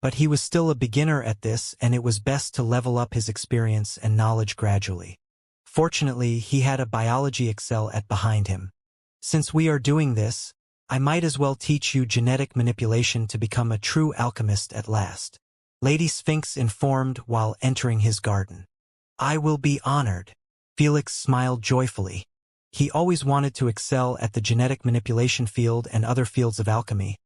But he was still a beginner at this, and it was best to level up his experience and knowledge gradually. Fortunately, he had a biology Excel at behind him. Since we are doing this, I might as well teach you genetic manipulation to become a true alchemist at last. Lady Sphinx informed while entering his garden. I will be honored. Felix smiled joyfully. He always wanted to excel at the genetic manipulation field and other fields of alchemy,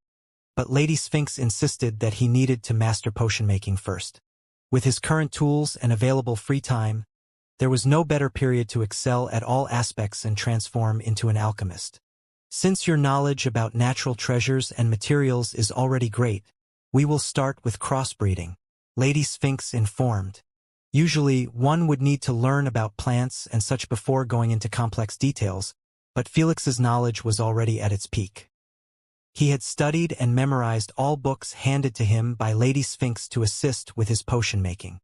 but Lady Sphinx insisted that he needed to master potion-making first. With his current tools and available free time, there was no better period to excel at all aspects and transform into an alchemist. Since your knowledge about natural treasures and materials is already great, we will start with crossbreeding, Lady Sphinx informed. Usually, one would need to learn about plants and such before going into complex details, but Felix's knowledge was already at its peak. He had studied and memorized all books handed to him by Lady Sphinx to assist with his potion-making.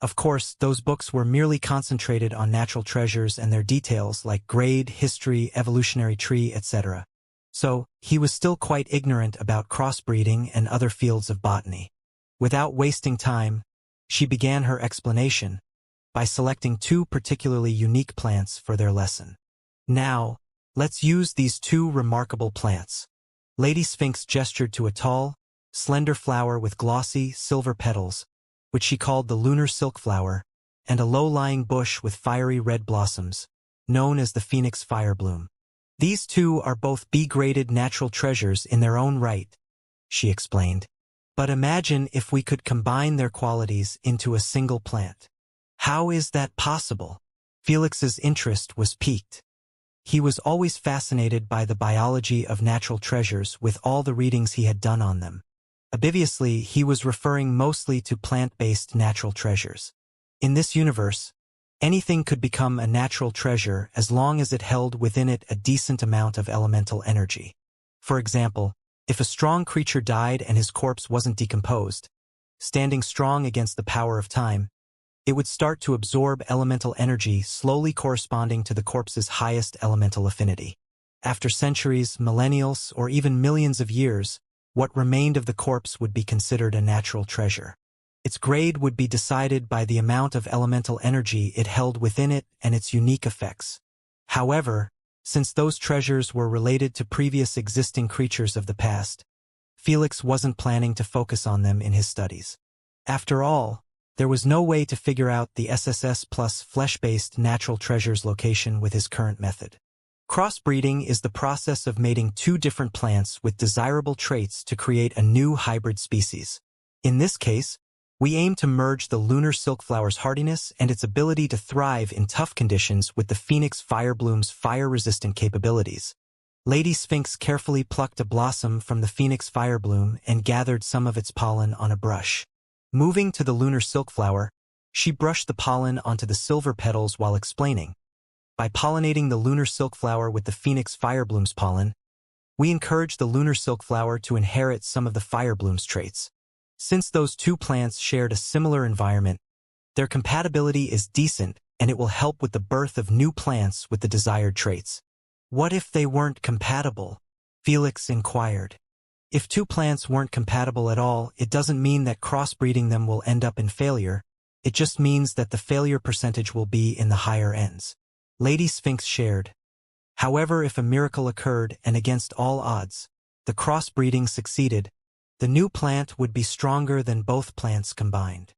Of course, those books were merely concentrated on natural treasures and their details like grade, history, evolutionary tree, etc. So, he was still quite ignorant about crossbreeding and other fields of botany. Without wasting time, she began her explanation by selecting two particularly unique plants for their lesson. Now, let's use these two remarkable plants. Lady Sphinx gestured to a tall, slender flower with glossy, silver petals, which she called the lunar silk flower, and a low-lying bush with fiery red blossoms, known as the phoenix firebloom. These two are both B-graded natural treasures in their own right, she explained. But imagine if we could combine their qualities into a single plant. How is that possible? Felix's interest was piqued. He was always fascinated by the biology of natural treasures with all the readings he had done on them. Obviously, he was referring mostly to plant-based natural treasures. In this universe, anything could become a natural treasure as long as it held within it a decent amount of elemental energy. For example, if a strong creature died and his corpse wasn't decomposed, standing strong against the power of time, it would start to absorb elemental energy slowly corresponding to the corpse's highest elemental affinity. After centuries, millennials, or even millions of years, what remained of the corpse would be considered a natural treasure. Its grade would be decided by the amount of elemental energy it held within it and its unique effects. However, since those treasures were related to previous existing creatures of the past, Felix wasn't planning to focus on them in his studies. After all, there was no way to figure out the SSS plus flesh-based natural treasures location with his current method. Crossbreeding is the process of mating two different plants with desirable traits to create a new hybrid species. In this case, we aim to merge the lunar silkflower's hardiness and its ability to thrive in tough conditions with the phoenix firebloom's fire-resistant capabilities. Lady Sphinx carefully plucked a blossom from the phoenix firebloom and gathered some of its pollen on a brush. Moving to the lunar silkflower, she brushed the pollen onto the silver petals while explaining. By pollinating the lunar silkflower with the phoenix firebloom's pollen, we encourage the lunar silkflower to inherit some of the firebloom's traits. Since those two plants shared a similar environment, their compatibility is decent and it will help with the birth of new plants with the desired traits. What if they weren't compatible? Felix inquired. If two plants weren't compatible at all, it doesn't mean that crossbreeding them will end up in failure. It just means that the failure percentage will be in the higher ends. Lady Sphinx shared. However, if a miracle occurred and against all odds, the crossbreeding succeeded, the new plant would be stronger than both plants combined.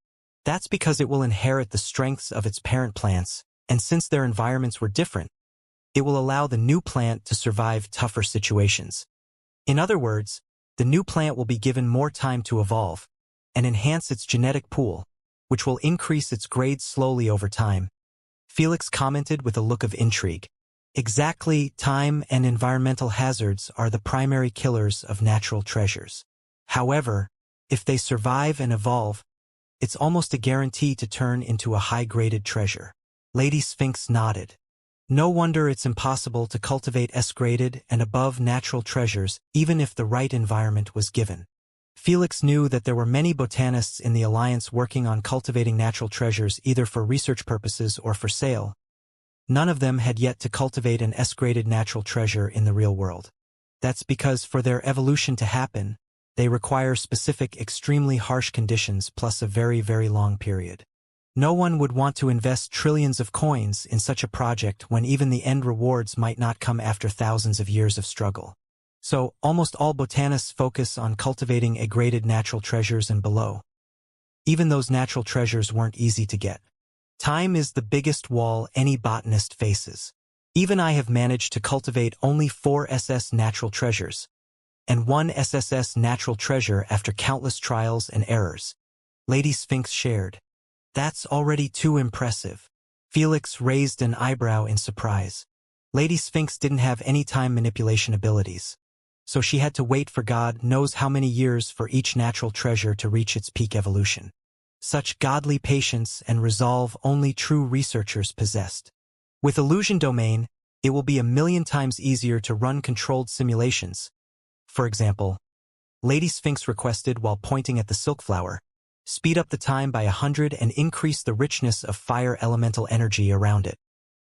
That's because it will inherit the strengths of its parent plants, and since their environments were different, it will allow the new plant to survive tougher situations. In other words, the new plant will be given more time to evolve and enhance its genetic pool, which will increase its grade slowly over time. Felix commented with a look of intrigue. Exactly, time and environmental hazards are the primary killers of natural treasures. However, if they survive and evolve, it's almost a guarantee to turn into a high-graded treasure. Lady Sphinx nodded. No wonder it's impossible to cultivate S-graded and above natural treasures even if the right environment was given. Felix knew that there were many botanists in the Alliance working on cultivating natural treasures either for research purposes or for sale. None of them had yet to cultivate an S-graded natural treasure in the real world. That's because for their evolution to happen, they require specific extremely harsh conditions plus a very, very long period. No one would want to invest trillions of coins in such a project when even the end rewards might not come after thousands of years of struggle. So, almost all botanists focus on cultivating A-graded natural treasures and below. Even those natural treasures weren't easy to get. Time is the biggest wall any botanist faces. Even I have managed to cultivate only 4 SS natural treasures, and 1 SSS natural treasure after countless trials and errors. Lady Sphinx shared. That's already too impressive. Felix raised an eyebrow in surprise. Lady Sphinx didn't have any time manipulation abilities, so she had to wait for God knows how many years for each natural treasure to reach its peak evolution. Such godly patience and resolve only true researchers possessed. With Illusion Domain, it will be 1,000,000 times easier to run controlled simulations. For example, Lady Sphinx requested while pointing at the silk flower, speed up the time by 100 and increase the richness of fire elemental energy around it.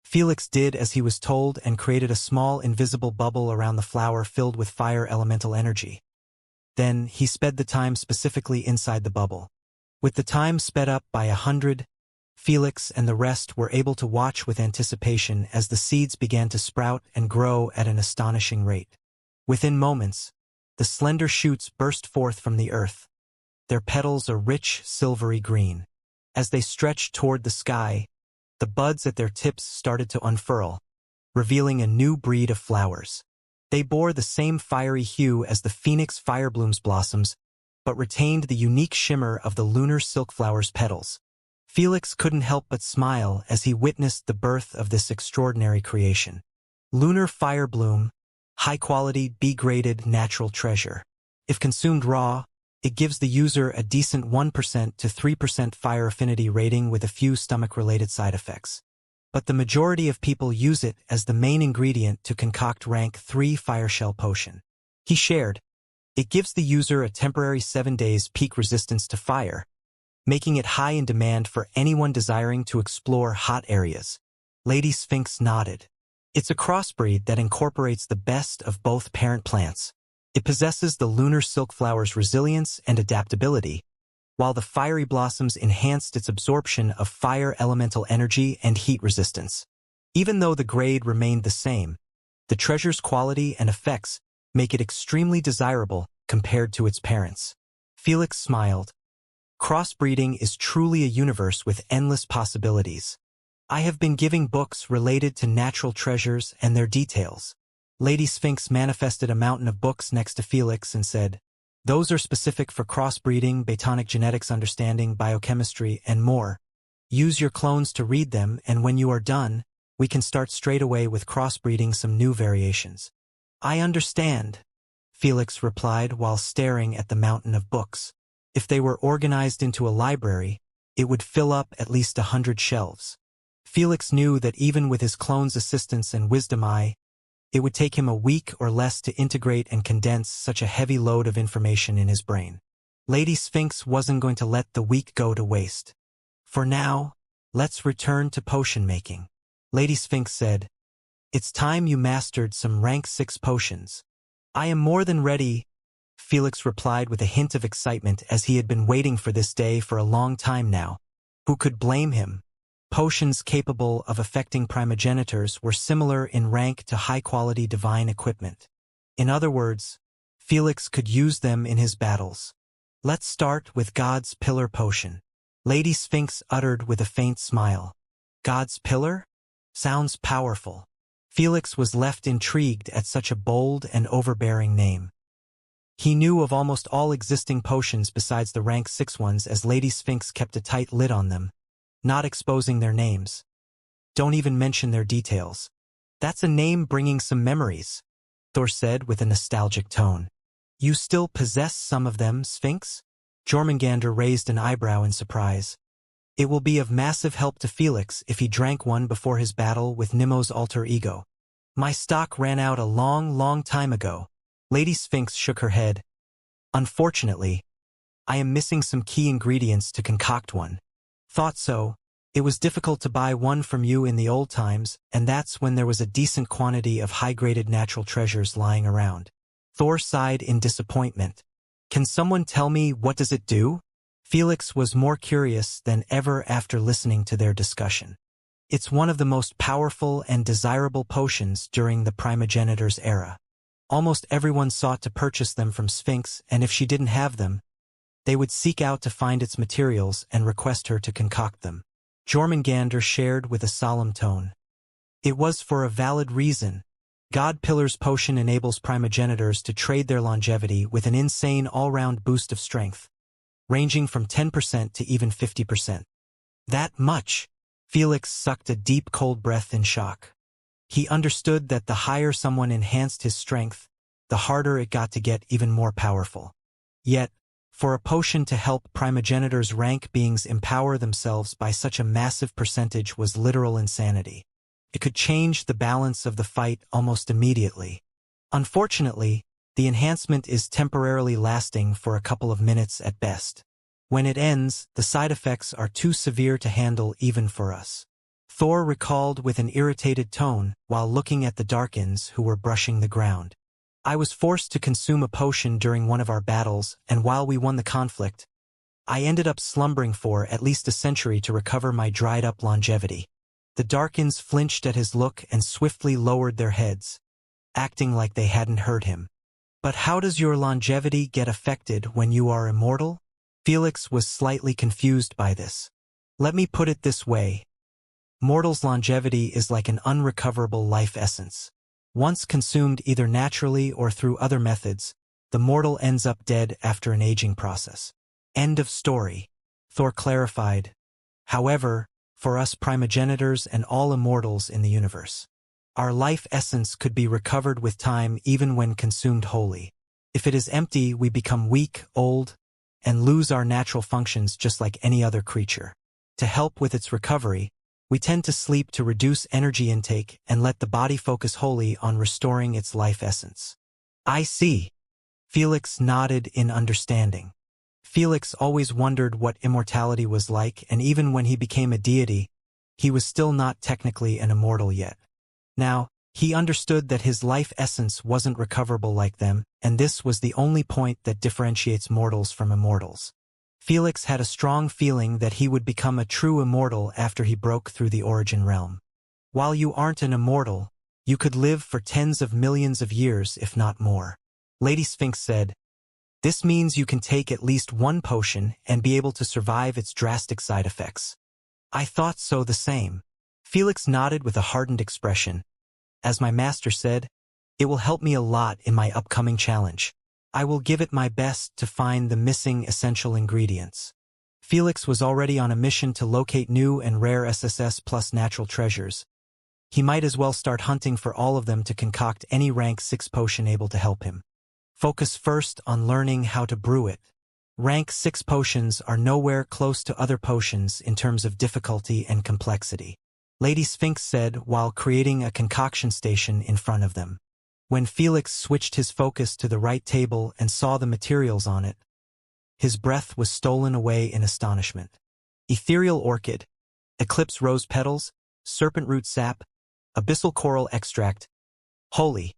Felix did as he was told and created a small invisible bubble around the flower filled with fire elemental energy. Then he sped the time specifically inside the bubble. With the time sped up by 100, Felix and the rest were able to watch with anticipation as the seeds began to sprout and grow at an astonishing rate. Within moments, the slender shoots burst forth from the earth, their petals a rich, silvery green. As they stretched toward the sky, the buds at their tips started to unfurl, revealing a new breed of flowers. They bore the same fiery hue as the phoenix firebloom's blossoms, but retained the unique shimmer of the lunar silkflower's petals. Felix couldn't help but smile as he witnessed the birth of this extraordinary creation. Lunar firebloom, high-quality, B-graded natural treasure. If consumed raw, it gives the user a decent 1% to 3% fire affinity rating with a few stomach-related side effects. But the majority of people use it as the main ingredient to concoct rank 3 fire shell potion. He shared, it gives the user a temporary 7 days peak resistance to fire, making it high in demand for anyone desiring to explore hot areas. Lady Sphinx nodded. It's a crossbreed that incorporates the best of both parent plants. It possesses the lunar silkflower's resilience and adaptability, while the fiery blossoms enhanced its absorption of fire elemental energy and heat resistance. Even though the grade remained the same, the treasure's quality and effects make it extremely desirable compared to its parents. Felix smiled. Crossbreeding is truly a universe with endless possibilities. I have been giving books related to natural treasures and their details. Lady Sphinx manifested a mountain of books next to Felix and said, those are specific for crossbreeding, Batonic genetics understanding, biochemistry, and more. Use your clones to read them, and when you are done, we can start straight away with crossbreeding some new variations. I understand, Felix replied while staring at the mountain of books. If they were organized into a library, it would fill up at least 100 shelves. Felix knew that even with his clone's assistance and wisdom eye, it would take him a week or less to integrate and condense such a heavy load of information in his brain. Lady Sphinx wasn't going to let the week go to waste. For now, let's return to potion making. Lady Sphinx said, it's time you mastered some rank 6 potions. I am more than ready, Felix replied with a hint of excitement as he had been waiting for this day for a long time now. Who could blame him? Potions capable of affecting primogenitors were similar in rank to high-quality divine equipment. In other words, Felix could use them in his battles. Let's start with God's Pillar Potion. Lady Sphinx uttered with a faint smile. God's Pillar? Sounds powerful. Felix was left intrigued at such a bold and overbearing name. He knew of almost all existing potions besides the rank 6 ones as Lady Sphinx kept a tight lid on them, not exposing their names. Don't even mention their details. That's a name bringing some memories, Thor said with a nostalgic tone. You still possess some of them, Sphinx? Jormungandr raised an eyebrow in surprise. It will be of massive help to Felix if he drank one before his battle with Nemo's alter ego. My stock ran out a long time ago. Lady Sphinx shook her head. Unfortunately, I am missing some key ingredients to concoct one. Thought so. It was difficult to buy one from you in the old times, and that's when there was a decent quantity of high-graded natural treasures lying around. Thor sighed in disappointment. Can someone tell me what does it do? Felix was more curious than ever after listening to their discussion. It's one of the most powerful and desirable potions during the primogenitor's era. Almost everyone sought to purchase them from Sphinx, and if she didn't have them, they would seek out to find its materials and request her to concoct them. Jormungandr shared with a solemn tone. It was for a valid reason. God Pillar's potion enables primogenitors to trade their longevity with an insane all-round boost of strength, ranging from 10% to even 50%. That much? Felix sucked a deep cold breath in shock. He understood that the higher someone enhanced his strength, the harder it got to get even more powerful. Yet, for a potion to help primogenitors rank beings empower themselves by such a massive percentage was literal insanity. It could change the balance of the fight almost immediately. Unfortunately, the enhancement is temporarily lasting for a couple of minutes at best. When it ends, the side effects are too severe to handle even for us. Thor recalled with an irritated tone while looking at the Darkins who were brushing the ground. I was forced to consume a potion during one of our battles, and while we won the conflict, I ended up slumbering for at least a century to recover my dried-up longevity. The Darkins flinched at his look and swiftly lowered their heads, acting like they hadn't heard him. But how does your longevity get affected when you are immortal? Felix was slightly confused by this. Let me put it this way. Mortal's longevity is like an unrecoverable life essence. Once consumed either naturally or through other methods, the mortal ends up dead after an aging process. End of story. Thor clarified. However, for us primogenitors and all immortals in the universe, our life essence could be recovered with time even when consumed wholly. If it is empty, we become weak, old, and lose our natural functions just like any other creature. To help with its recovery, we tend to sleep to reduce energy intake and let the body focus wholly on restoring its life essence. I see. Felix nodded in understanding. Felix always wondered what immortality was like, and even when he became a deity, he was still not technically an immortal yet. Now, he understood that his life essence wasn't recoverable like them, and this was the only point that differentiates mortals from immortals. Felix had a strong feeling that he would become a true immortal after he broke through the origin realm. While you aren't an immortal, you could live for tens of millions of years, if not more. Lady Sphinx said, this means you can take at least one potion and be able to survive its drastic side effects. I thought so the same. Felix nodded with a hardened expression. As my master said, it will help me a lot in my upcoming challenge. I will give it my best to find the missing essential ingredients. Felix was already on a mission to locate new and rare SSS plus natural treasures. He might as well start hunting for all of them to concoct any rank 6 potion able to help him. Focus first on learning how to brew it. Rank 6 potions are nowhere close to other potions in terms of difficulty and complexity, Lady Sphinx said while creating a concoction station in front of them. When Felix switched his focus to the right table and saw the materials on it, his breath was stolen away in astonishment. Ethereal orchid, eclipse rose petals, serpent root sap, abyssal coral extract. Holy!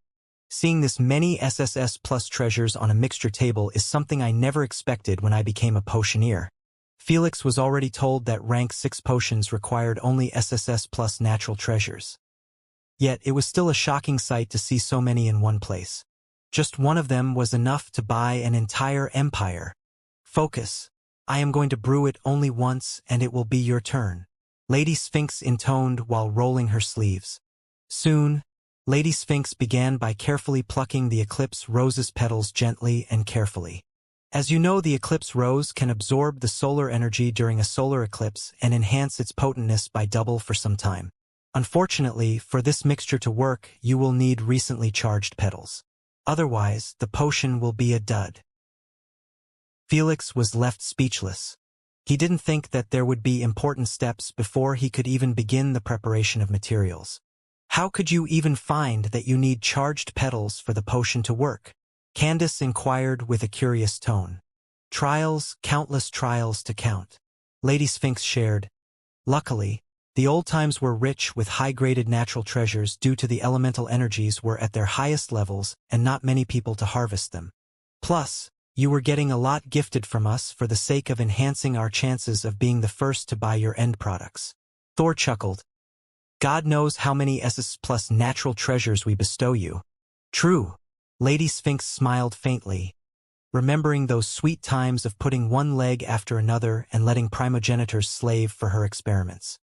Seeing this many SSS plus treasures on a mixture table is something I never expected when I became a potioneer. Felix was already told that rank 6 potions required only SSS plus natural treasures. Yet it was still a shocking sight to see so many in one place. Just one of them was enough to buy an entire empire. Focus. I am going to brew it only once and it will be your turn. Lady Sphinx intoned while rolling her sleeves. Soon, Lady Sphinx began by carefully plucking the eclipse rose's petals gently and carefully. As you know, the eclipse rose can absorb the solar energy during a solar eclipse and enhance its potentness by double for some time. Unfortunately, for this mixture to work, you will need recently charged petals. Otherwise, the potion will be a dud. Felix was left speechless. He didn't think that there would be important steps before he could even begin the preparation of materials. How could you even find that you need charged petals for the potion to work? Candace inquired with a curious tone. Trials, countless trials to count. Lady Sphinx shared. Luckily, the old times were rich with high-graded natural treasures due to the elemental energies were at their highest levels and not many people to harvest them. Plus, you were getting a lot gifted from us for the sake of enhancing our chances of being the first to buy your end products. Thor chuckled. God knows how many SS plus natural treasures we bestow you. True. Lady Sphinx smiled faintly, remembering those sweet times of putting one leg after another and letting primogenitors slave for her experiments.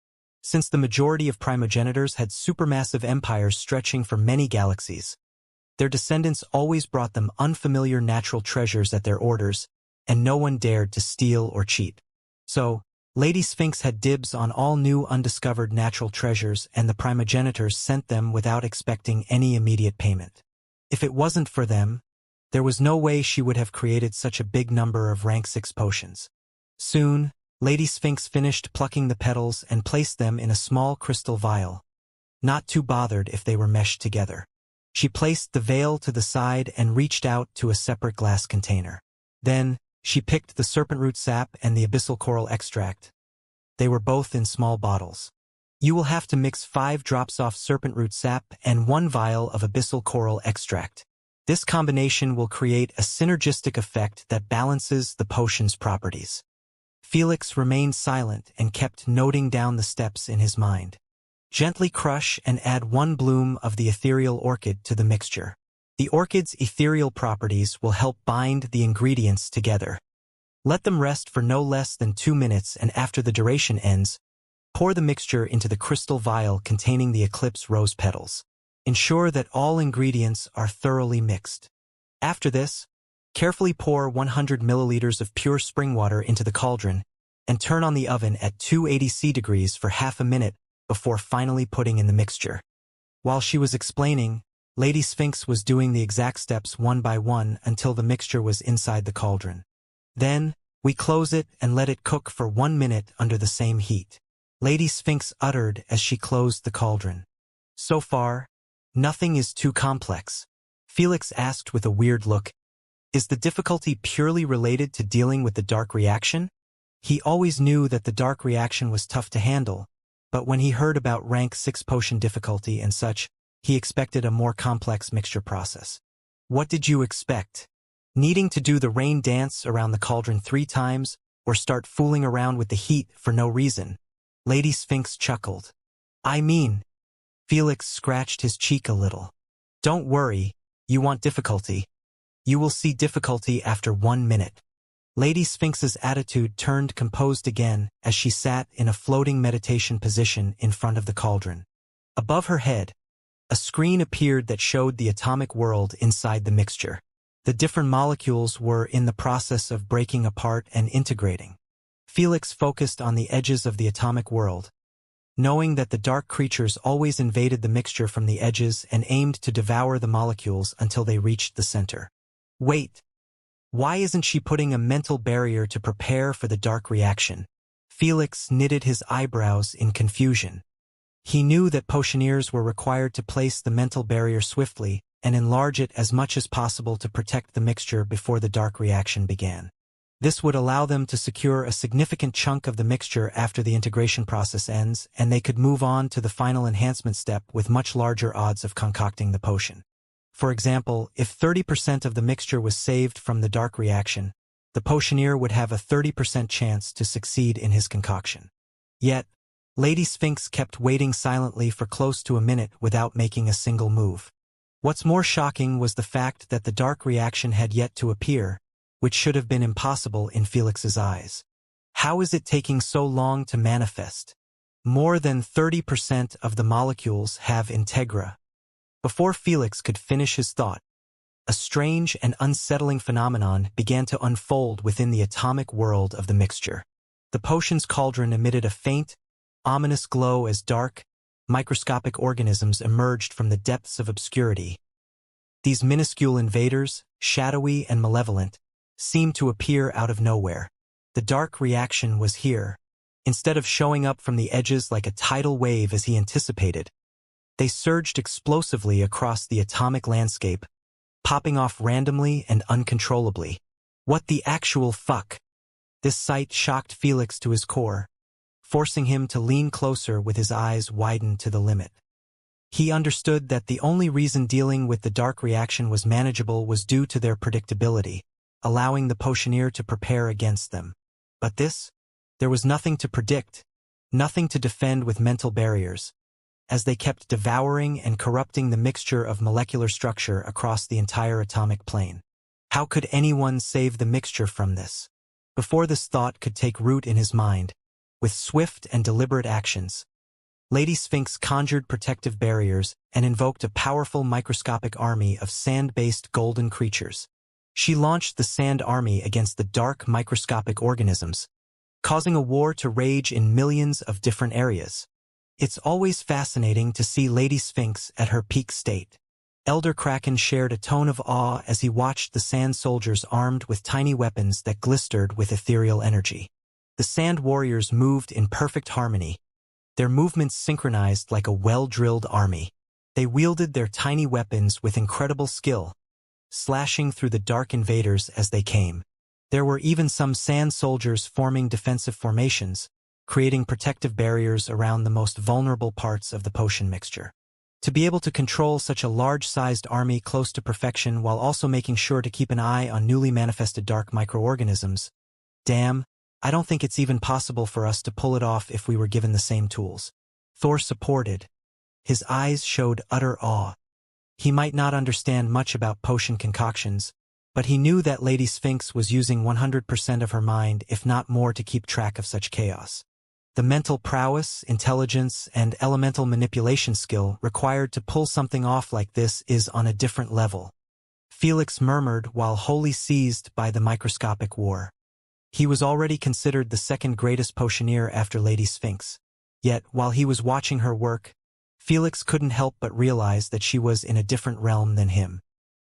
Since the majority of primogenitors had supermassive empires stretching for many galaxies, their descendants always brought them unfamiliar natural treasures at their orders, and no one dared to steal or cheat. So, Lady Sphinx had dibs on all new undiscovered natural treasures, and the primogenitors sent them without expecting any immediate payment. If it wasn't for them, there was no way she would have created such a big number of rank 6 potions. Soon, Lady Sphinx finished plucking the petals and placed them in a small crystal vial, not too bothered if they were meshed together. She placed the veil to the side and reached out to a separate glass container. Then, she picked the serpentroot sap and the abyssal coral extract. They were both in small bottles. You will have to mix 5 drops of serpentroot sap and 1 vial of abyssal coral extract. This combination will create a synergistic effect that balances the potion's properties. Felix remained silent and kept noting down the steps in his mind. Gently crush and add 1 bloom of the ethereal orchid to the mixture. The orchid's ethereal properties will help bind the ingredients together. Let them rest for no less than 2 minutes, and after the duration ends, pour the mixture into the crystal vial containing the eclipse rose petals. Ensure that all ingredients are thoroughly mixed. After this, carefully pour 100 milliliters of pure spring water into the cauldron and turn on the oven at 280 degrees for half a minute before finally putting in the mixture. While she was explaining, Lady Sphinx was doing the exact steps one by one until the mixture was inside the cauldron. Then, we close it and let it cook for 1 minute under the same heat. Lady Sphinx uttered as she closed the cauldron. So far, nothing is too complex. Felix asked with a weird look. Is the difficulty purely related to dealing with the dark reaction? He always knew that the dark reaction was tough to handle, but when he heard about rank 6 potion difficulty and such, he expected a more complex mixture process. What did you expect? Needing to do the rain dance around the cauldron 3 times, or start fooling around with the heat for no reason? Lady Sphinx chuckled. I mean, Felix scratched his cheek a little. Don't worry, you want difficulty. You will see difficulty after 1 minute. Lady Sphinx's attitude turned composed again as she sat in a floating meditation position in front of the cauldron. Above her head, a screen appeared that showed the atomic world inside the mixture. The different molecules were in the process of breaking apart and integrating. Felix focused on the edges of the atomic world, knowing that the dark creatures always invaded the mixture from the edges and aimed to devour the molecules until they reached the center. Wait, why isn't she putting a mental barrier to prepare for the dark reaction? Felix knitted his eyebrows in confusion. He knew that potioneers were required to place the mental barrier swiftly and enlarge it as much as possible to protect the mixture before the dark reaction began. This would allow them to secure a significant chunk of the mixture after the integration process ends, and they could move on to the final enhancement step with much larger odds of concocting the potion. For example, if 30% of the mixture was saved from the dark reaction, the potioneer would have a 30% chance to succeed in his concoction. Yet, Lady Sphinx kept waiting silently for close to a minute without making a single move. What's more shocking was the fact that the dark reaction had yet to appear, which should have been impossible in Felix's eyes. How is it taking so long to manifest? More than 30% of the molecules have integra. Before Felix could finish his thought, a strange and unsettling phenomenon began to unfold within the atomic world of the mixture. The potion's cauldron emitted a faint, ominous glow as dark, microscopic organisms emerged from the depths of obscurity. These minuscule invaders, shadowy and malevolent, seemed to appear out of nowhere. The dark reaction was here. Instead of showing up from the edges like a tidal wave as he anticipated, they surged explosively across the atomic landscape, popping off randomly and uncontrollably. What the actual fuck? This sight shocked Felix to his core, forcing him to lean closer with his eyes widened to the limit. He understood that the only reason dealing with the dark reaction was manageable was due to their predictability, allowing the potioneer to prepare against them. But there was nothing to predict, nothing to defend with mental barriers, as they kept devouring and corrupting the mixture of molecular structure across the entire atomic plane. How could anyone save the mixture from this? Before this thought could take root in his mind, with swift and deliberate actions, Lady Sphinx conjured protective barriers and invoked a powerful microscopic army of sand-based golden creatures. She launched the Sand Army against the dark microscopic organisms, causing a war to rage in millions of different areas. It's always fascinating to see Lady Sphinx at her peak state. Elder Kraken shared a tone of awe as he watched the sand soldiers armed with tiny weapons that glistered with ethereal energy. The sand warriors moved in perfect harmony, their movements synchronized like a well-drilled army. They wielded their tiny weapons with incredible skill, slashing through the dark invaders as they came. There were even some sand soldiers forming defensive formations, creating protective barriers around the most vulnerable parts of the potion mixture. To be able to control such a large-sized army close to perfection while also making sure to keep an eye on newly manifested dark microorganisms, damn, I don't think it's even possible for us to pull it off if we were given the same tools. Thor supported. His eyes showed utter awe. He might not understand much about potion concoctions, but he knew that Lady Sphinx was using 100% of her mind, if not more, to keep track of such chaos. The mental prowess, intelligence, and elemental manipulation skill required to pull something off like this is on a different level. Felix murmured while wholly seized by the microscopic war. He was already considered the second greatest potioneer after Lady Sphinx. Yet, while he was watching her work, Felix couldn't help but realize that she was in a different realm than him.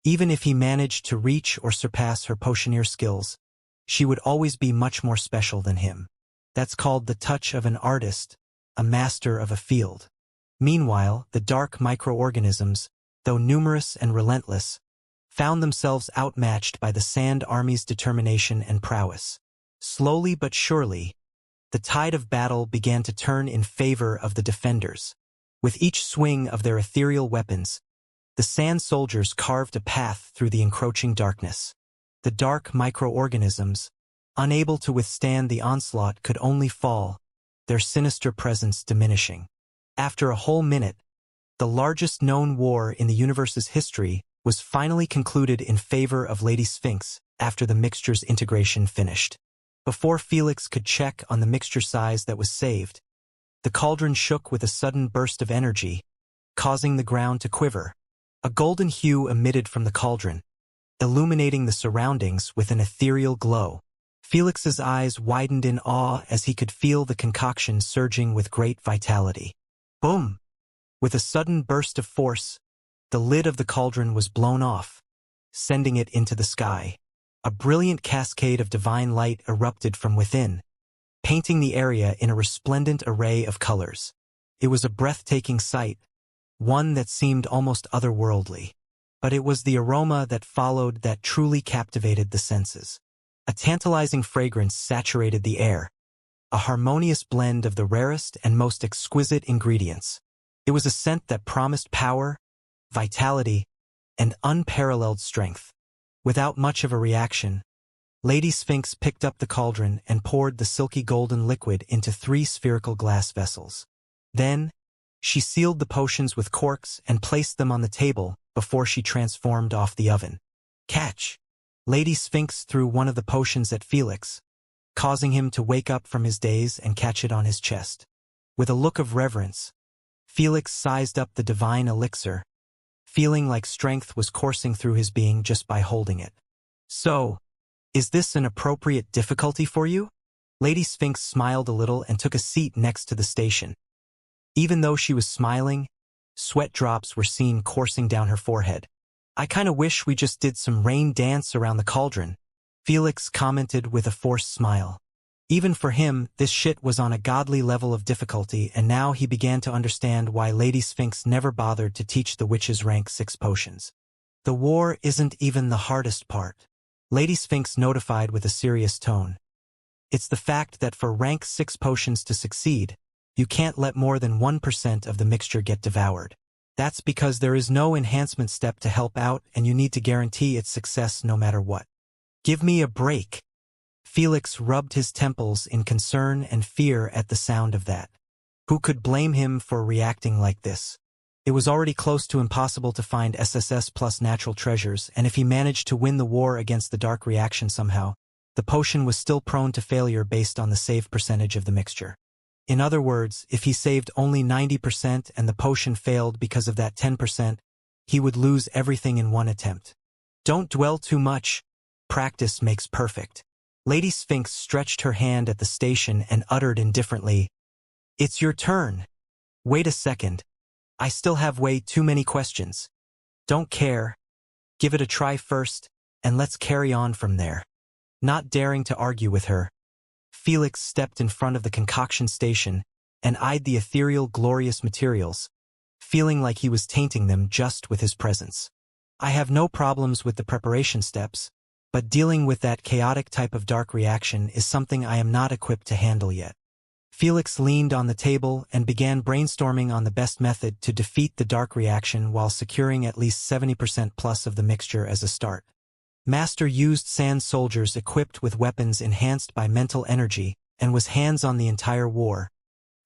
Even if he managed to reach or surpass her potioneer skills, she would always be much more special than him. That's called the touch of an artist, a master of a field. Meanwhile, the dark microorganisms, though numerous and relentless, found themselves outmatched by the Sand Army's determination and prowess. Slowly but surely, the tide of battle began to turn in favor of the defenders. With each swing of their ethereal weapons, the sand soldiers carved a path through the encroaching darkness. The dark microorganisms, unable to withstand the onslaught, could only fall, their sinister presence diminishing. After a whole minute, the largest known war in the universe's history was finally concluded in favor of Lady Sphinx after the mixture's integration finished. Before Felix could check on the mixture size that was saved, the cauldron shook with a sudden burst of energy, causing the ground to quiver. A golden hue emitted from the cauldron, illuminating the surroundings with an ethereal glow. Felix's eyes widened in awe as he could feel the concoction surging with great vitality. Boom! With a sudden burst of force, the lid of the cauldron was blown off, sending it into the sky. A brilliant cascade of divine light erupted from within, painting the area in a resplendent array of colors. It was a breathtaking sight, one that seemed almost otherworldly. But it was the aroma that followed that truly captivated the senses. A tantalizing fragrance saturated the air, a harmonious blend of the rarest and most exquisite ingredients. It was a scent that promised power, vitality, and unparalleled strength. Without much of a reaction, Lady Sphinx picked up the cauldron and poured the silky golden liquid into 3 spherical glass vessels. Then, she sealed the potions with corks and placed them on the table before she transformed off the oven. Catch! Lady Sphinx threw one of the potions at Felix, causing him to wake up from his daze and catch it on his chest. With a look of reverence, Felix sized up the divine elixir, feeling like strength was coursing through his being just by holding it. So, is this an appropriate difficulty for you? Lady Sphinx smiled a little and took a seat next to the station. Even though she was smiling, sweat drops were seen coursing down her forehead. I kinda wish we just did some rain dance around the cauldron, Felix commented with a forced smile. Even for him, this shit was on a godly level of difficulty, and now he began to understand why Lady Sphinx never bothered to teach the witches rank 6 potions. The war isn't even the hardest part, Lady Sphinx notified with a serious tone. It's the fact that for rank 6 potions to succeed, you can't let more than 1% of the mixture get devoured. That's because there is no enhancement step to help out, and you need to guarantee its success no matter what. Give me a break. Felix rubbed his temples in concern and fear at the sound of that. Who could blame him for reacting like this? It was already close to impossible to find SSS plus natural treasures, and if he managed to win the war against the dark reaction somehow, the potion was still prone to failure based on the save percentage of the mixture. In other words, if he saved only 90% and the potion failed because of that 10%, he would lose everything in one attempt. Don't dwell too much. Practice makes perfect. Lady Sphinx stretched her hand at the station and uttered indifferently, "It's your turn. Wait a second. I still have way too many questions. Don't care. Give it a try first, and let's carry on from there." Not daring to argue with her, Felix stepped in front of the concoction station and eyed the ethereal, glorious materials, feeling like he was tainting them just with his presence. I have no problems with the preparation steps, but dealing with that chaotic type of dark reaction is something I am not equipped to handle yet. Felix leaned on the table and began brainstorming on the best method to defeat the dark reaction while securing at least 70% plus of the mixture as a start. Master used sand soldiers equipped with weapons enhanced by mental energy and was hands on the entire war,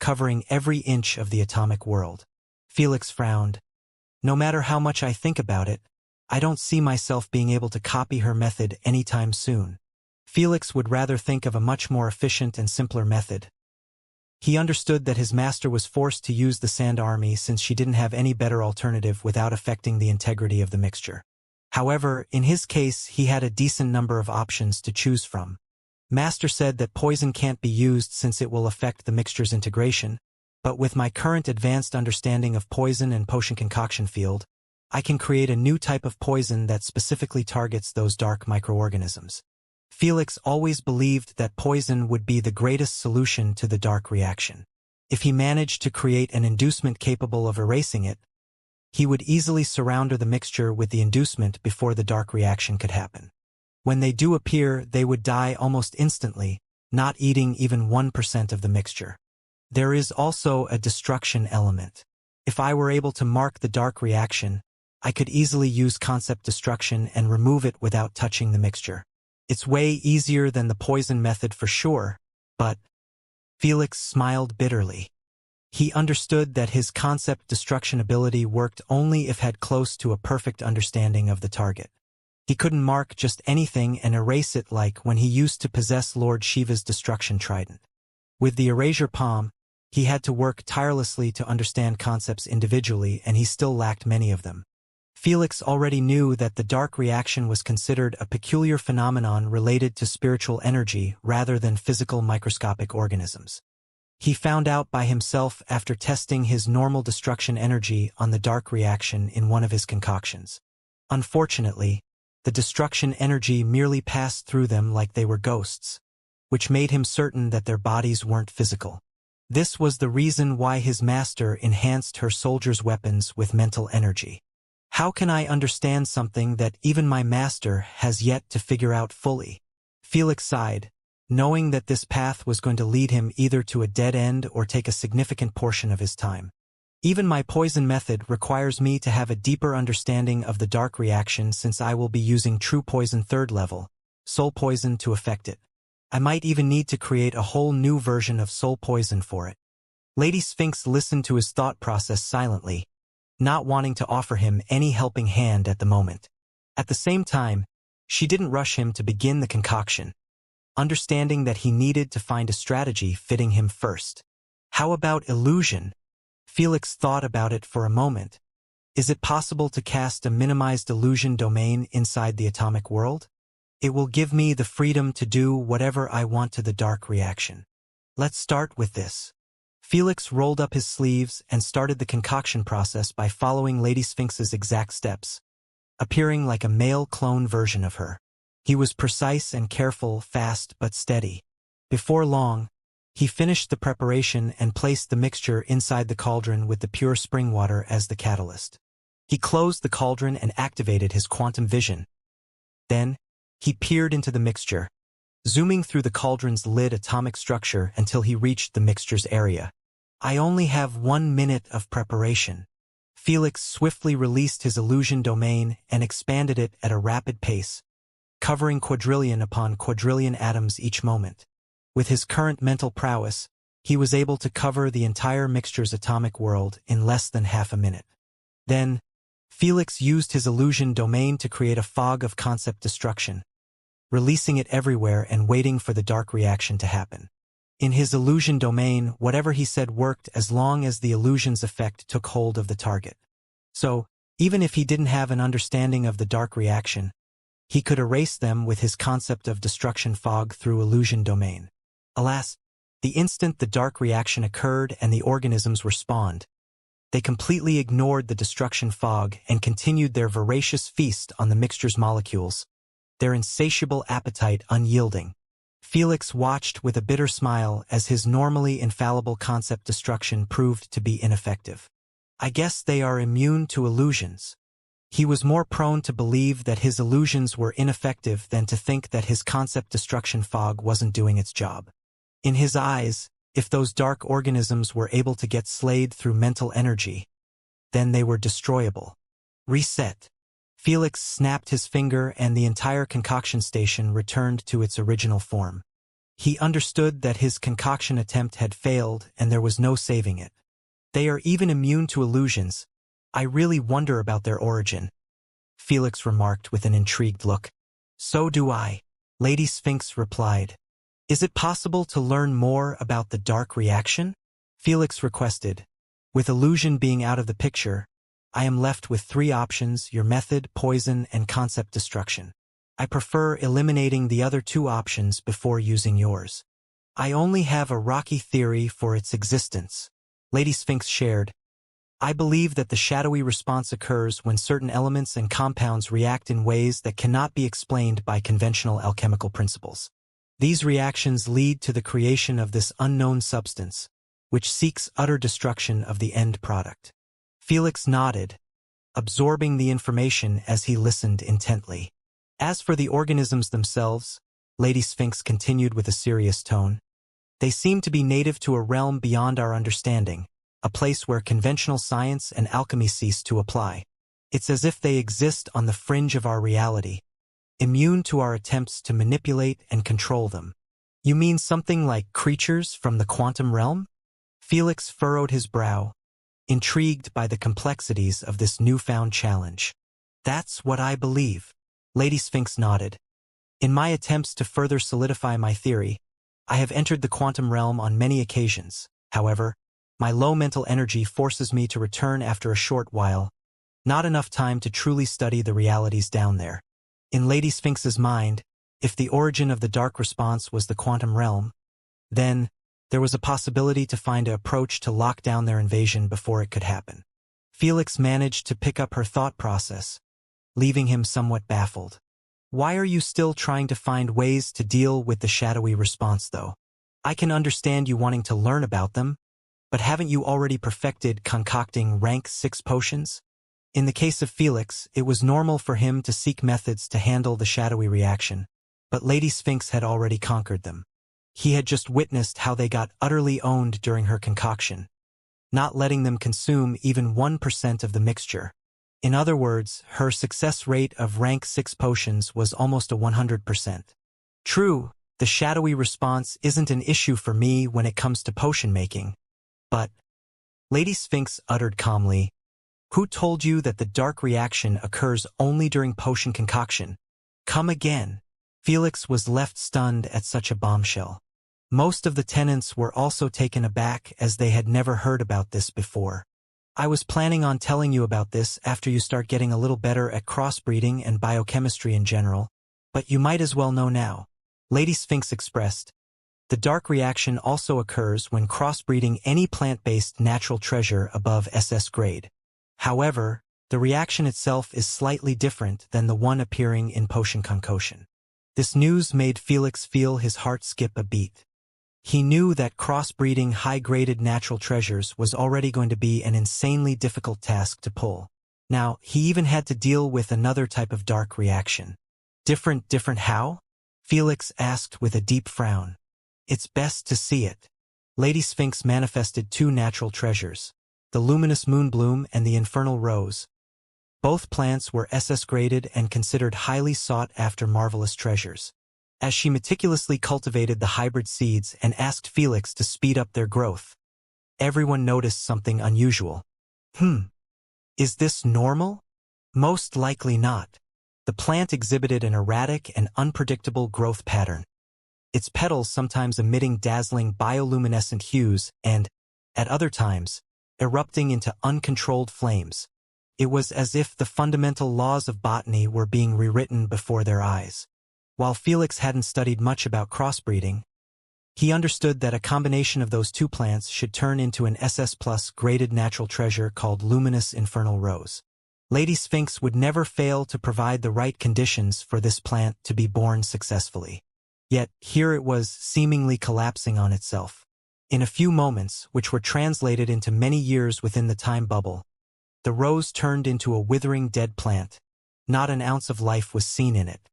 covering every inch of the atomic world. Felix frowned. No matter how much I think about it, I don't see myself being able to copy her method anytime soon. Felix would rather think of a much more efficient and simpler method. He understood that his master was forced to use the sand army since she didn't have any better alternative without affecting the integrity of the mixture. However, in his case, he had a decent number of options to choose from. Master said that poison can't be used since it will affect the mixture's integration, but with my current advanced understanding of poison and potion concoction field, I can create a new type of poison that specifically targets those dark microorganisms. Felix always believed that poison would be the greatest solution to the dark reaction. If he managed to create an inducement capable of erasing it, he would easily surround the mixture with the inducement before the dark reaction could happen. When they do appear, they would die almost instantly, not eating even 1% of the mixture. There is also a destruction element. If I were able to mark the dark reaction, I could easily use concept destruction and remove it without touching the mixture. It's way easier than the poison method for sure, but Felix smiled bitterly. He understood that his concept destruction ability worked only if had close to a perfect understanding of the target. He couldn't mark just anything and erase it like when he used to possess Lord Shiva's destruction trident. With the erasure palm, he had to work tirelessly to understand concepts individually, and he still lacked many of them. Felix already knew that the dark reaction was considered a peculiar phenomenon related to spiritual energy rather than physical microscopic organisms. He found out by himself after testing his normal destruction energy on the dark reaction in one of his concoctions. Unfortunately, the destruction energy merely passed through them like they were ghosts, which made him certain that their bodies weren't physical. This was the reason why his master enhanced her soldiers' weapons with mental energy. How can I understand something that even my master has yet to figure out fully? Felix sighed, knowing that this path was going to lead him either to a dead end or take a significant portion of his time. Even my poison method requires me to have a deeper understanding of the dark reaction since I will be using true poison 3rd level, soul poison, to affect it. I might even need to create a whole new version of soul poison for it. Lady Sphinx listened to his thought process silently, not wanting to offer him any helping hand at the moment. At the same time, she didn't rush him to begin the concoction, understanding that he needed to find a strategy fitting him first. How about illusion? Felix thought about it for a moment. Is it possible to cast a minimized illusion domain inside the atomic world? It will give me the freedom to do whatever I want to the dark reaction. Let's start with this. Felix rolled up his sleeves and started the concoction process by following Lady Sphinx's exact steps, appearing like a male clone version of her. He was precise and careful, fast but steady. Before long, he finished the preparation and placed the mixture inside the cauldron with the pure spring water as the catalyst. He closed the cauldron and activated his quantum vision. Then, he peered into the mixture, zooming through the cauldron's lid atomic structure until he reached the mixture's area. I only have 1 minute of preparation. Felix swiftly released his illusion domain and expanded it at a rapid pace, covering quadrillion upon quadrillion atoms each moment. With his current mental prowess, he was able to cover the entire mixture's atomic world in less than half a minute. Then, Felix used his illusion domain to create a fog of concept destruction, releasing it everywhere and waiting for the dark reaction to happen. In his illusion domain, whatever he said worked as long as the illusion's effect took hold of the target. So, even if he didn't have an understanding of the dark reaction, he could erase them with his concept of destruction fog through illusion domain. Alas, the instant the dark reaction occurred and the organisms were spawned, they completely ignored the destruction fog and continued their voracious feast on the mixture's molecules, their insatiable appetite unyielding. Felix watched with a bitter smile as his normally infallible concept destruction proved to be ineffective. I guess they are immune to illusions. He was more prone to believe that his illusions were ineffective than to think that his concept destruction fog wasn't doing its job. In his eyes, if those dark organisms were able to get slayed through mental energy, then they were destroyable. Reset. Felix snapped his finger and the entire concoction station returned to its original form. He understood that his concoction attempt had failed and there was no saving it. They are even immune to illusions. I really wonder about their origin, Felix remarked with an intrigued look. So do I, Lady Sphinx replied. Is it possible to learn more about the dark reaction? Felix requested. With illusion being out of the picture, I am left with 3 options: your method, poison, and concept destruction. I prefer eliminating the other 2 options before using yours. I only have a rocky theory for its existence, Lady Sphinx shared. I believe that the shadowy response occurs when certain elements and compounds react in ways that cannot be explained by conventional alchemical principles. These reactions lead to the creation of this unknown substance, which seeks utter destruction of the end product. Felix nodded, absorbing the information as he listened intently. As for the organisms themselves, Lady Sphinx continued with a serious tone, they seem to be native to a realm beyond our understanding, a place where conventional science and alchemy cease to apply. It's as if they exist on the fringe of our reality, immune to our attempts to manipulate and control them. You mean something like creatures from the quantum realm? Felix furrowed his brow, intrigued by the complexities of this newfound challenge. That's what I believe. Lady Sphinx nodded. In my attempts to further solidify my theory, I have entered the quantum realm on many occasions. However, my low mental energy forces me to return after a short while, not enough time to truly study the realities down there. In Lady Sphinx's mind, if the origin of the dark response was the quantum realm, then there was a possibility to find an approach to lock down their invasion before it could happen. Felix managed to pick up her thought process, leaving him somewhat baffled. Why are you still trying to find ways to deal with the shadowy response, though? I can understand you wanting to learn about them, but haven't you already perfected concocting rank 6 potions? In the case of Felix, it was normal for him to seek methods to handle the shadowy reaction, but Lady Sphinx had already conquered them. He had just witnessed how they got utterly owned during her concoction, not letting them consume even 1% of the mixture. In other words, her success rate of rank 6 potions was almost a 100%. True, the shadowy response isn't an issue for me when it comes to potion making, but, Lady Sphinx uttered calmly, who told you that the dark reaction occurs only during potion concoction? Come again. Felix was left stunned at such a bombshell. Most of the tenants were also taken aback as they had never heard about this before. I was planning on telling you about this after you start getting a little better at crossbreeding and biochemistry in general, but you might as well know now. Lady Sphinx expressed, the dark reaction also occurs when crossbreeding any plant-based natural treasure above SS grade. However, the reaction itself is slightly different than the one appearing in potion concoction. This news made Felix feel his heart skip a beat. He knew that crossbreeding high-graded natural treasures was already going to be an insanely difficult task to pull. Now, he even had to deal with another type of dark reaction. Different how? Felix asked with a deep frown. It's best to see it. Lady Sphinx manifested 2 natural treasures, the luminous moonbloom and the infernal rose. Both plants were SS-graded and considered highly sought-after marvelous treasures. As she meticulously cultivated the hybrid seeds and asked Felix to speed up their growth, everyone noticed something unusual. Is this normal? Most likely not. The plant exhibited an erratic and unpredictable growth pattern. its petals sometimes emitting dazzling bioluminescent hues and, at other times, erupting into uncontrolled flames. It was as if the fundamental laws of botany were being rewritten before their eyes. While Felix hadn't studied much about crossbreeding, he understood that a combination of those two plants should turn into an SS+ graded natural treasure called luminous infernal rose. Lady Sphinx would never fail to provide the right conditions for this plant to be born successfully. Yet, here it was seemingly collapsing on itself. In a few moments, which were translated into many years within the time bubble, the rose turned into a withering dead plant. Not an ounce of life was seen in it.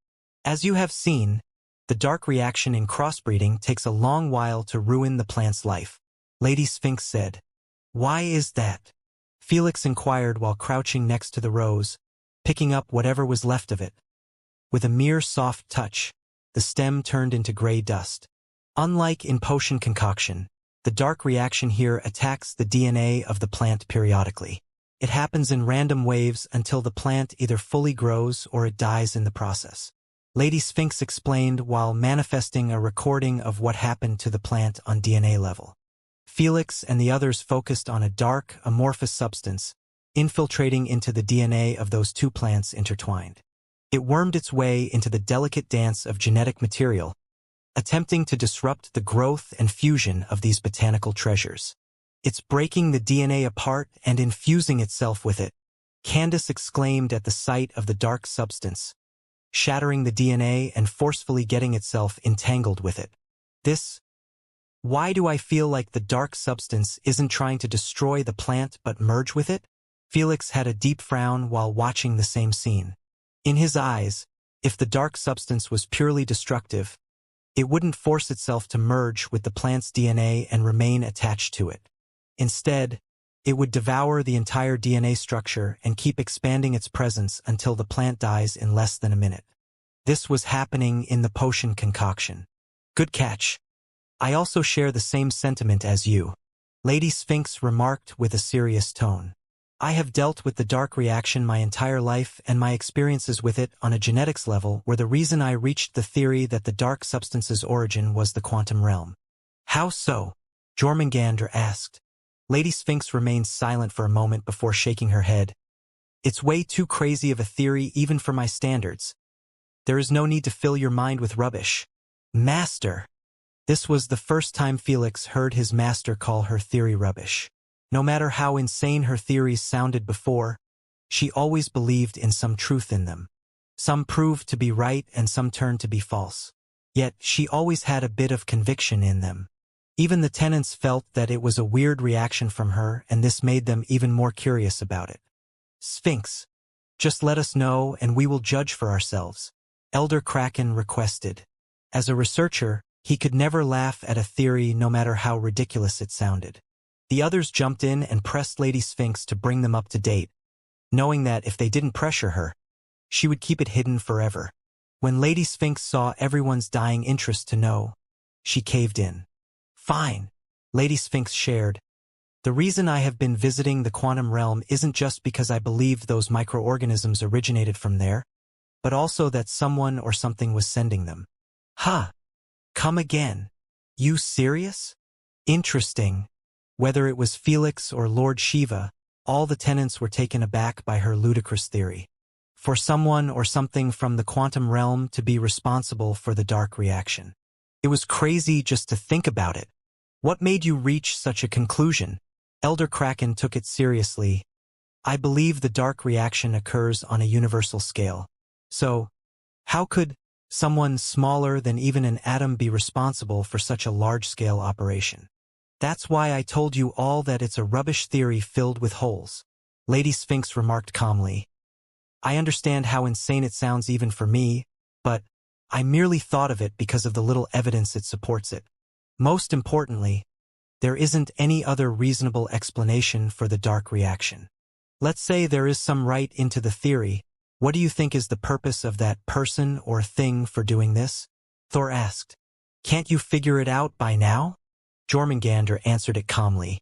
As you have seen, the dark reaction in crossbreeding takes a long while to ruin the plant's life, Lady Sphinx said. Why is that? Felix inquired while crouching next to the rose, picking up whatever was left of it. With a mere soft touch, the stem turned into gray dust. Unlike in potion concoction, the dark reaction here attacks the DNA of the plant periodically. It happens in random waves until the plant either fully grows or it dies in the process. Lady Sphinx explained while manifesting a recording of what happened to the plant on DNA level. Felix and the others focused on a dark, amorphous substance, infiltrating into the DNA of those two plants intertwined. It wormed its way into the delicate dance of genetic material, attempting to disrupt the growth and fusion of these botanical treasures. It's breaking the DNA apart and infusing itself with it, Candace exclaimed at the sight of the dark substance, shattering the DNA and forcefully getting itself entangled with it. Why do I feel like the dark substance isn't trying to destroy the plant but merge with it? Felix had a deep frown while watching the same scene. In his eyes, if the dark substance was purely destructive, it wouldn't force itself to merge with the plant's DNA and remain attached to it. Instead, it would devour the entire DNA structure and keep expanding its presence until the plant dies in less than a minute. This was happening in the potion concoction. Good catch. I also share the same sentiment as you, Lady Sphinx remarked with a serious tone. I have dealt with the dark reaction my entire life, and my experiences with it on a genetics level were the reason I reached the theory that the dark substance's origin was the quantum realm. How so? Jormungandr asked. Lady Sphinx remained silent for a moment before shaking her head. It's way too crazy of a theory even for my standards. There is no need to fill your mind with rubbish. Master! This was the first time Felix heard his master call her theory rubbish. No matter how insane her theories sounded before, she always believed in some truth in them. Some proved to be right and some turned to be false. Yet she always had a bit of conviction in them. Even the tenants felt that it was a weird reaction from her, and this made them even more curious about it. Sphinx, just let us know and we will judge for ourselves, Elder Kraken requested. As a researcher, he could never laugh at a theory no matter how ridiculous it sounded. The others jumped in and pressed Lady Sphinx to bring them up to date, knowing that if they didn't pressure her, she would keep it hidden forever. When Lady Sphinx saw everyone's dying interest to know, she caved in. Fine, Lady Sphinx shared. The reason I have been visiting the quantum realm isn't just because I believed those microorganisms originated from there, but also that someone or something was sending them. Huh. Come again. You serious? Interesting. Whether it was Felix or Lord Shiva, all the tenants were taken aback by her ludicrous theory. For someone or something from the quantum realm to be responsible for the dark reaction. It was crazy just to think about it. What made you reach such a conclusion? Elder Kraken took it seriously. I believe the dark reaction occurs on a universal scale. So, how could someone smaller than even an atom be responsible for such a large-scale operation? That's why I told you all that it's a rubbish theory filled with holes, Lady Sphinx remarked calmly. I understand how insane it sounds even for me, but I merely thought of it because of the little evidence it supports it. Most importantly, there isn't any other reasonable explanation for the dark reaction. Let's say there is some right into the theory. What do you think is the purpose of that person or thing for doing this? Thor asked. Can't you figure it out by now? Jormungandr answered it calmly.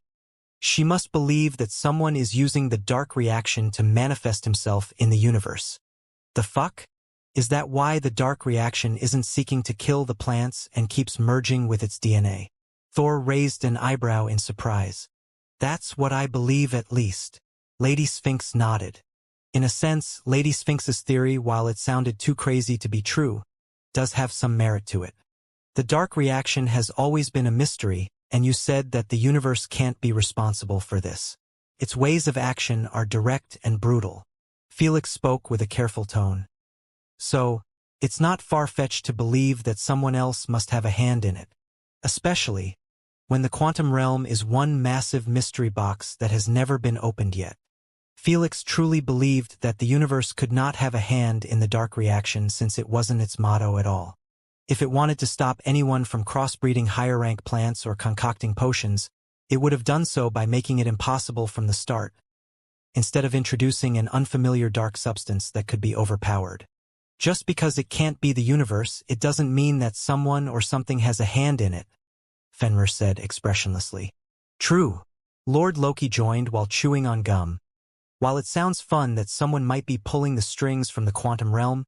She must believe that someone is using the dark reaction to manifest himself in the universe. The fuck? Is that why the dark reaction isn't seeking to kill the plants and keeps merging with its DNA? Thor raised an eyebrow in surprise. That's what I believe at least. Lady Sphinx nodded. In a sense, Lady Sphinx's theory, while it sounded too crazy to be true, does have some merit to it. The dark reaction has always been a mystery, and you said that the universe can't be responsible for this. Its ways of action are direct and brutal. Felix spoke with a careful tone. So, it's not far-fetched to believe that someone else must have a hand in it. Especially when the quantum realm is one massive mystery box that has never been opened yet. Felix truly believed that the universe could not have a hand in the dark reaction since it wasn't its motto at all. If it wanted to stop anyone from crossbreeding higher-rank plants or concocting potions, it would have done so by making it impossible from the start, instead of introducing an unfamiliar dark substance that could be overpowered. Just because it can't be the universe, it doesn't mean that someone or something has a hand in it, Fenrir said expressionlessly. True. Lord Loki joined while chewing on gum. While it sounds fun that someone might be pulling the strings from the quantum realm,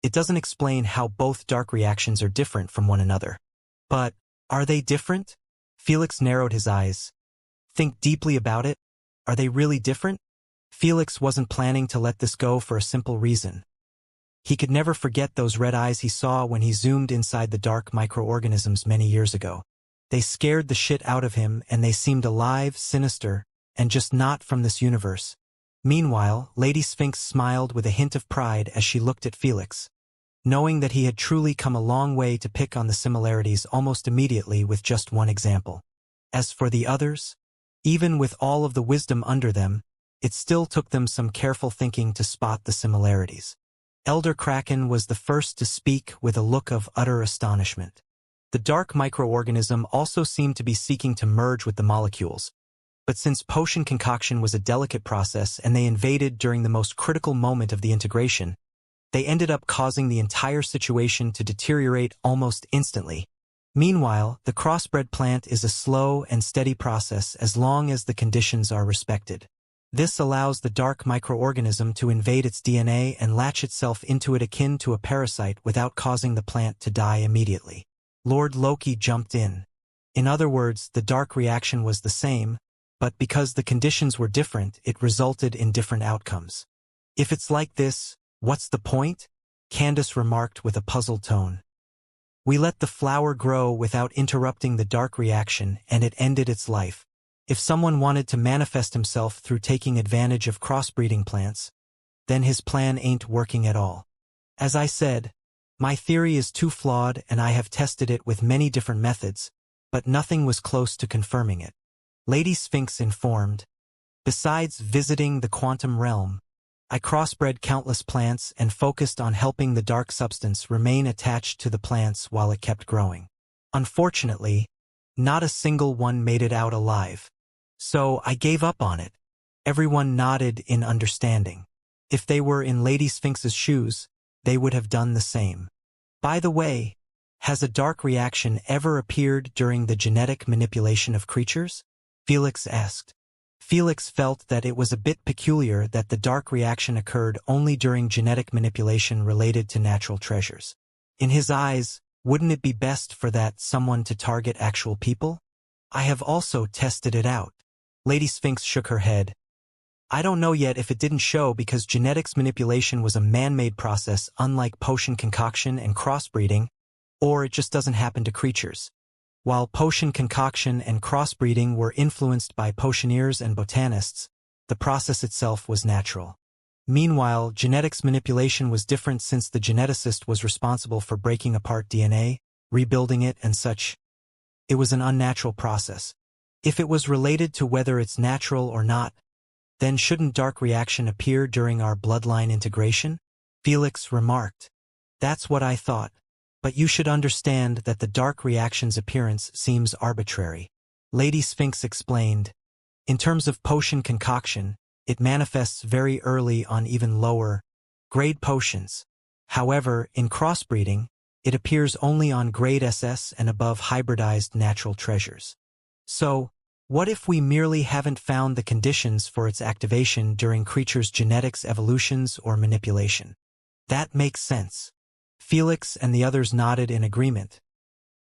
it doesn't explain how both dark reactions are different from one another. But, are they different? Felix narrowed his eyes. Think deeply about it. Are they really different? Felix wasn't planning to let this go for a simple reason. He could never forget those red eyes he saw when he zoomed inside the dark microorganisms many years ago. They scared the shit out of him, and they seemed alive, sinister, and just not from this universe. Meanwhile, Lady Sphinx smiled with a hint of pride as she looked at Felix, knowing that he had truly come a long way to pick on the similarities almost immediately with just one example. As for the others, even with all of the wisdom under them, it still took them some careful thinking to spot the similarities. Elder Kraken was the first to speak with a look of utter astonishment. The dark microorganism also seemed to be seeking to merge with the molecules, but since potion concoction was a delicate process and they invaded during the most critical moment of the integration, they ended up causing the entire situation to deteriorate almost instantly. Meanwhile, the crossbred plant is a slow and steady process as long as the conditions are respected. This allows the dark microorganism to invade its DNA and latch itself into it akin to a parasite without causing the plant to die immediately. Lord Loki jumped in. In other words, the dark reaction was the same, but because the conditions were different, it resulted in different outcomes. If it's like this, what's the point? Candace remarked with a puzzled tone. We let the flower grow without interrupting the dark reaction, and it ended its life. If someone wanted to manifest himself through taking advantage of crossbreeding plants, then his plan ain't working at all. As I said, my theory is too flawed and I have tested it with many different methods, but nothing was close to confirming it. Lady Sphinx informed, besides visiting the quantum realm, I crossbred countless plants and focused on helping the dark substance remain attached to the plants while it kept growing. Unfortunately, not a single one made it out alive. So I gave up on it. Everyone nodded in understanding. If they were in Lady Sphinx's shoes, they would have done the same. By the way, has a dark reaction ever appeared during the genetic manipulation of creatures? Felix asked. Felix felt that it was a bit peculiar that the dark reaction occurred only during genetic manipulation related to natural treasures. In his eyes, wouldn't it be best for that someone to target actual people? I have also tested it out. Lady Sphinx shook her head. I don't know yet if it didn't show because genetics manipulation was a man-made process unlike potion concoction and crossbreeding, or it just doesn't happen to creatures. While potion concoction and crossbreeding were influenced by potioneers and botanists, the process itself was natural. Meanwhile, genetics manipulation was different since the geneticist was responsible for breaking apart DNA, rebuilding it and such. It was an unnatural process. If it was related to whether it's natural or not, then shouldn't dark reaction appear during our bloodline integration? Felix remarked. That's what I thought. But you should understand that the dark reaction's appearance seems arbitrary. Lady Sphinx explained. In terms of potion concoction, it manifests very early on even lower-grade potions. However, in crossbreeding, it appears only on grade SS and above hybridized natural treasures. So, what if we merely haven't found the conditions for its activation during creatures' genetics evolutions or manipulation? That makes sense. Felix and the others nodded in agreement.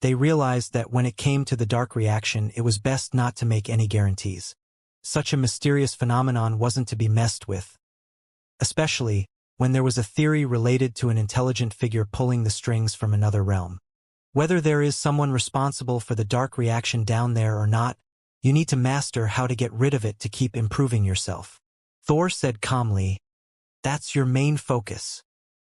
They realized that when it came to the dark reaction, it was best not to make any guarantees. Such a mysterious phenomenon wasn't to be messed with, especially when there was a theory related to an intelligent figure pulling the strings from another realm. Whether there is someone responsible for the dark reaction down there or not, you need to master how to get rid of it to keep improving yourself. Thor said calmly, "That's your main focus.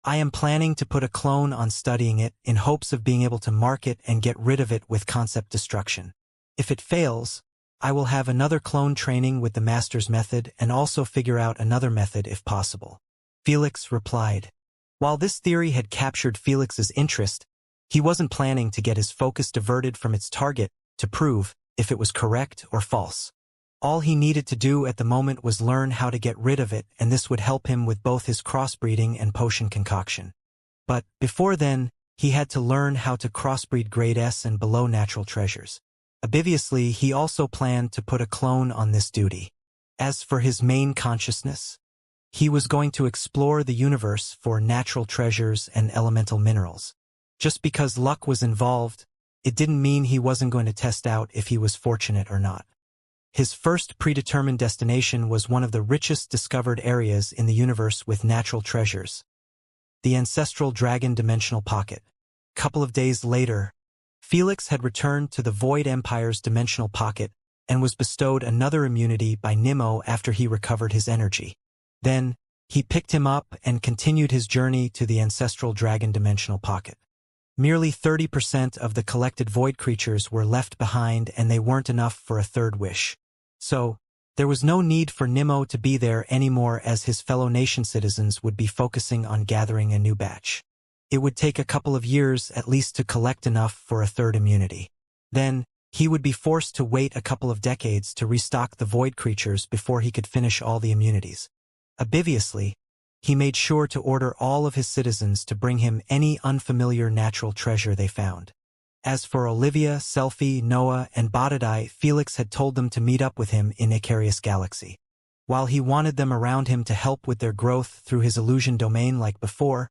I am planning to put a clone on studying it in hopes of being able to mark it and get rid of it with concept destruction. If it fails, I will have another clone training with the master's method and also figure out another method if possible." Felix replied. While this theory had captured Felix's interest, he wasn't planning to get his focus diverted from its target to prove if it was correct or false. All he needed to do at the moment was learn how to get rid of it, and this would help him with both his crossbreeding and potion concoction. But before then, he had to learn how to crossbreed grade S and below natural treasures. Obviously, he also planned to put a clone on this duty. As for his main consciousness, he was going to explore the universe for natural treasures and elemental minerals. Just because luck was involved, it didn't mean he wasn't going to test out if he was fortunate or not. His first predetermined destination was one of the richest discovered areas in the universe with natural treasures, the ancestral dragon dimensional pocket. Couple of days later, Felix had returned to the Void Empire's dimensional pocket and was bestowed another immunity by Nimmo after he recovered his energy. Then, he picked him up and continued his journey to the ancestral dragon dimensional pocket. Merely 30% of the collected void creatures were left behind, and they weren't enough for a third wish. So, there was no need for Nimmo to be there anymore, as his fellow nation citizens would be focusing on gathering a new batch. It would take a couple of years at least to collect enough for a third immunity. Then, he would be forced to wait a couple of decades to restock the void creatures before he could finish all the immunities. Obviously, he made sure to order all of his citizens to bring him any unfamiliar natural treasure they found. As for Olivia, Selfie, Noah, and Botadai, Felix had told them to meet up with him in Icarius Galaxy. While he wanted them around him to help with their growth through his illusion domain like before,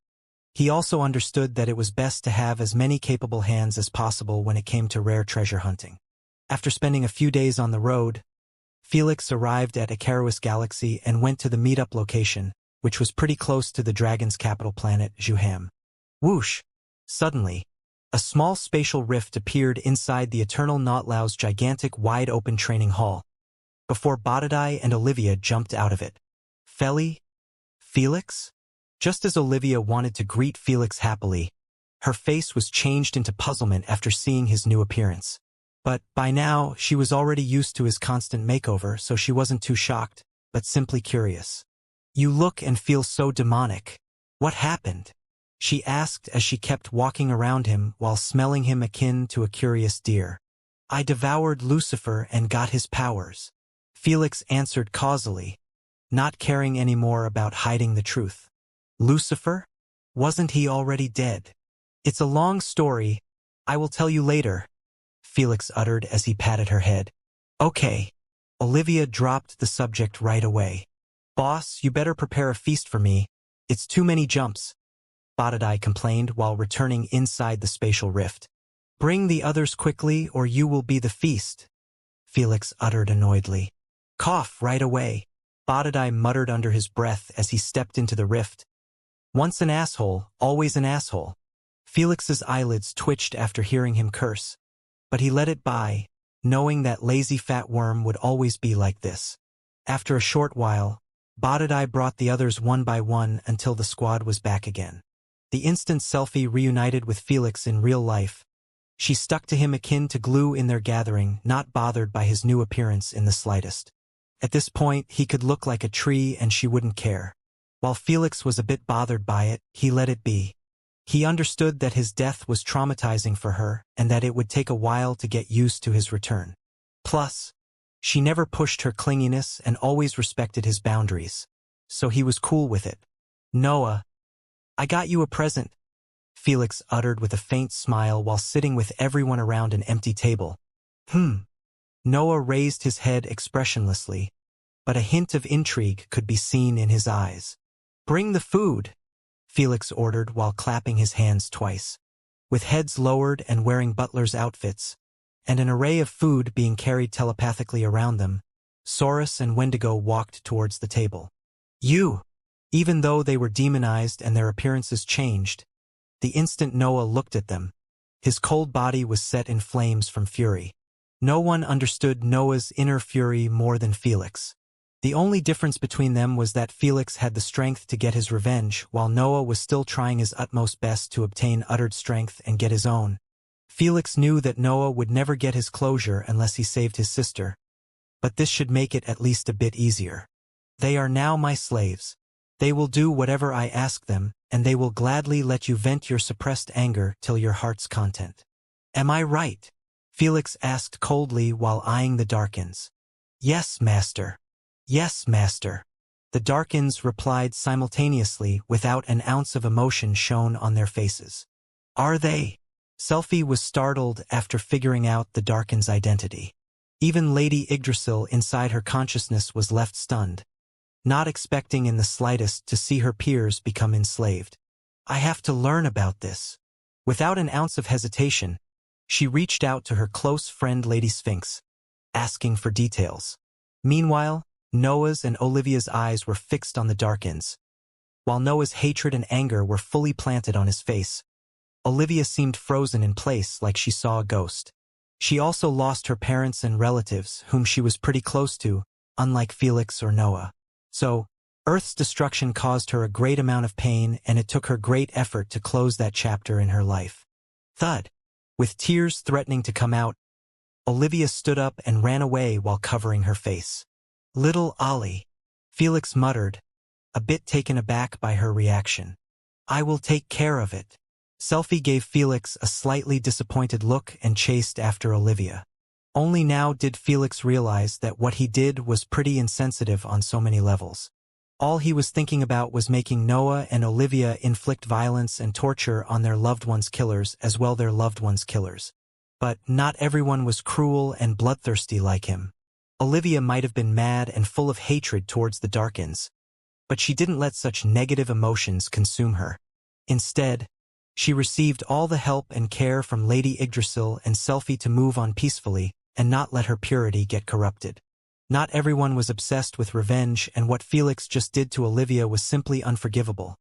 he also understood that it was best to have as many capable hands as possible when it came to rare treasure hunting. After spending a few days on the road, Felix arrived at Icarius Galaxy and went to the meetup location, which was pretty close to the dragon's capital planet, Juham. Whoosh! Suddenly, a small spatial rift appeared inside the Eternal Nautlau's gigantic wide-open training hall, before Botadai and Olivia jumped out of it. Feli? Felix? Just as Olivia wanted to greet Felix happily, her face was changed into puzzlement after seeing his new appearance. But by now, she was already used to his constant makeover, so she wasn't too shocked, but simply curious. "You look and feel so demonic. What happened?" she asked as she kept walking around him while smelling him akin to a curious deer. "I devoured Lucifer and got his powers," Felix answered causally, not caring anymore about hiding the truth. "Lucifer? Wasn't he already dead?" "It's a long story. I will tell you later," Felix uttered as he patted her head. "Okay." Olivia dropped the subject right away. "Boss, you better prepare a feast for me. It's too many jumps," Botadai complained while returning inside the spatial rift. "Bring the others quickly or you will be the feast," Felix uttered annoyedly. "Cough right away," Botadai muttered under his breath as he stepped into the rift. Once an asshole, always an asshole. Felix's eyelids twitched after hearing him curse, but he let it by, knowing that lazy fat worm would always be like this. After a short while, Botadai brought the others one by one until the squad was back again. The instant Selfie reunited with Felix in real life, she stuck to him akin to glue in their gathering, not bothered by his new appearance in the slightest. At this point, he could look like a tree and she wouldn't care. While Felix was a bit bothered by it, he let it be. He understood that his death was traumatizing for her and that it would take a while to get used to his return. Plus, she never pushed her clinginess and always respected his boundaries, so he was cool with it. "Noah, I got you a present," Felix uttered with a faint smile while sitting with everyone around an empty table. Noah raised his head expressionlessly, but a hint of intrigue could be seen in his eyes. "Bring the food," Felix ordered while clapping his hands twice. With heads lowered and wearing butler's outfits, and an array of food being carried telepathically around them, Saurus and Wendigo walked towards the table. You! Even though they were demonized and their appearances changed, the instant Noah looked at them, his cold body was set in flames from fury. No one understood Noah's inner fury more than Felix. The only difference between them was that Felix had the strength to get his revenge, while Noah was still trying his utmost best to obtain uttered strength and get his own. Felix knew that Noah would never get his closure unless he saved his sister, but this should make it at least a bit easier. They are now my slaves. They will do whatever I ask them, and they will gladly let you vent your suppressed anger till your heart's content. Am I right? Felix asked coldly while eyeing the Darkins. Yes, master. Yes, master. The Darkins replied simultaneously without an ounce of emotion shown on their faces. Are they? Selphie was startled after figuring out the Darkins' identity. Even Lady Yggdrasil inside her consciousness was left stunned, not expecting in the slightest to see her peers become enslaved. I have to learn about this. Without an ounce of hesitation, she reached out to her close friend Lady Sphinx, asking for details. Meanwhile, Noah's and Olivia's eyes were fixed on the Darkins. While Noah's hatred and anger were fully planted on his face, Olivia seemed frozen in place like she saw a ghost. She also lost her parents and relatives, whom she was pretty close to, unlike Felix or Noah. So, Earth's destruction caused her a great amount of pain, and it took her great effort to close that chapter in her life. Thud! With tears threatening to come out, Olivia stood up and ran away while covering her face. Little Ollie, Felix muttered, a bit taken aback by her reaction. I will take care of it. Selphie gave Felix a slightly disappointed look and chased after Olivia. Only now did Felix realize that what he did was pretty insensitive on so many levels. All he was thinking about was making Noah and Olivia inflict violence and torture on their loved ones' killers as well their loved ones' killers. But not everyone was cruel and bloodthirsty like him. Olivia might have been mad and full of hatred towards the Darkins, but she didn't let such negative emotions consume her. Instead, she received all the help and care from Lady Yggdrasil and Selphie to move on peacefully and not let her purity get corrupted. Not everyone was obsessed with revenge, and what Felix just did to Olivia was simply unforgivable.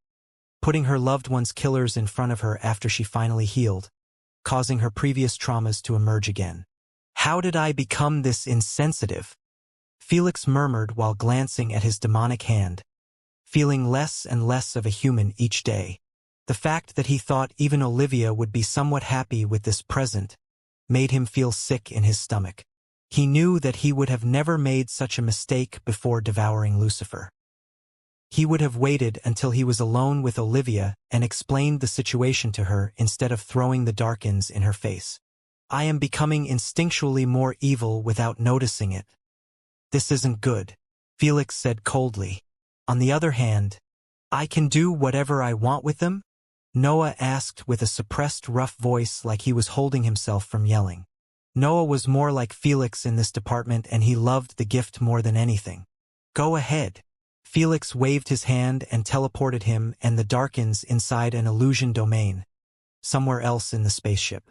Putting her loved one's killers in front of her after she finally healed, causing her previous traumas to emerge again. How did I become this insensitive? Felix murmured while glancing at his demonic hand, feeling less and less of a human each day. The fact that he thought even Olivia would be somewhat happy with this present made him feel sick in his stomach. He knew that he would have never made such a mistake before devouring Lucifer. He would have waited until he was alone with Olivia and explained the situation to her instead of throwing the Darkins in her face. I am becoming instinctually more evil without noticing it. This isn't good, Felix said coldly. On the other hand, I can do whatever I want with them? Noah asked with a suppressed rough voice like he was holding himself from yelling. Noah was more like Felix in this department, and he loved the gift more than anything. Go ahead. Felix waved his hand and teleported him and the Darkins inside an illusion domain, somewhere else in the spaceship.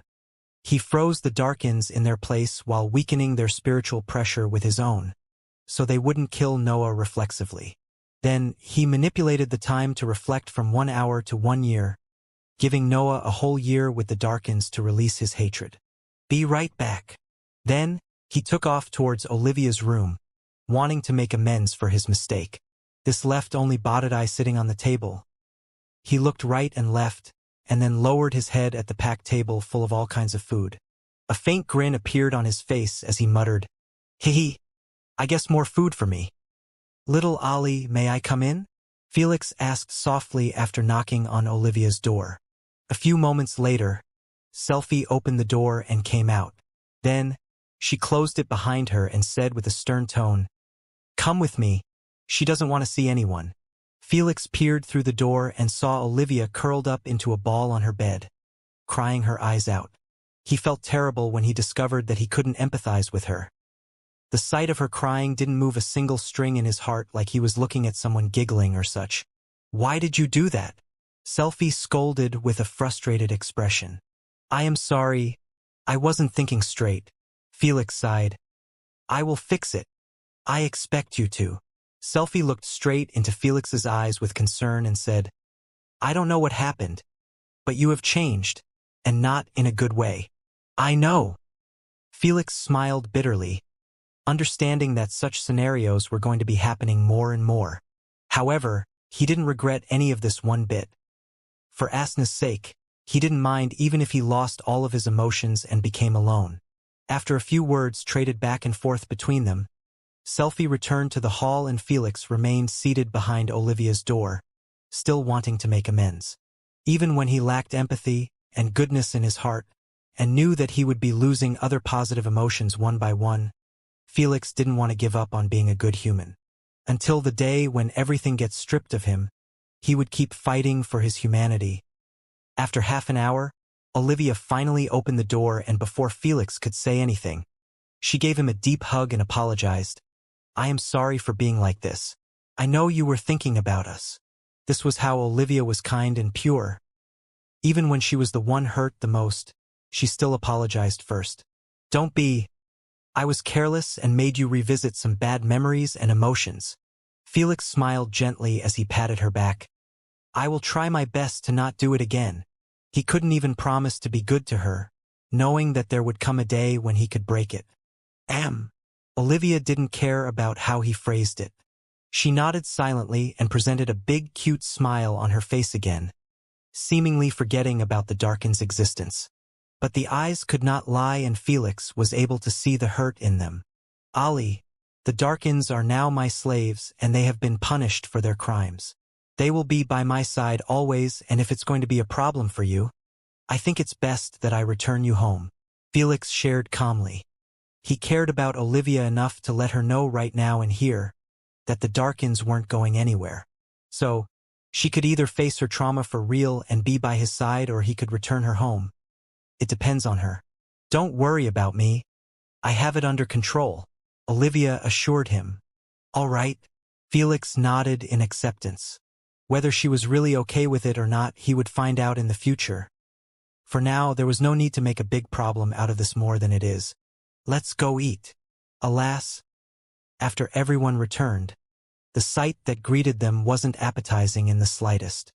He froze the Darkins in their place while weakening their spiritual pressure with his own, so they wouldn't kill Noah reflexively. Then, he manipulated the time to reflect from 1 hour to 1 year, giving Noah a whole year with the Darkins to release his hatred. Be right back. Then, he took off towards Olivia's room, wanting to make amends for his mistake. This left only Bodadai sitting on the table. He looked right and left, and then lowered his head at the packed table full of all kinds of food. A faint grin appeared on his face as he muttered, Hee, I guess more food for me. Little Ollie, may I come in? Felix asked softly after knocking on Olivia's door. A few moments later, Selphie opened the door and came out. Then, she closed it behind her and said with a stern tone, Come with me. She doesn't want to see anyone. Felix peered through the door and saw Olivia curled up into a ball on her bed, crying her eyes out. He felt terrible when he discovered that he couldn't empathize with her. The sight of her crying didn't move a single string in his heart, like he was looking at someone giggling or such. Why did you do that? Selfie scolded with a frustrated expression. I am sorry. I wasn't thinking straight. Felix sighed. I will fix it. I expect you to. Selfie looked straight into Felix's eyes with concern and said, I don't know what happened, but you have changed, and not in a good way. I know. Felix smiled bitterly, understanding that such scenarios were going to be happening more and more. However, he didn't regret any of this one bit. For Asna's sake, he didn't mind even if he lost all of his emotions and became alone. After a few words traded back and forth between them, Selfie returned to the hall and Felix remained seated behind Olivia's door, still wanting to make amends. Even when he lacked empathy and goodness in his heart, and knew that he would be losing other positive emotions one by one, Felix didn't want to give up on being a good human. Until the day when everything gets stripped of him, he would keep fighting for his humanity. After half an hour, Olivia finally opened the door, and before Felix could say anything, she gave him a deep hug and apologized. I am sorry for being like this. I know you were thinking about us. This was how Olivia was kind and pure. Even when she was the one hurt the most, she still apologized first. Don't be. I was careless and made you revisit some bad memories and emotions. Felix smiled gently as he patted her back. I will try my best to not do it again. He couldn't even promise to be good to her, knowing that there would come a day when he could break it. Olivia didn't care about how he phrased it. She nodded silently and presented a big cute smile on her face again, seemingly forgetting about the Darkin's existence. But the eyes could not lie, and Felix was able to see the hurt in them. Ali, the Darkins are now my slaves, and they have been punished for their crimes. They will be by my side always, and if it's going to be a problem for you, I think it's best that I return you home. Felix shared calmly. He cared about Olivia enough to let her know right now and here that the Darkins weren't going anywhere. So, she could either face her trauma for real and be by his side, or he could return her home. It depends on her. Don't worry about me. I have it under control, Olivia assured him. All right. Felix nodded in acceptance. Whether she was really okay with it or not, he would find out in the future. For now, there was no need to make a big problem out of this more than it is. Let's go eat. Alas, after everyone returned, the sight that greeted them wasn't appetizing in the slightest.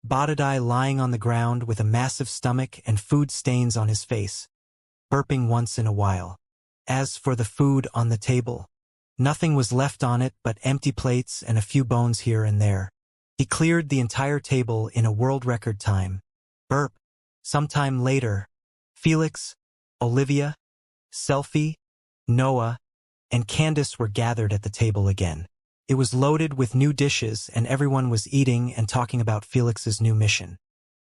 Badadai lying on the ground with a massive stomach and food stains on his face, burping once in a while. As for the food on the table, nothing was left on it but empty plates and a few bones here and there. He cleared the entire table in a world record time. Burp. Sometime later, Felix, Olivia, Selfie, Noah, and Candace were gathered at the table again. It was loaded with new dishes, and everyone was eating and talking about Felix's new mission.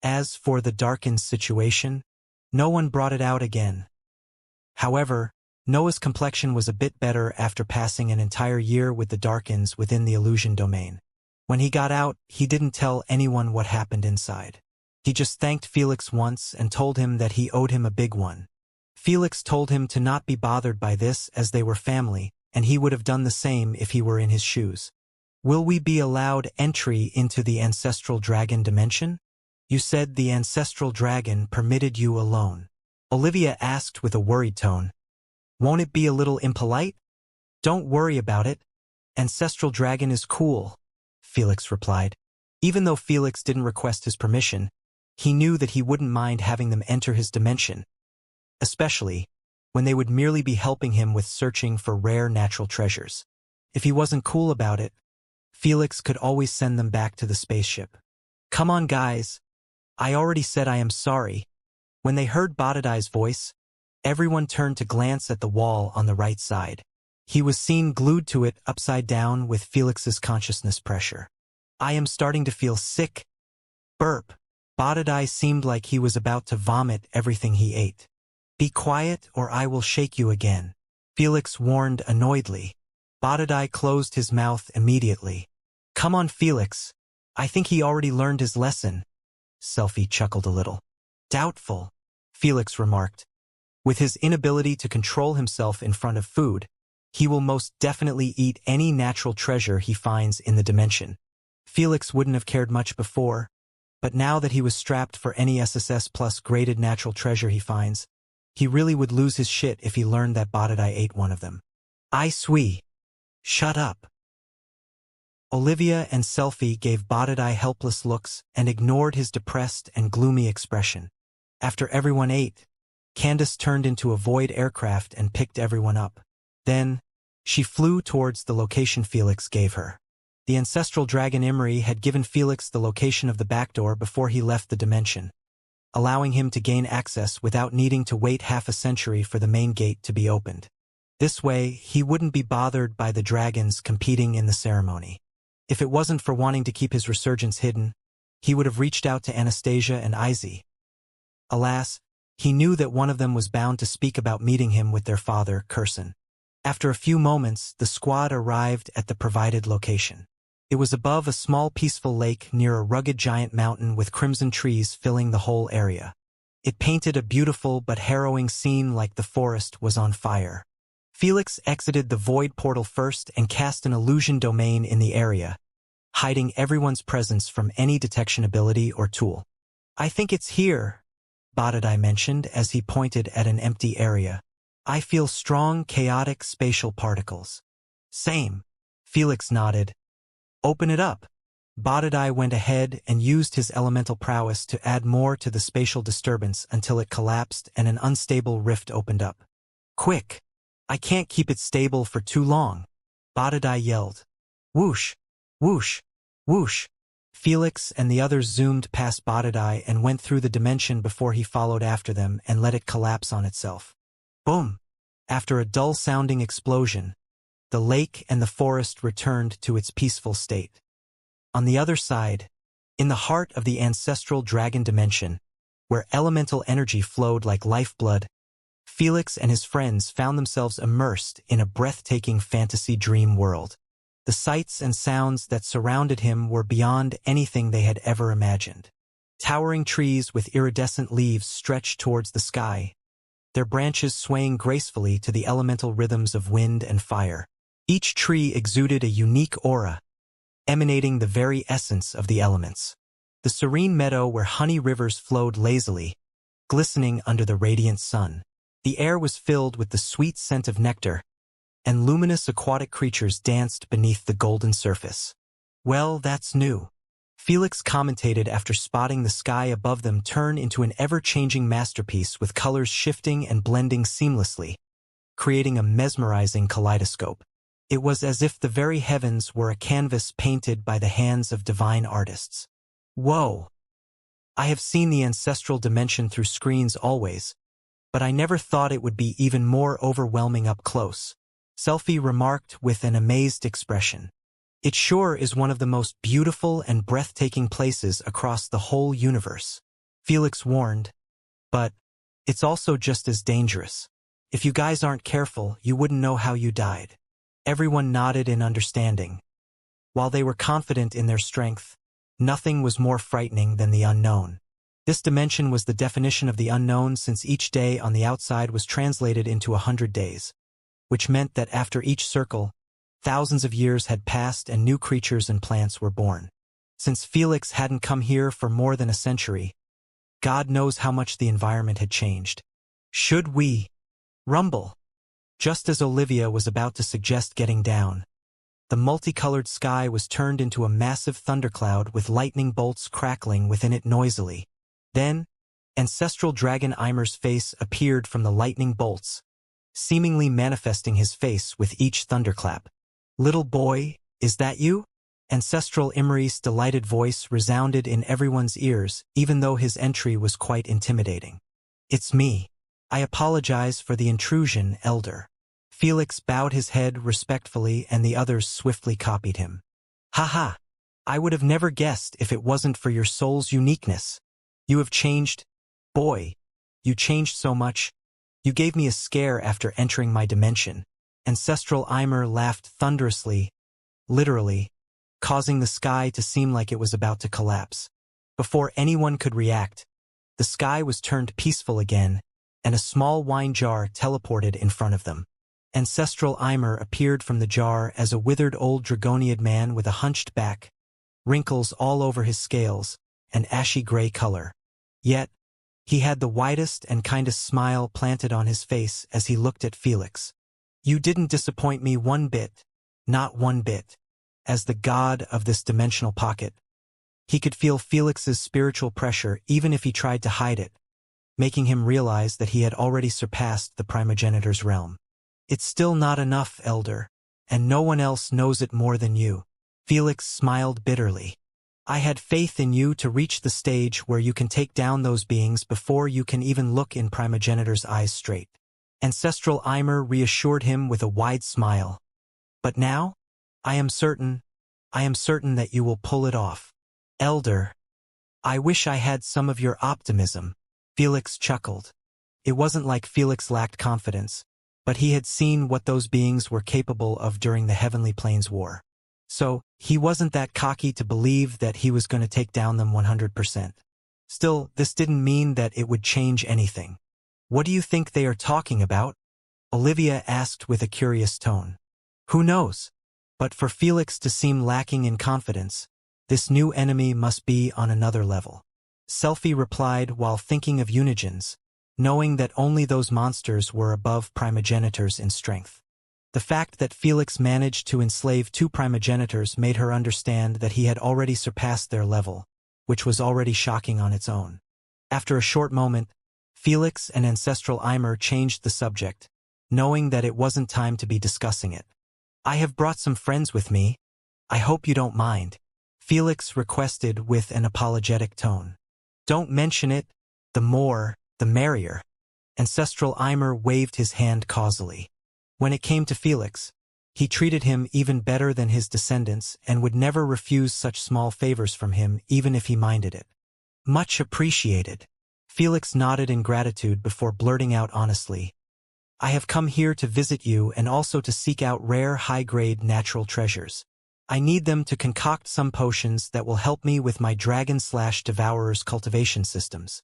As for the Darkin's situation, no one brought it out again. However, Noah's complexion was a bit better after passing an entire year with the Darkins within the illusion domain. When he got out, he didn't tell anyone what happened inside. He just thanked Felix once and told him that he owed him a big one. Felix told him to not be bothered by this, as they were family, and he would have done the same if he were in his shoes. Will we be allowed entry into the ancestral dragon dimension? You said the ancestral dragon permitted you alone. Olivia asked with a worried tone. Won't it be a little impolite? Don't worry about it. Ancestral dragon is cool, Felix replied. Even though Felix didn't request his permission, he knew that he wouldn't mind having them enter his dimension, especially when they would merely be helping him with searching for rare natural treasures. If he wasn't cool about it, Felix could always send them back to the spaceship. Come on, guys. I already said I am sorry. When they heard Badadai's voice, everyone turned to glance at the wall on the right side. He was seen glued to it upside down with Felix's consciousness pressure. I am starting to feel sick. Burp. Badadai seemed like he was about to vomit everything he ate. Be quiet or I will shake you again, Felix warned annoyedly. Badadai closed his mouth immediately. Come on, Felix. I think he already learned his lesson. Selfie chuckled a little. Doubtful, Felix remarked. With his inability to control himself in front of food, he will most definitely eat any natural treasure he finds in the dimension. Felix wouldn't have cared much before, But now that he was strapped for any SSS plus graded natural treasure he finds, he really would lose his shit if he learned that Botadai ate one of them. I swear. Shut up. Olivia and Selfie gave Botadai helpless looks and ignored his depressed and gloomy expression. After everyone ate, Candace turned into a void aircraft and picked everyone up. Then, she flew towards the location Felix gave her. The ancestral dragon Imri had given Felix the location of the back door before he left the dimension, allowing him to gain access without needing to wait half a century for the main gate to be opened. This way, he wouldn't be bothered by the dragons competing in the ceremony. If it wasn't for wanting to keep his resurgence hidden, he would have reached out to Anastasia and Izzy. Alas, he knew that one of them was bound to speak about meeting him with their father, Curson. After a few moments, the squad arrived at the provided location. It was above a small peaceful lake near a rugged giant mountain with crimson trees filling the whole area. It painted a beautiful but harrowing scene like the forest was on fire. Felix exited the void portal first and cast an illusion domain in the area, hiding everyone's presence from any detection ability or tool. I think it's here, Botadai mentioned as he pointed at an empty area. I feel strong, chaotic spatial particles. Same. Felix nodded. Open it up. Botadai went ahead and used his elemental prowess to add more to the spatial disturbance until it collapsed and an unstable rift opened up. Quick! I can't keep it stable for too long, Botadai yelled. Whoosh! Whoosh! Whoosh! Felix and the others zoomed past Botadai and went through the dimension before he followed after them and let it collapse on itself. Boom! After a dull-sounding explosion, the lake and the forest returned to its peaceful state. On the other side, in the heart of the ancestral dragon dimension, where elemental energy flowed like lifeblood, Felix and his friends found themselves immersed in a breathtaking fantasy dream world. The sights and sounds that surrounded him were beyond anything they had ever imagined. Towering trees with iridescent leaves stretched towards the sky, their branches swaying gracefully to the elemental rhythms of wind and fire. Each tree exuded a unique aura, emanating the very essence of the elements. The serene meadow where honey rivers flowed lazily, glistening under the radiant sun. The air was filled with the sweet scent of nectar, and luminous aquatic creatures danced beneath the golden surface. Well, that's new, Felix commentated after spotting the sky above them turn into an ever-changing masterpiece with colors shifting and blending seamlessly, creating a mesmerizing kaleidoscope. It was as if the very heavens were a canvas painted by the hands of divine artists. Whoa! I have seen the ancestral dimension through screens always, but I never thought it would be even more overwhelming up close, Selfie remarked with an amazed expression. It sure is one of the most beautiful and breathtaking places across the whole universe, Felix warned. But it's also just as dangerous. If you guys aren't careful, you wouldn't know how you died. Everyone nodded in understanding. While they were confident in their strength, nothing was more frightening than the unknown. This dimension was the definition of the unknown since each day on the outside was translated into 100 days, which meant that after each circle, thousands of years had passed and new creatures and plants were born. Since Felix hadn't come here for more than a century, God knows how much the environment had changed. Should we rumble? Just as Olivia was about to suggest getting down, the multicolored sky was turned into a massive thundercloud with lightning bolts crackling within it noisily. Then, ancestral dragon Ymer's face appeared from the lightning bolts, seemingly manifesting his face with each thunderclap. Little boy, is that you? Ancestral Imri's delighted voice resounded in everyone's ears, even though his entry was quite intimidating. It's me. I apologize for the intrusion, Elder. Felix bowed his head respectfully and the others swiftly copied him. Haha! I would have never guessed if it wasn't for your soul's uniqueness. You have changed. Boy, you changed so much. You gave me a scare after entering my dimension. Ancestral Ymer laughed thunderously, literally, causing the sky to seem like it was about to collapse. Before anyone could react, the sky was turned peaceful again, and a small wine jar teleported in front of them. Ancestral Ymer appeared from the jar as a withered old Dragoniad man with a hunched back, wrinkles all over his scales, an ashy gray color. Yet, he had the widest and kindest smile planted on his face as he looked at Felix. "You didn't disappoint me one bit, not one bit." As the god of this dimensional pocket, he could feel Felix's spiritual pressure even if he tried to hide it, making him realize that he had already surpassed the primogenitor's realm. "It's still not enough, Elder, and no one else knows it more than you." Felix smiled bitterly. "I had faith in you to reach the stage where you can take down those beings before you can even look in primogenitor's eyes straight." Ancestral Eimer reassured him with a wide smile. "But now? I am certain that you will pull it off. Elder, I wish I had some of your optimism." Felix chuckled. It wasn't like Felix lacked confidence, but he had seen what those beings were capable of during the Heavenly Plains War. So, he wasn't that cocky to believe that he was going to take down them 100%. Still, this didn't mean that it would change anything. "What do you think they are talking about?" Olivia asked with a curious tone. "Who knows?" But for Felix to seem lacking in confidence, this new enemy must be on another level. Selphie replied while thinking of Unigens, knowing that only those monsters were above primogenitors in strength. The fact that Felix managed to enslave 2 primogenitors made her understand that he had already surpassed their level, which was already shocking on its own. After a short moment, Felix and Ancestral Eimer changed the subject, knowing that it wasn't time to be discussing it. "I have brought some friends with me. I hope you don't mind," Felix requested with an apologetic tone. "Don't mention it. The more, the merrier." Ancestral Eimer waved his hand causally. When it came to Felix, he treated him even better than his descendants and would never refuse such small favors from him even if he minded it. "Much appreciated." Felix nodded in gratitude before blurting out honestly, "I have come here to visit you and also to seek out rare high-grade natural treasures. I need them to concoct some potions that will help me with my dragon/devourer's cultivation systems."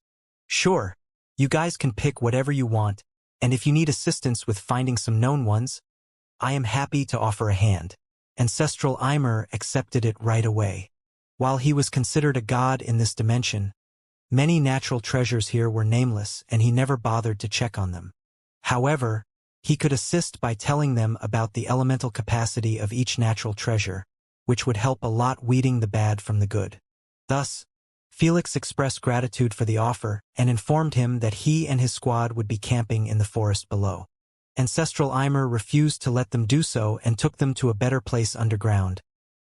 "Sure, you guys can pick whatever you want, and if you need assistance with finding some known ones, I am happy to offer a hand." Ancestral Eimer accepted it right away. While he was considered a god in this dimension, many natural treasures here were nameless and he never bothered to check on them. However, he could assist by telling them about the elemental capacity of each natural treasure, which would help a lot weeding the bad from the good. Thus, Felix expressed gratitude for the offer and informed him that he and his squad would be camping in the forest below. Ancestral Eimer refused to let them do so and took them to a better place underground,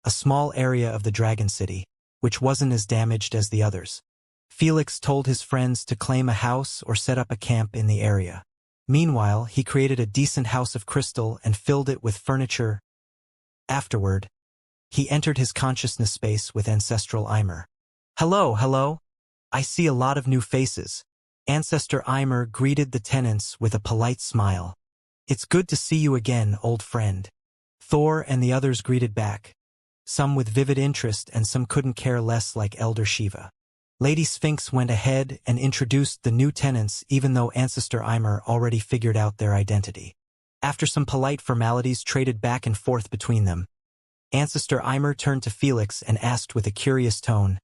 a small area of the Dragon City, which wasn't as damaged as the others. Felix told his friends to claim a house or set up a camp in the area. Meanwhile, he created a decent house of crystal and filled it with furniture. Afterward, he entered his consciousness space with Ancestral Eimer. Hello. I see a lot of new faces." Ancestor Eimer greeted the tenants with a polite smile. "It's good to see you again, old friend." Thor and the others greeted back, some with vivid interest and some couldn't care less like Elder Shiva. Lady Sphinx went ahead and introduced the new tenants even though Ancestor Eimer already figured out their identity. After some polite formalities traded back and forth between them, Ancestor Eimer turned to Felix and asked with a curious tone,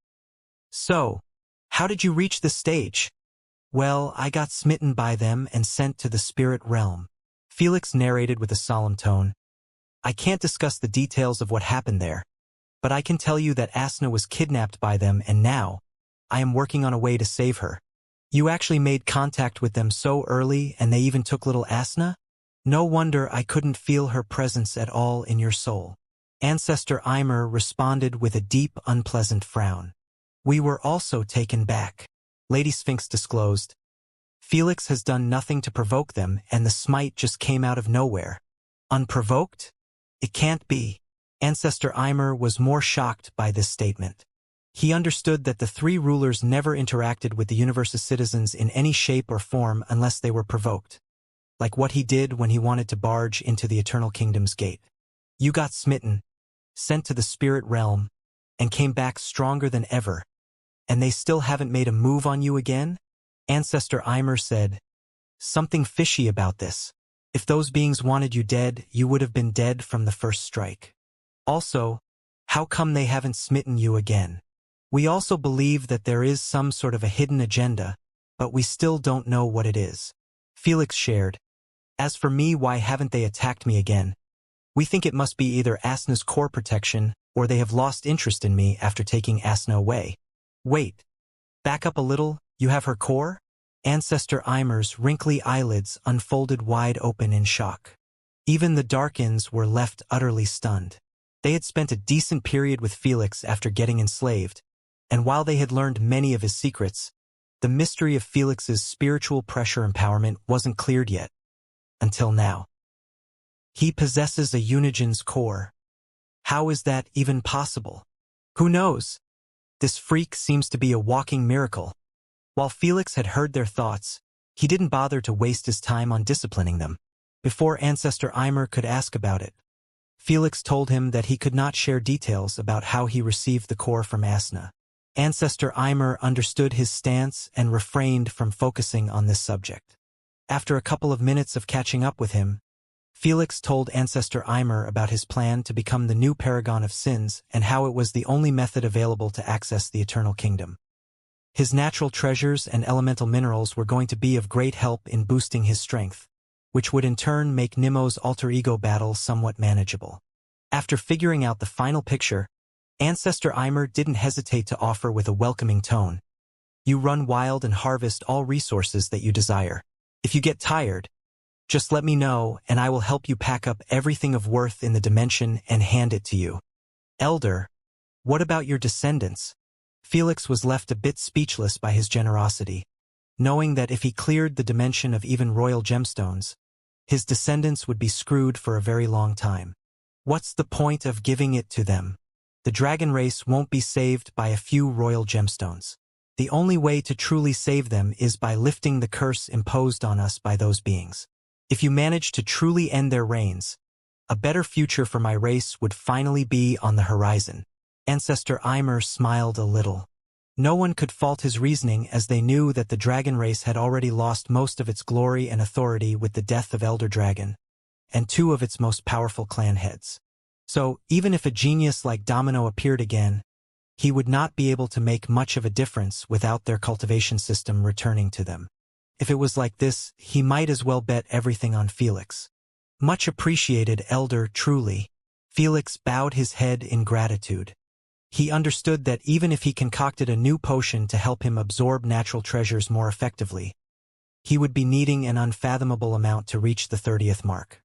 "So, how did you reach this stage?" "Well, I got smitten by them and sent to the spirit realm," Felix narrated with a solemn tone. "I can't discuss the details of what happened there, but I can tell you that Asna was kidnapped by them and now, I am working on a way to save her." "You actually made contact with them so early and they even took little Asna? No wonder I couldn't feel her presence at all in your soul." Ancestor Eimer responded with a deep, unpleasant frown. "We were also taken back," Lady Sphinx disclosed. "Felix has done nothing to provoke them and the smite just came out of nowhere." "Unprovoked? It can't be." Ancestor Eimer was more shocked by this statement. He understood that the 3 rulers never interacted with the universe's citizens in any shape or form unless they were provoked, like what he did when he wanted to barge into the Eternal Kingdom's gate. "You got smitten, sent to the spirit realm, and came back stronger than ever, and they still haven't made a move on you again?" Ancestor Eimer said, "Something fishy about this. If those beings wanted you dead, you would have been dead from the first strike. Also, how come they haven't smitten you again?" We also believe that there is some sort of a hidden agenda, but we still don't know what it is. Felix shared. As for me, why haven't they attacked me again? We think it must be either Asna's core protection, or they have lost interest in me after taking Asna away. Wait. Back up a little, you have her core? Ancestor Eimer's wrinkly eyelids unfolded wide open in shock. Even the Darkins were left utterly stunned. They had spent a decent period with Felix after getting enslaved, and while they had learned many of his secrets, the mystery of Felix's spiritual pressure empowerment wasn't cleared yet. Until now. He possesses a Unigen's core. How is that even possible? Who knows? This freak seems to be a walking miracle. While Felix had heard their thoughts, he didn't bother to waste his time on disciplining them. Before Ancestor Eimer could ask about it, Felix told him that he could not share details about how he received the core from Asna. Ancestor Eimer understood his stance and refrained from focusing on this subject. After a couple of minutes of catching up with him, Felix told Ancestor Eimer about his plan to become the new paragon of sins and how it was the only method available to access the Eternal Kingdom. His natural treasures and elemental minerals were going to be of great help in boosting his strength, which would in turn make Nemo's alter ego battle somewhat manageable. After figuring out the final picture, Ancestor Eimer didn't hesitate to offer with a welcoming tone. You run wild and harvest all resources that you desire. If you get tired, just let me know and I will help you pack up everything of worth in the dimension and hand it to you. Elder, what about your descendants? Felix was left a bit speechless by his generosity, knowing that if he cleared the dimension of even royal gemstones, his descendants would be screwed for a very long time. What's the point of giving it to them? The dragon race won't be saved by a few royal gemstones. The only way to truly save them is by lifting the curse imposed on us by those beings. If you manage to truly end their reigns, a better future for my race would finally be on the horizon. Ancestor Eimer smiled a little. No one could fault his reasoning as they knew that the dragon race had already lost most of its glory and authority with the death of Elder Dragon, and two of its most powerful clan heads. So, even if a genius like Domino appeared again, he would not be able to make much of a difference without their cultivation system returning to them. If it was like this, he might as well bet everything on Felix. Much appreciated, Elder, truly. Felix bowed his head in gratitude. He understood that even if he concocted a new potion to help him absorb natural treasures more effectively, he would be needing an unfathomable amount to reach the 30th mark.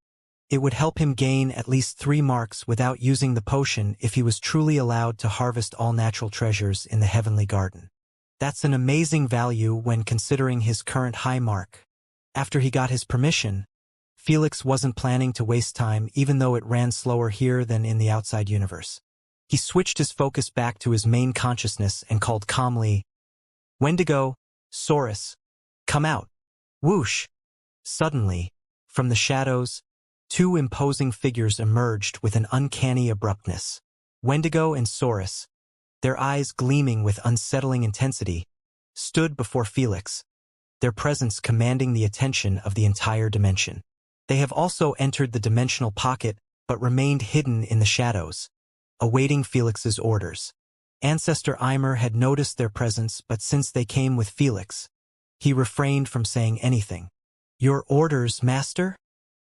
It would help him gain at least 3 marks without using the potion if he was truly allowed to harvest all natural treasures in the Heavenly Garden. That's an amazing value when considering his current high mark. After he got his permission, Felix wasn't planning to waste time even though it ran slower here than in the outside universe. He switched his focus back to his main consciousness and called calmly, Wendigo, Saurus, come out. Whoosh! Suddenly, from the shadows, 2 imposing figures emerged with an uncanny abruptness. Wendigo and Saurus, their eyes gleaming with unsettling intensity, stood before Felix, their presence commanding the attention of the entire dimension. They have also entered the dimensional pocket but remained hidden in the shadows, awaiting Felix's orders. Ancestor Eimer had noticed their presence, but since they came with Felix, he refrained from saying anything. Your orders, Master?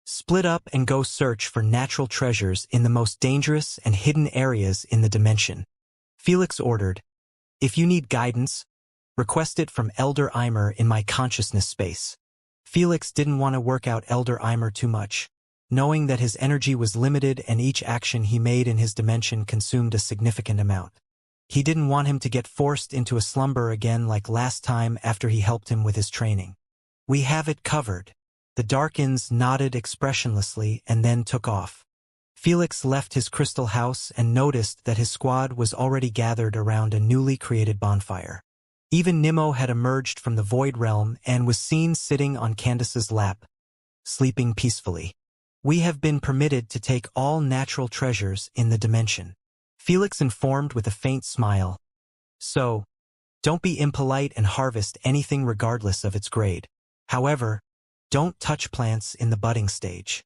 Split up and go search for natural treasures in the most dangerous and hidden areas in the dimension. Felix ordered, if you need guidance, request it from Elder Eimer in my consciousness space. Felix didn't want to work out Elder Eimer too much, knowing that his energy was limited and each action he made in his dimension consumed a significant amount. He didn't want him to get forced into a slumber again like last time after he helped him with his training. We have it covered. The Darkins nodded expressionlessly and then took off. Felix left his crystal house and noticed that his squad was already gathered around a newly created bonfire. Even Nemo had emerged from the Void Realm and was seen sitting on Candace's lap, sleeping peacefully. We have been permitted to take all natural treasures in the dimension, Felix informed with a faint smile. So, don't be impolite and harvest anything regardless of its grade. However, don't touch plants in the budding stage.